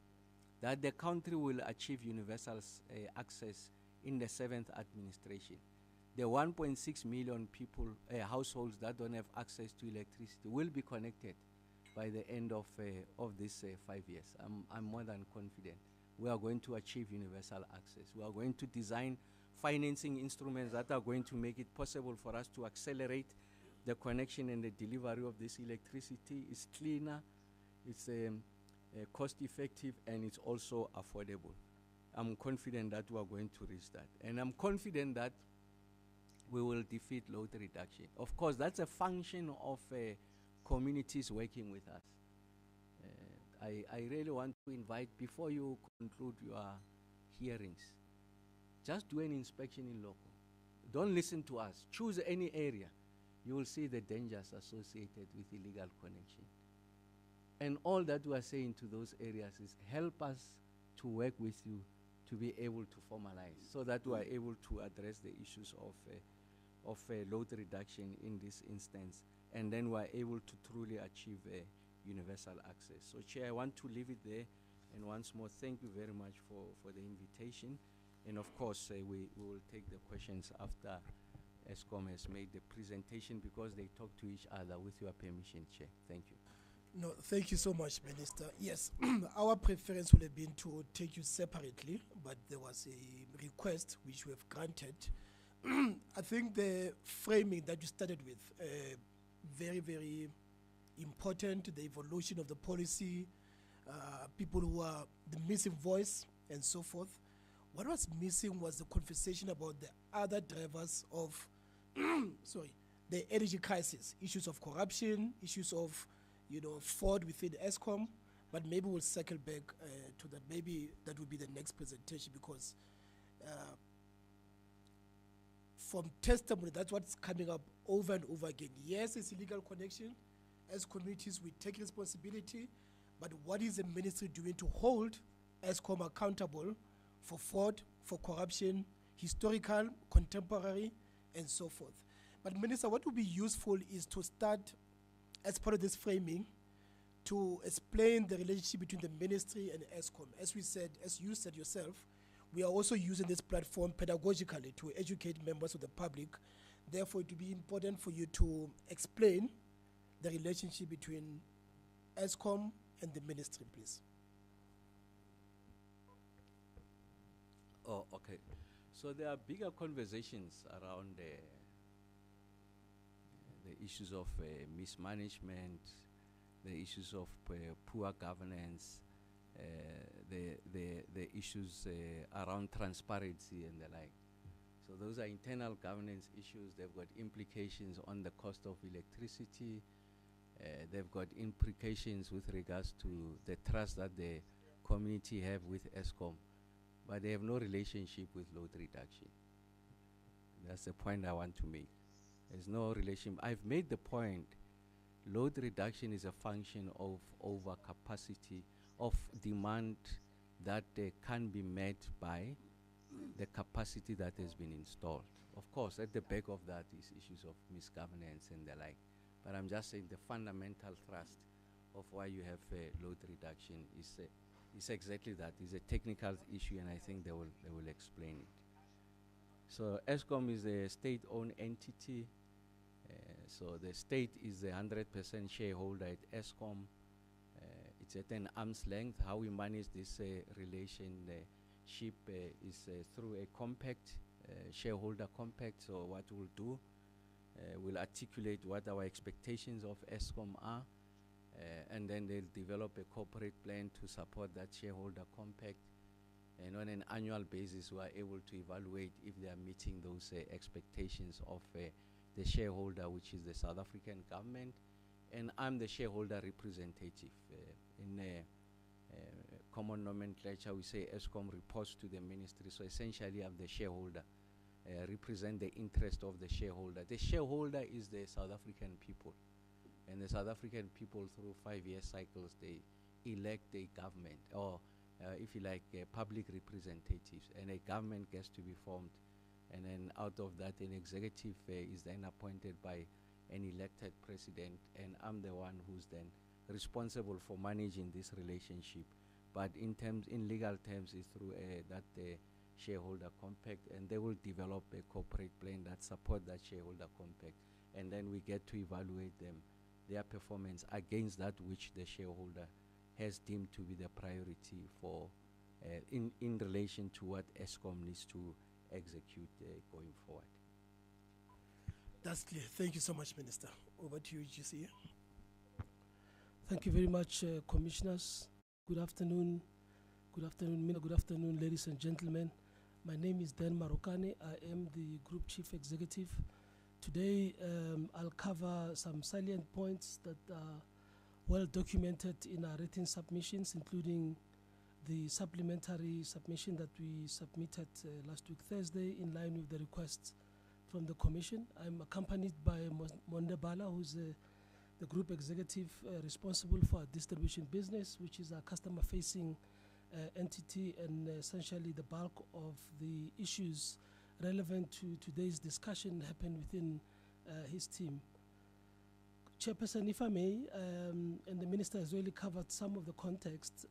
that the country will achieve universal access in the 7th administration. The 1.6 million people, households that don't have access to electricity will be connected by the end of this 5 years. I'm more than confident. We are going to achieve universal access. We are going to design financing instruments that are going to make it possible for us to accelerate the connection and the delivery of this electricity. It's cleaner, it's cost effective, and it's also affordable. I'm confident that we are going to reach that. And I'm confident that we will defeat load reduction. Of course, that's a function of communities working with us. I really want to invite, before you conclude your hearings, just do an inspection in local. Don't listen to us. Choose any area. You will see the dangers associated with illegal connection. And all that we are saying to those areas is help us to work with you to be able to formalize, so that we are able to address the issues of load reduction in this instance, and then we are able to truly achieve universal access. So, Chair, I want to leave it there, and once more, thank you very much for the invitation. And of course, we will take the questions after Eskom has made the presentation, because they talk to each other. With your permission, Chair. Thank you. No, thank you so much, Minister. Yes, our preference would have been to take you separately, but there was a request which we have granted. I think the framing that you started with, very, very important, the evolution of the policy, people who are the missing voice, and so forth. What was missing was the conversation about the other drivers of, the energy crisis, issues of corruption, issues of, fraud within Eskom. But maybe we'll circle back to that. Maybe that will be the next presentation, because from testimony, that's what's coming up over and over again. Yes, it's illegal connection. As communities, we take responsibility. But what is the ministry doing to hold Eskom accountable for fraud, for corruption, historical, contemporary, and so forth? But Minister, what would be useful is to start, as part of this framing, to explain the relationship between the ministry and Eskom. As you said yourself, we are also using this platform pedagogically to educate members of the public. Therefore, it would be important for you to explain the relationship between Eskom and the ministry, please. Oh, okay. So there are bigger conversations around the issues of mismanagement, the issues of poor governance, the issues around transparency and the like. So those are internal governance issues. They've got implications on the cost of electricity. They've got implications with regards to the trust that the community have with Eskom, but they have no relationship with load reduction. That's the point I want to make. There's no relation. I've made the point, load reduction is a function of overcapacity, of demand that can be met by the capacity that has been installed. Of course, at the back of that is issues of misgovernance and the like. But I'm just saying the fundamental thrust of why you have load reduction is exactly that. It's a technical issue, and I think they will explain it. So Eskom is a state-owned entity. So the state is a 100% shareholder at Eskom. It's at an arm's length. How we manage this relationship is through a compact, shareholder compact. So what we'll do, we'll articulate what our expectations of Eskom are, and then they'll develop a corporate plan to support that shareholder compact. And on an annual basis, we are able to evaluate if they are meeting those expectations of the shareholder, which is the South African government. And I'm the shareholder representative. In common nomenclature, we say Eskom reports to the ministry. So essentially, I'm the shareholder, represent the interest of the shareholder. The shareholder is the South African people. And the South African people, through 5-year cycles, they elect a government, or if you like, public representatives, and a government gets to be formed. And then out of that, an executive is then appointed by an elected president, and I'm the one who's then responsible for managing this relationship. But in legal terms, it's through that shareholder compact, and they will develop a corporate plan that support that shareholder compact, and then we get to evaluate their performance against that which the shareholder has deemed to be the priority for in relation to what Eskom needs to execute going forward. That's clear. Thank you so much, Minister. Over to you, GC. Thank you very much, Commissioners. Good afternoon. Good afternoon, Mina. Good afternoon, ladies and gentlemen. My name is Dan Marokane. I am the Group Chief Executive. Today, I'll cover some salient points that are well documented in our written submissions, including the supplementary submission that we submitted last week Thursday in line with the requests from the Commission. I'm accompanied by Monde Bala, who's the Group Executive responsible for our distribution business, which is our customer-facing entity, and essentially the bulk of the issues relevant to today's discussion happen within his team. Chairperson, if I may, and the Minister has really covered some of the context,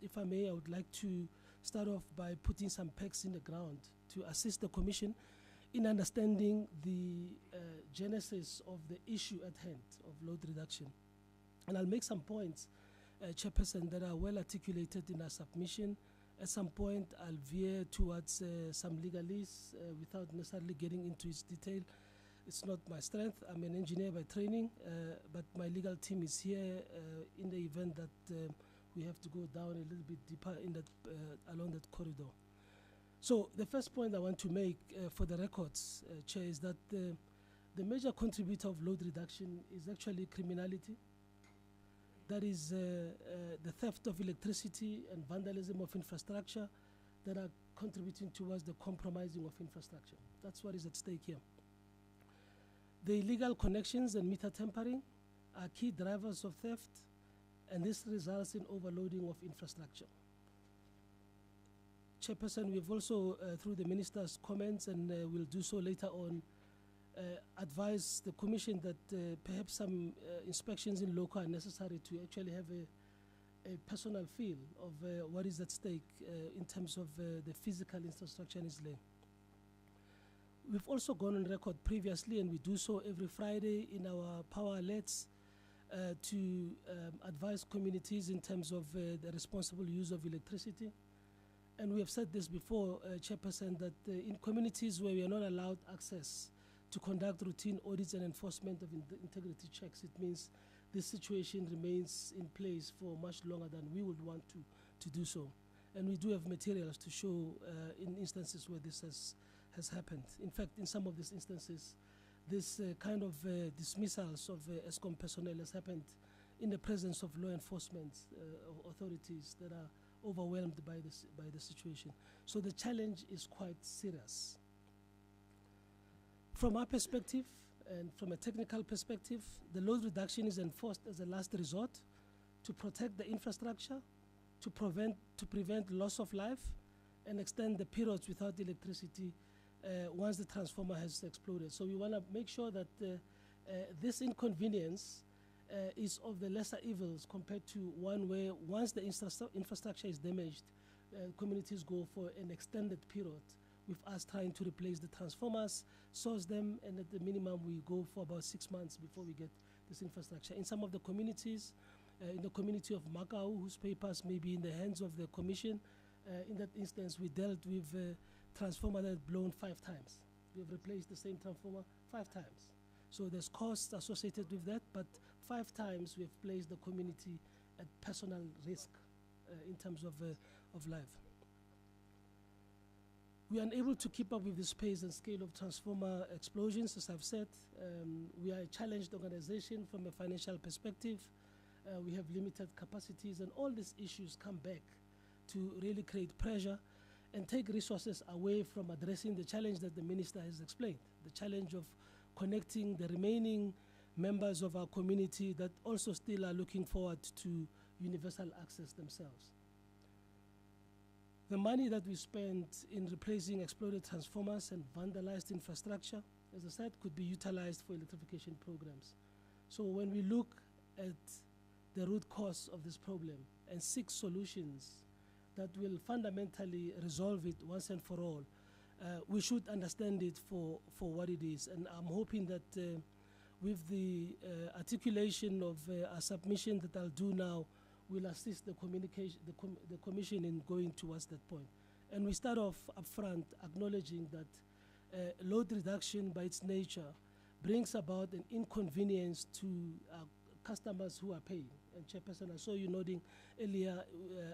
if I may, I would like to start off by putting some pegs in the ground to assist the Commission in understanding the genesis of the issue at hand of load reduction. And I'll make some points, Chairperson, that are well articulated in our submission. At some point, I'll veer towards some legalese without necessarily getting into its detail. It's not my strength. I'm an engineer by training, but my legal team is here in the event that we have to go down a little bit deeper in that, along that corridor. So the first point I want to make for the records, Chair, is that the major contributor of load reduction is actually criminality. That is the theft of electricity and vandalism of infrastructure that are contributing towards the compromising of infrastructure. That's what is at stake here. The illegal connections and meter tampering are key drivers of theft, and this results in overloading of infrastructure. Chairperson, we've also, through the Minister's comments, and we'll do so later on, advise the Commission that perhaps some inspections in local are necessary to actually have a personal feel of what is at stake in terms of the physical infrastructure in its lane. We've also gone on record previously, and we do so every Friday in our power alerts, to advise communities in terms of the responsible use of electricity. And we have said this before, Chairperson, that in communities where we are not allowed access to conduct routine audits and enforcement of integrity checks, it means this situation remains in place for much longer than we would want to do so. And we do have materials to show in instances where this has happened. In fact, in some of these instances, this kind of dismissals of Eskom personnel has happened in the presence of law enforcement authorities that are overwhelmed by the situation. So the challenge is quite serious. From our perspective, and from a technical perspective, the load reduction is enforced as a last resort to protect the infrastructure, to prevent loss of life, and extend the periods without electricity once the transformer has exploded. So we want to make sure that this inconvenience is of the lesser evils compared to one where once the infrastructure is damaged, communities go for an extended period with us trying to replace the transformers, source them, and at the minimum we go for about 6 months before we get this infrastructure. In some of the communities, in the community of Makau, whose papers may be in the hands of the Commission, in that instance we dealt with a transformer that had blown 5 times. We have replaced the same transformer 5 times. So there's costs associated with that, but 5 times we have placed the community at personal risk in terms of life. We are unable to keep up with the pace and scale of transformer explosions, as I've said. We are a challenged organization from a financial perspective. We have limited capacities, and all these issues come back to really create pressure and take resources away from addressing the challenge that the Minister has explained, the challenge of connecting the remaining members of our community that also still are looking forward to universal access themselves. The money that we spent in replacing exploded transformers and vandalized infrastructure, as I said, could be utilized for electrification programs. So when we look at the root cause of this problem and seek solutions that will fundamentally resolve it once and for all, we should understand it for what it is. And I'm hoping that with the articulation of a submission that I'll do now will assist the commission in going towards that point. And we start off upfront acknowledging that load reduction by its nature brings about an inconvenience to customers who are paying. And Chairperson, I saw you nodding earlier,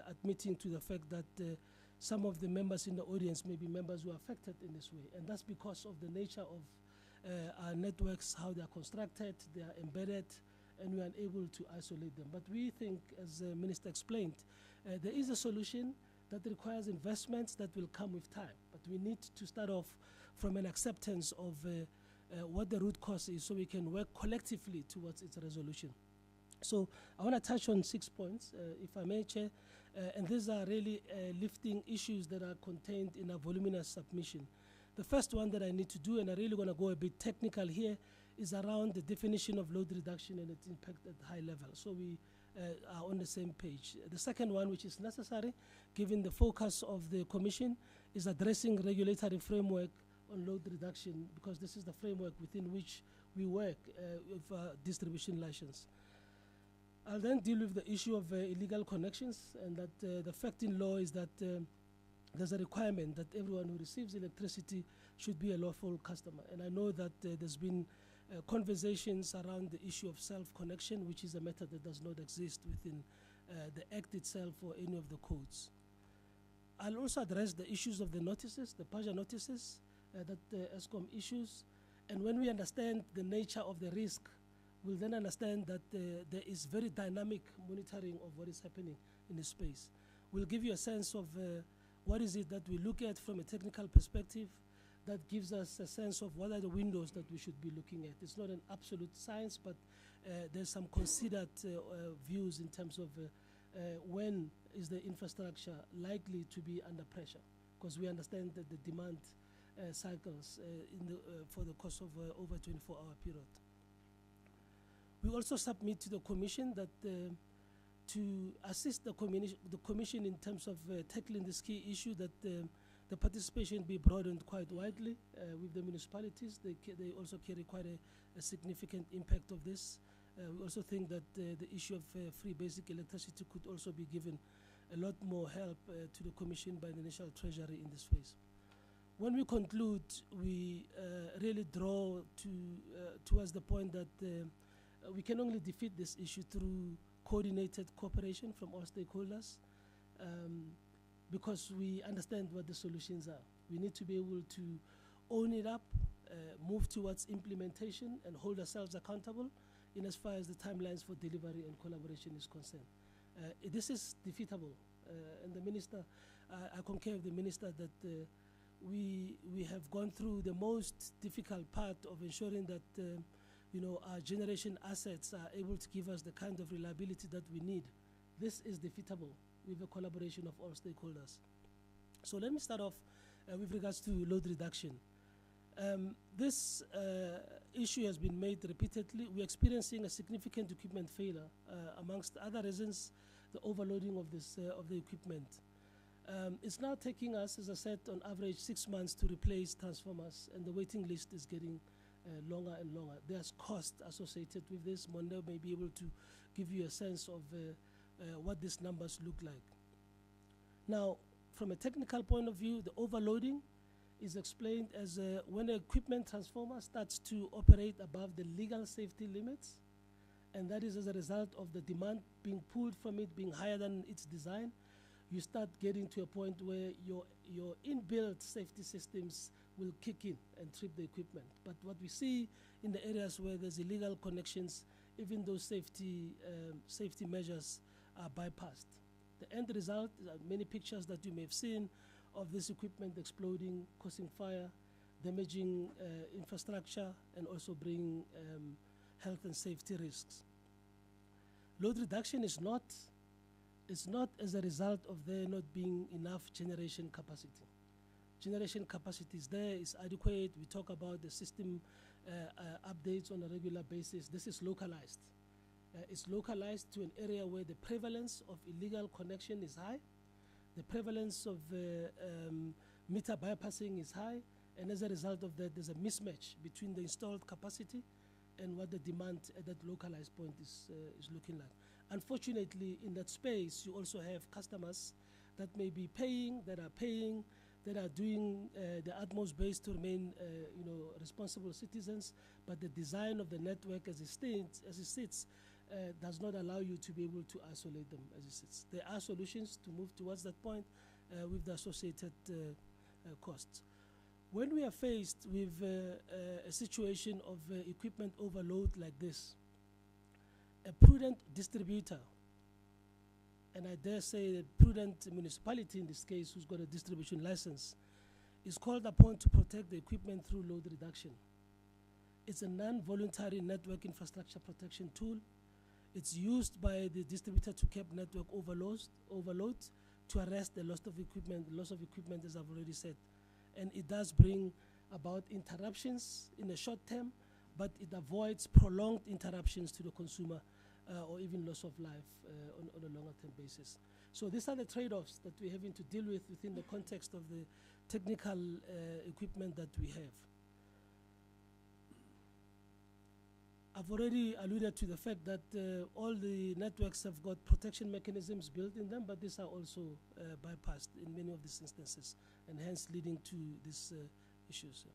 admitting to the fact that some of the members in the audience may be members who are affected in this way. And that's because of the nature of our networks, how they are constructed, they are embedded, and we are unable to isolate them. But we think, as the Minister explained, there is a solution that requires investments that will come with time. But we need to start off from an acceptance of what the root cause is so we can work collectively towards its resolution. So I want to touch on 6 points, if I may, Chair, and these are really lifting issues that are contained in a voluminous submission. The first one that I need to do, and I'm really going to go a bit technical here, is around the definition of load reduction and its impact at high level. So we are on the same page. The second one, which is necessary, given the focus of the Commission, is addressing regulatory framework on load reduction, because this is the framework within which we work with distribution license. I'll then deal with the issue of illegal connections, and that the fact in law is that there's a requirement that everyone who receives electricity should be a lawful customer. And I know that there's been conversations around the issue of self-connection, which is a method that does not exist within the Act itself or any of the codes. I'll also address the issues of the notices, the PAJA notices that ESCOM issues. And when we understand the nature of the risk, we'll then understand that there is very dynamic monitoring of what is happening in the space. We'll give you a sense of what is it that we look at from a technical perspective that gives us a sense of what are the windows that we should be looking at. It's not an absolute science, but there's some considered views in terms of when is the infrastructure likely to be under pressure, because we understand that the demand cycles for the course of over 24-hour period. We also submit to the Commission that to assist the Commission in terms of tackling this key issue, that the participation be broadened quite widely with the municipalities. They also carry quite a significant impact of this. We also think that the issue of free basic electricity could also be given a lot more help to the Commission by the National Treasury in this phase. When we conclude, we really draw towards the point that we can only defeat this issue through coordinated cooperation from all stakeholders, because we understand what the solutions are. We need to be able to own it up, move towards implementation, and hold ourselves accountable in as far as the timelines for delivery and collaboration is concerned. This is defeatable, and the Minister, I concur with the Minister that we have gone through the most difficult part of ensuring that our generation assets are able to give us the kind of reliability that we need. This is defeatable with the collaboration of all stakeholders. So let me start off with regards to load reduction. This issue has been made repeatedly. We're experiencing a significant equipment failure. Amongst other reasons, the overloading of the equipment. It's now taking us, as I said, on average 6 months to replace transformers, and the waiting list is getting longer and longer. There's cost associated with this. Mondo may be able to give you a sense of what these numbers look like. Now, from a technical point of view, the overloading is explained as when an equipment transformer starts to operate above the legal safety limits, and that is as a result of the demand being pulled from it being higher than its design. You start getting to a point where your inbuilt safety systems will kick in and trip the equipment. But what we see in the areas where there's illegal connections, even those safety measures are bypassed. The end result is many pictures that you may have seen of this equipment exploding, causing fire, damaging infrastructure, and also bringing health and safety risks. Load reduction is not as a result of there not being enough generation capacity. Generation capacity is there, is adequate. We talk about the system updates on a regular basis. This is localized. It's localized to an area where the prevalence of illegal connection is high, the prevalence of meter bypassing is high, and as a result of that, there's a mismatch between the installed capacity and what the demand at that localized point is looking like. Unfortunately, in that space, you also have customers that may be paying, that are doing the utmost best to remain, responsible citizens, but the design of the network as it sits does not allow you to be able to isolate them as it sits. There are solutions to move towards that point with the associated costs. When we are faced with a situation of equipment overload like this, a prudent distributor, and I dare say a prudent municipality in this case who's got a distribution license, is called upon to protect the equipment through load reduction. It's a non-voluntary network infrastructure protection tool. It's used by the distributor to cap network overload to arrest the loss of equipment, as I've already said. And it does bring about interruptions in the short term, but it avoids prolonged interruptions to the consumer or even loss of life on a longer term basis. So these are the trade-offs that we're having to deal with within the context of the technical equipment that we have. I've already alluded to the fact that all the networks have got protection mechanisms built in them, but these are also bypassed in many of these instances, and hence leading to these issues.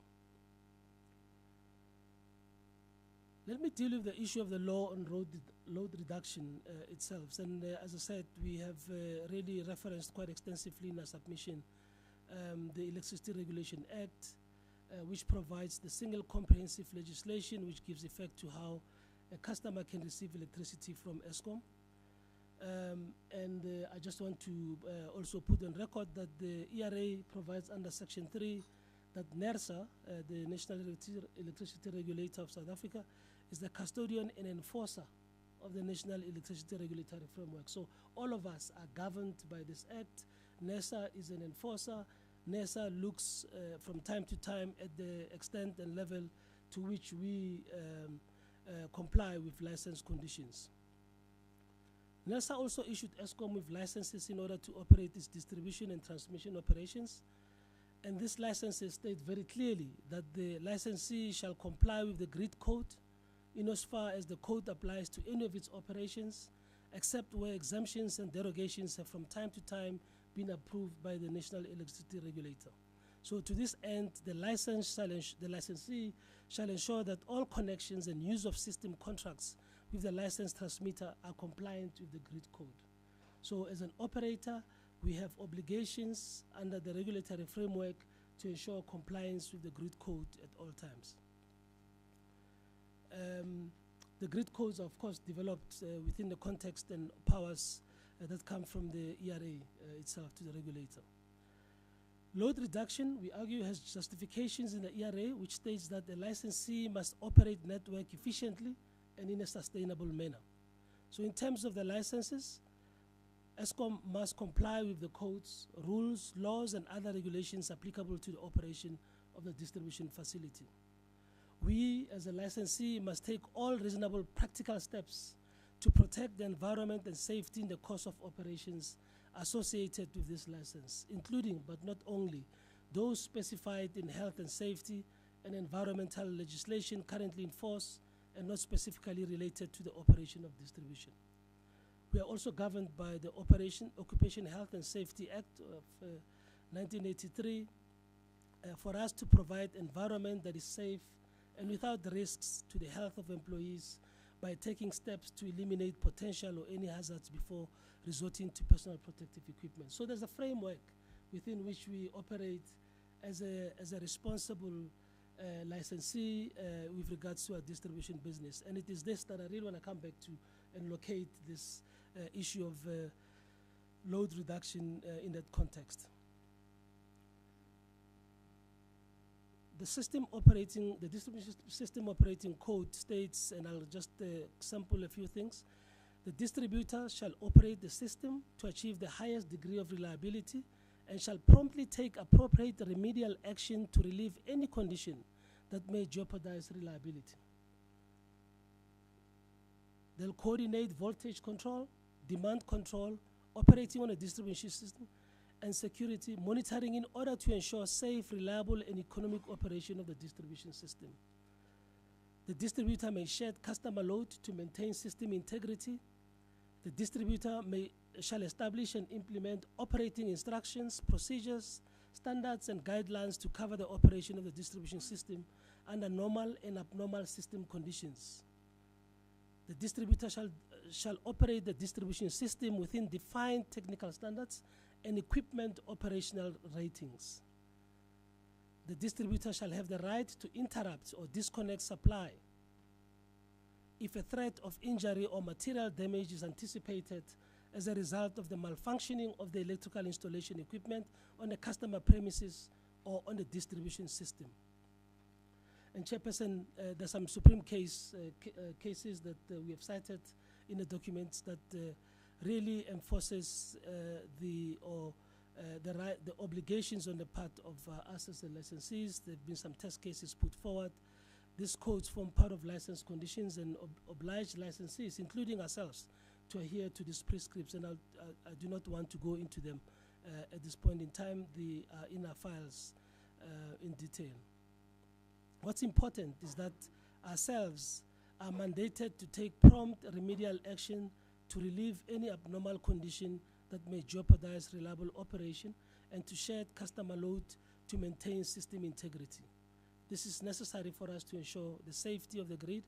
Let me deal with the issue of the law on load reduction itself. And as I said, we have really referenced quite extensively in our submission the Electricity Regulation Act, which provides the single comprehensive legislation which gives effect to how a customer can receive electricity from Eskom. I just want to also put on record that the ERA provides under Section 3 that NERSA, the National Electricity Regulator of South Africa, is the custodian and enforcer of the National Electricity Regulatory Framework. So all of us are governed by this act. NERSA is an enforcer. NERSA looks from time to time at the extent and level to which we comply with license conditions. NERSA also issued Eskom with licenses in order to operate its distribution and transmission operations. And these licenses state very clearly that the licensee shall comply with the grid code in as far as the code applies to any of its operations, except where exemptions and derogations have from time to time been approved by the National Electricity Regulator. So to this end, the licensee shall ensure that all connections and use of system contracts with the licensed transmitter are compliant with the grid code. So as an operator, we have obligations under the regulatory framework to ensure compliance with the grid code at all times. The grid codes are, of course, developed within the context and powers that come from the ERA itself to the regulator. Load reduction, we argue, has justifications in the ERA, which states that the licensee must operate network efficiently and in a sustainable manner. So in terms of the licenses, Eskom must comply with the codes, rules, laws, and other regulations applicable to the operation of the distribution facility. We, as a licensee, must take all reasonable practical steps to protect the environment and safety in the course of operations associated with this license, including, but not only, those specified in health and safety and environmental legislation currently in force and not specifically related to the operation of distribution. We are also governed by the Occupation Health and Safety Act of 1983 for us to provide environment that is safe and without risks to the health of employees by taking steps to eliminate potential or any hazards before resorting to personal protective equipment. So there's a framework within which we operate as a responsible licensee with regards to our distribution business. And it is this that I really want to come back to and locate this issue of load reduction in that context. the distribution system operating code states, and I'll just sample a few things. The distributor shall operate the system to achieve the highest degree of reliability and shall promptly take appropriate remedial action to relieve any condition that may jeopardize reliability. They'll coordinate voltage control, demand control, operating on a distribution system, and security monitoring in order to ensure safe, reliable, and economic operation of the distribution system. The distributor may shed customer load to maintain system integrity. The distributor shall establish and implement operating instructions, procedures, standards, and guidelines to cover the operation of the distribution system under normal and abnormal system conditions. The distributor shall operate the distribution system within defined technical standards and equipment operational ratings. The distributor shall have the right to interrupt or disconnect supply if a threat of injury or material damage is anticipated as a result of the malfunctioning of the electrical installation equipment on the customer premises or on the distribution system. And Chairperson, there's some Supreme cases that we have cited in the documents that really enforces the obligations on the part of us as the licensees. There have been some test cases put forward. These codes form part of license conditions and oblige licensees, including ourselves, to adhere to these prescripts, and I do not want to go into them at this point in time. They are in our files in detail. What's important is that ourselves are mandated to take prompt remedial action to relieve any abnormal condition that may jeopardize reliable operation and to shed customer load to maintain system integrity. This is necessary for us to ensure the safety of the grid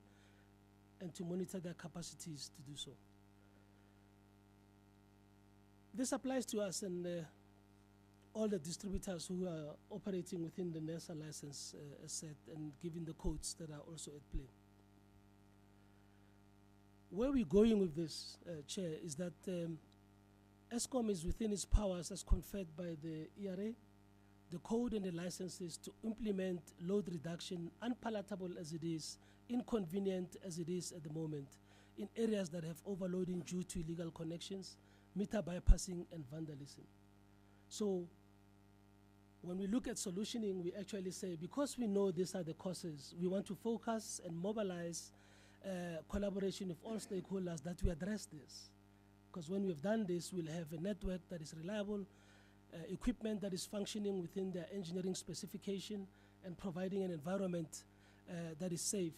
and to monitor their capacities to do so. This applies to us and all the distributors who are operating within the NERSA license set and given the codes that are also at play. Where we're going with this, Chair, is that Eskom is within its powers as conferred by the ERA, the code and the licenses to implement load reduction, unpalatable as it is, inconvenient as it is at the moment, in areas that have overloading due to illegal connections, meter bypassing, and vandalism. So when we look at solutioning, we actually say, because we know these are the causes, we want to focus and mobilize collaboration with all stakeholders that we address this. Because when we've done this, we'll have a network that is reliable, equipment that is functioning within their engineering specification, and providing an environment that is safe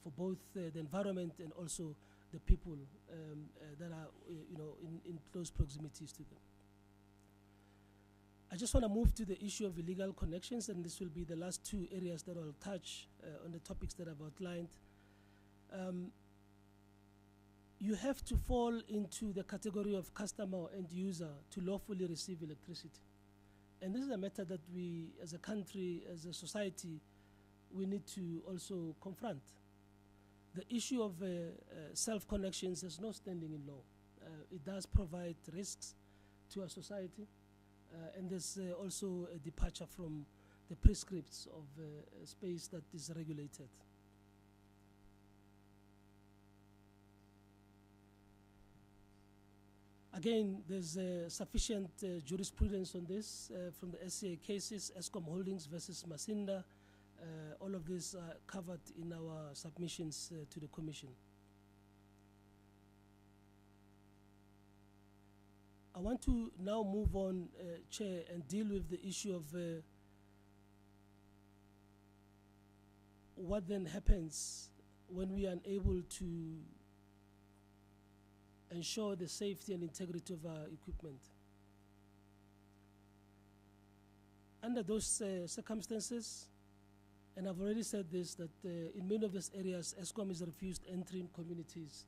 for both the environment and also the people that are in close proximities to them. I just want to move to the issue of illegal connections, and this will be the last two areas that I'll touch on the topics that I've outlined. You have to fall into the category of customer or end user to lawfully receive electricity. And this is a matter that we, as a country, as a society, we need to also confront. The issue of self-connections has no standing in law. It does provide risks to our society, and there's also a departure from the prescripts of a space that is regulated. Again, there's sufficient jurisprudence on this from the SCA cases, Eskom Holdings versus Masinda. All of these are covered in our submissions to the Commission. I want to now move on, Chair, and deal with the issue of what then happens when we are unable to ensure the safety and integrity of our equipment. Under those circumstances, and I've already said this, that in many of these areas, Eskom is refused entry in communities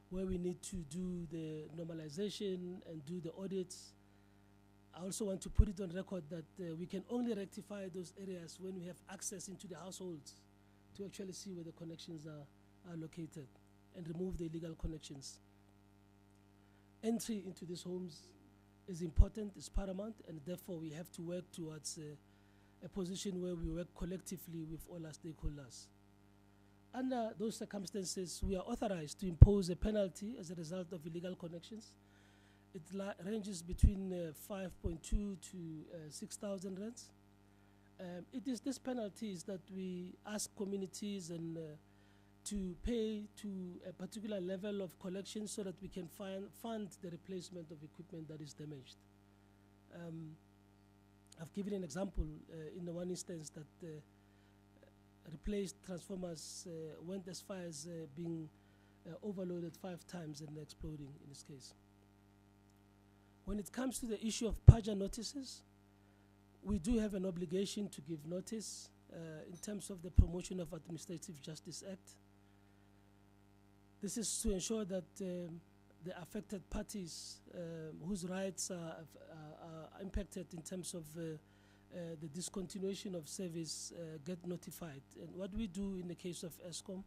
where we need to do the normalization and do the audits. I also want to put it on record that we can only rectify those areas when we have access into the households to actually see where the connections are located and remove the illegal connections. Entry into these homes is important, is paramount, and therefore we have to work towards a position where we work collectively with all our stakeholders. Under those circumstances, we are authorized to impose a penalty as a result of illegal connections. It ranges between 5.2 to 6,000 rands. It is this penalties that we ask communities and to pay to a particular level of collection so that we can fund the replacement of equipment that is damaged. I've given an example in the one instance that replaced transformers went as far as being overloaded 5 times and exploding in this case. When it comes to the issue of PAJA notices, we do have an obligation to give notice in terms of the Promotion of Administrative Justice Act. This is to ensure that the affected parties whose rights are impacted in terms of the discontinuation of service get notified. And what we do in the case of Eskom,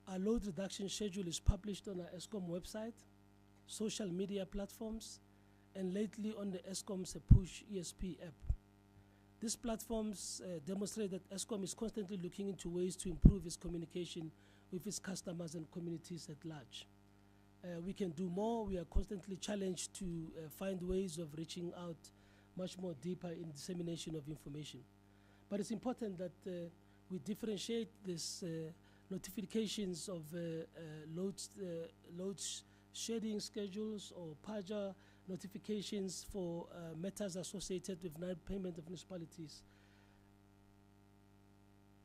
our load reduction schedule is published on our Eskom website, social media platforms, and lately on the Eskom's Push ESP app. These platforms demonstrate that Eskom is constantly looking into ways to improve its communication with its customers and communities at large. We can do more. We are constantly challenged to find ways of reaching out much more deeper in dissemination of information. But it's important that we differentiate these notifications of load shedding schedules or PAJA notifications for matters associated with non-payment of municipalities.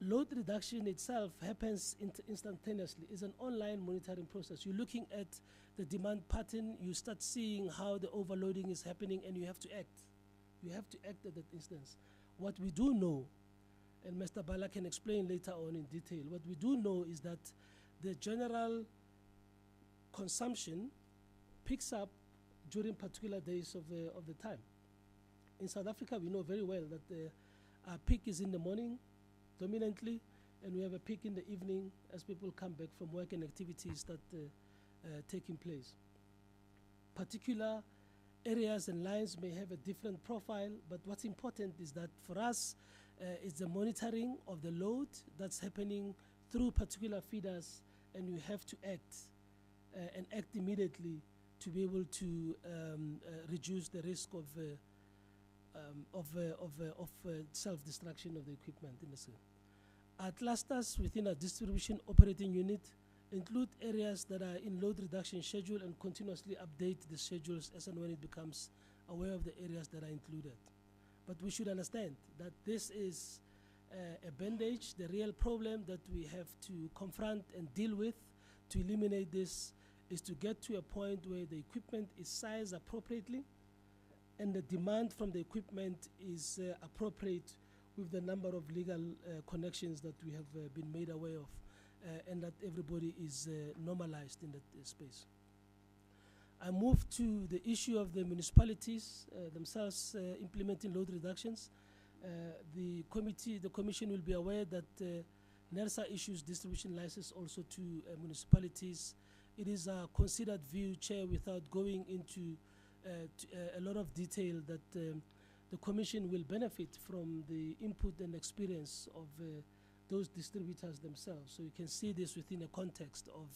Load reduction itself happens instantaneously. It's an online monitoring process. You're looking at the demand pattern, you start seeing how the overloading is happening, and you have to act. You have to act at that instance. What we do know, and Mr. Bala can explain later on in detail, what we do know is that the general consumption picks up during particular days of the time. In South Africa, we know very well that our peak is in the morning, dominantly, and we have a peak in the evening as people come back from work and activities that taking place. Particular areas and lines may have a different profile, but what's important is that for us, it's the monitoring of the load that's happening through particular feeders, and you have to act and act immediately to be able to reduce the risk of self-destruction of the equipment in the city. Our clusters within our distribution operating unit include areas that are in load reduction schedule and continuously update the schedules as and when it becomes aware of the areas that are included. But we should understand that this is a bandage. The real problem that we have to confront and deal with to eliminate this is to get to a point where the equipment is sized appropriately and the demand from the equipment is appropriate with the number of legal connections that we have been made aware of, and that everybody is normalized in that space. I move to the issue of the municipalities themselves implementing load reductions. The commission will be aware that NERSA issues distribution license also to municipalities. It is a considered view, Chair, without going into a lot of detail, that the Commission will benefit from the input and experience of those distributors themselves. So you can see this within a context of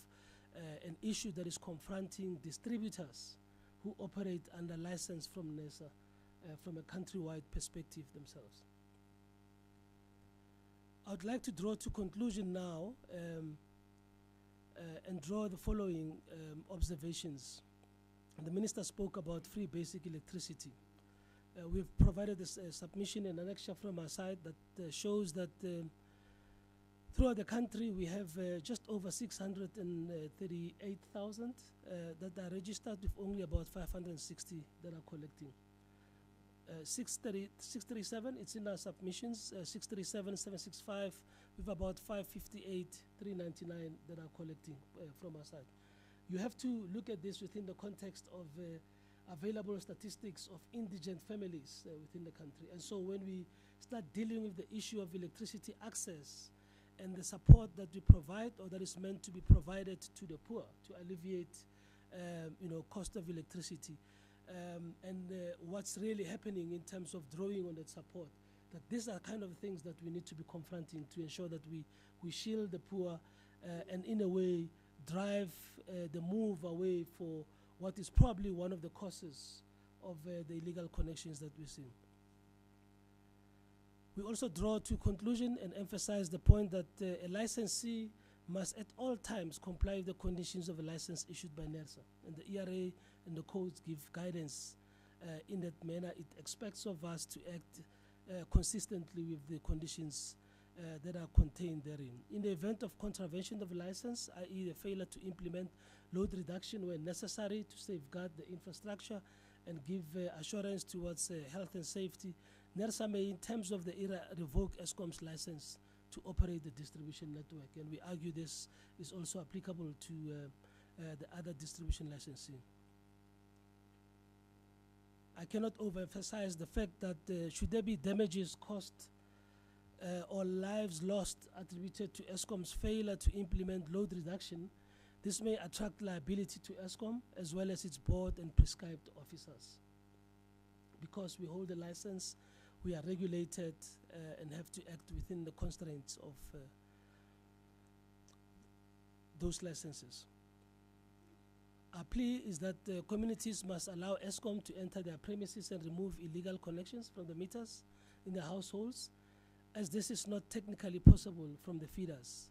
an issue that is confronting distributors who operate under license from NERSA from a countrywide perspective themselves. I would like to draw to conclusion now and draw the following observations. The Minister spoke about free basic electricity. We've provided a submission and annexure from our side that shows that throughout the country we have just over 638,000 that are registered, with only about 560 that are collecting. 637, it's in our submissions, 637, 765, with about 558, 399 that are collecting from our side. You have to look at this within the context of available statistics of indigent families within the country. And so when we start dealing with the issue of electricity access and the support that we provide or that is meant to be provided to the poor to alleviate cost of electricity, and what's really happening in terms of drawing on that support, But these are kind of things that we need to be confronting to ensure that we shield the poor and in a way drive the move away for what is probably one of the causes of the illegal connections that we see. We also draw to conclusion and emphasize the point that a licensee must at all times comply with the conditions of a license issued by NERSA. And the ERA and the codes give guidance in that manner. It expects of us to act consistently with the conditions that are contained therein. In the event of contravention of a license, i.e. the failure to implement load reduction where necessary to safeguard the infrastructure and give assurance towards health and safety, NERSA may, in terms of the ERA, revoke Eskom's license to operate the distribution network. And we argue this is also applicable to the other distribution licensing. I cannot overemphasize the fact that should there be damages caused or lives lost attributed to Eskom's failure to implement load reduction, this may attract liability to Eskom as well as its board and prescribed officers. Because we hold a license, we are regulated and have to act within the constraints of those licenses. Our plea is that communities must allow Eskom to enter their premises and remove illegal connections from the meters in their households, as this is not technically possible from the feeders.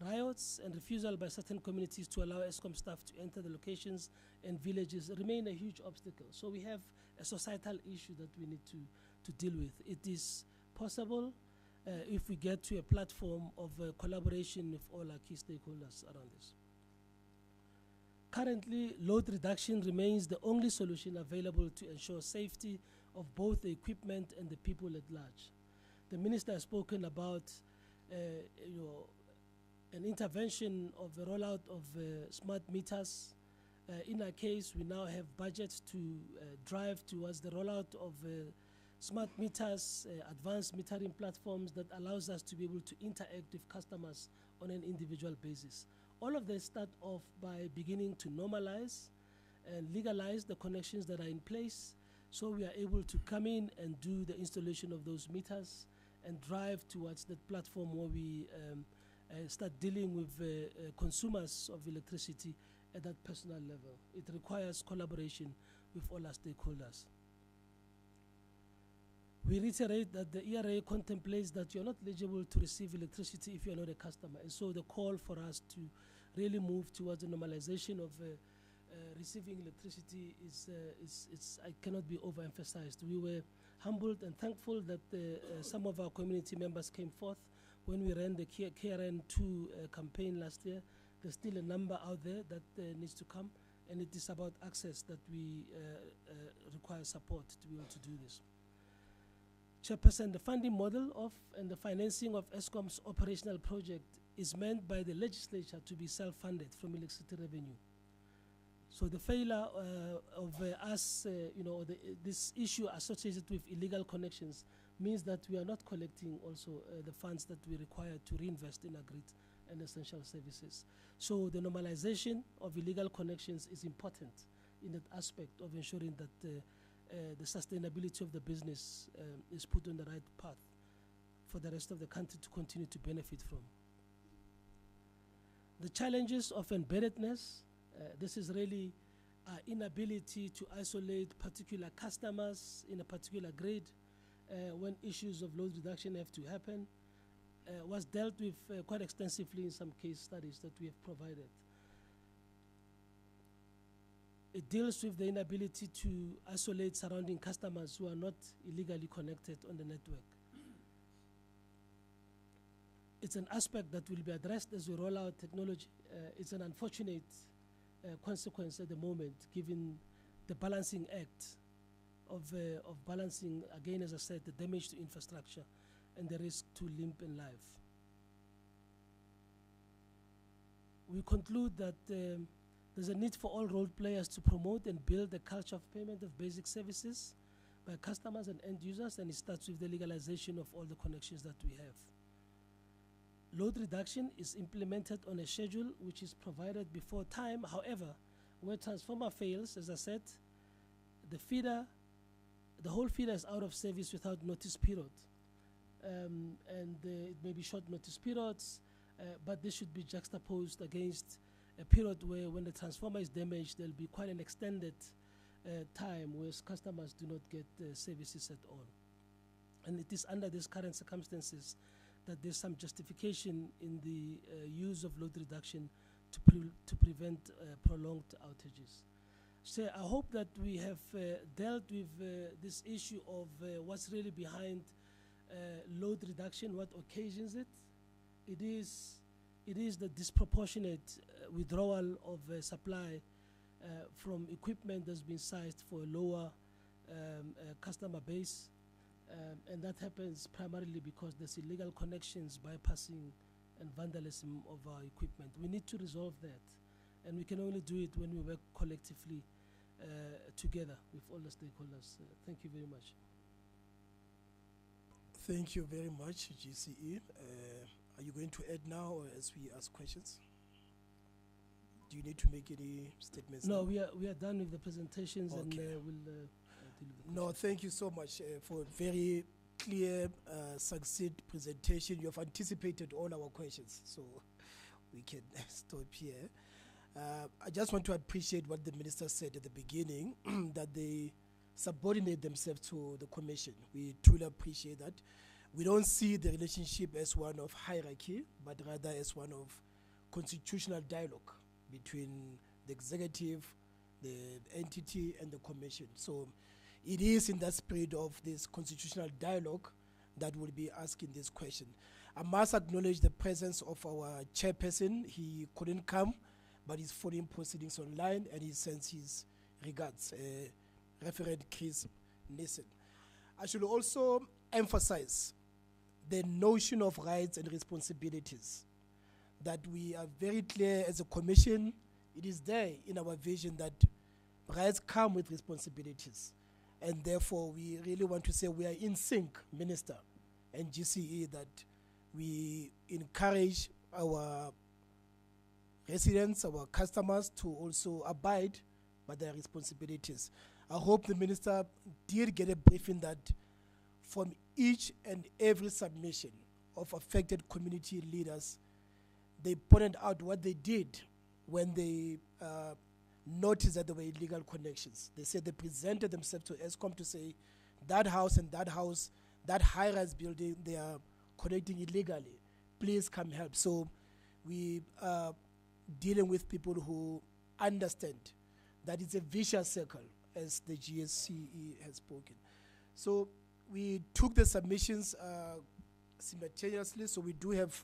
Riots and refusal by certain communities to allow Eskom staff to enter the locations and villages remain a huge obstacle. So we have a societal issue that we need to deal with. It is possible if we get to a platform of collaboration with all our key stakeholders around this. Currently, load reduction remains the only solution available to ensure safety of both the equipment and the people at large. The minister has spoken about an intervention of the rollout of smart meters. In our case, we now have budgets to drive towards the rollout of smart meters, advanced metering platforms that allows us to be able to interact with customers on an individual basis. All of this start off by beginning to normalize and legalize the connections that are in place, so we are able to come in and do the installation of those meters and drive towards that platform where we start dealing with consumers of electricity at that personal level. It requires collaboration with all our stakeholders. We reiterate that the ERA contemplates that you're not eligible to receive electricity if you're not a customer. And so the call for us to really move towards the normalization of receiving electricity I cannot be overemphasized. We were humbled and thankful that some of our community members came forth when we ran the KRN2 campaign last year. There's still a number out there that needs to come, and it is about access that we require support to be able to do this. Chairperson, the funding model of and the financing of Eskom's operational project is meant by the legislature to be self-funded from electricity revenue. So the failure of us, this issue associated with illegal connections means that we are not collecting also the funds that we require to reinvest in our grid and essential services. So the normalization of illegal connections is important in that aspect of ensuring that the sustainability of the business is put on the right path for the rest of the country to continue to benefit from. The challenges of embeddedness, this is really our inability to isolate particular customers in a particular grade when issues of load reduction have to happen, was dealt with quite extensively in some case studies that we have provided. It deals with the inability to isolate surrounding customers who are not illegally connected on the network. It's an aspect that will be addressed as we roll out technology. It's an unfortunate consequence at the moment, given the balancing act of balancing, again, as I said, the damage to infrastructure and the risk to limb and life. We conclude that there's a need for all role players to promote and build a culture of payment of basic services by customers and end users, and it starts with the legalization of all the connections that we have. Load reduction is implemented on a schedule which is provided before time. However, where transformer fails, as I said, the whole feeder is out of service without notice period. and it may be short notice periods, but this should be juxtaposed against a period where when the transformer is damaged, there'll be quite an extended time where customers do not get services at all. And it is under these current circumstances that there's some justification in the use of load reduction to prevent prolonged outages. So I hope that we have dealt with this issue of what's really behind load reduction, what occasions it. It is the disproportionate withdrawal of supply from equipment that's been sized for a lower customer base. And that happens primarily because there's illegal connections, bypassing and vandalism of our equipment. We need to resolve that. And we can only do it when we work collectively together with all the stakeholders. Thank you very much. Thank you very much, GCE. Are you going to add now or as we ask questions? Do you need to make any statements? No, now? we are done with the presentations, and Okay. we'll deal with the No, thank you so much for a very clear, succinct presentation. You have anticipated all our questions, so we can stop here. I just want to appreciate what the minister said at the beginning, that they subordinate themselves to the commission. We truly appreciate that. We don't see the relationship as one of hierarchy, but rather as one of constitutional dialogue between the executive, the entity, and the commission. So it is in that spirit of this constitutional dialogue that we'll be asking this question. I must acknowledge the presence of our chairperson. He couldn't come, but he's following proceedings online, and he sends his regards, Reverend Chris Nissen. I should also emphasize the notion of rights and responsibilities, that we are very clear as a commission. It is there in our vision that rights come with responsibilities. And therefore, we really want to say we are in sync, Minister and GCE, that we encourage our residents, our customers to also abide by their responsibilities. I hope the Minister did get a briefing that from each and every submission of affected community leaders, they pointed out what they did when they noticed that there were illegal connections. They said they presented themselves to ESCOM to say that house and that house, that high-rise building, they are connecting illegally. Please come help. So we are dealing with people who understand that it's a vicious circle, as the GSCE has spoken. So we took the submissions simultaneously, so we do have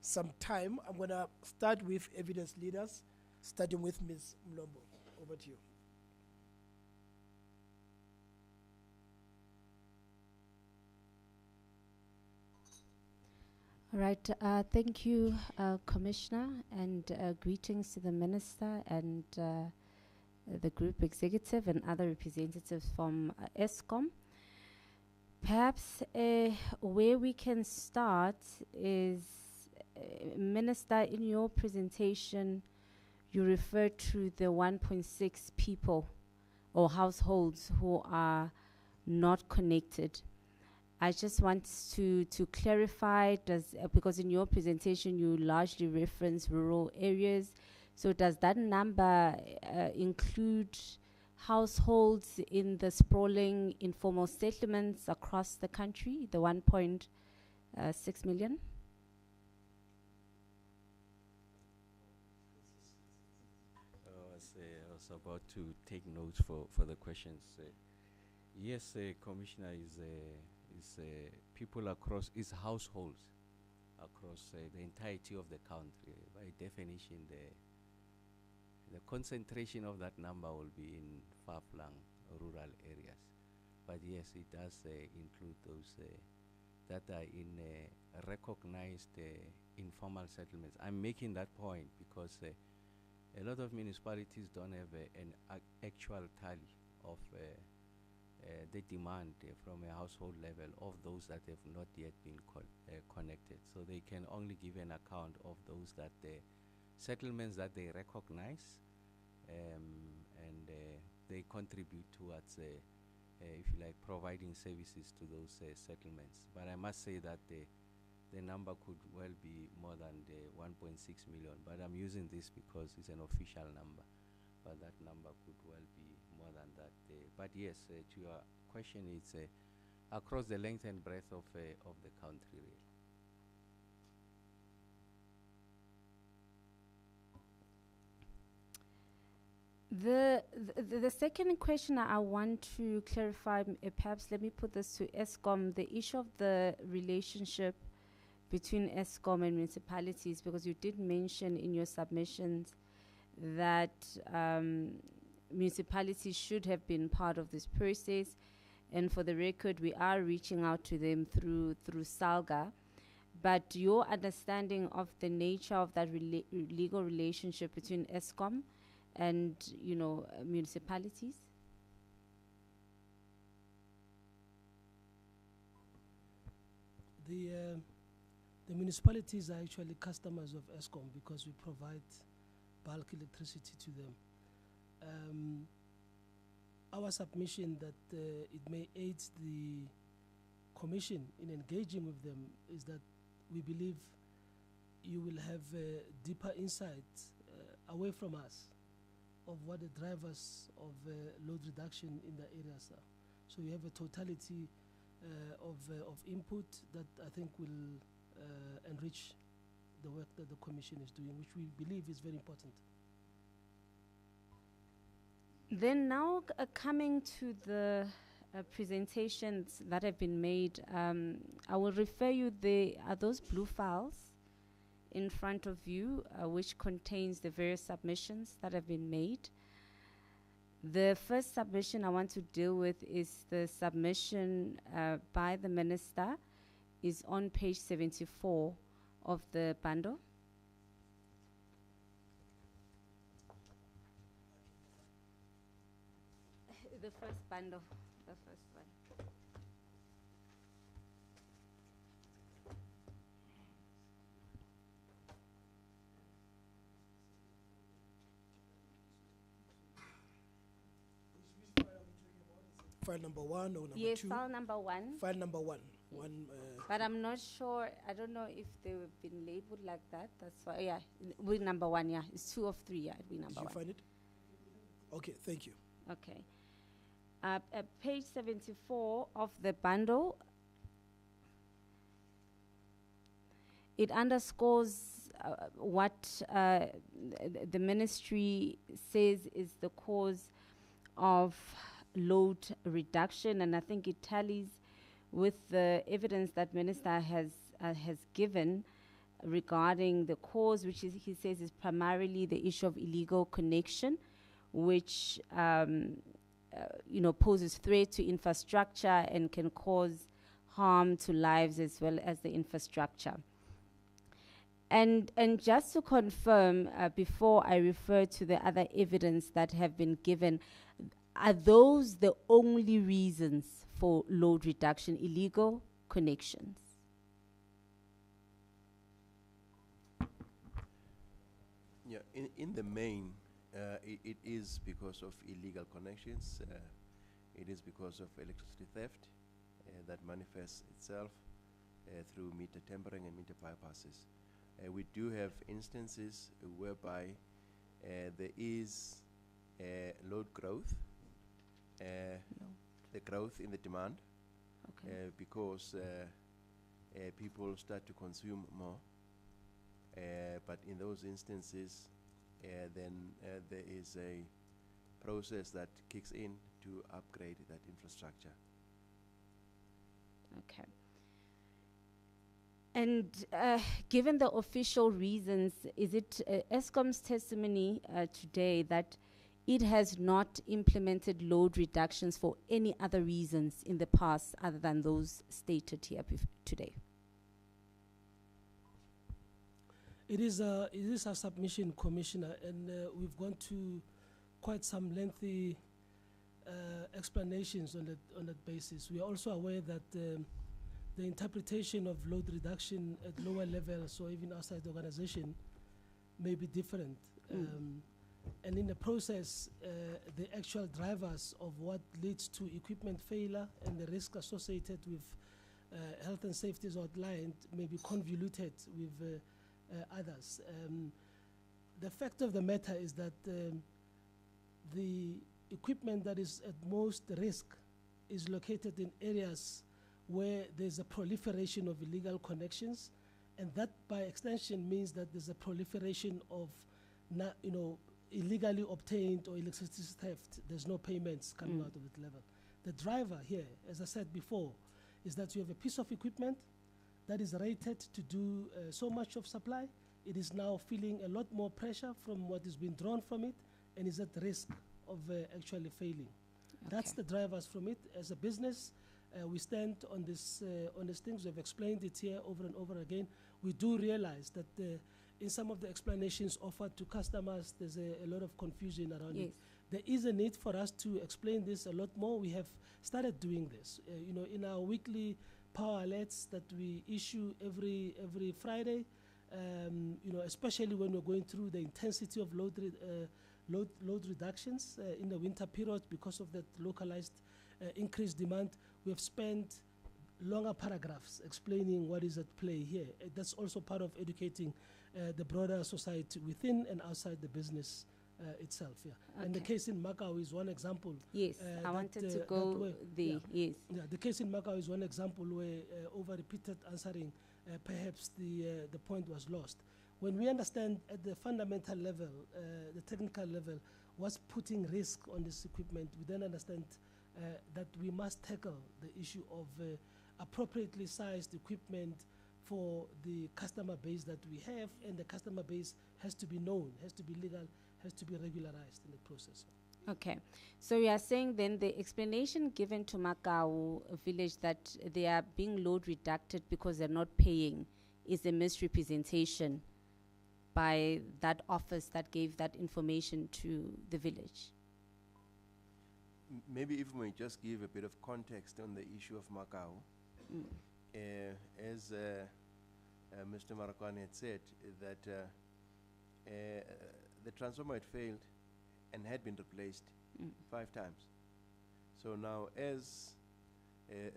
some time. I'm going to start with evidence leaders, starting with Ms. Mlombo. Over to you. All right, thank you, Commissioner, and greetings to the Minister and the Group Executive and other representatives from ESCOM. Perhaps where we can start is, Minister, in your presentation, you referred to the 1.6 people or households who are not connected. I just want to clarify, because in your presentation you largely reference rural areas, so does that number include households in the sprawling informal settlements across the country, the 1.6 million? I was about to take notes for the questions. Yes, Commissioner, is people across, is households across the entirety of the country. By definition, the concentration of that number will be in far-flung rural areas. But yes, it does include those that are in recognized informal settlements. I'm making that point because a lot of municipalities don't have an actual tally of the demand from a household level of those that have not yet been connected. So they can only give an account of those that settlements that they recognize, and they contribute towards if you like, providing services to those settlements. But I must say that the number could well be more than the 1.6 million. But I'm using this because it's an official number. But that number could well be more than that. But yes, to your question, it's across the length and breadth of the country, really. The second question I want to clarify, perhaps let me put this to Eskom, the issue of the relationship between Eskom and municipalities, because you did mention in your submissions that municipalities should have been part of this process, and for the record, we are reaching out to them through SALGA. But your understanding of the nature of that legal relationship between Eskom and municipalities? The municipalities are actually customers of Eskom because we provide bulk electricity to them. Our submission that it may aid the Commission in engaging with them is that we believe you will have deeper insight away from us of what the drivers of load reduction in the areas are. So you have a totality of input that I think will enrich the work that the Commission is doing, which we believe is very important. Then now coming to the presentations that have been made, I will refer you, are those blue files in front of you, which contains the various submissions that have been made. The first submission I want to deal with is the submission by the Minister, is on page 74 of the bundle. The first bundle, the first one. File number 1 or number 2? Yes, file number 1. File number 1. But I'm not sure, I don't know if they've been labeled like that. That's why, yeah, with number 1, yeah. It's 2 of 3, yeah, it'll be number 1. Did you find it? Okay, thank you. Okay. Page 74 of the bundle, it underscores what the ministry says is the cause of load reduction, and I think it tallies with the evidence that Minister has given regarding the cause, which is, he says, is primarily the issue of illegal connection, which poses threat to infrastructure and can cause harm to lives as well as the infrastructure. And just to confirm, before I refer to the other evidence that have been given, are those the only reasons for load reduction, illegal connections? Yeah, in the main, it is because of illegal connections. It is because of electricity theft that manifests itself through meter tampering and meter bypasses. We do have instances whereby there is load growth, the growth in the demand, because people start to consume more. But in those instances, then there is a process that kicks in to upgrade that infrastructure. Okay. And given the official reasons, is it Eskom's testimony today that it has not implemented load reductions for any other reasons in the past other than those stated here today? It is a submission, Commissioner, and we've gone to quite some lengthy explanations on that basis. We are also aware that the interpretation of load reduction at lower levels or even outside the organization may be different. and in the process, the actual drivers of what leads to equipment failure and the risk associated with health and safety is outlined may be convoluted with others. The fact of the matter is that the equipment that is at most risk is located in areas where there's a proliferation of illegal connections, and that by extension means that there's a proliferation of illegally obtained or electricity theft. There's no payments coming out of that level. The driver here, as I said before, is that you have a piece of equipment that is rated to do so much of supply. It is now feeling a lot more pressure from what is being drawn from it and is at risk of actually failing. That's the drivers from it. As a business, we stand on these things. We've explained it here over and over again. We do realize that in some of the explanations offered to customers, there's a lot of confusion around it. There is a need for us to explain this a lot more. We have started doing this. In our weekly power alerts that we issue every Friday, especially when we're going through the intensity of load reductions in the winter period because of that localized increased demand, we have spent longer paragraphs explaining what is at play here. That's also part of educating the broader society within and outside the business itself. Yeah. And the case in Macau is one example. Yes, I wanted to go there. Yes. Yeah, the case in Macau is one example where over repeated answering, perhaps the point was lost. When we understand at the fundamental level, the technical level, what's putting risk on this equipment, we then understand that we must tackle the issue of appropriately sized equipment for the customer base that we have, and the customer base has to be known, has to be legal, has to be regularized in the process. Okay, so you are saying then the explanation given to Macau village that they are being load reducted because they're not paying is a misrepresentation by that office that gave that information to the village. Maybe if we just give a bit of context on the issue of Macau. As Mr. Marokwane had said, that the transformer had failed and had been replaced 5 times. So now, as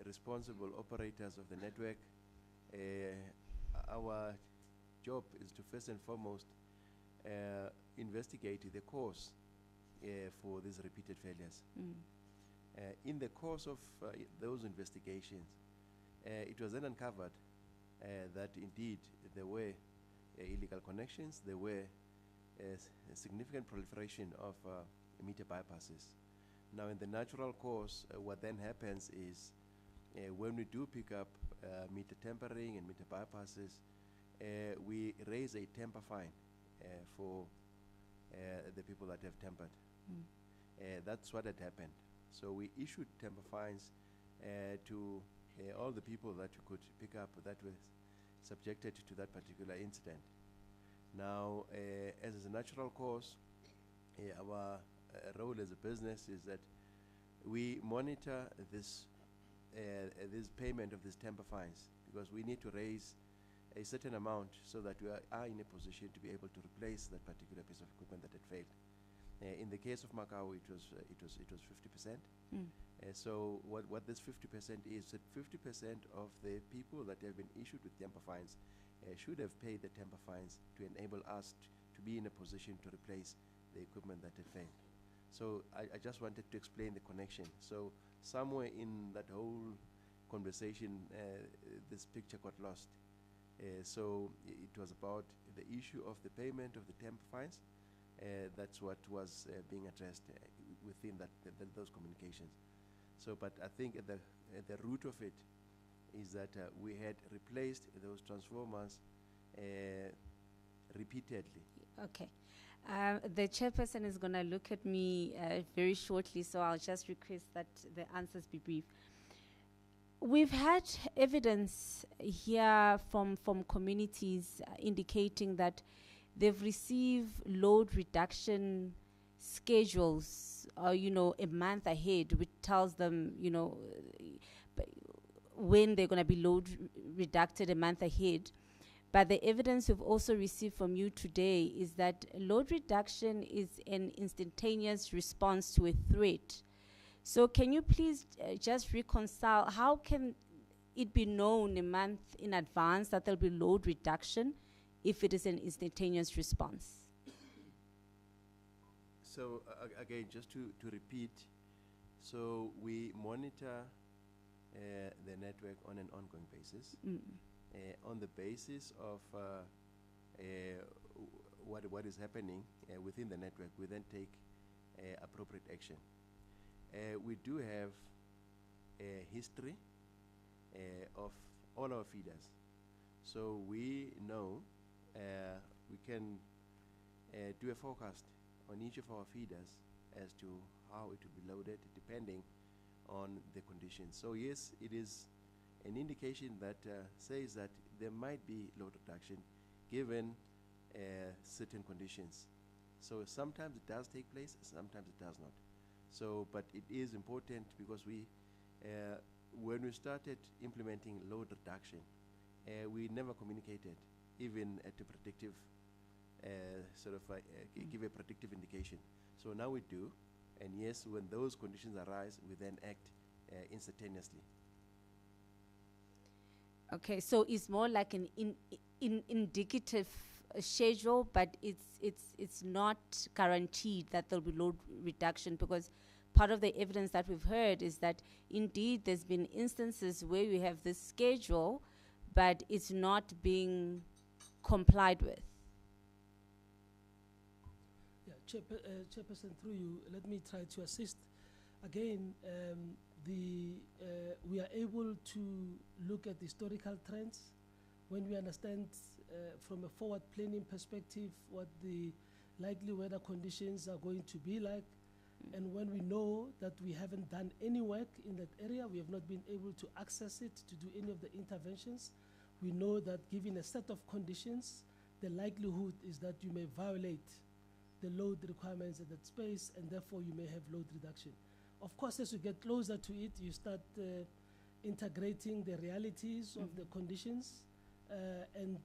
responsible operators of the network, our job is to first and foremost investigate the cause for these repeated failures. In the course of those investigations, it was then uncovered that indeed there were illegal connections, there were a significant proliferation of meter bypasses. Now in the natural course, what then happens is when we do pick up meter tampering and meter bypasses, we raise a tamper fine for the people that have tampered. That's what had happened. So we issued tamper fines to all the people that you could pick up that were subjected to that particular incident. Now, as is a natural course, our role as a business is that we monitor this payment of these tamper fines, because we need to raise a certain amount so that we are in a position to be able to replace that particular piece of equipment that had failed. In the case of Macau, it was 50%. So what this 50% is, that 50% of the people that have been issued with tamper fines should have paid the tamper fines to enable us to be in a position to replace the equipment that had failed. So I just wanted to explain the connection. So somewhere in that whole conversation, this picture got lost. So it was about the issue of the payment of the tamper fines. That's what was being addressed within those communications. So, but I think at the root of it is that we had replaced those transformers repeatedly. Okay. The chairperson is going to look at me very shortly, so I'll just request that the answers be brief. We've had evidence here from communities indicating that they've received load reduction schedules, a month ahead, which tells them, when they're going to be load reducted a month ahead. But the evidence we've also received from you today is that load reduction is an instantaneous response to a threat. So can you please just reconcile, how can it be known a month in advance that there'll be load reduction if it is an instantaneous response? So again, just to repeat, so we monitor the network on an ongoing basis. On the basis of what is happening within the network, we then take appropriate action. We do have a history of all our feeders. So we know we can do a forecast on each of our feeders as to how it will be loaded depending on the conditions. So yes, it is an indication that says that there might be load reduction given certain conditions. So sometimes it does take place, sometimes it does not. So, but it is important because we, when we started implementing load reduction, we never communicated even at a predictive, give a predictive indication. So now we do, and yes, when those conditions arise, we then act instantaneously. Okay, so it's more like an indicative schedule, but it's not guaranteed that there'll be load reduction, because part of the evidence that we've heard is that indeed there's been instances where we have this schedule, but it's not being complied with. Yeah, Chairperson, through you, let me try to assist. Again, we are able to look at historical trends when we understand from a forward planning perspective what the likely weather conditions are going to be like. And when we know that we haven't done any work in that area, we have not been able to access it to do any of the interventions, we know that given a set of conditions, the likelihood is that you may violate the load requirements at that space, and therefore you may have load reduction. Of course, as you get closer to it, you start integrating the realities of the conditions, and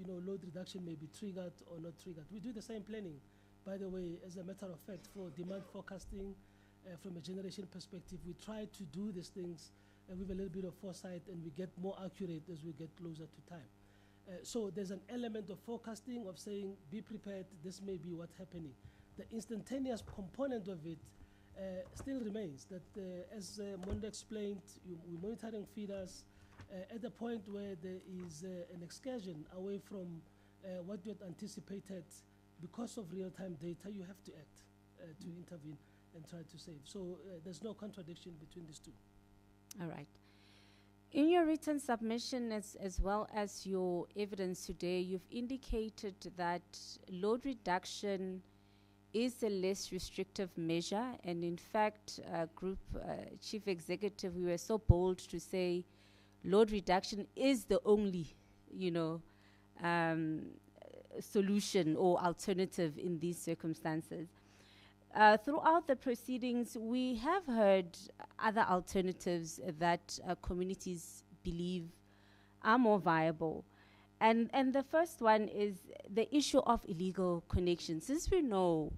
load reduction may be triggered or not triggered. We do the same planning, by the way, as a matter of fact, for demand forecasting from a generation perspective. We try to do these things with a little bit of foresight, and we get more accurate as we get closer to time. So there's an element of forecasting, of saying, be prepared, this may be what's happening. The instantaneous component of it still remains, that as Mondo explained, we're monitoring feeders at the point where there is an excursion away from what you had anticipated. Because of real-time data, you have to act to intervene and try to save. So there's no contradiction between these two. All right. In your written submission as well as your evidence today, you've indicated that load reduction is a less restrictive measure, and in fact, Group Chief Executive, we were so bold to say load reduction is the only, solution or alternative in these circumstances. Throughout the proceedings, we have heard other alternatives that communities believe are more viable. And the first one is the issue of illegal connections. Since we know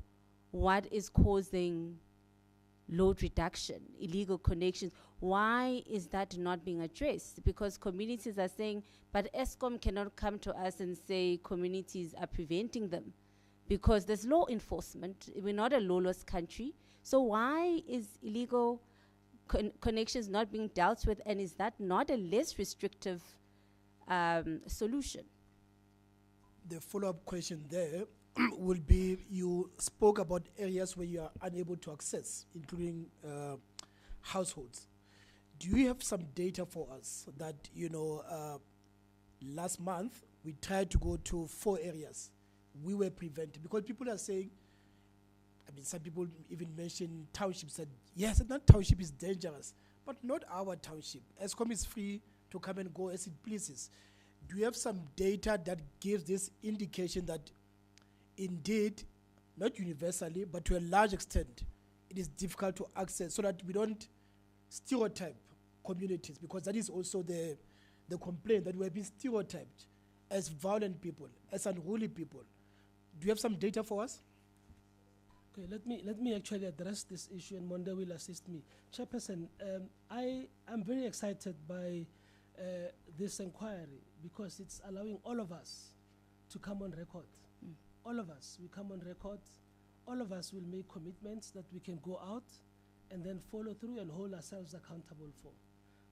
what is causing load reduction, illegal connections, why is that not being addressed? Because communities are saying, but Eskom cannot come to us and say communities are preventing them, because there's law enforcement. We're not a lawless country. So why is illegal connections not being dealt with, and is that not a less restrictive solution? The follow-up question there will be, you spoke about areas where you are unable to access, including households. Do you have some data for us that, last month we tried to go to 4 areas. We were prevented because people are saying, some people even mention townships, said, yes, that township is dangerous, but not our township. Eskom is free to come and go as it pleases. Do you have some data that gives this indication that indeed, not universally, but to a large extent, it is difficult to access, so that we don't stereotype communities, because that is also the complaint, that we have been stereotyped as violent people, as unruly people. Do you have some data for us? Okay, let me actually address this issue, and Monde will assist me. Chairperson, I am very excited by this inquiry because it's allowing all of us to come on record. All of us, we come on record. All of us will make commitments that we can go out and then follow through and hold ourselves accountable for.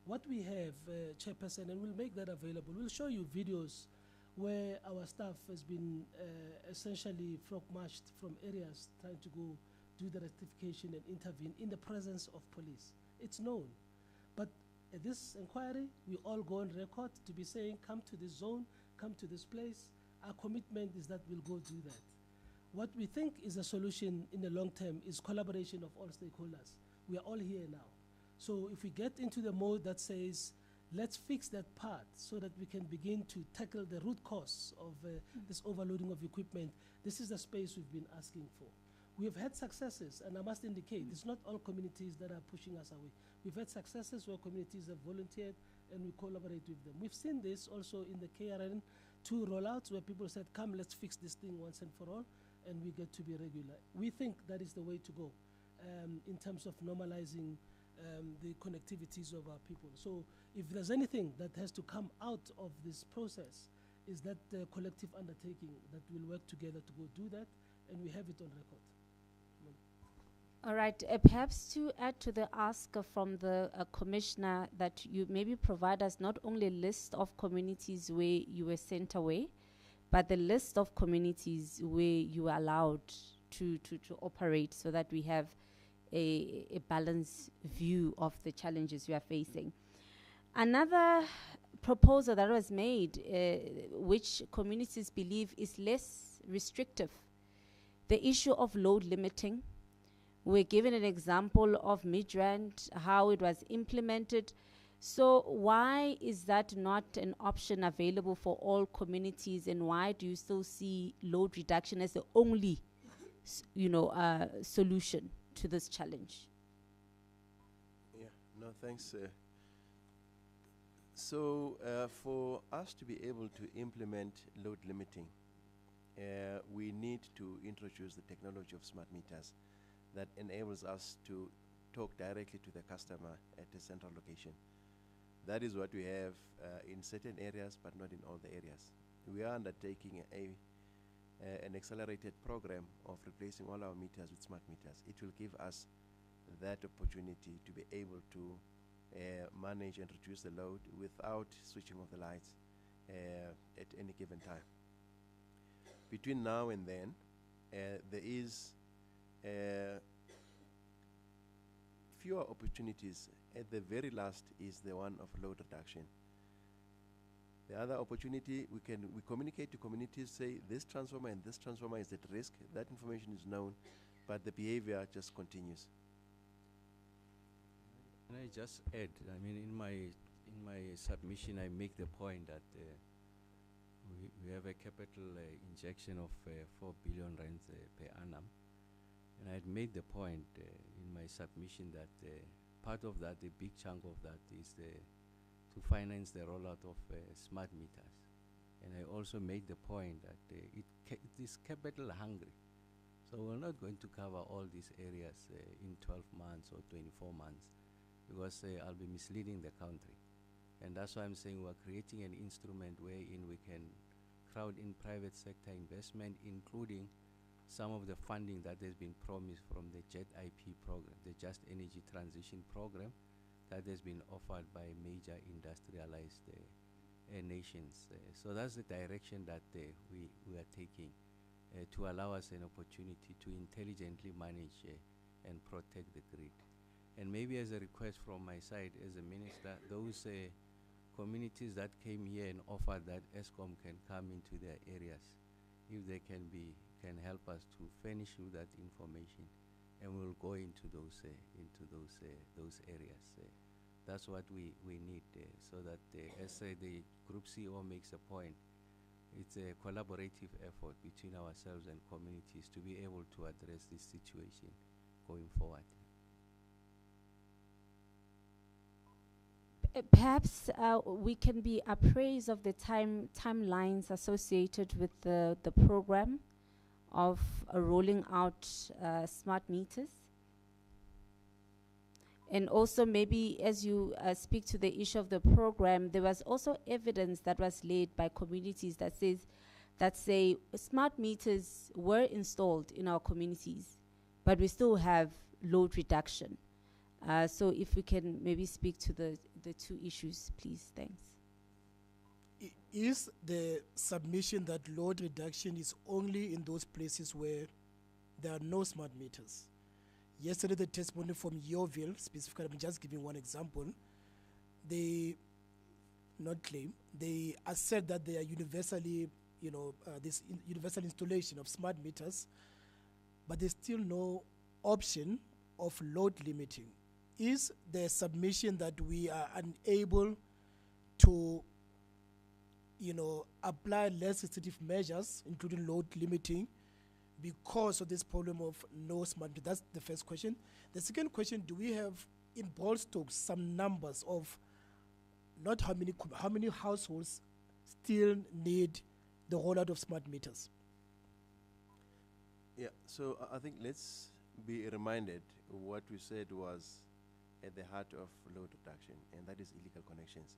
What we have, Chairperson, and we'll make that available, we'll show you videos where our staff has been essentially frog-marched from areas trying to go do the rectification and intervene in the presence of police. It's known. But at this inquiry, we all go on record to be saying, come to this zone, come to this place. Our commitment is that we'll go do that. What we think is a solution in the long term is collaboration of all stakeholders. We are all here now. So if we get into the mode that says, let's fix that part so that we can begin to tackle the root cause of this overloading of equipment, this is the space we've been asking for. We have had successes, and I must indicate, it's not all communities that are pushing us away. We've had successes where communities have volunteered and we collaborate with them. We've seen this also in the KRN2 rollouts where people said, come, let's fix this thing once and for all, and we get to be regular. We think that is the way to go in terms of normalizing the connectivities of our people. So if there's anything that has to come out of this process, is that collective undertaking that we'll work together to go do that, and we have it on record. All right, perhaps to add to the ask from the commissioner, that you maybe provide us not only a list of communities where you were sent away, but the list of communities where you were allowed to operate, so that we have a balanced view of the challenges you are facing. Another proposal that was made, which communities believe is less restrictive, the issue of load limiting. We're given an example of Midrand, how it was implemented. So why is that not an option available for all communities, and why do you still see load reduction as the only solution to this challenge? Yeah, no, thanks. So for us to be able to implement load limiting, we need to introduce the technology of smart meters that enables us to talk directly to the customer at a central location. That is what we have in certain areas, but not in all the areas. We are undertaking an accelerated program of replacing all our meters with smart meters. It will give us that opportunity to be able to manage and reduce the load without switching off the lights at any given time. Between now and then, there is fewer opportunities. At the very last is the one of load reduction. The other opportunity, we communicate to communities, say this transformer and this transformer is at risk. That information is known, but the behavior just continues. Can I just add? I mean, in my submission, I make the point that we have a capital injection of 4 billion rands per annum, and I had made the point in my submission that part of that, a big chunk of that, is to finance the rollout of smart meters. And I also made the point that it is capital hungry. So we're not going to cover all these areas in 12 months or 24 months, because I'll be misleading the country. And that's why I'm saying we're creating an instrument wherein we can crowd in private sector investment, including some of the funding that has been promised from the JET-IP program, the Just Energy Transition Program, that has been offered by major industrialized nations. So that's the direction that we are taking to allow us an opportunity to intelligently manage and protect the grid. And maybe as a request from my side as a minister, those communities that came here and offered that ESCOM can come into their areas, if they can help us to furnish you that information, and we'll go into those areas. That's what we need, so that as the Group CEO makes a point, it's a collaborative effort between ourselves and communities to be able to address this situation going forward. Perhaps we can be appraised of the timelines associated with the program of rolling out smart meters. And also maybe as you speak to the issue of the program, there was also evidence that was laid by communities that say smart meters were installed in our communities, but we still have load reduction. So if we can maybe speak to the two issues, please. Thanks. Is the submission that load reduction is only in those places where there are no smart meters? Yesterday, the testimony from Yeovil, specifically, I'm just giving one example, they assert that they are universally, this universal installation of smart meters, but there's still no option of load limiting. Is the submission that we are unable to, apply less restrictive measures, including load limiting, because of this problem of no smart meter? That's the first question. The second question, do we have in Bollstocks some numbers of not how many households still need the rollout of smart meters? Yeah, so I think let's be reminded what we said was at the heart of load reduction, and that is illegal connections.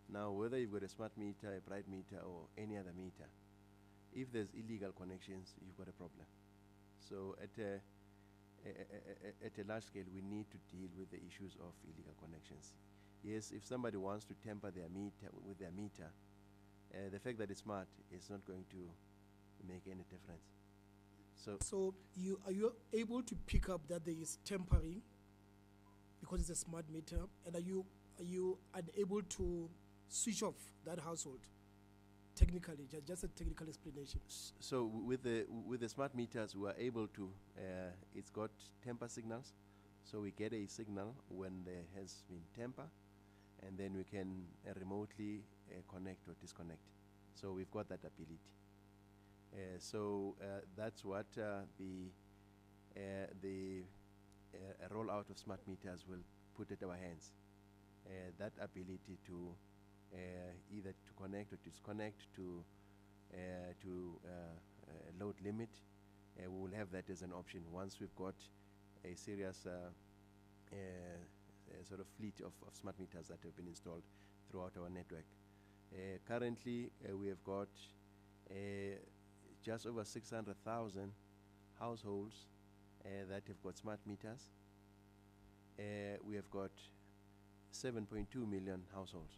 Now, whether you've got a smart meter, a bright meter, or any other meter, if there's illegal connections, you've got a problem. So at a large scale, we need to deal with the issues of illegal connections. Yes, if somebody wants to temper their meter with their meter, the fact that it's smart is not going to make any difference. So are you able to pick up that there is tempering because it's a smart meter, and are you unable to switch off that household? Technically, just a technical explanation. So with the smart meters, we are able to. It's got temper signals, so we get a signal when there has been temper, and then we can remotely connect or disconnect. So we've got that ability. That's what the rollout of smart meters will put at our hands. That ability to either to connect or disconnect, to load limit, we will have that as an option once we've got a serious sort of fleet of smart meters that have been installed throughout our network. Currently, we have got just over 600,000 households that have got smart meters. We have got 7.2 million households.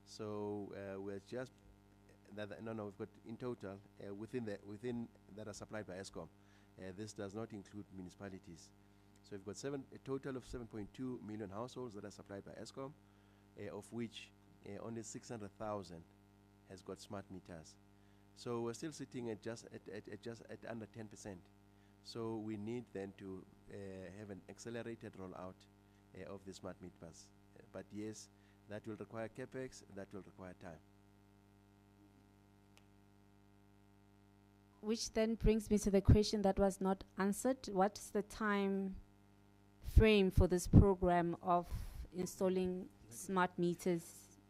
So we're just we've got in total within that are supplied by Eskom. This does not include municipalities. So we've got a total of 7.2 million households that are supplied by Eskom, of which only 600,000 has got smart meters. So we're still sitting at just at under 10%. So we need then to have an accelerated rollout of the smart meters. But yes, that will require capex, that will require time. Which then brings me to the question that was not answered. What is the time frame for this program of installing smart meters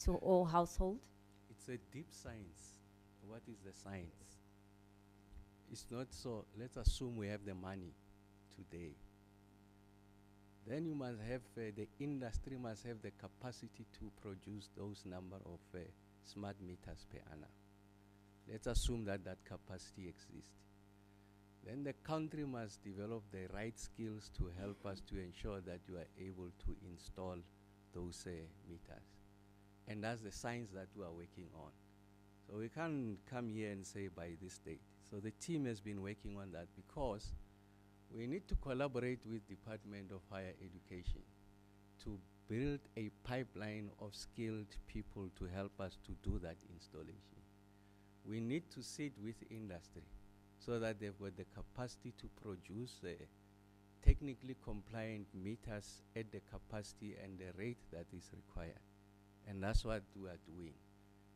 to all households? It's a deep science. What is the science? It's not so, let's assume we have the money today. Then you must have, the industry must have the capacity to produce those number of smart meters per annum. Let's assume that that capacity exists. Then the country must develop the right skills to help us to ensure that you are able to install those meters. And that's the science that we are working on. So we can't come here and say by this date. So the team has been working on that because we need to collaborate with Department of Higher Education to build a pipeline of skilled people to help us to do that installation. We need to sit with industry so that they've got the capacity to produce technically compliant meters at the capacity and the rate that is required. And that's what we are doing.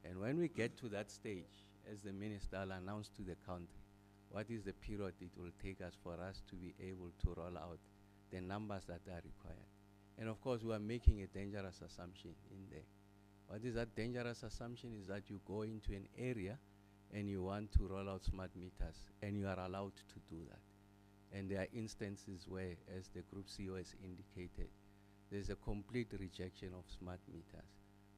And when we get to that stage, as the minister will announce to the country, what is the period it will take us for us to be able to roll out the numbers that are required. And of course, we are making a dangerous assumption in there. What is that dangerous assumption? Is that you go into an area and you want to roll out smart meters, and you are allowed to do that. And there are instances where, as the group CEO has indicated, there's a complete rejection of smart meters.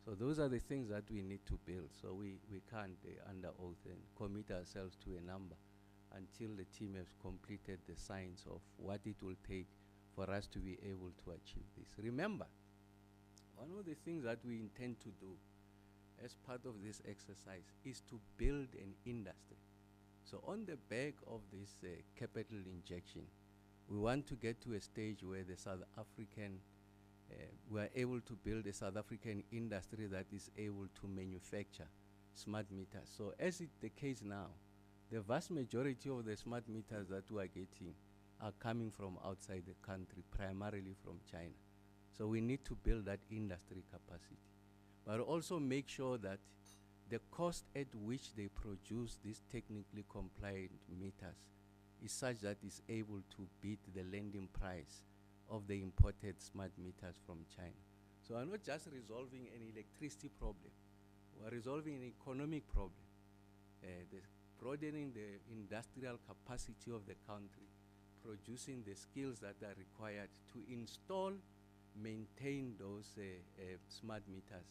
So those are the things that we need to build. So we can't, under oath, and commit ourselves to a number until the team has completed the science of what it will take for us to be able to achieve this. Remember, one of the things that we intend to do as part of this exercise is to build an industry. So on the back of this capital injection, we want to get to a stage where the South African, we are able to build a South African industry that is able to manufacture smart meters. So as is the case now, the vast majority of the smart meters that we are getting are coming from outside the country, primarily from China. So we need to build that industry capacity, but also make sure that the cost at which they produce these technically compliant meters is such that it's able to beat the landing price of the imported smart meters from China. So we're not just resolving an electricity problem, we're resolving an economic problem. Broadening the industrial capacity of the country, producing the skills that are required to install, maintain those smart meters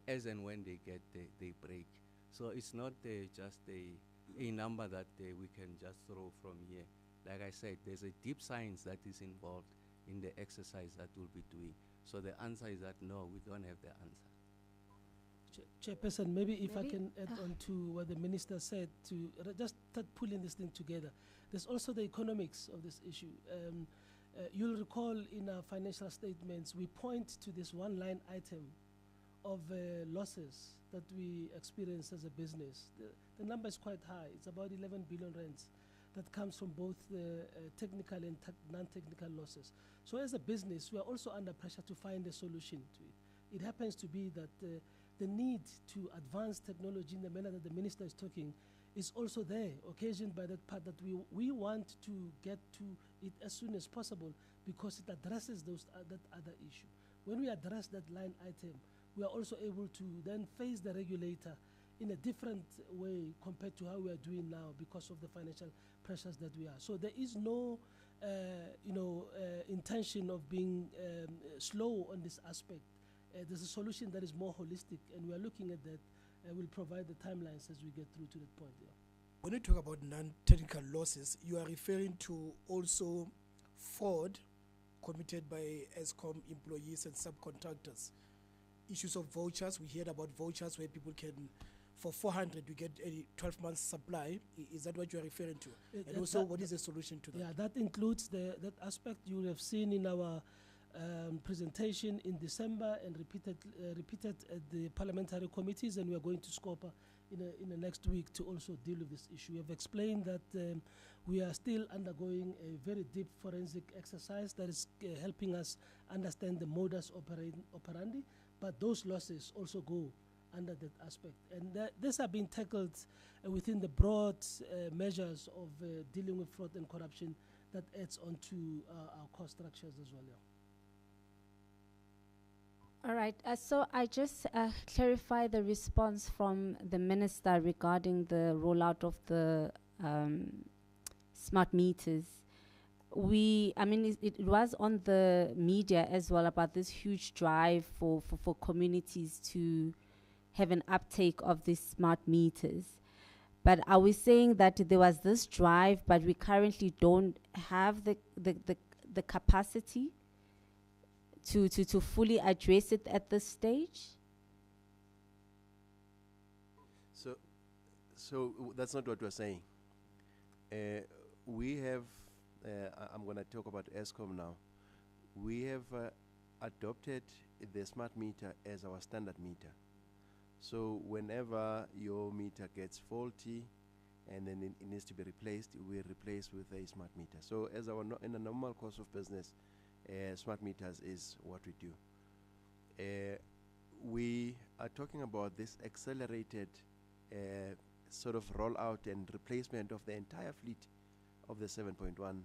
as and when they break. So it's not just a number that we can just throw from here. Like I said, there's a deep science that is involved in the exercise that we'll be doing. So the answer is that no, we don't have the answer. Chairperson, maybe if I can add on to what the minister said, to just start pulling this thing together. There's also the economics of this issue. You'll recall in our financial statements, we point to this one line item of losses that we experience as a business. The number is quite high. It's about 11 billion rands that comes from both the technical and non-technical losses. So as a business, we are also under pressure to find a solution to it. It happens to be that the need to advance technology in the manner that the minister is talking is also there, occasioned by that part that we want to get to it as soon as possible because it addresses that other issue. When we address that line item, we are also able to then face the regulator in a different way compared to how we are doing now because of the financial pressures that we are. So there is no intention of being slow on this aspect. There's a solution that is more holistic, and we are looking at that. We'll provide the timelines as we get through to that point. Yeah. When you talk about non-technical losses, you are referring to also fraud committed by ESCOM employees and subcontractors. Issues of vouchers, we heard about vouchers where people can, for 400, you get a 12 months supply. Is that what you are referring to? And also, what is the solution to that? Yeah, that includes that aspect you have seen in our presentation in December and repeated at the parliamentary committees, and we are going to SCOPA in the next week to also deal with this issue. We have explained that we are still undergoing a very deep forensic exercise that is helping us understand the modus operandi, but those losses also go under that aspect. And these have been tackled within the broad measures of dealing with fraud and corruption that adds on to our cost structures as well. Yeah. All right, so I just clarify the response from the minister regarding the rollout of the smart meters. It was on the media as well about this huge drive for communities to have an uptake of these smart meters. But are we saying that there was this drive, but we currently don't have the capacity to fully address it at this stage? So that's not what we're saying. We have, I'm going to talk about ESCOM now. We have adopted the smart meter as our standard meter. So whenever your meter gets faulty and then it needs to be replaced, we replace with a smart meter. So as in a normal course of business, smart meters is what we do. We are talking about this accelerated sort of rollout and replacement of the entire fleet of the 7.1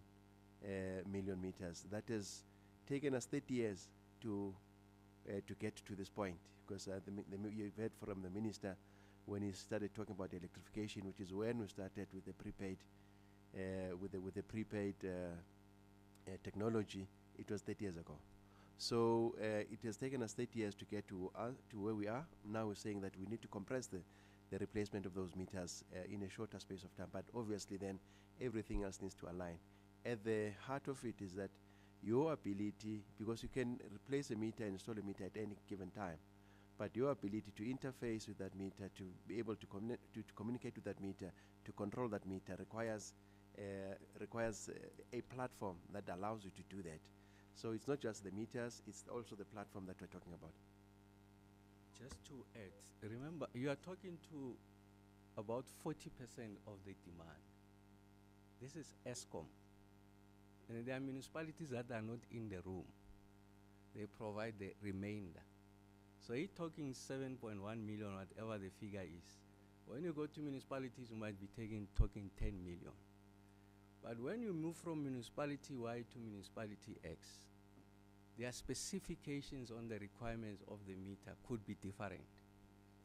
million meters. That has taken us 30 years to get to this point, because you've heard from the minister when he started talking about electrification, which is when we started with the prepaid, with the prepaid technology. It was 30 years ago. So it has taken us 30 years to get to where we are. Now we're saying that we need to compress the replacement of those meters in a shorter space of time. But obviously then everything else needs to align. At the heart of it is that your ability, because you can replace a meter and install a meter at any given time, but your ability to interface with that meter, to be able to communicate with that meter, to control that meter requires a platform that allows you to do that. So it's not just the meters, it's also the platform that we're talking about. Just to add, remember, you are talking to about 40% of the demand. This is ESCOM. And there are municipalities that are not in the room. They provide the remainder. So you're talking 7.1 million, whatever the figure is. When you go to municipalities, you might be talking 10 million. But when you move from municipality Y to municipality X, their specifications on the requirements of the meter could be different.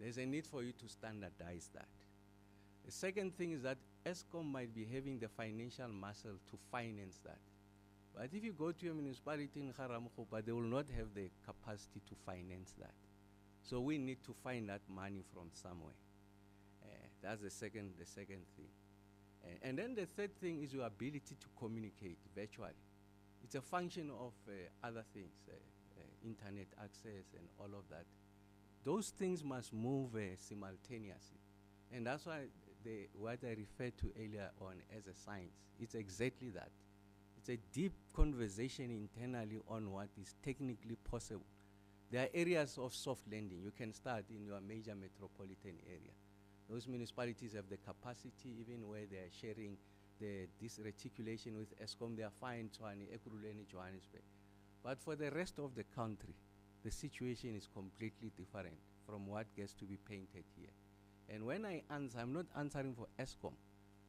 There's a need for you to standardize that. The second thing is that ESCOM might be having the financial muscle to finance that. But if you go to a municipality in Garamokgopa, they will not have the capacity to finance that. So we need to find that money from somewhere. That's the second thing. And then the third thing is your ability to communicate virtually. It's a function of other things, internet access and all of that. Those things must move simultaneously. And that's why what I referred to earlier on as a science, it's exactly that. It's a deep conversation internally on what is technically possible. There are areas of soft landing. You can start in your major metropolitan area. Those municipalities have the capacity, even where they are sharing this reticulation with ESCOM, they are fine, Tshwane, Ekurhuleni, Johannesburg. But for the rest of the country, the situation is completely different from what gets to be painted here. And when I answer, I'm not answering for ESCOM.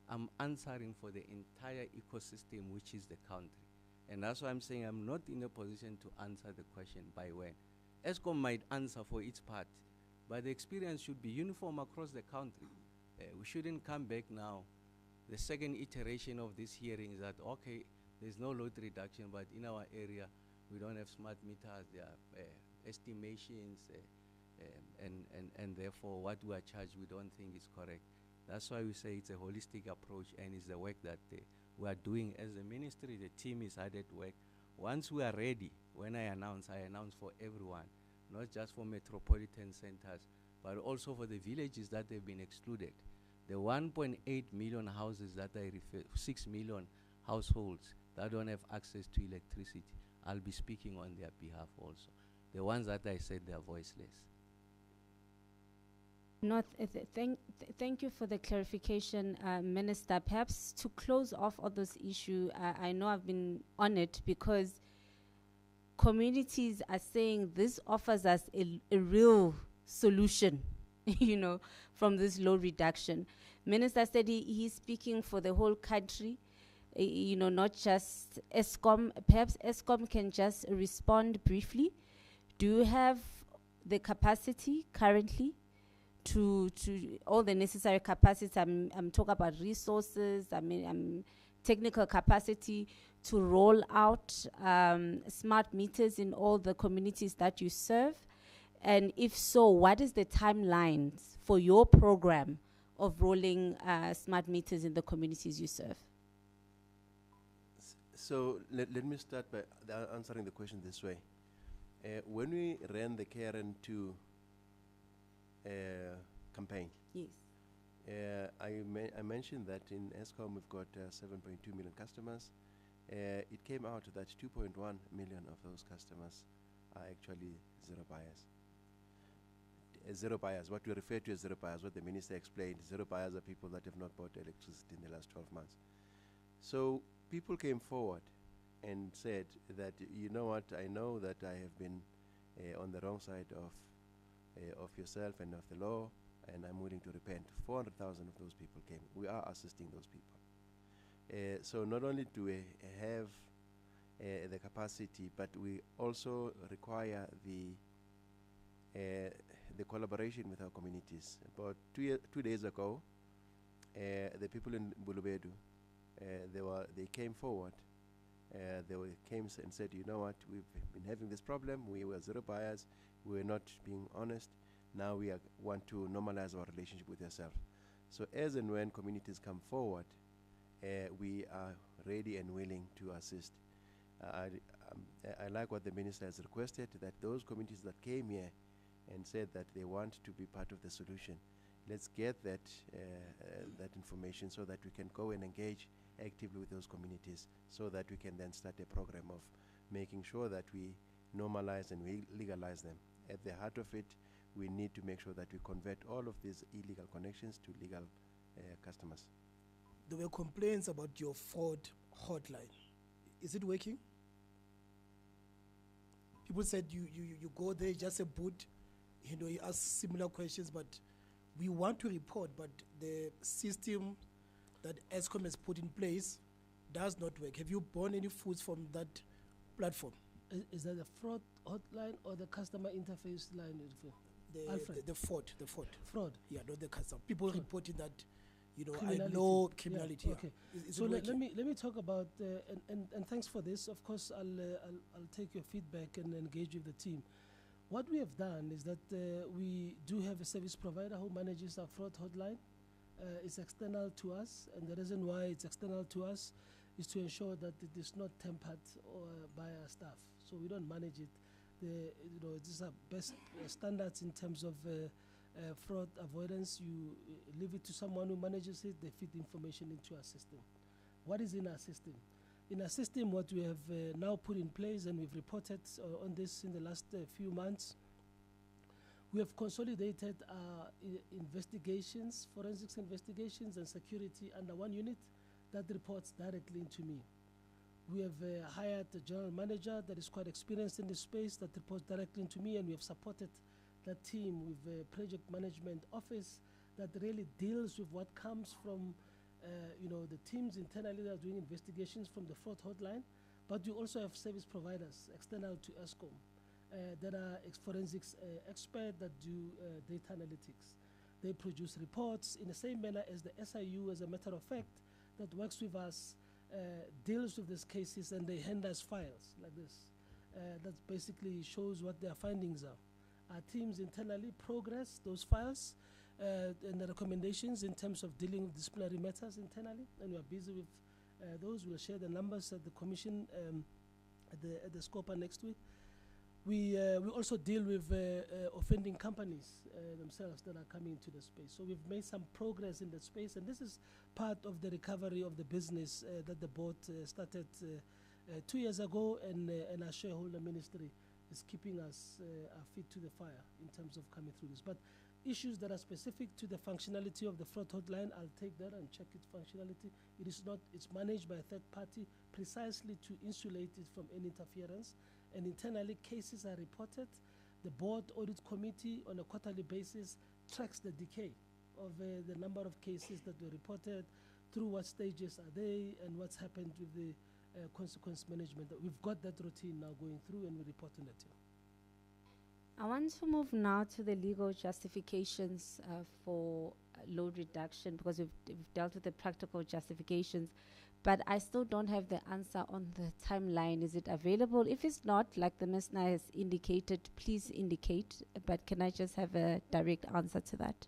I'm answering for the entire ecosystem, which is the country. And that's why I'm saying I'm not in a position to answer the question by when. ESCOM might answer for its part, but the experience should be uniform across the country. We shouldn't come back now. The second iteration of this hearing is that, okay, there's no load reduction, but in our area, we don't have smart meters, there are estimations, and therefore what we are charged, we don't think is correct. That's why we say it's a holistic approach, and it's the work that we are doing as a ministry. The team is hard at work. Once we are ready, when I announce for everyone, not just for metropolitan centers, but also for the villages that have been excluded. The 1.8 million houses that I refer, 6 million households that don't have access to electricity, I'll be speaking on their behalf also. The ones that I said they are voiceless. Thank you for the clarification, Minister. Perhaps to close off on this issue, I know I've been on it because communities are saying this offers us a real solution, you know, from this load reduction. Minister said he's speaking for the whole country, you know, not just ESCOM. Perhaps ESCOM can just respond briefly. Do you have the capacity currently to all the necessary capacity? I'm talking about resources, technical capacity to roll out smart meters in all the communities that you serve? And if so, what is the timeline for your program of rolling smart meters in the communities you serve? So let me start by answering the question this way. When we ran the KRN2 campaign, yes, I mentioned that in ESCOM we've got 7.2 million customers. It came out that 2.1 million of those customers are actually zero buyers. Zero buyers, what we refer to as zero buyers, what the minister explained, zero buyers are people that have not bought electricity in the last 12 months. So people came forward and said that, you know what, I know that I have been on the wrong side of yourself and of the law, and I'm willing to repent. 400,000 of those people came. We are assisting those people. So not only do we have the capacity, but we also require the collaboration with our communities. About 2 days ago, the people in Bulubedu, they came forward. Came and said, you know what, we've been having this problem. We were zero buyers. We were not being honest. Now we want to normalize our relationship with yourself. So as and when communities come forward, we are ready and willing to assist. I like what the minister has requested, that those communities that came here and said that they want to be part of the solution, let's get that information so that we can go and engage actively with those communities, so that we can then start a program of making sure that we normalize and we legalize them. At the heart of it, we need to make sure that we convert all of these illegal connections to legal customers. There were complaints about your fraud hotline. Is it working? People said you go there, just a boot, you ask similar questions, but we want to report, but the system that ESCOM has put in place does not work. Have you borne any fruits from that platform? Is that the fraud hotline or the customer interface line? The fraud. Fraud? Yeah, not the customer. People reporting that, criminality. I know criminality. Yeah, okay. Is so it let working? me talk about and thanks for this. Of course, I'll take your feedback and engage with the team. What we have done is that we do have a service provider who manages our fraud hotline. It's external to us, and the reason why it's external to us is to ensure that it is not tempered by our staff. So we don't manage it. These are best standards in terms of fraud avoidance. You leave it to someone who manages it. They feed information into our system. What is in our system? In our system, what we have now put in place, and we've reported on this in the last few months, we have consolidated investigations, forensics investigations and security under one unit that reports directly into me. We have hired a general manager that is quite experienced in this space that reports directly into me, and we have supported that team with a project management office that really deals with what comes from the teams internally that are doing investigations from the fraud hotline, but we also have service providers external to ESCOM that are forensics experts that do data analytics. They produce reports in the same manner as the SIU, as a matter of fact, that works with us, deals with these cases, and they hand us files like this. That basically shows what their findings are. Our teams internally progress those files and the recommendations in terms of dealing with disciplinary matters internally, and we are busy with those. We'll share the numbers at the commission at the SCOPA next week. We also deal with offending companies themselves that are coming into the space. So we've made some progress in that space, and this is part of the recovery of the business that the board started 2 years ago, and our shareholder ministry is keeping us our feet to the fire in terms of coming through this. But issues that are specific to the functionality of the fraud hotline, I'll take that and check its functionality. It is not, it's managed by a third party precisely to insulate it from any interference. And internally, cases are reported. The board audit committee on a quarterly basis tracks the decay of the number of cases that were reported, through what stages are they, and what's happened with the consequence management. We've got that routine now going through, and we report on that too. I want to move now to the legal justifications for load reduction, because we've dealt with the practical justifications, but I still don't have the answer on the timeline. Is it available? If it's not, like the minister has indicated, please indicate, but can I just have a direct answer to that?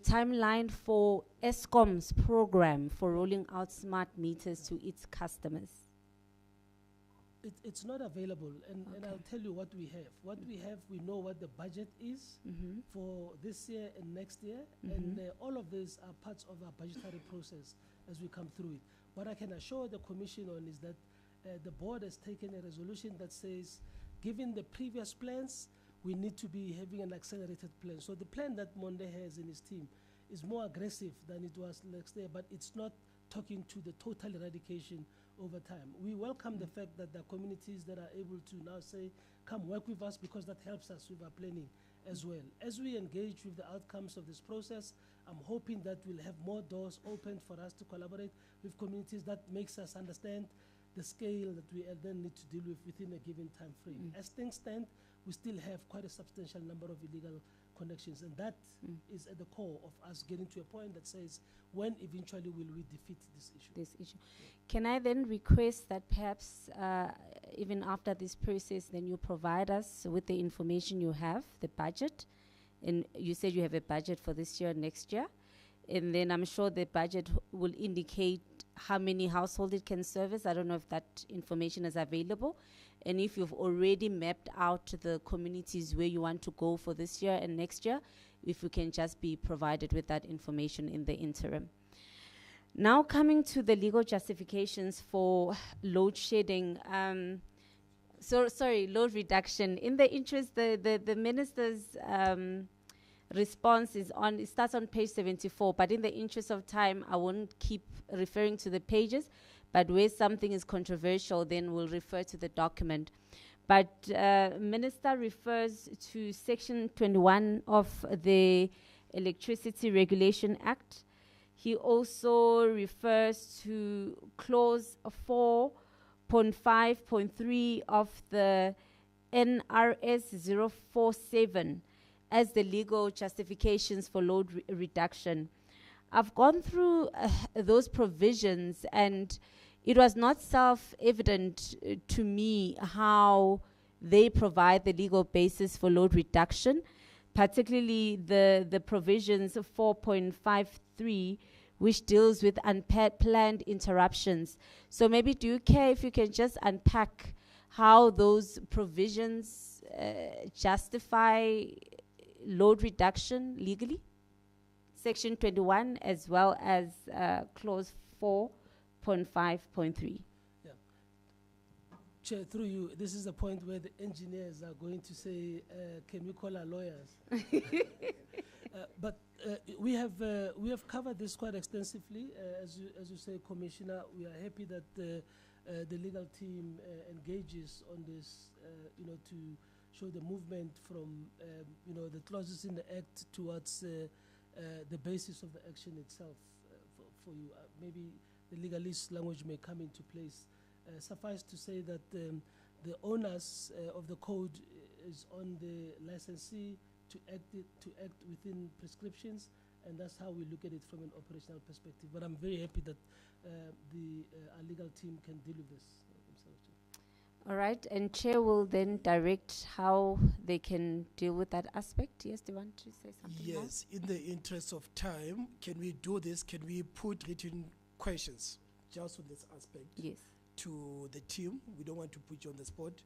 Timeline for ESCOM's program for rolling out smart meters to its customers. It's not available, and I'll tell you what we have. What we have, we know what the budget is for this year and next year, and all of these are parts of our budgetary process as we come through it. What I can assure the Commission on is that the board has taken a resolution that says, given the previous plans, we need to be having an accelerated plan. So the plan that Monde has in his team is more aggressive than it was next year, but it's not talking to the total eradication over time. We welcome the fact that there are communities that are able to now say, come work with us, because that helps us with our planning as well. As we engage with the outcomes of this process, I'm hoping that we'll have more doors opened for us to collaborate with communities. That makes us understand the scale that we then need to deal with within a given time frame. As things stand, we still have quite a substantial number of illegal connections, and that is at the core of us getting to a point that says, when eventually will we defeat this issue? Can I then request that perhaps even after this process, then you provide us with the information you have, the budget, and you said you have a budget for this year, next year, and then I'm sure the budget will indicate how many households it can service. I don't know if that information is available, and if you've already mapped out the communities where you want to go for this year and next year, if we can just be provided with that information in the interim. Now coming to the legal justifications for load shedding, load reduction. In the interest, the minister's response is on, it starts on page 74, but in the interest of time, I won't keep referring to the pages, but where something is controversial, then we'll refer to the document. But Minister refers to Section 21 of the Electricity Regulation Act. He also refers to Clause 4.5.3 of the NRS 047 as the legal justifications for load reduction. I've gone through those provisions, and it was not self-evident to me how they provide the legal basis for load reduction, particularly the provisions of 4.53, which deals with unplanned interruptions. So maybe do you care if you can just unpack how those provisions justify load reduction legally? Section 21 as well as clause 4.5.3. Yeah. Chair, through you, this is the point where the engineers are going to say, can we call our lawyers? But we have covered this quite extensively. As you say, Commissioner, we are happy that the legal team engages on this, to show the movement from, the clauses in the Act towards the basis of the action itself for you. Maybe the legalist language may come into place. Suffice to say that the onus of the code is on the licensee to act within prescriptions, and that's how we look at it from an operational perspective. But I'm very happy that our legal team can deal with this themselves too. All right, and Chair will then direct how they can deal with that aspect. Yes, do you want to say something more? Yes, in the interest of time, can we do this? Can we put written questions just on this aspect? Yes. To the team. We don't want to put you on the spot,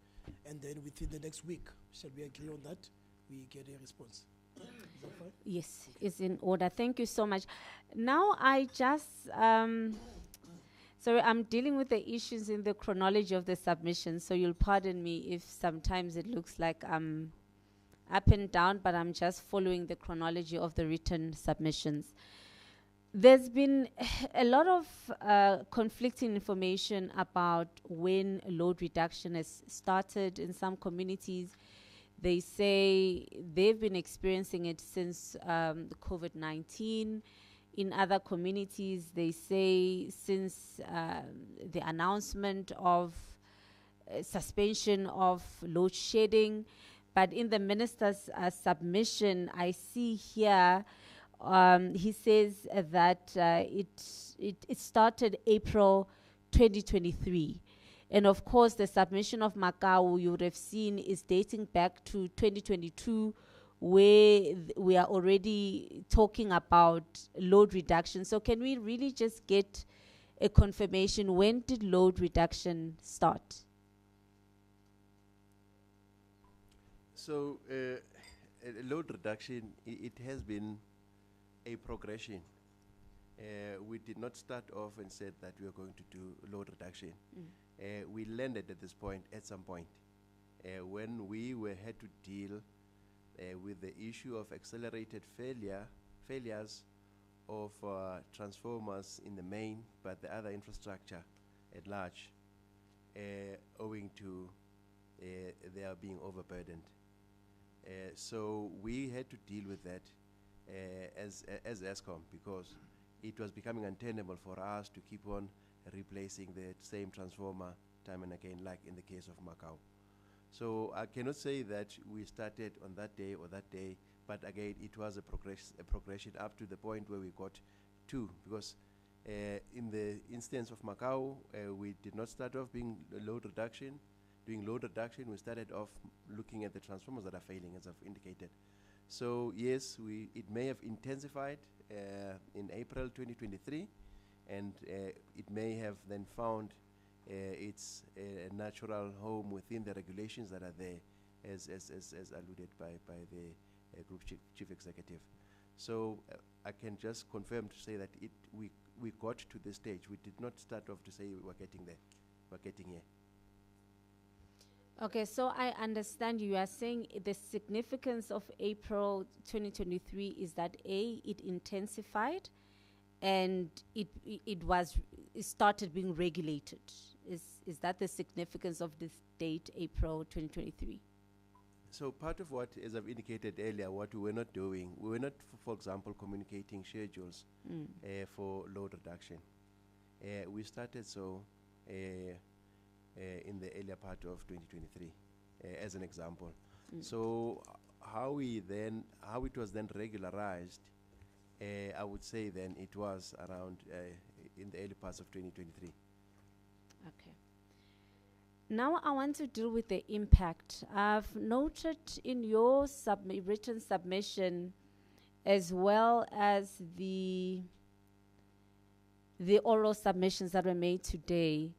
and then within the next week, shall we agree on that? We get a response. Is that fine? Yes, it's in order. Thank you so much. Now I just, sorry, I'm dealing with the issues in the chronology of the submission, so you'll pardon me if sometimes it looks like I'm up and down, but I'm just following the chronology of the written submissions. There's been a lot of conflicting information about when load reduction has started in some communities. They say they've been experiencing it since COVID-19. In other communities, they say since the announcement of suspension of load shedding. But in the minister's submission, I see here, he says that it started April 2023. And of course, the submission of Makau, you would have seen, is dating back to 2022, where we are already talking about load reduction. So can we really just get a confirmation, when did load reduction start? So load reduction, it has been a progression. We did not start off and said that we are going to do load reduction. We landed at this point at some point when we had to deal with the issue of accelerated failures of transformers in the main, but the other infrastructure at large, owing to they are being overburdened. So we had to deal with that as ESCOM, because it was becoming untenable for us to keep on replacing the same transformer time and again, like in the case of Macau. So I cannot say that we started on that day or that day, but again, it was a progression up to the point where we got two, because in the instance of Macau, we did not start off doing load reduction. We started off looking at the transformers that are failing, as I've indicated. So yes, it may have intensified in April 2023, and it may have then found its natural home within the regulations that are there, as alluded by the group chief executive. So I can just confirm to say that we got to this stage. We did not start off to say we're getting there. We're getting here. Okay, so I understand you are saying the significance of April 2023 is that it intensified, and it started being regulated. Is that the significance of this date, April 2023? So part of what, as I've indicated earlier, what we were not doing, we were not, for example, communicating schedules for load reduction. We started in the earlier part of 2023, as an example. So how it was then regularized, I would say then it was around in the early parts of 2023. Okay. Now I want to deal with the impact. I've noted in your written submission, as well as the oral submissions that were made today,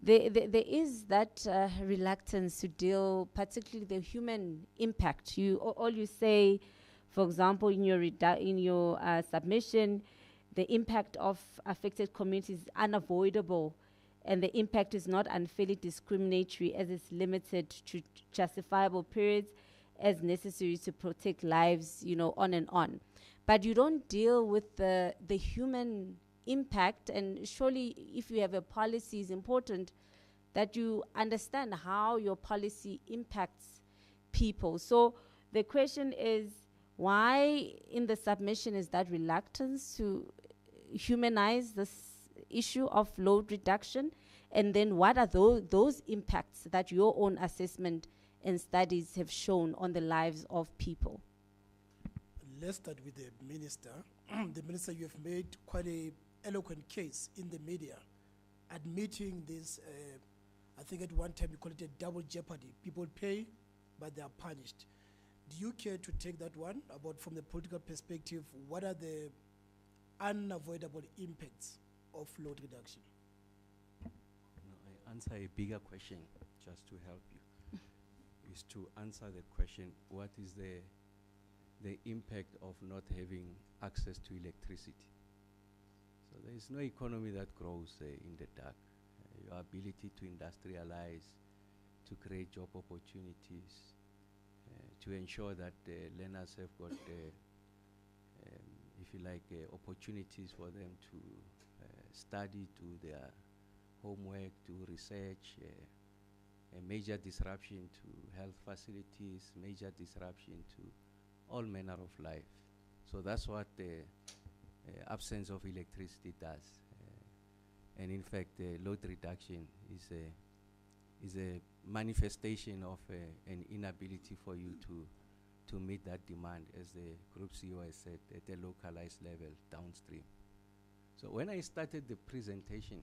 there is that reluctance to deal, particularly the human impact. All you say, for example, in your submission, the impact of affected communities is unavoidable, and the impact is not unfairly discriminatory, as it's limited to justifiable periods as necessary to protect lives, on and on. But you don't deal with the human impact, and surely if you have a policy, it's important that you understand how your policy impacts people. So the question is, why in the submission is that reluctance to humanize this issue of load reduction? And then what are those impacts that your own assessment and studies have shown on the lives of people? Let's start with the minister. The minister, you have made quite a eloquent case in the media, admitting this. I think at one time you call it a double jeopardy. People pay, but they are punished. Do you care to take that one about, from the political perspective, what are the unavoidable impacts of load reduction? No, I answer a bigger question just to help you. Is to answer the question, what is the impact of not having access to electricity? So there is no economy that grows in the dark. Your ability to industrialize, to create job opportunities, to ensure that learners have got, if you like, opportunities for them to study, do their homework, do research, a major disruption to health facilities, major disruption to all manner of life. So that's what the absence of electricity does. And in fact, load reduction is a manifestation of an inability for you to meet that demand, as the Group CEO has said, at a localized level downstream. So when I started the presentation,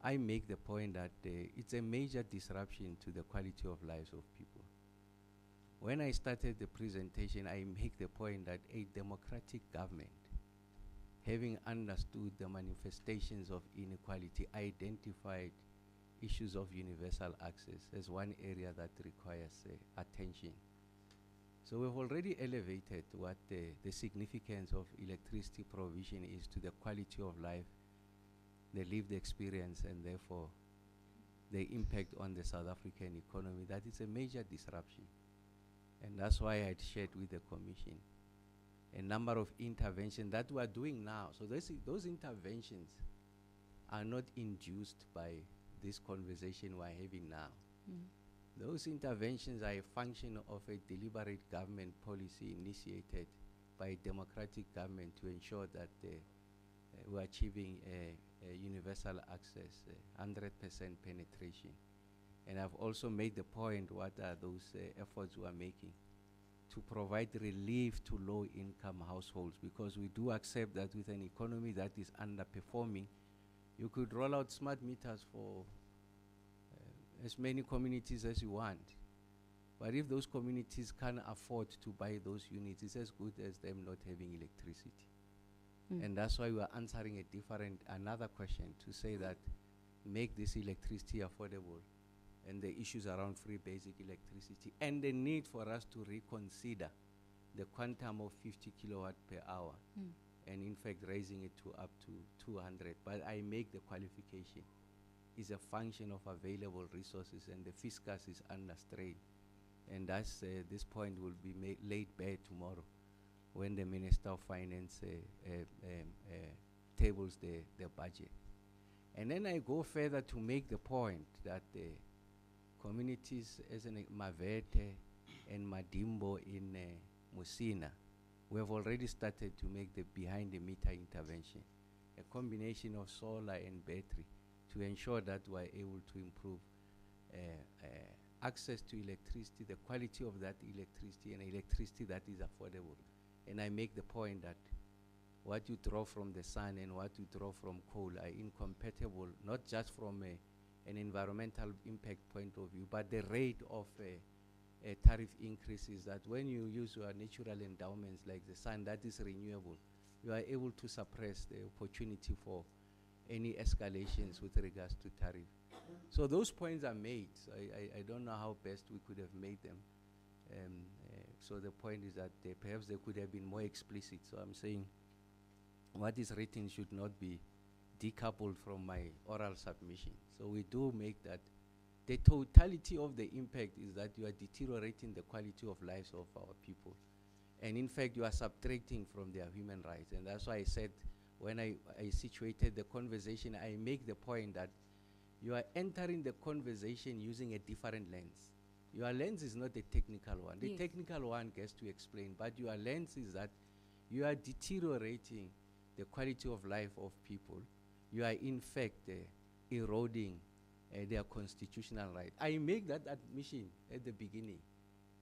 I make the point that it's a major disruption to the quality of lives of people. When I started the presentation, I make the point that a democratic government, having understood the manifestations of inequality, identified issues of universal access as one area that requires attention. So we've already elevated what the significance of electricity provision is to the quality of life, the lived experience, and therefore the impact on the South African economy, that it's a major disruption. And that's why I shared with the Commission a number of interventions that we are doing now. So those interventions are not induced by this conversation we're having now. Those interventions are a function of a deliberate government policy initiated by a democratic government to ensure that we're achieving universal access, 100% penetration. And I've also made the point what are those efforts we are making to provide relief to low-income households, because we do accept that with an economy that is underperforming, you could roll out smart meters for as many communities as you want. But if those communities can't afford to buy those units, it's as good as them not having electricity. And that's why we are answering another question to say that make this electricity affordable, and the issues around free basic electricity, and the need for us to reconsider the quantum of 50 kilowatt per hour, and in fact raising it to up to 200. But I make the qualification is a function of available resources, and the fiscus is under strain. And that's this point will be laid bare tomorrow when the Minister of Finance tables the budget. And then I go further to make the point that the communities as in Mavete and Madimbo in Musina, we have already started to make the behind-the-meter intervention, a combination of solar and battery, to ensure that we're able to improve access to electricity, the quality of that electricity, and electricity that is affordable. And I make the point that what you draw from the sun and what you draw from coal are incompatible, not just from an environmental impact point of view, but the rate of tariff increases, that when you use your natural endowments like the sun that is renewable, you are able to suppress the opportunity for any escalations with regards to tariff. So those points are made. So I don't know how best we could have made them. So the point is that perhaps they could have been more explicit. So I'm saying what is written should not be decoupled from my oral submission. So we do make that. The totality of the impact is that you are deteriorating the quality of lives of our people. And in fact, you are subtracting from their human rights. And that's why I said, when I situated the conversation, I make the point that you are entering the conversation using a different lens. Your lens is not the technical one. The technical one gets to explain, but your lens is that you are deteriorating the quality of life of people. You are in fact eroding their constitutional right. I make that admission at the beginning.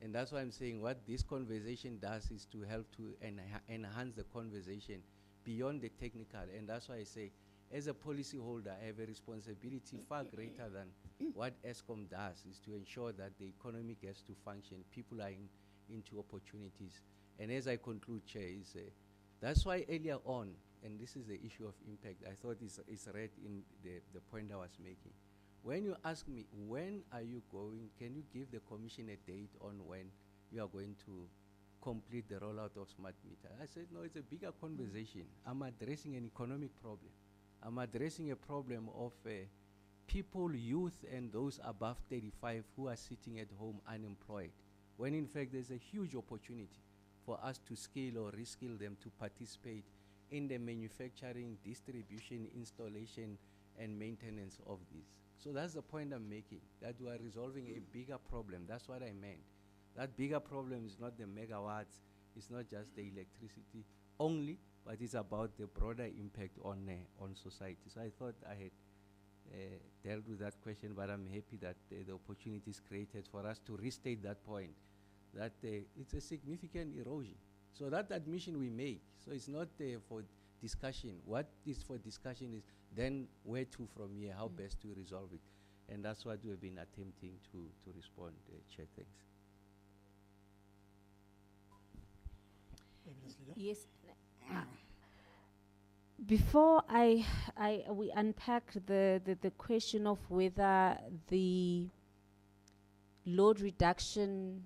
And that's why I'm saying what this conversation does is to help to enhance the conversation beyond the technical. And that's why I say, as a policy holder, I have a responsibility far greater than what ESCOM does, is to ensure that the economy gets to function, people are into opportunities. And as I conclude, Chair, that's why earlier on, and this is the issue of impact, I thought it's read in the point I was making. When you ask me, when are you going, can you give the Commission a date on when you are going to complete the rollout of smart meter? I said, no, it's a bigger conversation. I'm addressing an economic problem. I'm addressing a problem of people, youth, and those above 35 who are sitting at home unemployed, when in fact there's a huge opportunity for us to scale or reskill them to participate in the manufacturing, distribution, installation, and maintenance of these. So that's the point I'm making, that we are resolving a bigger problem. That's what I meant. That bigger problem is not the megawatts, it's not just the electricity only, but it's about the broader impact on society. So I thought I had dealt with that question, but I'm happy that the opportunity is created for us to restate that point, that it's a significant erosion. So that admission we make, so it's not for discussion. What is for discussion is then where to from here, how best to resolve it. And that's what we've been attempting to respond, Chair. Thanks. Yes. Before we unpack the question of whether the load reduction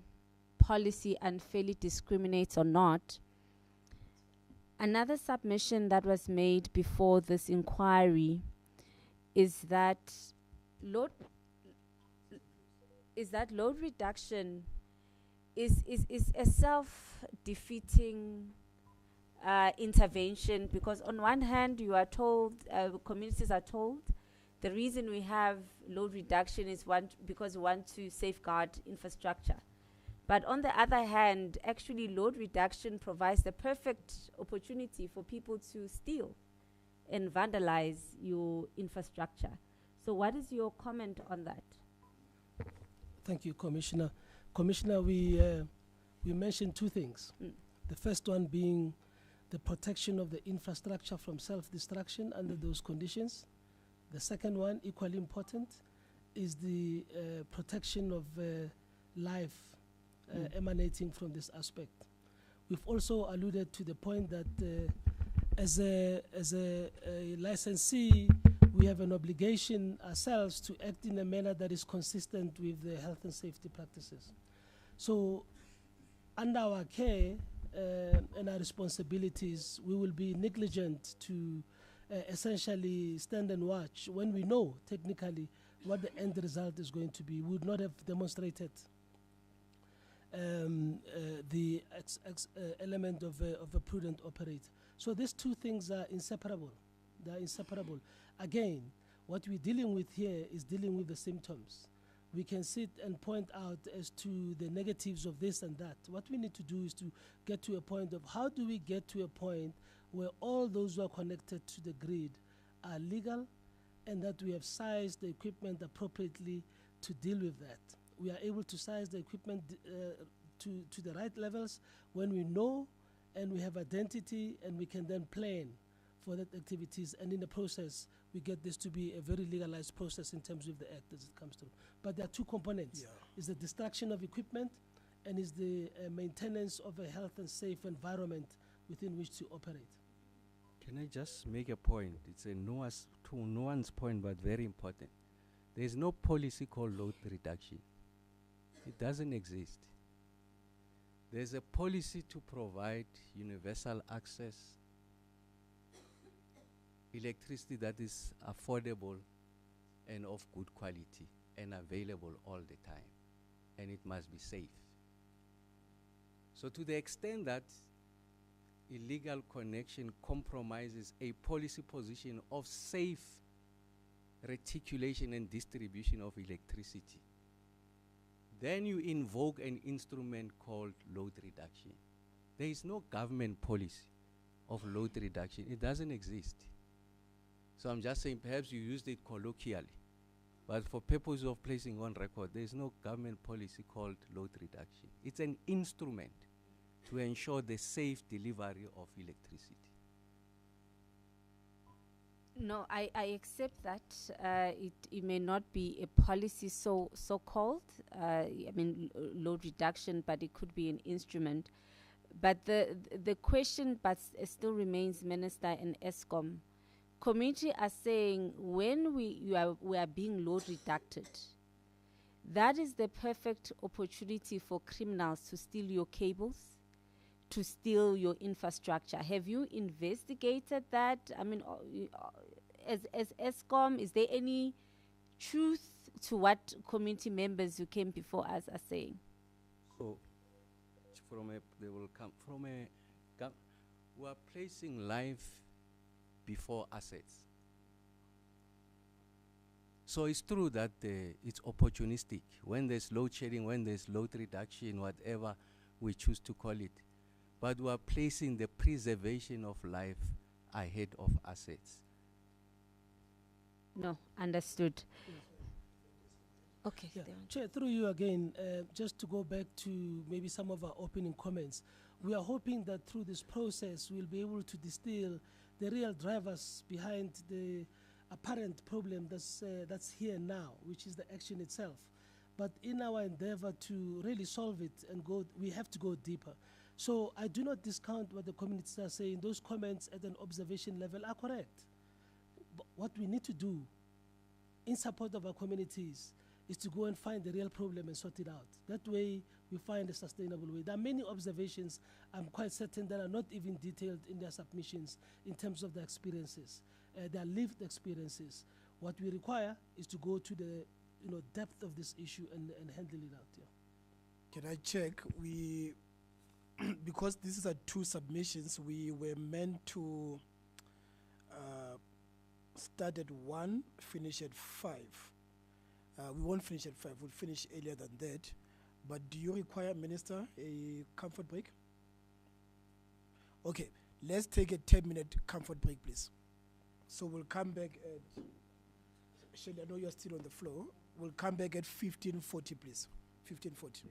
policy unfairly discriminates or not, another submission that was made before this inquiry is that load reduction is a self-defeating intervention, because on one hand you are told, communities are told The reason we have load reduction is because we want to safeguard infrastructure. But on the other hand, actually load reduction provides the perfect opportunity for people to steal and vandalize your infrastructure. So what is your comment on that? Thank you, Commissioner. Commissioner, we mentioned two things. The first one being the protection of the infrastructure from self-destruction under those conditions. The second one, equally important, is the protection of life emanating from this aspect. We've also alluded to the point that as a licensee, we have an obligation ourselves to act in a manner that is consistent with the health and safety practices. So under our care and our responsibilities, we will be negligent to essentially stand and watch when we know technically what the end result is going to be. We would not have demonstrated the element of a prudent operator. So these two things are inseparable. They are inseparable. Again, what we're dealing with here is dealing with the symptoms. We can sit and point out as to the negatives of this and that. What we need to do is to get to a point of how do we get to a point where all those who are connected to the grid are legal and that we have sized the equipment appropriately to deal with that. We are able to size the equipment to the right levels when we know and we have identity, and we can then plan for that activities, and in the process we get this to be a very legalized process in terms of the act as it comes through. But there are two components. Is the destruction of equipment and is the maintenance of a health and safe environment within which to operate. Can I just make a point? It's a nuanced point, but very important. There is no policy called load reduction. It doesn't exist. There's a policy to provide universal access, electricity that is affordable and of good quality and available all the time, and it must be safe. So to the extent that illegal connection compromises a policy position of safe reticulation and distribution of electricity, then you invoke an instrument called load reduction. There is no government policy of load reduction. It doesn't exist. So I'm just saying perhaps you used it colloquially, but for purpose of placing on record, there is no government policy called load reduction. It's an instrument to ensure the safe delivery of electricity. No, I accept that it may not be a policy so called. I mean load reduction, but it could be an instrument. But the question, still remains, Minister and Eskom. Community are saying when we are being load reducted, that is the perfect opportunity for criminals to steal your cables, to steal your infrastructure. Have you investigated that? I mean, as Eskom, is there any truth to what community members who came before us are saying? So, they will come from we are placing life before assets. So it's true that it's opportunistic. When there's load shedding, when there's load reduction, whatever we choose to call it. But we are placing the preservation of life ahead of assets. No, understood. Okay. Yeah. Chair, through you again, just to go back to maybe some of our opening comments, we are hoping that through this process we'll be able to distill the real drivers behind the apparent problem that's here now, which is the action itself. But in our endeavor to really solve it and we have to go deeper. So I do not discount what the communities are saying. Those comments at an observation level are correct. But what we need to do in support of our communities is to go and find the real problem and sort it out. That way we find a sustainable way. There are many observations, I'm quite certain, that are not even detailed in their submissions in terms of their experiences, their lived experiences. What we require is to go to the depth of this issue and handle it out. Yeah. Can I check? Because these are two submissions, we were meant to start at 1, finish at 5. We won't finish at 5, we'll finish earlier than that. But do you require, Minister, a comfort break? Okay, let's take a 10-minute comfort break, please. So we'll come back at, Shelley, I know you're still on the floor. We'll come back at 15:40, please. 15:40.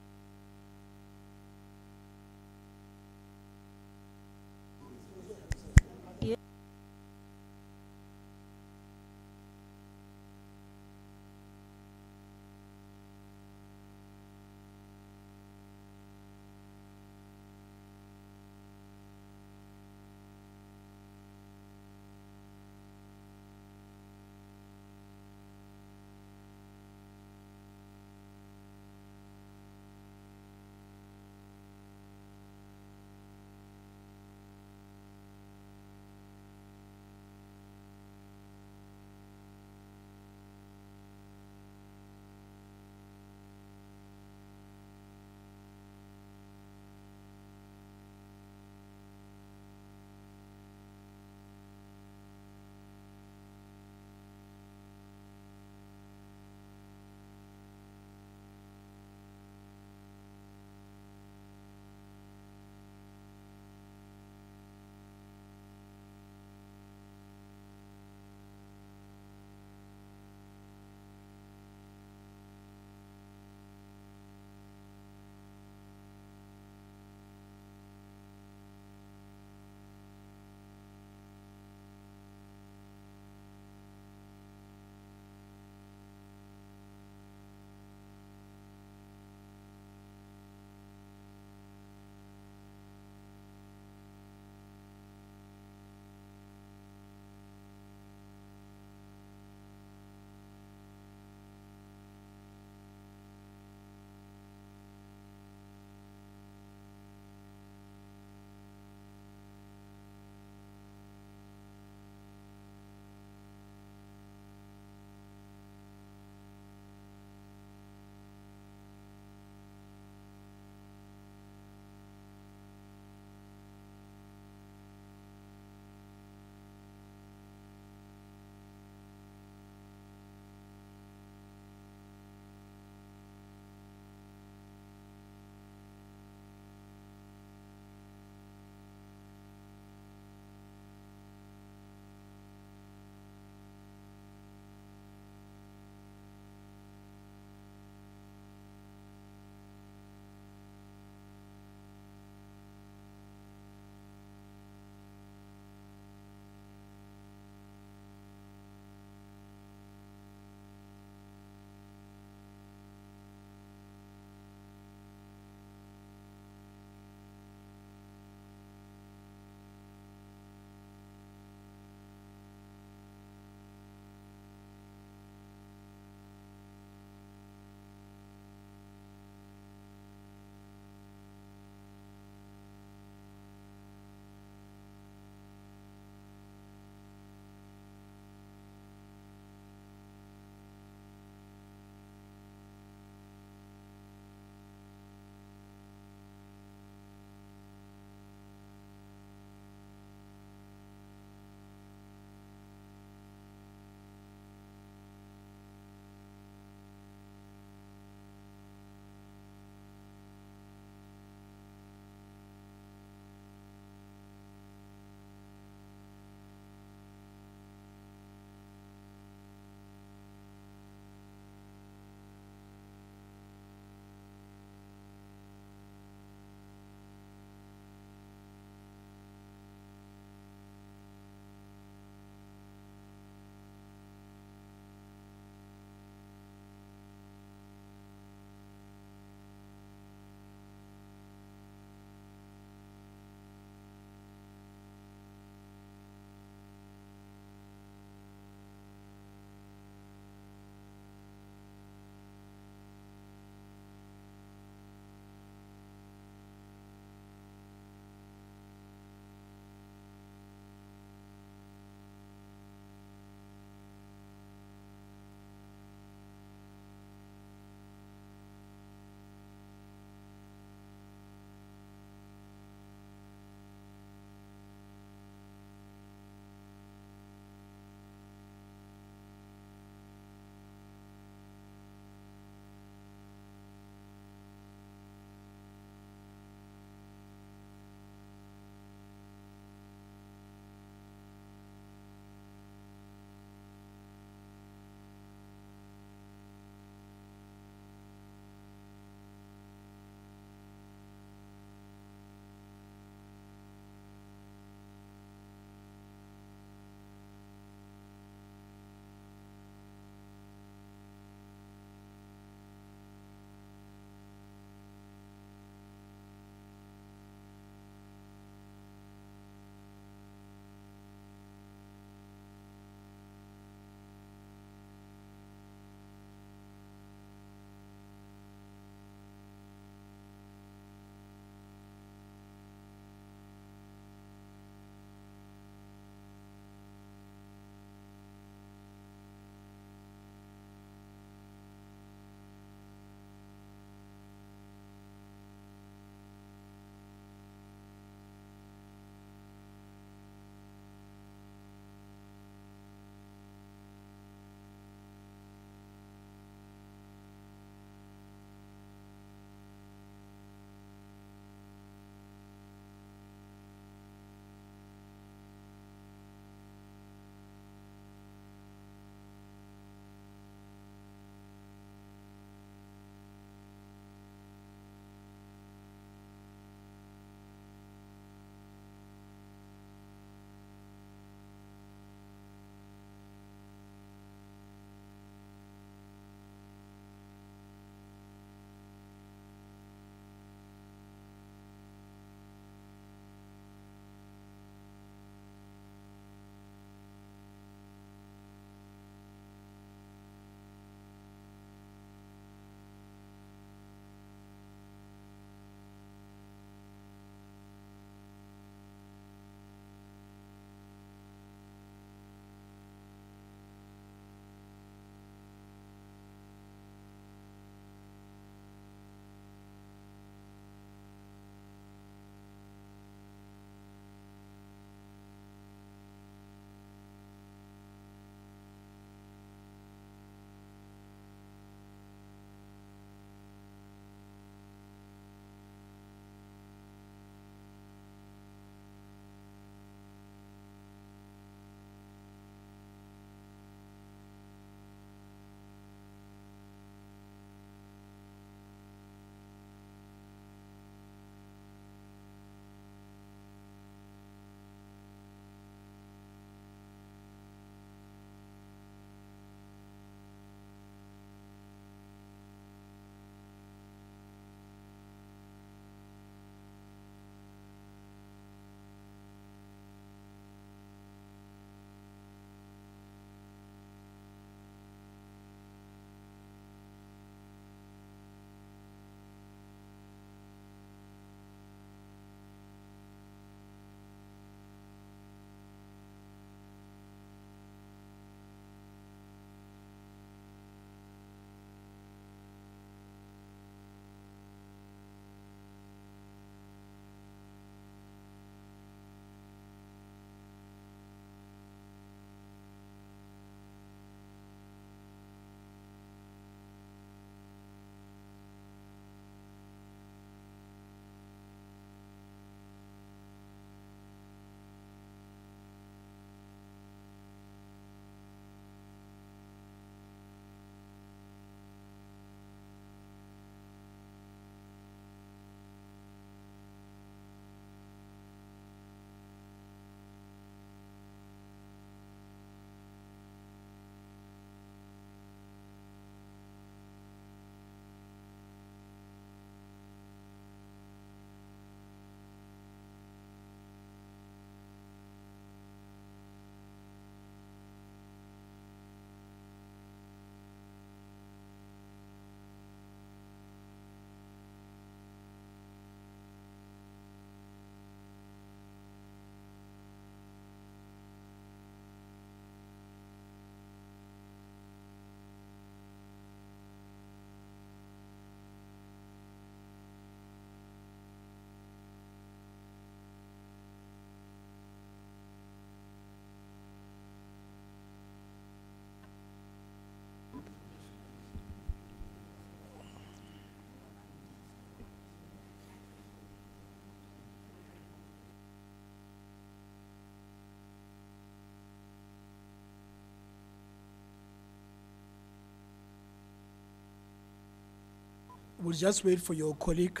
We'll just wait for your colleague.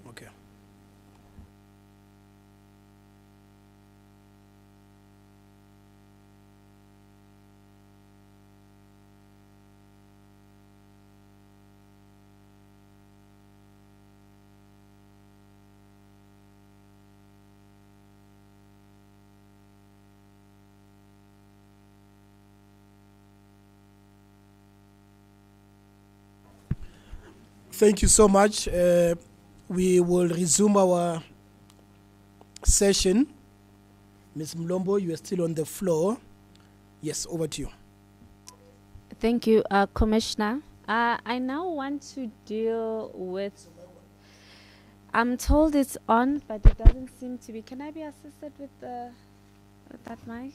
Okay. Thank you so much. We will resume our session. Ms. Mlombo, you are still on the floor. Yes, over to you. Thank you, Commissioner. I now want to deal with, I'm told it's on, but it doesn't seem to be. Can I be assisted with that mic?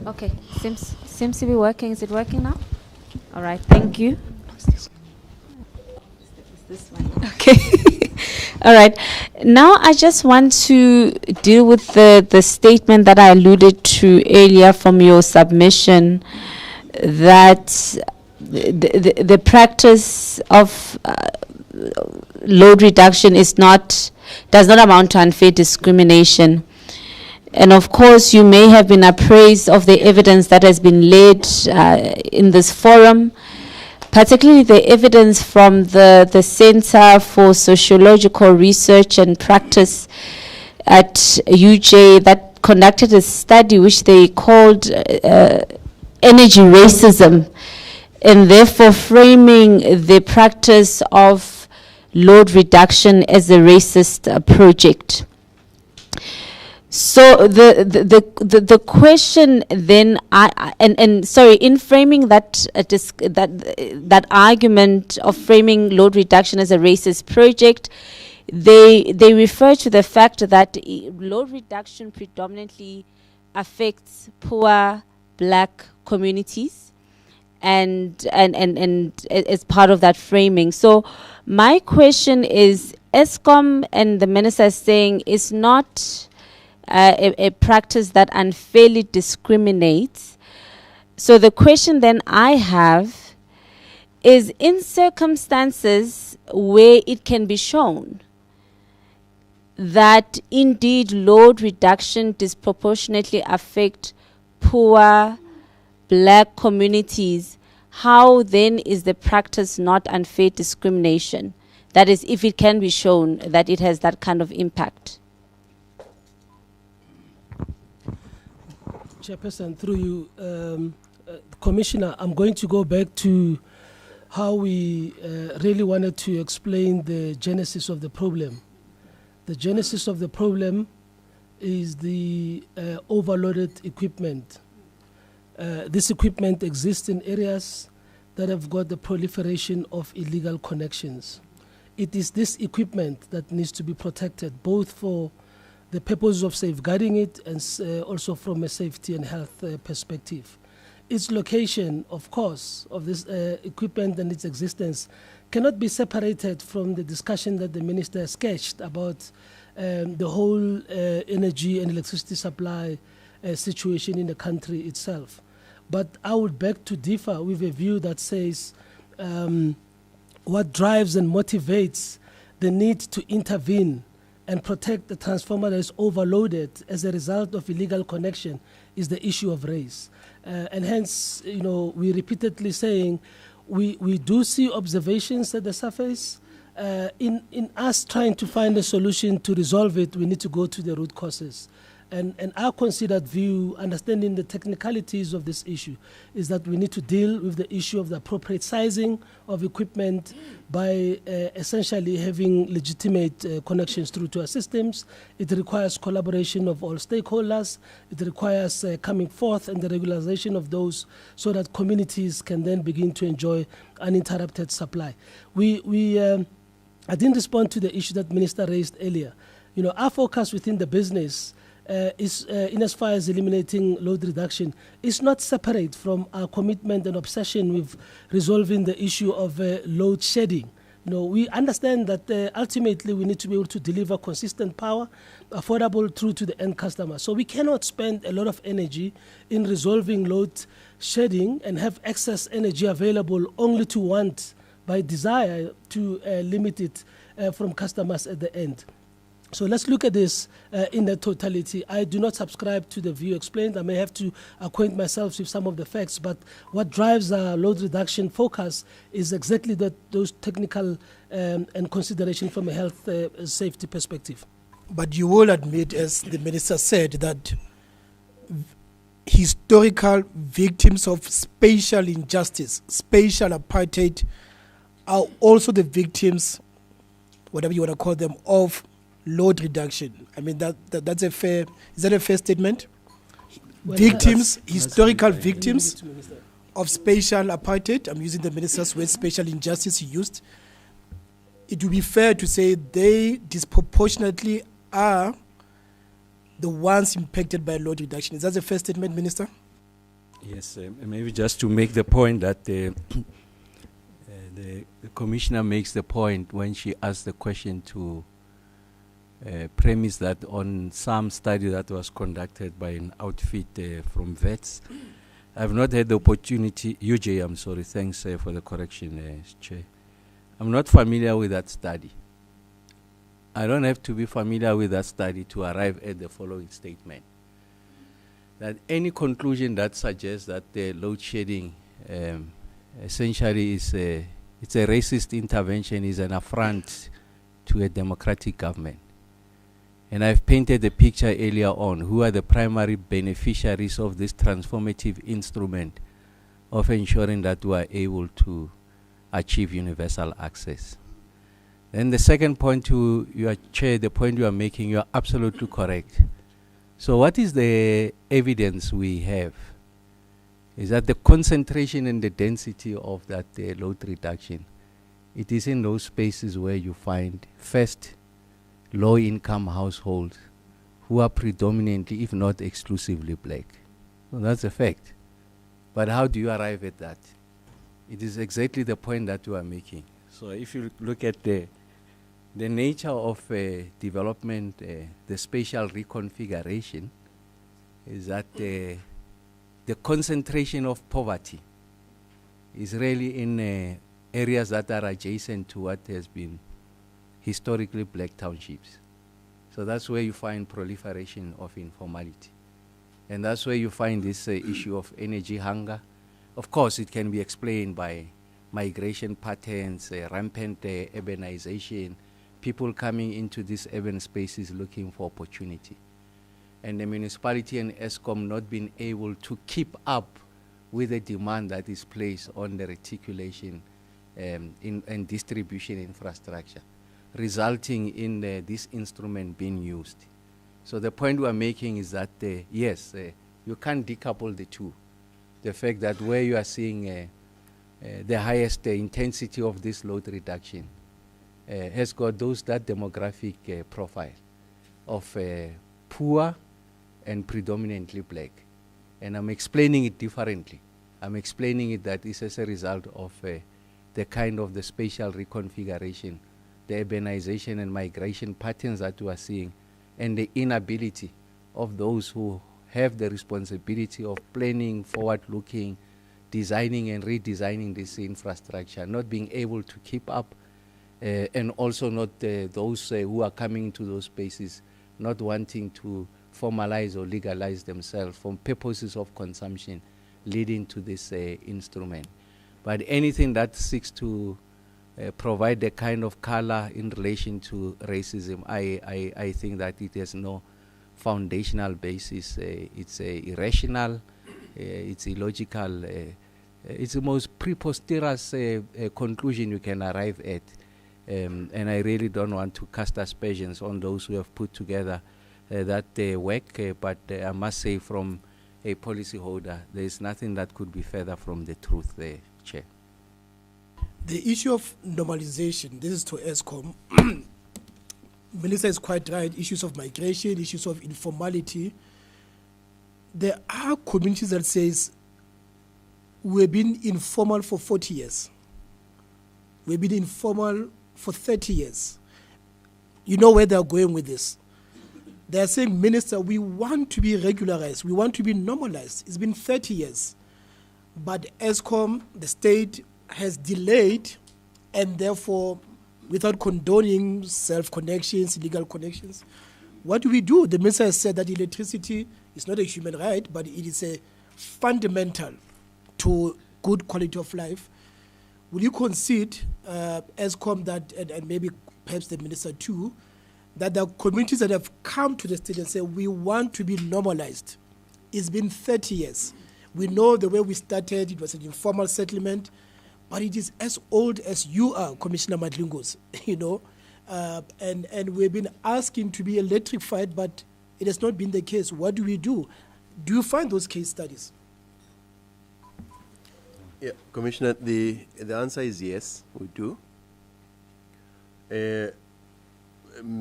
Okay, seems to be working. Is it working now? All right, thank you. This one. Okay. All right. Now I just want to deal with the statement that I alluded to earlier from your submission, that the practice of load reduction does not amount to unfair discrimination. And of course, you may have been appraised of the evidence that has been laid in this forum, particularly the evidence from the Center for Sociological Research and Practice at UJ that conducted a study which they called Energy Racism, and therefore framing the practice of load reduction as a racist project. So the question then, in framing that argument of framing load reduction as a racist project, they refer to the fact that load reduction predominantly affects poor Black communities, and as part of that framing. So my question is, Eskom and the minister is saying is not a practice that unfairly discriminates. So the question then I have is, in circumstances where it can be shown that indeed load reduction disproportionately affect poor Black communities, how then is the practice not unfair discrimination? That is, if it can be shown that it has that kind of impact. Chairperson, through you, Commissioner, I'm going to go back to how we really wanted to explain the genesis of the problem. The genesis of the problem is the overloaded equipment. This equipment exists in areas that have got the proliferation of illegal connections. It is this equipment that needs to be protected, both for the purpose of safeguarding it and also from a safety and health perspective. Its location, of course, of this equipment and its existence cannot be separated from the discussion that the minister sketched about the whole energy and electricity supply situation in the country itself. But I would beg to differ with a view that says what drives and motivates the need to intervene and protect the transformer that is overloaded as a result of illegal connection is the issue of race. And hence, we repeatedly saying we do see observations at the surface. In us trying to find a solution to resolve it, we need to go to the root causes. And our considered view, understanding the technicalities of this issue, is that we need to deal with the issue of the appropriate sizing of equipment by essentially having legitimate connections through to our systems. It requires collaboration of all stakeholders. It requires coming forth and the regularization of those so that communities can then begin to enjoy uninterrupted supply. I didn't respond to the issue that Minister raised earlier. Our focus within the business is, in as far as eliminating load reduction, is not separate from our commitment and obsession with resolving the issue of load shedding. We understand that ultimately we need to be able to deliver consistent power, affordable through to the end customer. So we cannot spend a lot of energy in resolving load shedding and have excess energy available only to want, by desire, to limit it from customers at the end. So let's look at this in the totality. I do not subscribe to the view explained. I may have to acquaint myself with some of the facts, but what drives our load reduction focus is exactly those technical and consideration from a health safety perspective. But you will admit, as the minister said, that historical victims of spatial injustice, spatial apartheid, are also the victims, whatever you want to call them, of load reduction. I mean, that's a fair, is that a fair statement? Well, Victims, historical victims of spatial apartheid, I'm using the minister's word, spatial injustice he used. It would be fair to say they disproportionately are the ones impacted by load reduction. Is that a fair statement, Minister? Yes, maybe just to make the point that the Commissioner makes the point when she asks the question to premise that on some study that was conducted by an outfit from VETS. I've not had the opportunity, UJ, I'm sorry, thanks for the correction, Chair. I'm not familiar with that study. I don't have to be familiar with that study to arrive at the following statement. That any conclusion that suggests that the load shedding essentially is it's a racist intervention, is an affront to a democratic government. And I've painted the picture earlier on. Who are the primary beneficiaries of this transformative instrument of ensuring that we are able to achieve universal access? Then the second point to your Chair, the point you are making, you are absolutely correct. So what is the evidence we have? Is that the concentration and the density of that load reduction, it is in those spaces where you find, first, low-income households who are predominantly, if not exclusively, black. So that's a fact. But how do you arrive at that? It is exactly the point that you are making. So if you look at the nature of development, the spatial reconfiguration, is that the concentration of poverty is really in areas that are adjacent to what has been historically black townships. So that's where you find proliferation of informality. And that's where you find this issue of energy hunger. Of course, it can be explained by migration patterns, rampant urbanization, people coming into these urban spaces looking for opportunity. And the municipality and ESCOM not being able to keep up with the demand that is placed on the reticulation and distribution infrastructure, resulting in this instrument being used. So the point we are making is that, yes, you can't decouple the two. The fact that where you are seeing the highest intensity of this load reduction has got that demographic profile of poor and predominantly black. And I'm explaining it differently. I'm explaining it that it's as a result of the kind of the spatial reconfiguration, the urbanization and migration patterns that we are seeing, and the inability of those who have the responsibility of planning, forward-looking, designing and redesigning this infrastructure, not being able to keep up, and also not those who are coming into those spaces, not wanting to formalize or legalize themselves for purposes of consumption, leading to this instrument. But anything that seeks to provide the kind of color in relation to racism, I think that it has no foundational basis. It's irrational, it's illogical, it's the most preposterous conclusion you can arrive at. And I really don't want to cast aspersions on those who have put together that work, but I must say from a policyholder, there is nothing that could be further from the truth there, Chair. The issue of normalization, this is to ESCOM. Melissa is quite right, issues of migration, issues of informality. There are communities that says, we've been informal for 40 years. We've been informal for 30 years. You know where they're going with this. They're saying, Minister, we want to be regularized. We want to be normalized. It's been 30 years. But ESCOM, the state, has delayed, and therefore, without condoning self-connections, illegal connections, what do we do? The minister has said that electricity is not a human right, but it is a fundamental to good quality of life. Will you concede, ESCOM, that, and maybe perhaps the minister too, that the communities that have come to the state and say, we want to be normalized? It's been 30 years. We know the way we started, it was an informal settlement, but it is as old as you are, Commissioner Madlingos, you know, and we've been asking to be electrified, but it has not been the case. What do we do? Do you find those case studies? Yeah, Commissioner, the answer is yes, we do.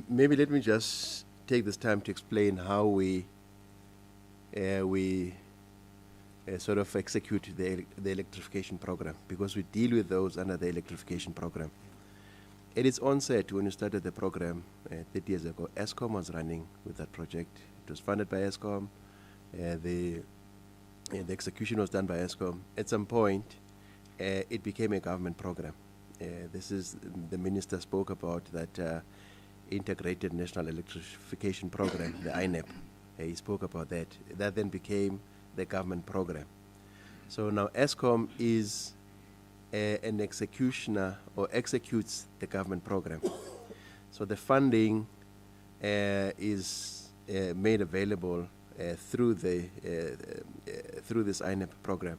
Maybe let me just take this time to explain how we sort of execute the electrification program, because we deal with those under the electrification program. At its onset, when we started the program 30 years ago, ESCOM was running with that project. It was funded by ESCOM. The execution was done by ESCOM. At some point, it became a government program. This is, the minister spoke about that Integrated National Electrification Program, the INEP. He spoke about that. That then became the government program. So now ESCOM is an executioner, or executes the government program. So the funding is made available through this INEP program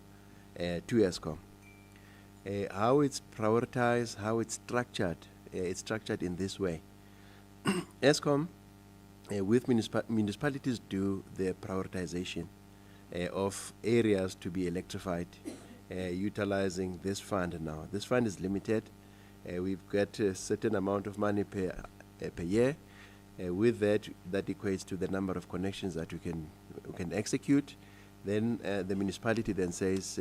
to ESCOM. How it's prioritized, how it's structured in this way. ESCOM with municipalities do the prioritization of areas to be electrified utilizing this fund now. This fund is limited. We've got a certain amount of money per year. With that equates to the number of connections that we can execute. Then the municipality then says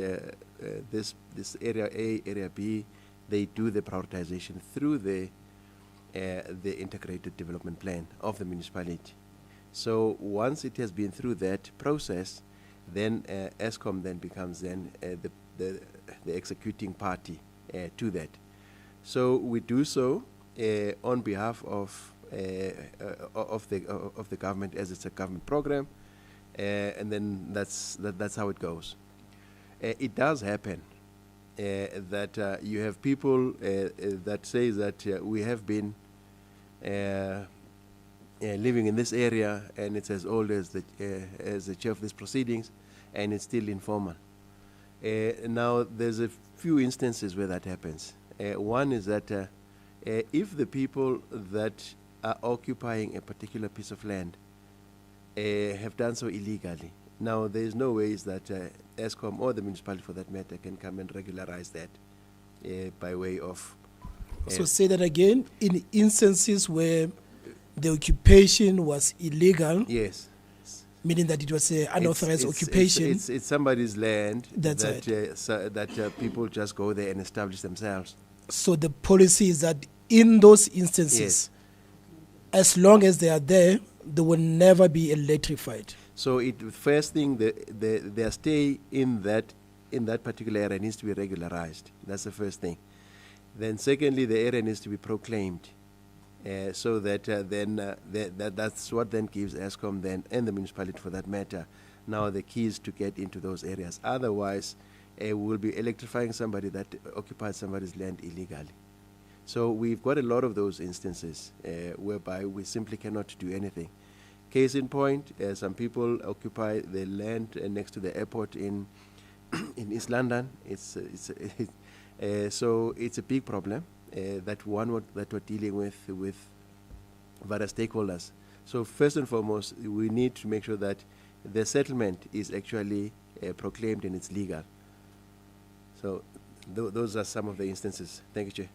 this area A, area B, they do the prioritization through the integrated development plan of the municipality. So once it has been through that process, then ESCOM then becomes then the executing party to that. So we do so on behalf of the government, as it's a government program, and then that's how it goes. It does happen that you have people that say that we have been living in this area, and it's as old as the chair of these proceedings, and it's still informal. Now, there's a few instances where that happens. One is that if the people that are occupying a particular piece of land have done so illegally, now there's no ways that ESCOM or the municipality, for that matter, can come and regularize that by way of... So say that again, in instances where the occupation was illegal. Yes. Meaning that it was an unauthorized occupation. It's somebody's land. That's that, right. That people just go there and establish themselves. So the policy is that in those instances, yes, as long as they are there, they will never be electrified. So first thing, their stay in that particular area needs to be regularized. That's the first thing. Then secondly, the area needs to be proclaimed. So that that's what then gives ESCOM then, and the municipality for that matter, now the keys to get into those areas. Otherwise, we'll be electrifying somebody that occupies somebody's land illegally. So we've got a lot of those instances whereby we simply cannot do anything. Case in point, some people occupy the land next to the airport in East London. So it's a big problem. That we're dealing with various stakeholders. So first and foremost, we need to make sure that the settlement is actually proclaimed and it's legal. So those are some of the instances. Thank you, Chair.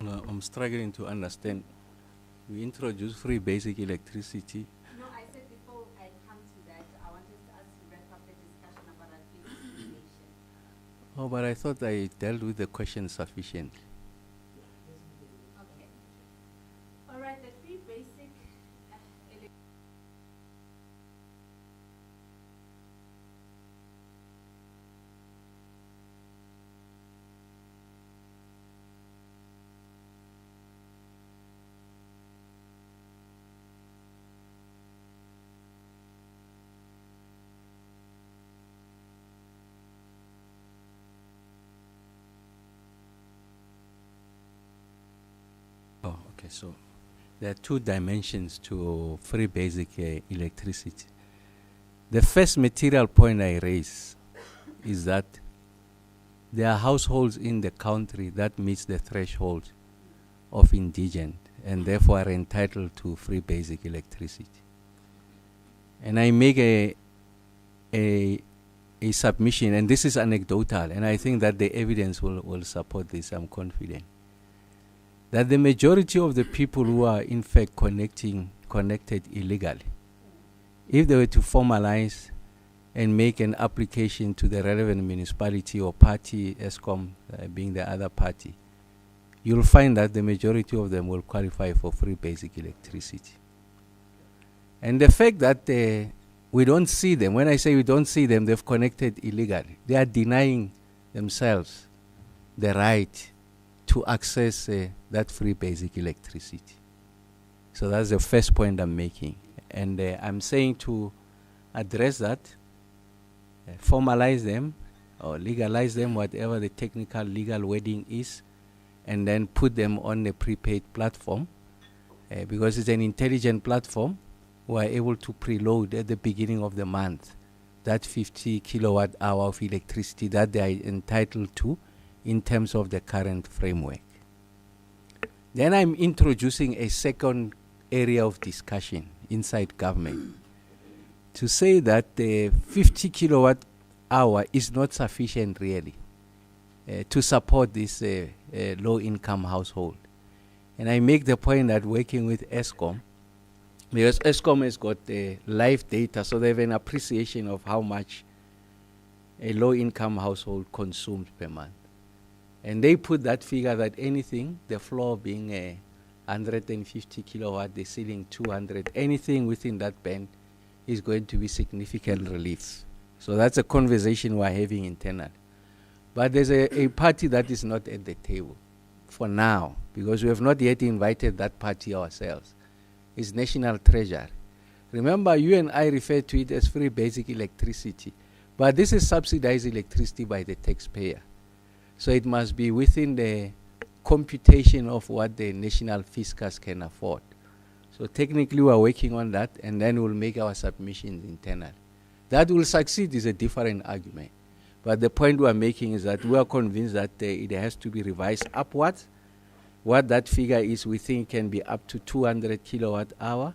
No, I'm struggling to understand. We introduced free basic electricity. No, I said before I come to that, I wanted us to wrap up the discussion about our discrimination. Oh, but I thought I dealt with the question sufficiently. Okay. All right, the free basic Oh, okay. So there are two dimensions to free basic electricity. The first material point I raise is that there are households in the country that meets the threshold of indigent and therefore are entitled to free basic electricity. And I make a submission, and this is anecdotal, and I think that the evidence will support this, I'm confident, that the majority of the people who are in fact connected illegally, if they were to formalize and make an application to the relevant municipality or party, ESCOM being the other party, you'll find that the majority of them will qualify for free basic electricity. And the fact that we don't see them, when I say we don't see them, they've connected illegally. They are denying themselves the right to access that free basic electricity. So that's the first point I'm making. And I'm saying to address that, formalize them or legalize them, whatever the technical legal wording is, and then put them on a prepaid platform because it's an intelligent platform. We are able to preload at the beginning of the month that 50 kilowatt hour of electricity that they are entitled to in terms of the current framework. Then I'm introducing a second area of discussion inside government to say that the 50 kilowatt hour is not sufficient really to support this low income household. And I make the point that working with ESCOM, because ESCOM has got live data, so they have an appreciation of how much a low income household consumes per month. And they put that figure that anything, the floor being 150 kilowatt, the ceiling 200, anything within that band is going to be significant relief. So that's a conversation we're having internal. But there's a party that is not at the table for now, because we have not yet invited that party ourselves. It's National Treasury. Remember, you and I refer to it as free basic electricity, but this is subsidized electricity by the taxpayer. So it must be within the computation of what the national fiscus can afford. So technically we're working on that, and then we'll make our submissions internally. That will succeed is a different argument. But the point we're making is that we are convinced that it has to be revised upwards. What that figure is, we think can be up to 200 kilowatt hour.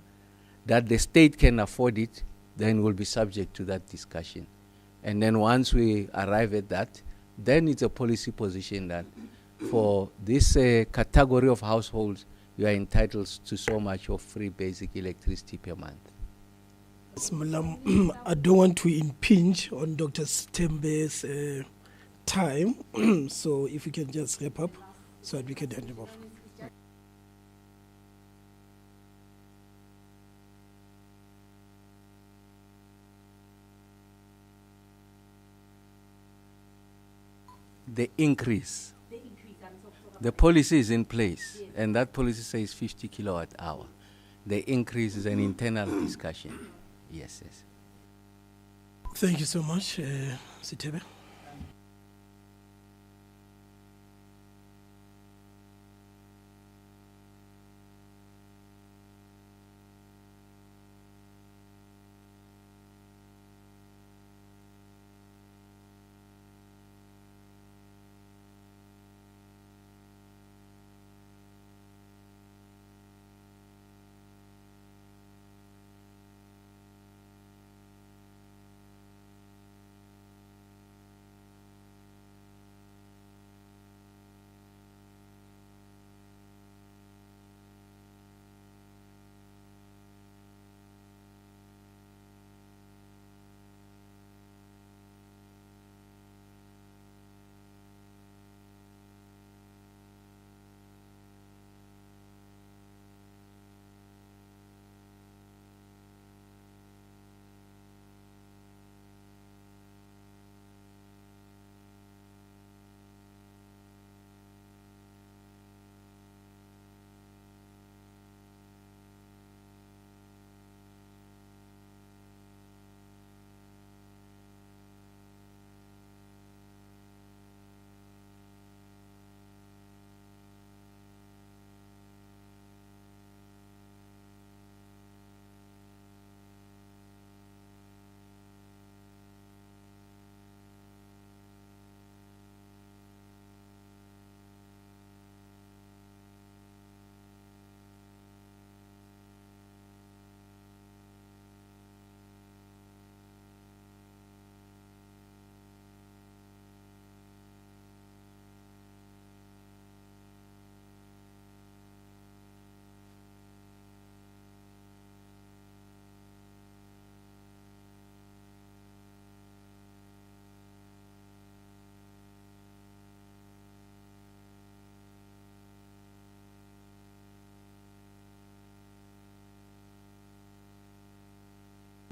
That the state can afford it, then we'll be subject to that discussion. And then once we arrive at that, then it's a policy position that for this category of households, you are entitled to so much of free basic electricity per month. I don't want to impinge on Dr. Stembe's time, so if we can just wrap up so that we can hand him off. The increase. The policy is in place, yes. And that policy says 50 kilowatt hour. The increase is an internal discussion. Yes, yes. Thank you so much, Sitebe.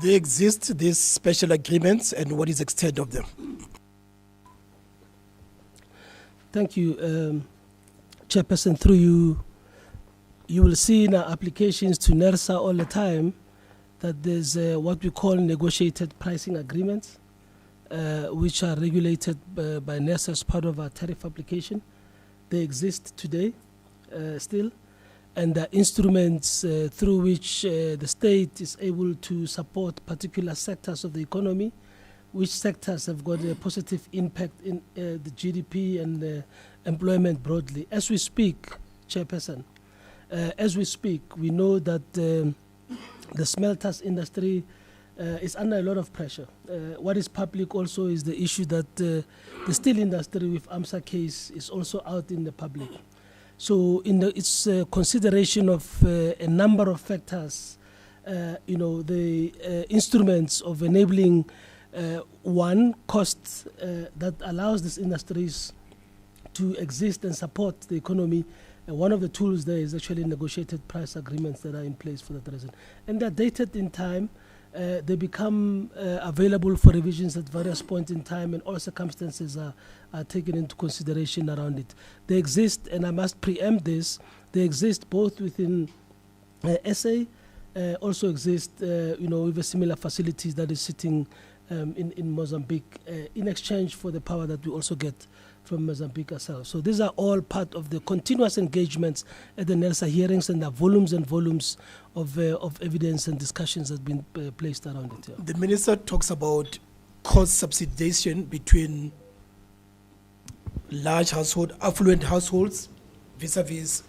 they exist, these special agreements, and what is the extent of them? Thank you, Chairperson. Through you, you will see in our applications to NERSA all the time that there's what we call negotiated pricing agreements, which are regulated by NERSA as part of our tariff application. They exist today still, and the instruments through which the state is able to support particular sectors of the economy, which sectors have got a positive impact in the GDP and employment broadly. As we speak, Chairperson, as we speak, we know that the smelters industry is under a lot of pressure. What is public also is the issue that the steel industry with AMSA case is also out in the public. So in its consideration of a number of factors, the instruments of enabling one, cost that allows these industries to exist and support the economy. One of the tools there is actually negotiated price agreements that are in place for that reason. And they're dated in time. They become available for revisions at various points in time, and all circumstances are taken into consideration around it. They exist, and I must preempt this, they exist both within SA, also exist with a similar facilities that is sitting in Mozambique in exchange for the power that we also get from Mozambique ourselves. So these are all part of the continuous engagements at the NERSA hearings, and the volumes and volumes of evidence and discussions that have been placed around it. Yeah. The minister talks about cost subsidization between large household, affluent households vis-a-vis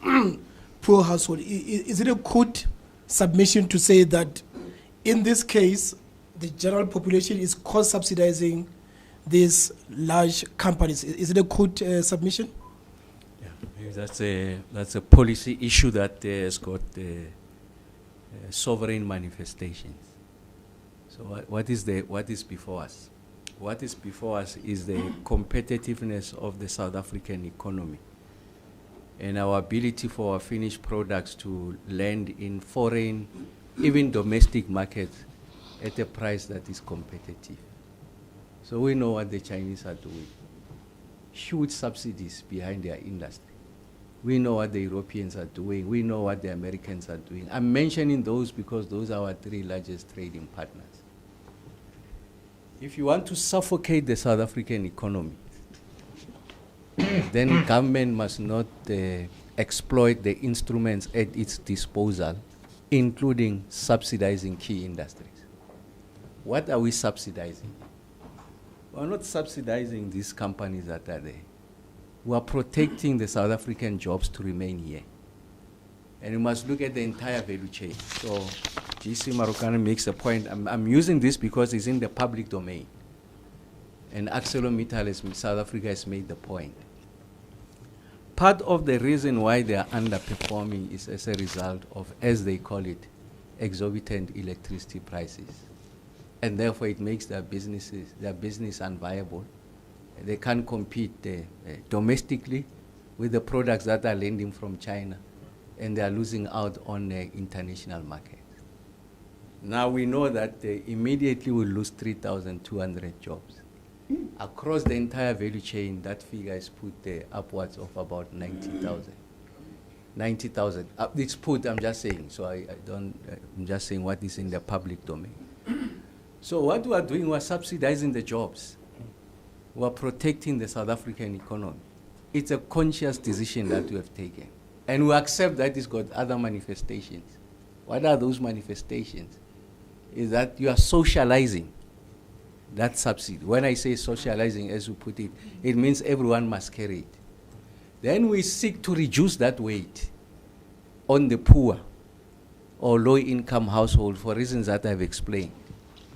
poor household. Is it a good submission to say that in this case, the general population is cost subsidizing these large companies? Is it a good submission? Yeah, that's a policy issue that has got sovereign manifestations. So what is before us? What is before us is the competitiveness of the South African economy and our ability for our finished products to land in foreign, even domestic markets at a price that is competitive. So we know what the Chinese are doing. Huge subsidies behind their industry. We know what the Europeans are doing. We know what the Americans are doing. I'm mentioning those because those are our three largest trading partners. If you want to suffocate the South African economy, then government must not exploit the instruments at its disposal, including subsidizing key industries. What are we subsidizing? We're not subsidizing these companies that are there. We are protecting the South African jobs to remain here. And we must look at the entire value chain. So GC Marokana makes a point. I'm using this because it's in the public domain. And ArcelorMittal, South Africa, has made the point. Part of the reason why they are underperforming is as a result of, as they call it, exorbitant electricity prices. And therefore it makes their business unviable. They can't compete domestically with the products that are landing from China, and they are losing out on the international market. Now we know that immediately we'll lose 3,200 jobs. Across the entire value chain, that figure is put upwards of about 90,000. 90,000. It's put, I'm just saying, so I'm just saying what is in the public domain. So what we are doing, we're subsidizing the jobs. We're protecting the South African economy. It's a conscious decision that we have taken. And we accept that it's got other manifestations. What are those manifestations? Is that you are socializing that subsidy. When I say socializing, as we put it, it means everyone must carry it. Then we seek to reduce that weight on the poor or low-income household for reasons that I've explained.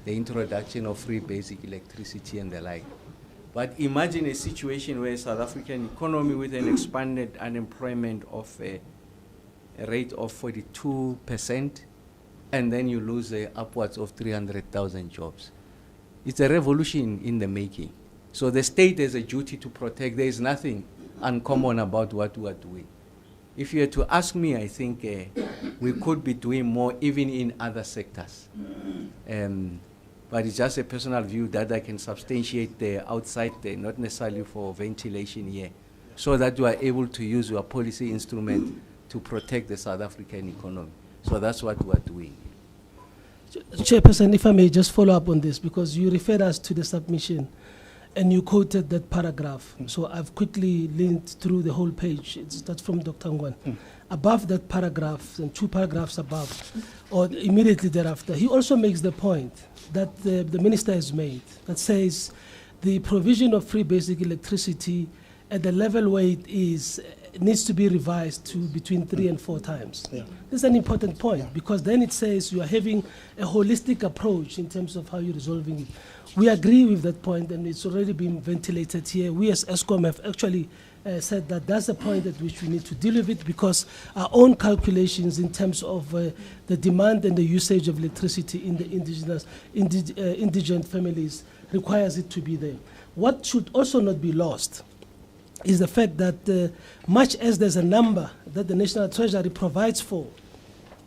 The introduction of free basic electricity and the like. But imagine a situation where South African economy with an expanded unemployment of a rate of 42%, and then you lose upwards of 300,000 jobs. It's a revolution in the making. So the state has a duty to protect. There is nothing uncommon about what we are doing. if you were to ask me, I think we could be doing more even in other sectors. But it's just a personal view that I can substantiate outside there, not necessarily for ventilation here, so that you are able to use your policy instrument to protect the South African economy. So that's what we are doing. Chairperson, if I may just follow up on this, because you referred us to the submission and you quoted that paragraph. So I've quickly linked through the whole page. That's from Dr. Ngwan. Above that paragraph, and 2 paragraphs above, or immediately thereafter, he also makes the point that the minister has made that says the provision of free basic electricity at the level where it is needs to be revised to between 3 and 4 times. Yeah. This is an important point, because then it says you are having a holistic approach in terms of how you're resolving it. We agree with that point, and it's already been ventilated here. We as ESCOM have actually said that that's a point at which we need to deal with it, because our own calculations in terms of the demand and the usage of electricity in the indigent families requires it to be there. What should also not be lost is the fact that much as there's a number that the National Treasury provides for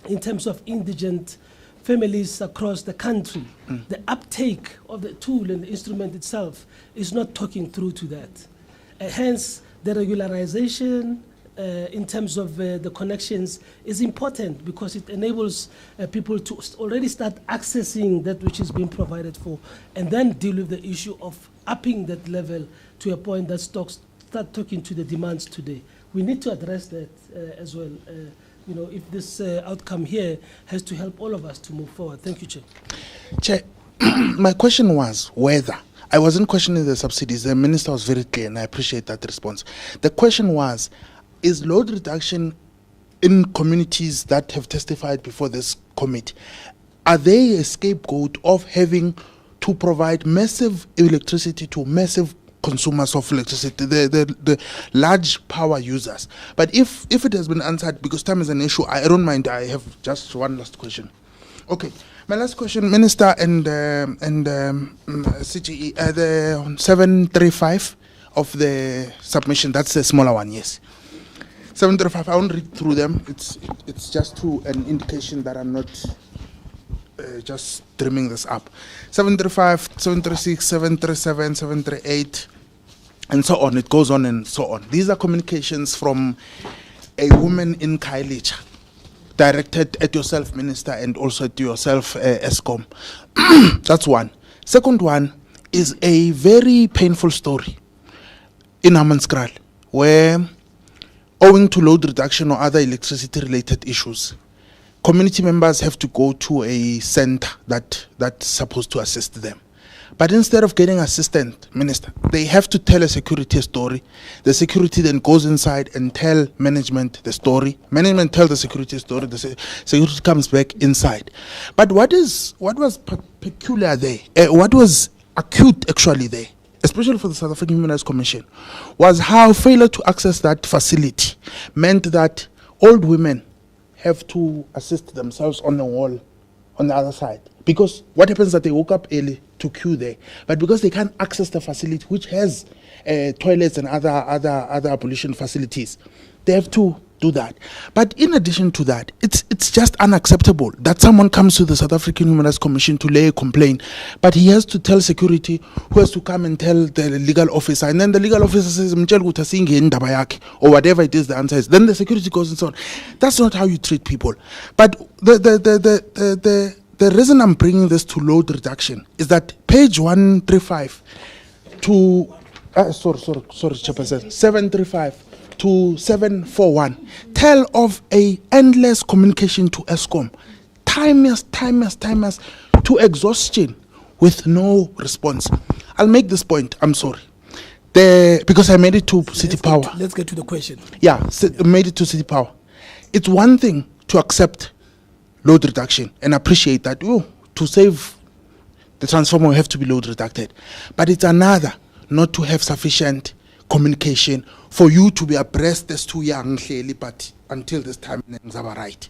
in terms of indigent families across the country, the uptake of the tool and the instrument itself is not talking through to that. Hence, the regularization in terms of the connections is important, because it enables people to already start accessing that which is being provided for, and then deal with the issue of upping that level to a point that start talking to the demands today. We need to address that as well. You know, if this outcome here has to help all of us to move forward. Thank you, Chair. Chair, my question was whether, I wasn't questioning the subsidies, the minister was very clear, and I appreciate that response. The question was, is load reduction in communities that have testified before this committee, are they a scapegoat of having to provide massive electricity to massive consumers of electricity, the large power users? But if it has been answered, because time is an issue, I don't mind. I have just one last question. Okay, my last question, Minister and CGE, the 735 of the submission, that's the smaller one, yes. 735, I won't read through them. It's just to an indication that I'm not just dreaming this up. 735, 736, 737, 738, and so on. It goes on and so on. These are communications from a woman in Khayelitsha, directed at yourself, Minister, and also to yourself, ESCOM. That's one. Second one is a very painful story in Hammanskraal, where, owing to load reduction or other electricity-related issues, community members have to go to a center that's supposed to assist them. But instead of getting assistance, Minister, they have to tell a security story. The security then goes inside and tell management the story. Management tells the security story. The security comes back inside. But what was peculiar there, what was acute actually there, especially for the South African Human Rights Commission, was how failure to access that facility meant that old women have to assist themselves on the wall on the other side. Because what happens is that they woke up early to queue there, but because they can't access the facility, which has toilets and other ablution facilities, they have to do that. But in addition to that, it's just unacceptable that someone comes to the South African Human Rights Commission to lay a complaint, but he has to tell security, who has to come and tell the legal officer, and then the legal officer says, or whatever it is the answer is. Then the security goes and so on. That's not how you treat people. But the reason I'm bringing this to load reduction is that page 135 to Chairperson, 735 to 741 tell of a endless communication to ESCOM, timeless to exhaustion with no response. I'll make this point, I'm sorry. Because I made it to City Power. Let's get to the question. Yeah, made it to City Power. It's one thing to accept load reduction and appreciate that, to save the transformer we have to be load reducted. But it's another not to have sufficient communication for you to be abreast as to young, but until this time things are right.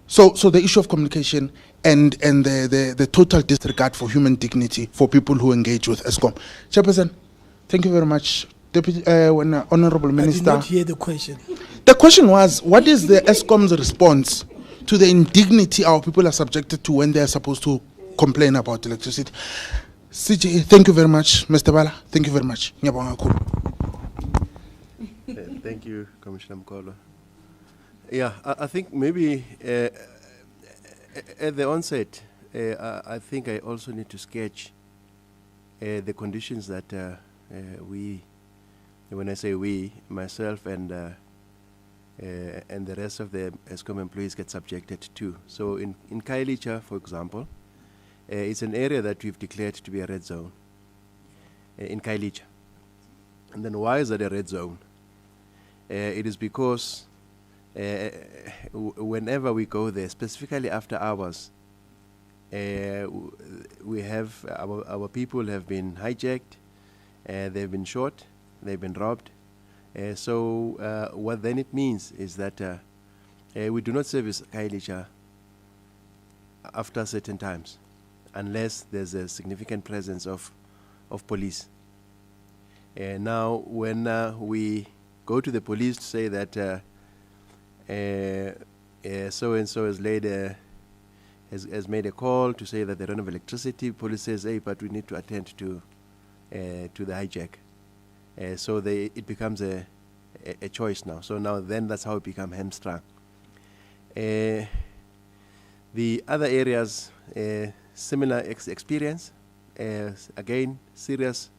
So the issue of communication and the total disregard for human dignity for people who engage with ESCOM. Chairperson, thank you very much. Deputy, Honorable Minister. I did not hear the question. The question was, what is the ESCOM's response to the indignity our people are subjected to when they are supposed to complain about electricity? CJ, thank you very much. Mr. Bala, thank you very much. Ngiyabonga kakhulu. Thank you, Commissioner Mkolo. Yeah, I think maybe at the onset, I think I also need to sketch the conditions that we, when I say we, myself and the rest of the ESCOM employees get subjected to. So in Khayelitsha, for example, it's an area that we've declared to be a red zone in Khayelitsha. And then why is that a red zone? It is because whenever we go there, specifically after hours, we have our people have been hijacked, they've been shot, they've been robbed. So what then it means is that we do not service Khayelitsha after certain times, unless there's a significant presence of police. Now, when we go to the police to say that so and so has made a call to say that they don't have electricity, police says, hey, but we need to attend to the hijack. So it becomes a choice now. So now then that's how it becomes hamstrung. The other areas, similar experience, again, serious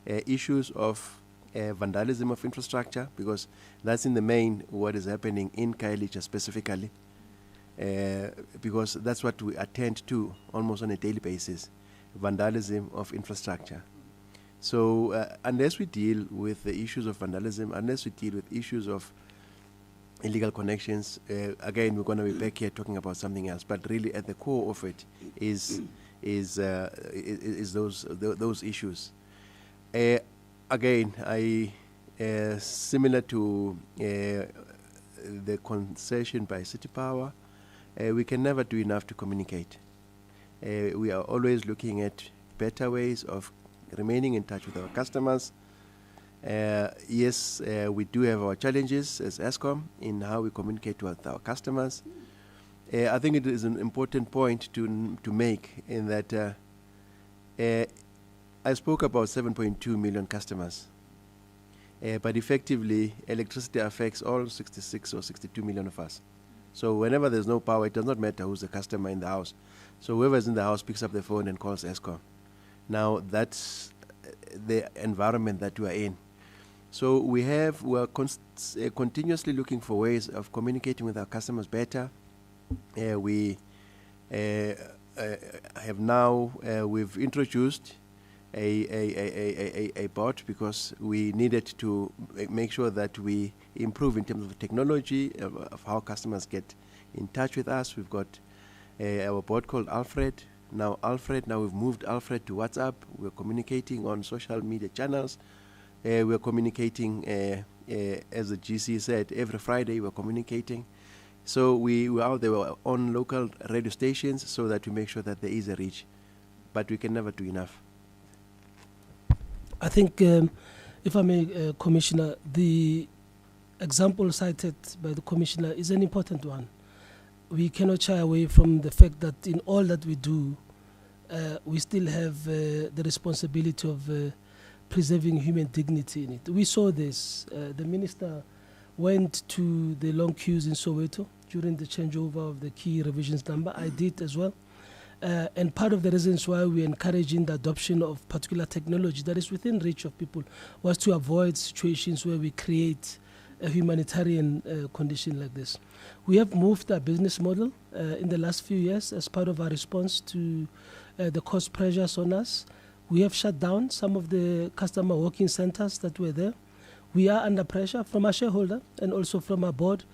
issues of vandalism of infrastructure, because that's in the main what is happening in Khayelitsha specifically, because that's what we attend to almost on a daily basis, vandalism of infrastructure. So unless we deal with the issues of vandalism, unless we deal with issues of illegal connections, again, we're going to be back here talking about something else. But really, at the core of it is those issues. Again, similar to the concession by City Power, we can never do enough to communicate. We are always looking at better ways of remaining in touch with our customers. Yes, we do have our challenges as ESCOM in how we communicate with our customers. I think it is an important point to make in that I spoke about 7.2 million customers, but effectively electricity affects all 66 or 62 million of us. So whenever there's no power, it does not matter who's the customer in the house. So whoever's in the house picks up the phone and calls ESCOM. Now that's the environment that we are in. So we are continuously looking for ways of communicating with our customers better. We have now, we've introduced a bot because we needed to make sure that we improve in terms of technology of how customers get in touch with us. We've got our bot called Alfred. Now we've moved Alfred to WhatsApp. We're communicating on social media channels. We're communicating, as the GC said, every Friday we're communicating. So we were out there on local radio stations so that we make sure that there is a reach. But we can never do enough. I think, if I may, Commissioner, the example cited by the Commissioner is an important one. We cannot shy away from the fact that in all that we do, we still have the responsibility of preserving human dignity in it. We saw this. The Minister went to the long queues in Soweto during the changeover of the key revisions number. I did as well. And part of the reasons why we're encouraging the adoption of particular technology that is within reach of people was to avoid situations where we create a humanitarian condition like this. We have moved our business model in the last few years as part of our response to the cost pressures on us. We have shut down some of the customer walking centers that were there. We are under pressure from our shareholder and also from our board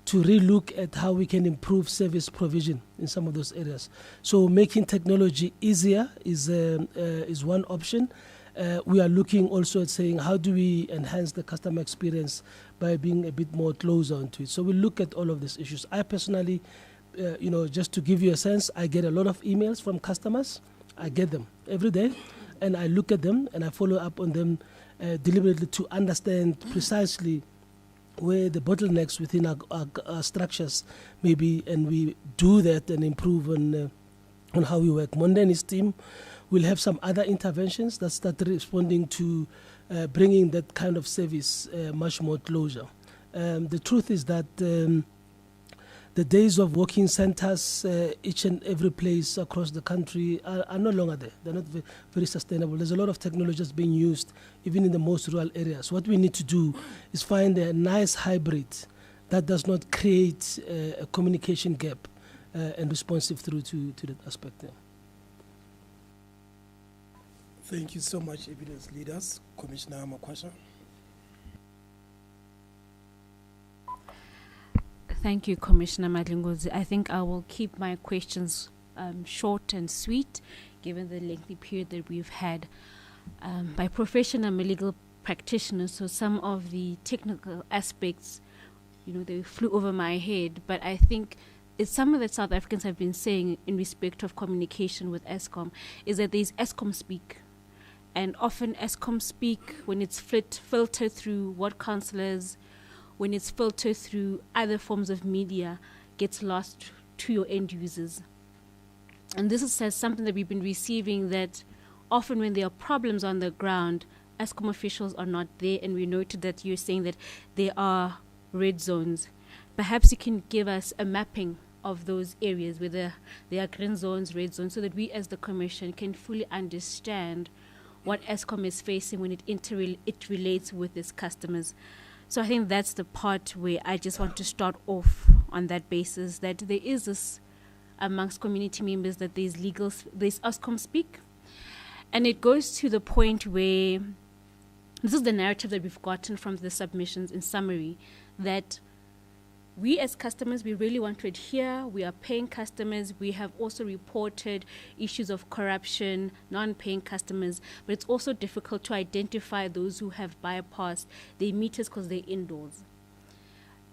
to relook at how we can improve service provision in some of those areas. So making technology easier is one option. We are looking also at saying how do we enhance the customer experience by being a bit more closer onto it. So we look at all of these issues. I personally, just to give you a sense, I get a lot of emails from customers. I get them every day, and I look at them and I follow up on them deliberately to understand precisely where the bottlenecks within our structures maybe, and we do that and improve on how we work. Monde and his team will have some other interventions that start responding to bringing that kind of service much more closer. The truth is that the days of walking centers each and every place across the country are no longer there. They're not very sustainable. There's a lot of technology that's being used even in the most rural areas. What we need to do is find a nice hybrid that does not create a communication gap and responsive through to that aspect there. Thank you so much, evidence leaders. Commissioner Makwasha. Thank you, Commissioner Madlingozi. I think I will keep my questions short and sweet, given the lengthy period that we've had. By profession, I'm a legal practitioner, so some of the technical aspects, they flew over my head. But I think it's something that South Africans have been saying in respect of communication with Eskom, is that there's Eskom speak. And often Eskom speak, when it's filtered through what councillors, when it's filtered through other forms of media, gets lost to your end users. And this is something that we've been receiving, that often when there are problems on the ground, Eskom officials are not there, and we noted that you're saying that there are red zones. Perhaps you can give us a mapping of those areas, whether there are green zones, red zones, so that we as the Commission can fully understand what Eskom is facing when it relates with its customers. So I think that's the part where I just want to start off on that basis, that there is this amongst community members, that there's Eskom speak. And it goes to the point where, this is the narrative that we've gotten from the submissions in summary, that we as customers, we really want to adhere. We are paying customers. We have also reported issues of corruption, non-paying customers, but it's also difficult to identify those who have bypassed their meters because they're indoors.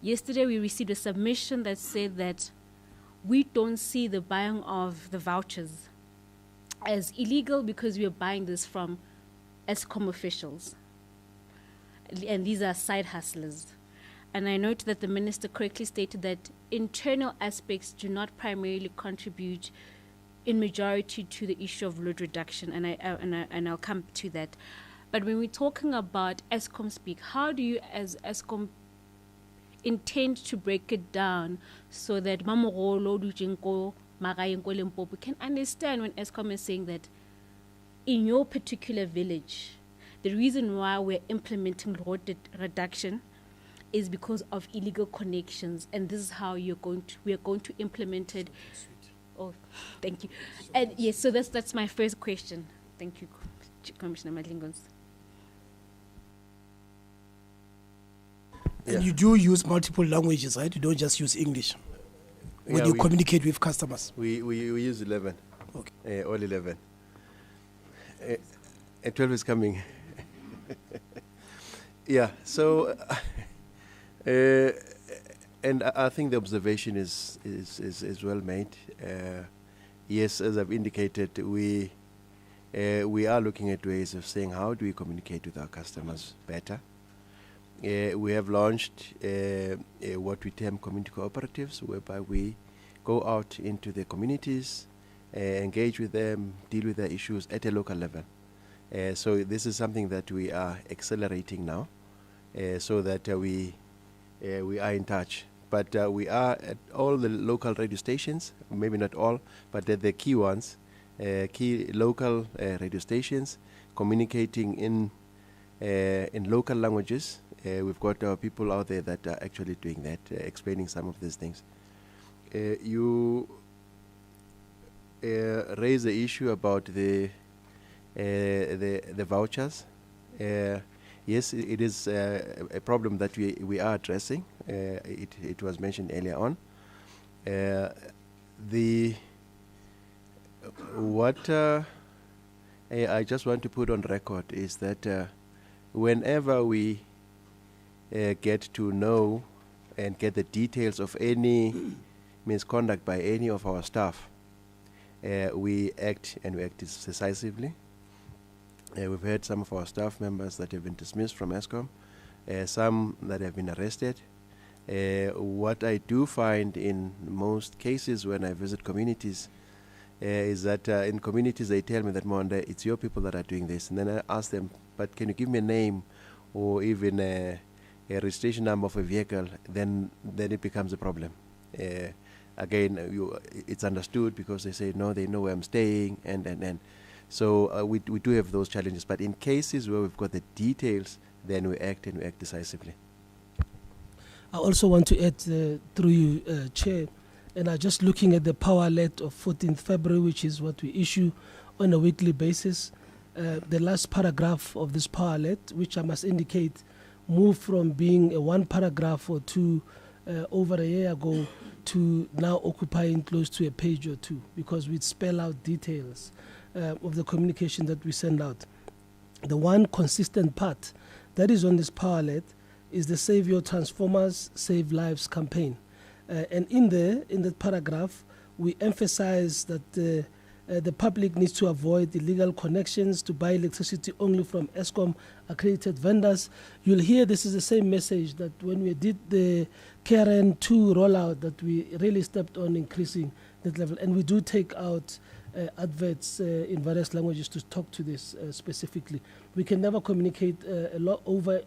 Yesterday, we received a submission that said that we don't see the buying of the vouchers as illegal because we are buying this from Eskom officials. And these are side hustlers. And I note that the minister correctly stated that internal aspects do not primarily contribute in majority to the issue of load reduction, and I'll come to that. But when we're talking about Eskom speak, how do you as Eskom intend to break it down so that Mamogolo, Dujinko, Magayenko, Limpopo can understand when Eskom is saying that in your particular village, the reason why we're implementing load reduction is because of illegal connections, and this is how we are going to implement it. Oh, thank you. And yes, so that's my first question. Thank you, Commissioner Madlingozi. And you do use multiple languages, right? You don't just use English when you communicate with customers. We use 11. Okay. All 11. 12 is coming. Yeah. So. And I think the observation is well made. Yes, as I've indicated, we are looking at ways of saying how do we communicate with our customers better. We have launched what we term community cooperatives, whereby we go out into the communities, engage with them, deal with their issues at a local level. So this is something that we are accelerating now, so that we are in touch. But we are at all the local radio stations, maybe not all, but the key ones, key local radio stations, communicating in local languages. We've got our people out there that are actually doing that, explaining some of these things. You raise the issue about the vouchers. Yes, it is a problem that we are addressing. It was mentioned earlier on. What I just want to put on record is that whenever we get to know and get the details of any misconduct by any of our staff, we act, and we act decisively. We've had some of our staff members that have been dismissed from Eskom some that have been arrested. What I do find in most cases when I visit communities is that in communities they tell me that, Mwanda, it's your people that are doing this. And then I ask them, but can you give me a name or even a registration number of a vehicle? Then it becomes a problem. Again, it's understood because they say, no, they know where I'm staying, and. So we do have those challenges. But in cases where we've got the details, then we act, and we act decisively. I also want to add, through you, Chair, and I'm just looking at the power alert of 14th February, which is what we issue on a weekly basis. The last paragraph of this power alert, which I must indicate, moved from being a one paragraph or two over a year ago to now occupying close to a page or two, because we spell out details of the communication that we send out. The one consistent part that is on this power alert is the Save Your Transformers, Save Lives campaign. And in that paragraph, we emphasize that the public needs to avoid illegal connections, to buy electricity only from Eskom accredited vendors. You'll hear this is the same message that when we did the KRN2 rollout, that we really stepped on increasing that level. And we do take out adverts in various languages to talk to this specifically. We can never communicate a lot over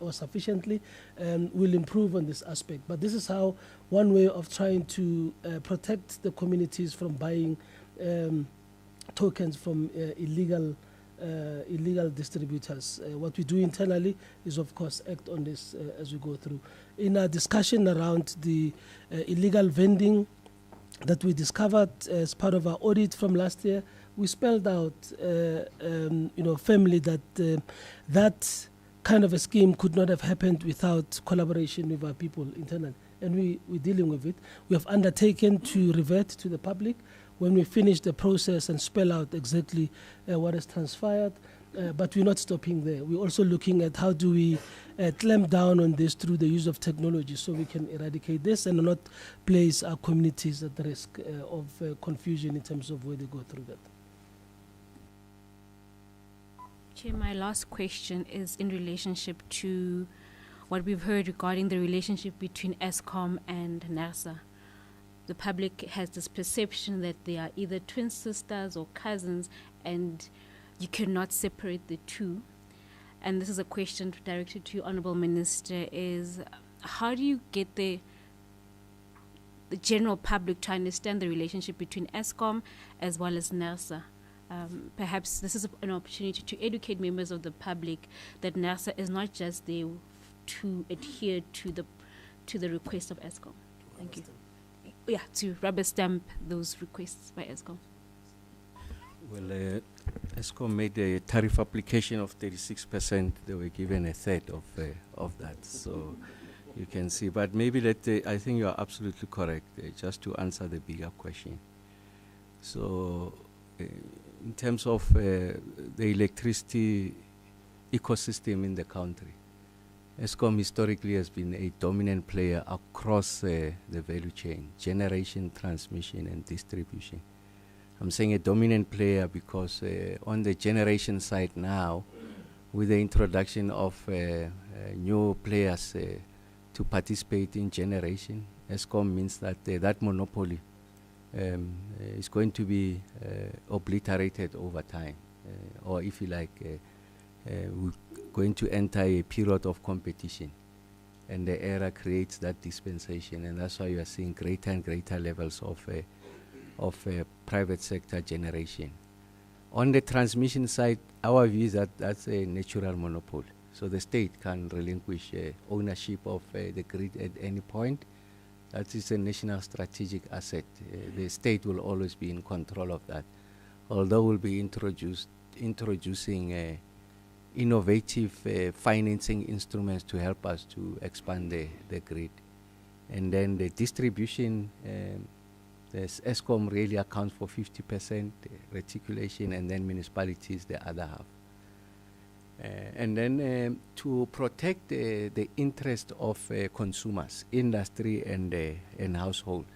or sufficiently, and we'll improve on this aspect. But this is how one way of trying to protect the communities from buying tokens from illegal distributors. What we do internally is, of course, act on this as we go through. In our discussion around the illegal vending that we discovered as part of our audit from last year, we spelled out, firmly that that kind of a scheme could not have happened without collaboration with our people internally, and we're dealing with it. We have undertaken to revert to the public when we finish the process and spell out exactly what has transpired. But we're not stopping there. We're also looking at how do we clamp down on this through the use of technology so we can eradicate this and not place our communities at risk of confusion in terms of where they go through that. Chair, my last question is in relationship to what we've heard regarding the relationship between Eskom and NERSA. The public has this perception that they are either twin sisters or cousins, and you cannot separate the two. And this is a question directed to you, Honourable Minister, is how do you get the general public to understand the relationship between Eskom as well as NERSA? Perhaps this is an opportunity to educate members of the public that NERSA is not just there to adhere to the request of Eskom. Thank you. Yeah, to rubber stamp those requests by Eskom. Well, Eskom made a tariff application of 36%. They were given a third of that. So you can see. But maybe I think you are absolutely correct, just to answer the bigger question. So in terms of the electricity ecosystem in the country, Eskom historically has been a dominant player across the value chain, generation, transmission, and distribution. I'm saying a dominant player because on the generation side now, with the introduction of new players to participate in generation, Eskom means that that monopoly is going to be obliterated over time, or if you like, we're going to enter a period of competition, and the era creates that dispensation, and that's why you are seeing greater and greater levels of private sector generation. On the transmission side, our view is that that's a natural monopoly. So the state can relinquish ownership of the grid at any point. That is a national strategic asset. The state will always be in control of that. Although we'll be introducing innovative financing instruments to help us to expand the grid. And then the distribution, Eskom really accounts for 50%, reticulation, and then municipalities the other half. And then to protect the interest of consumers, industry, and household,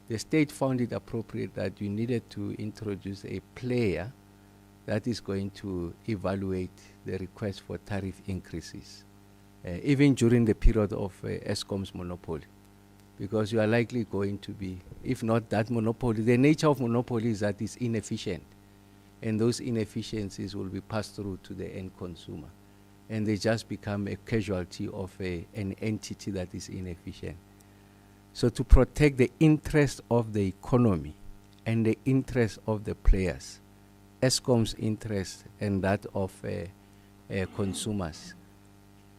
the state found it appropriate that you needed to introduce a player that is going to evaluate the request for tariff increases. even during the period of Eskom's monopoly. Because you are likely going to be, if not that monopoly, the nature of monopoly is that it's inefficient. And those inefficiencies will be passed through to the end consumer. And they just become a casualty of an entity that is inefficient. So to protect the interest of the economy and the interest of the players, Eskom's interest and that of consumers,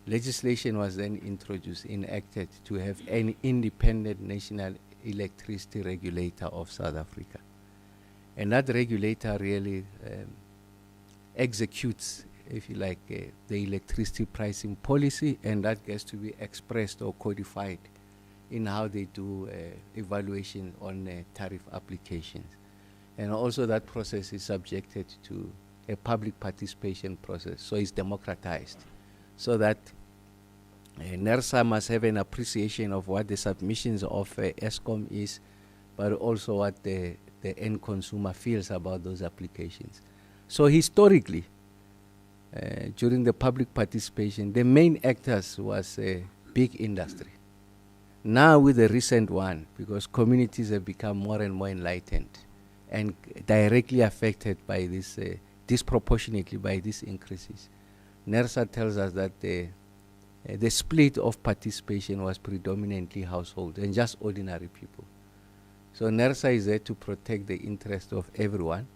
legislation was then introduced, enacted to have an independent national electricity regulator of South Africa. And that regulator really executes, if you like, the electricity pricing policy, and that gets to be expressed or codified in how they do evaluation on tariff applications. And also that process is subjected to a public participation process, so it's democratized, so that NERSA must have an appreciation of what the submissions of Eskom is, but also what the end consumer feels about those applications. So historically, during the public participation, the main actors was big industry. Now with the recent one, because communities have become more and more enlightened and directly affected by this, disproportionately by these increases, NERSA tells us that the split of participation was predominantly household and just ordinary people. So NERSA is there to protect the interest of everyone,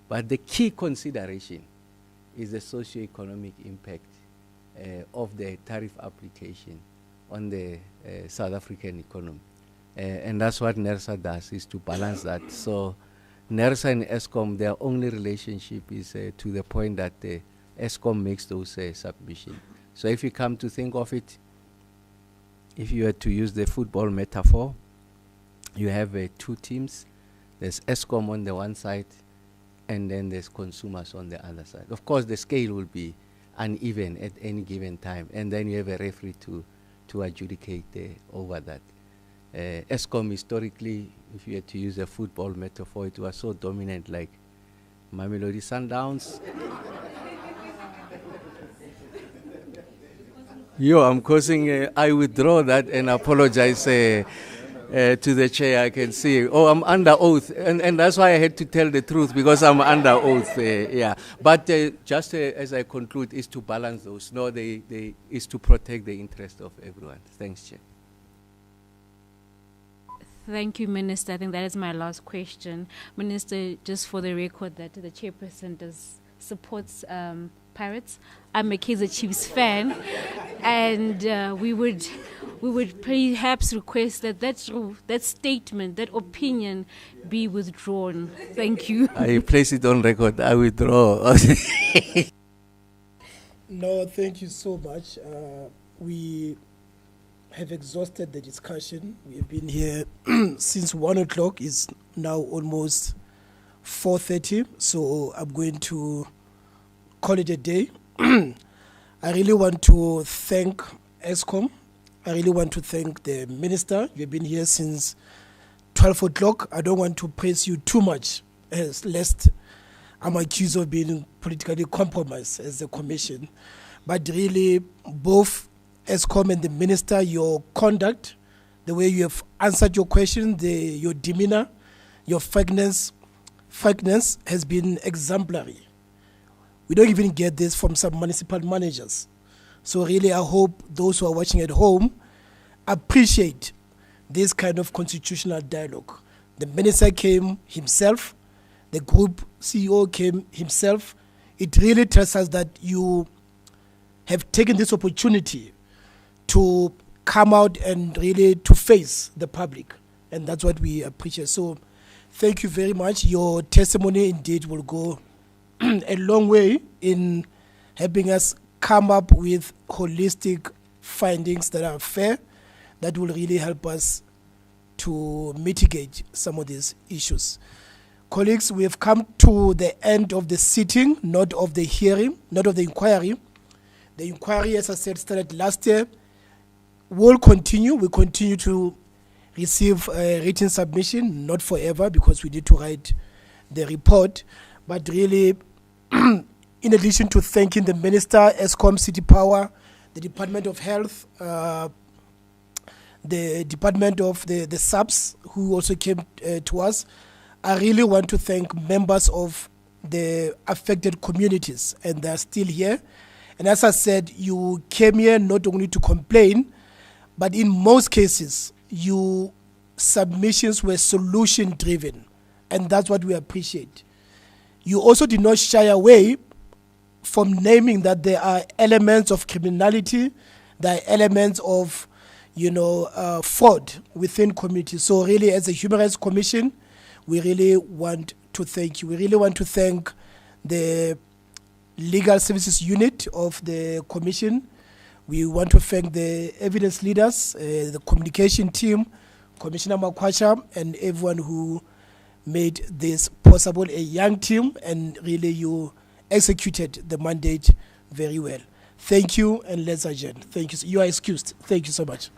but the key consideration is the socio-economic impact of the tariff application on the South African economy. And that's what NERSA does, is to balance that. So NERSA and Eskom, their only relationship is to the point that Eskom makes those submissions. So if you come to think of it, if you were to use the football metaphor, you have two teams. There's Eskom on the one side, and then there's consumers on the other side. Of course, the scale will be uneven at any given time, and then you have a referee to adjudicate over that. Eskom historically, if you had to use a football metaphor, it was so dominant, like Mamelodi Sundowns. I'm causing, I withdraw that and apologize to the chair. I can see, I'm under oath. And that's why I had to tell the truth, because I'm under oath. Yeah. But just as I conclude, is to balance those. No, is to protect the interest of everyone. Thanks, Chair. Thank you, Minister. I think that is my last question. Minister, just for the record that the chairperson supports Pirates. I'm a Kaizer Chiefs fan, and we would perhaps request that statement, that opinion, be withdrawn. Thank you. I place it on record. I withdraw. No, thank you so much. We have exhausted the discussion. We have been here since 1 o'clock. It's now almost 4:30, so I'm going to call it a day. I really want to thank Eskom. I really want to thank the minister. You've been here since 12 o'clock. I don't want to praise you too much, lest I'm accused of being politically compromised as a commission. But really, both Eskom and the minister, your conduct, the way you have answered your question, your demeanor, your frankness has been exemplary. We don't even get this from some municipal managers. So really, I hope those who are watching at home appreciate this kind of constitutional dialogue. The minister came himself, the group CEO came himself. It really tells us that you have taken this opportunity to come out and really to face the public. And that's what we appreciate. So thank you very much. Your testimony indeed will go a long way in helping us come up with holistic findings that are fair, that will really help us to mitigate some of these issues. Colleagues, we have come to the end of the sitting, not of the hearing, not of the inquiry. The inquiry, as I said, started last year. Will continue. We continue to receive written submission, not forever, because we need to write the report. But really, in addition to thanking the minister, Eskom, City Power, the Department of Health, the Department of the SAPS, who also came to us. I really want to thank members of the affected communities, and they're still here. And as I said, you came here not only to complain, but in most cases, your submissions were solution-driven, and that's what we appreciate. You also did not shy away from naming that there are elements of criminality, there are elements of, fraud within communities. So really, as a Human Rights Commission, we really want to thank you. We really want to thank the Legal Services Unit of the Commission. We want to thank the evidence leaders, the communication team, Commissioner Makwacha, and everyone who made this possible, a young team, and really you executed the mandate very well. Thank you, and let's adjourn. Thank you. You are excused. Thank you so much.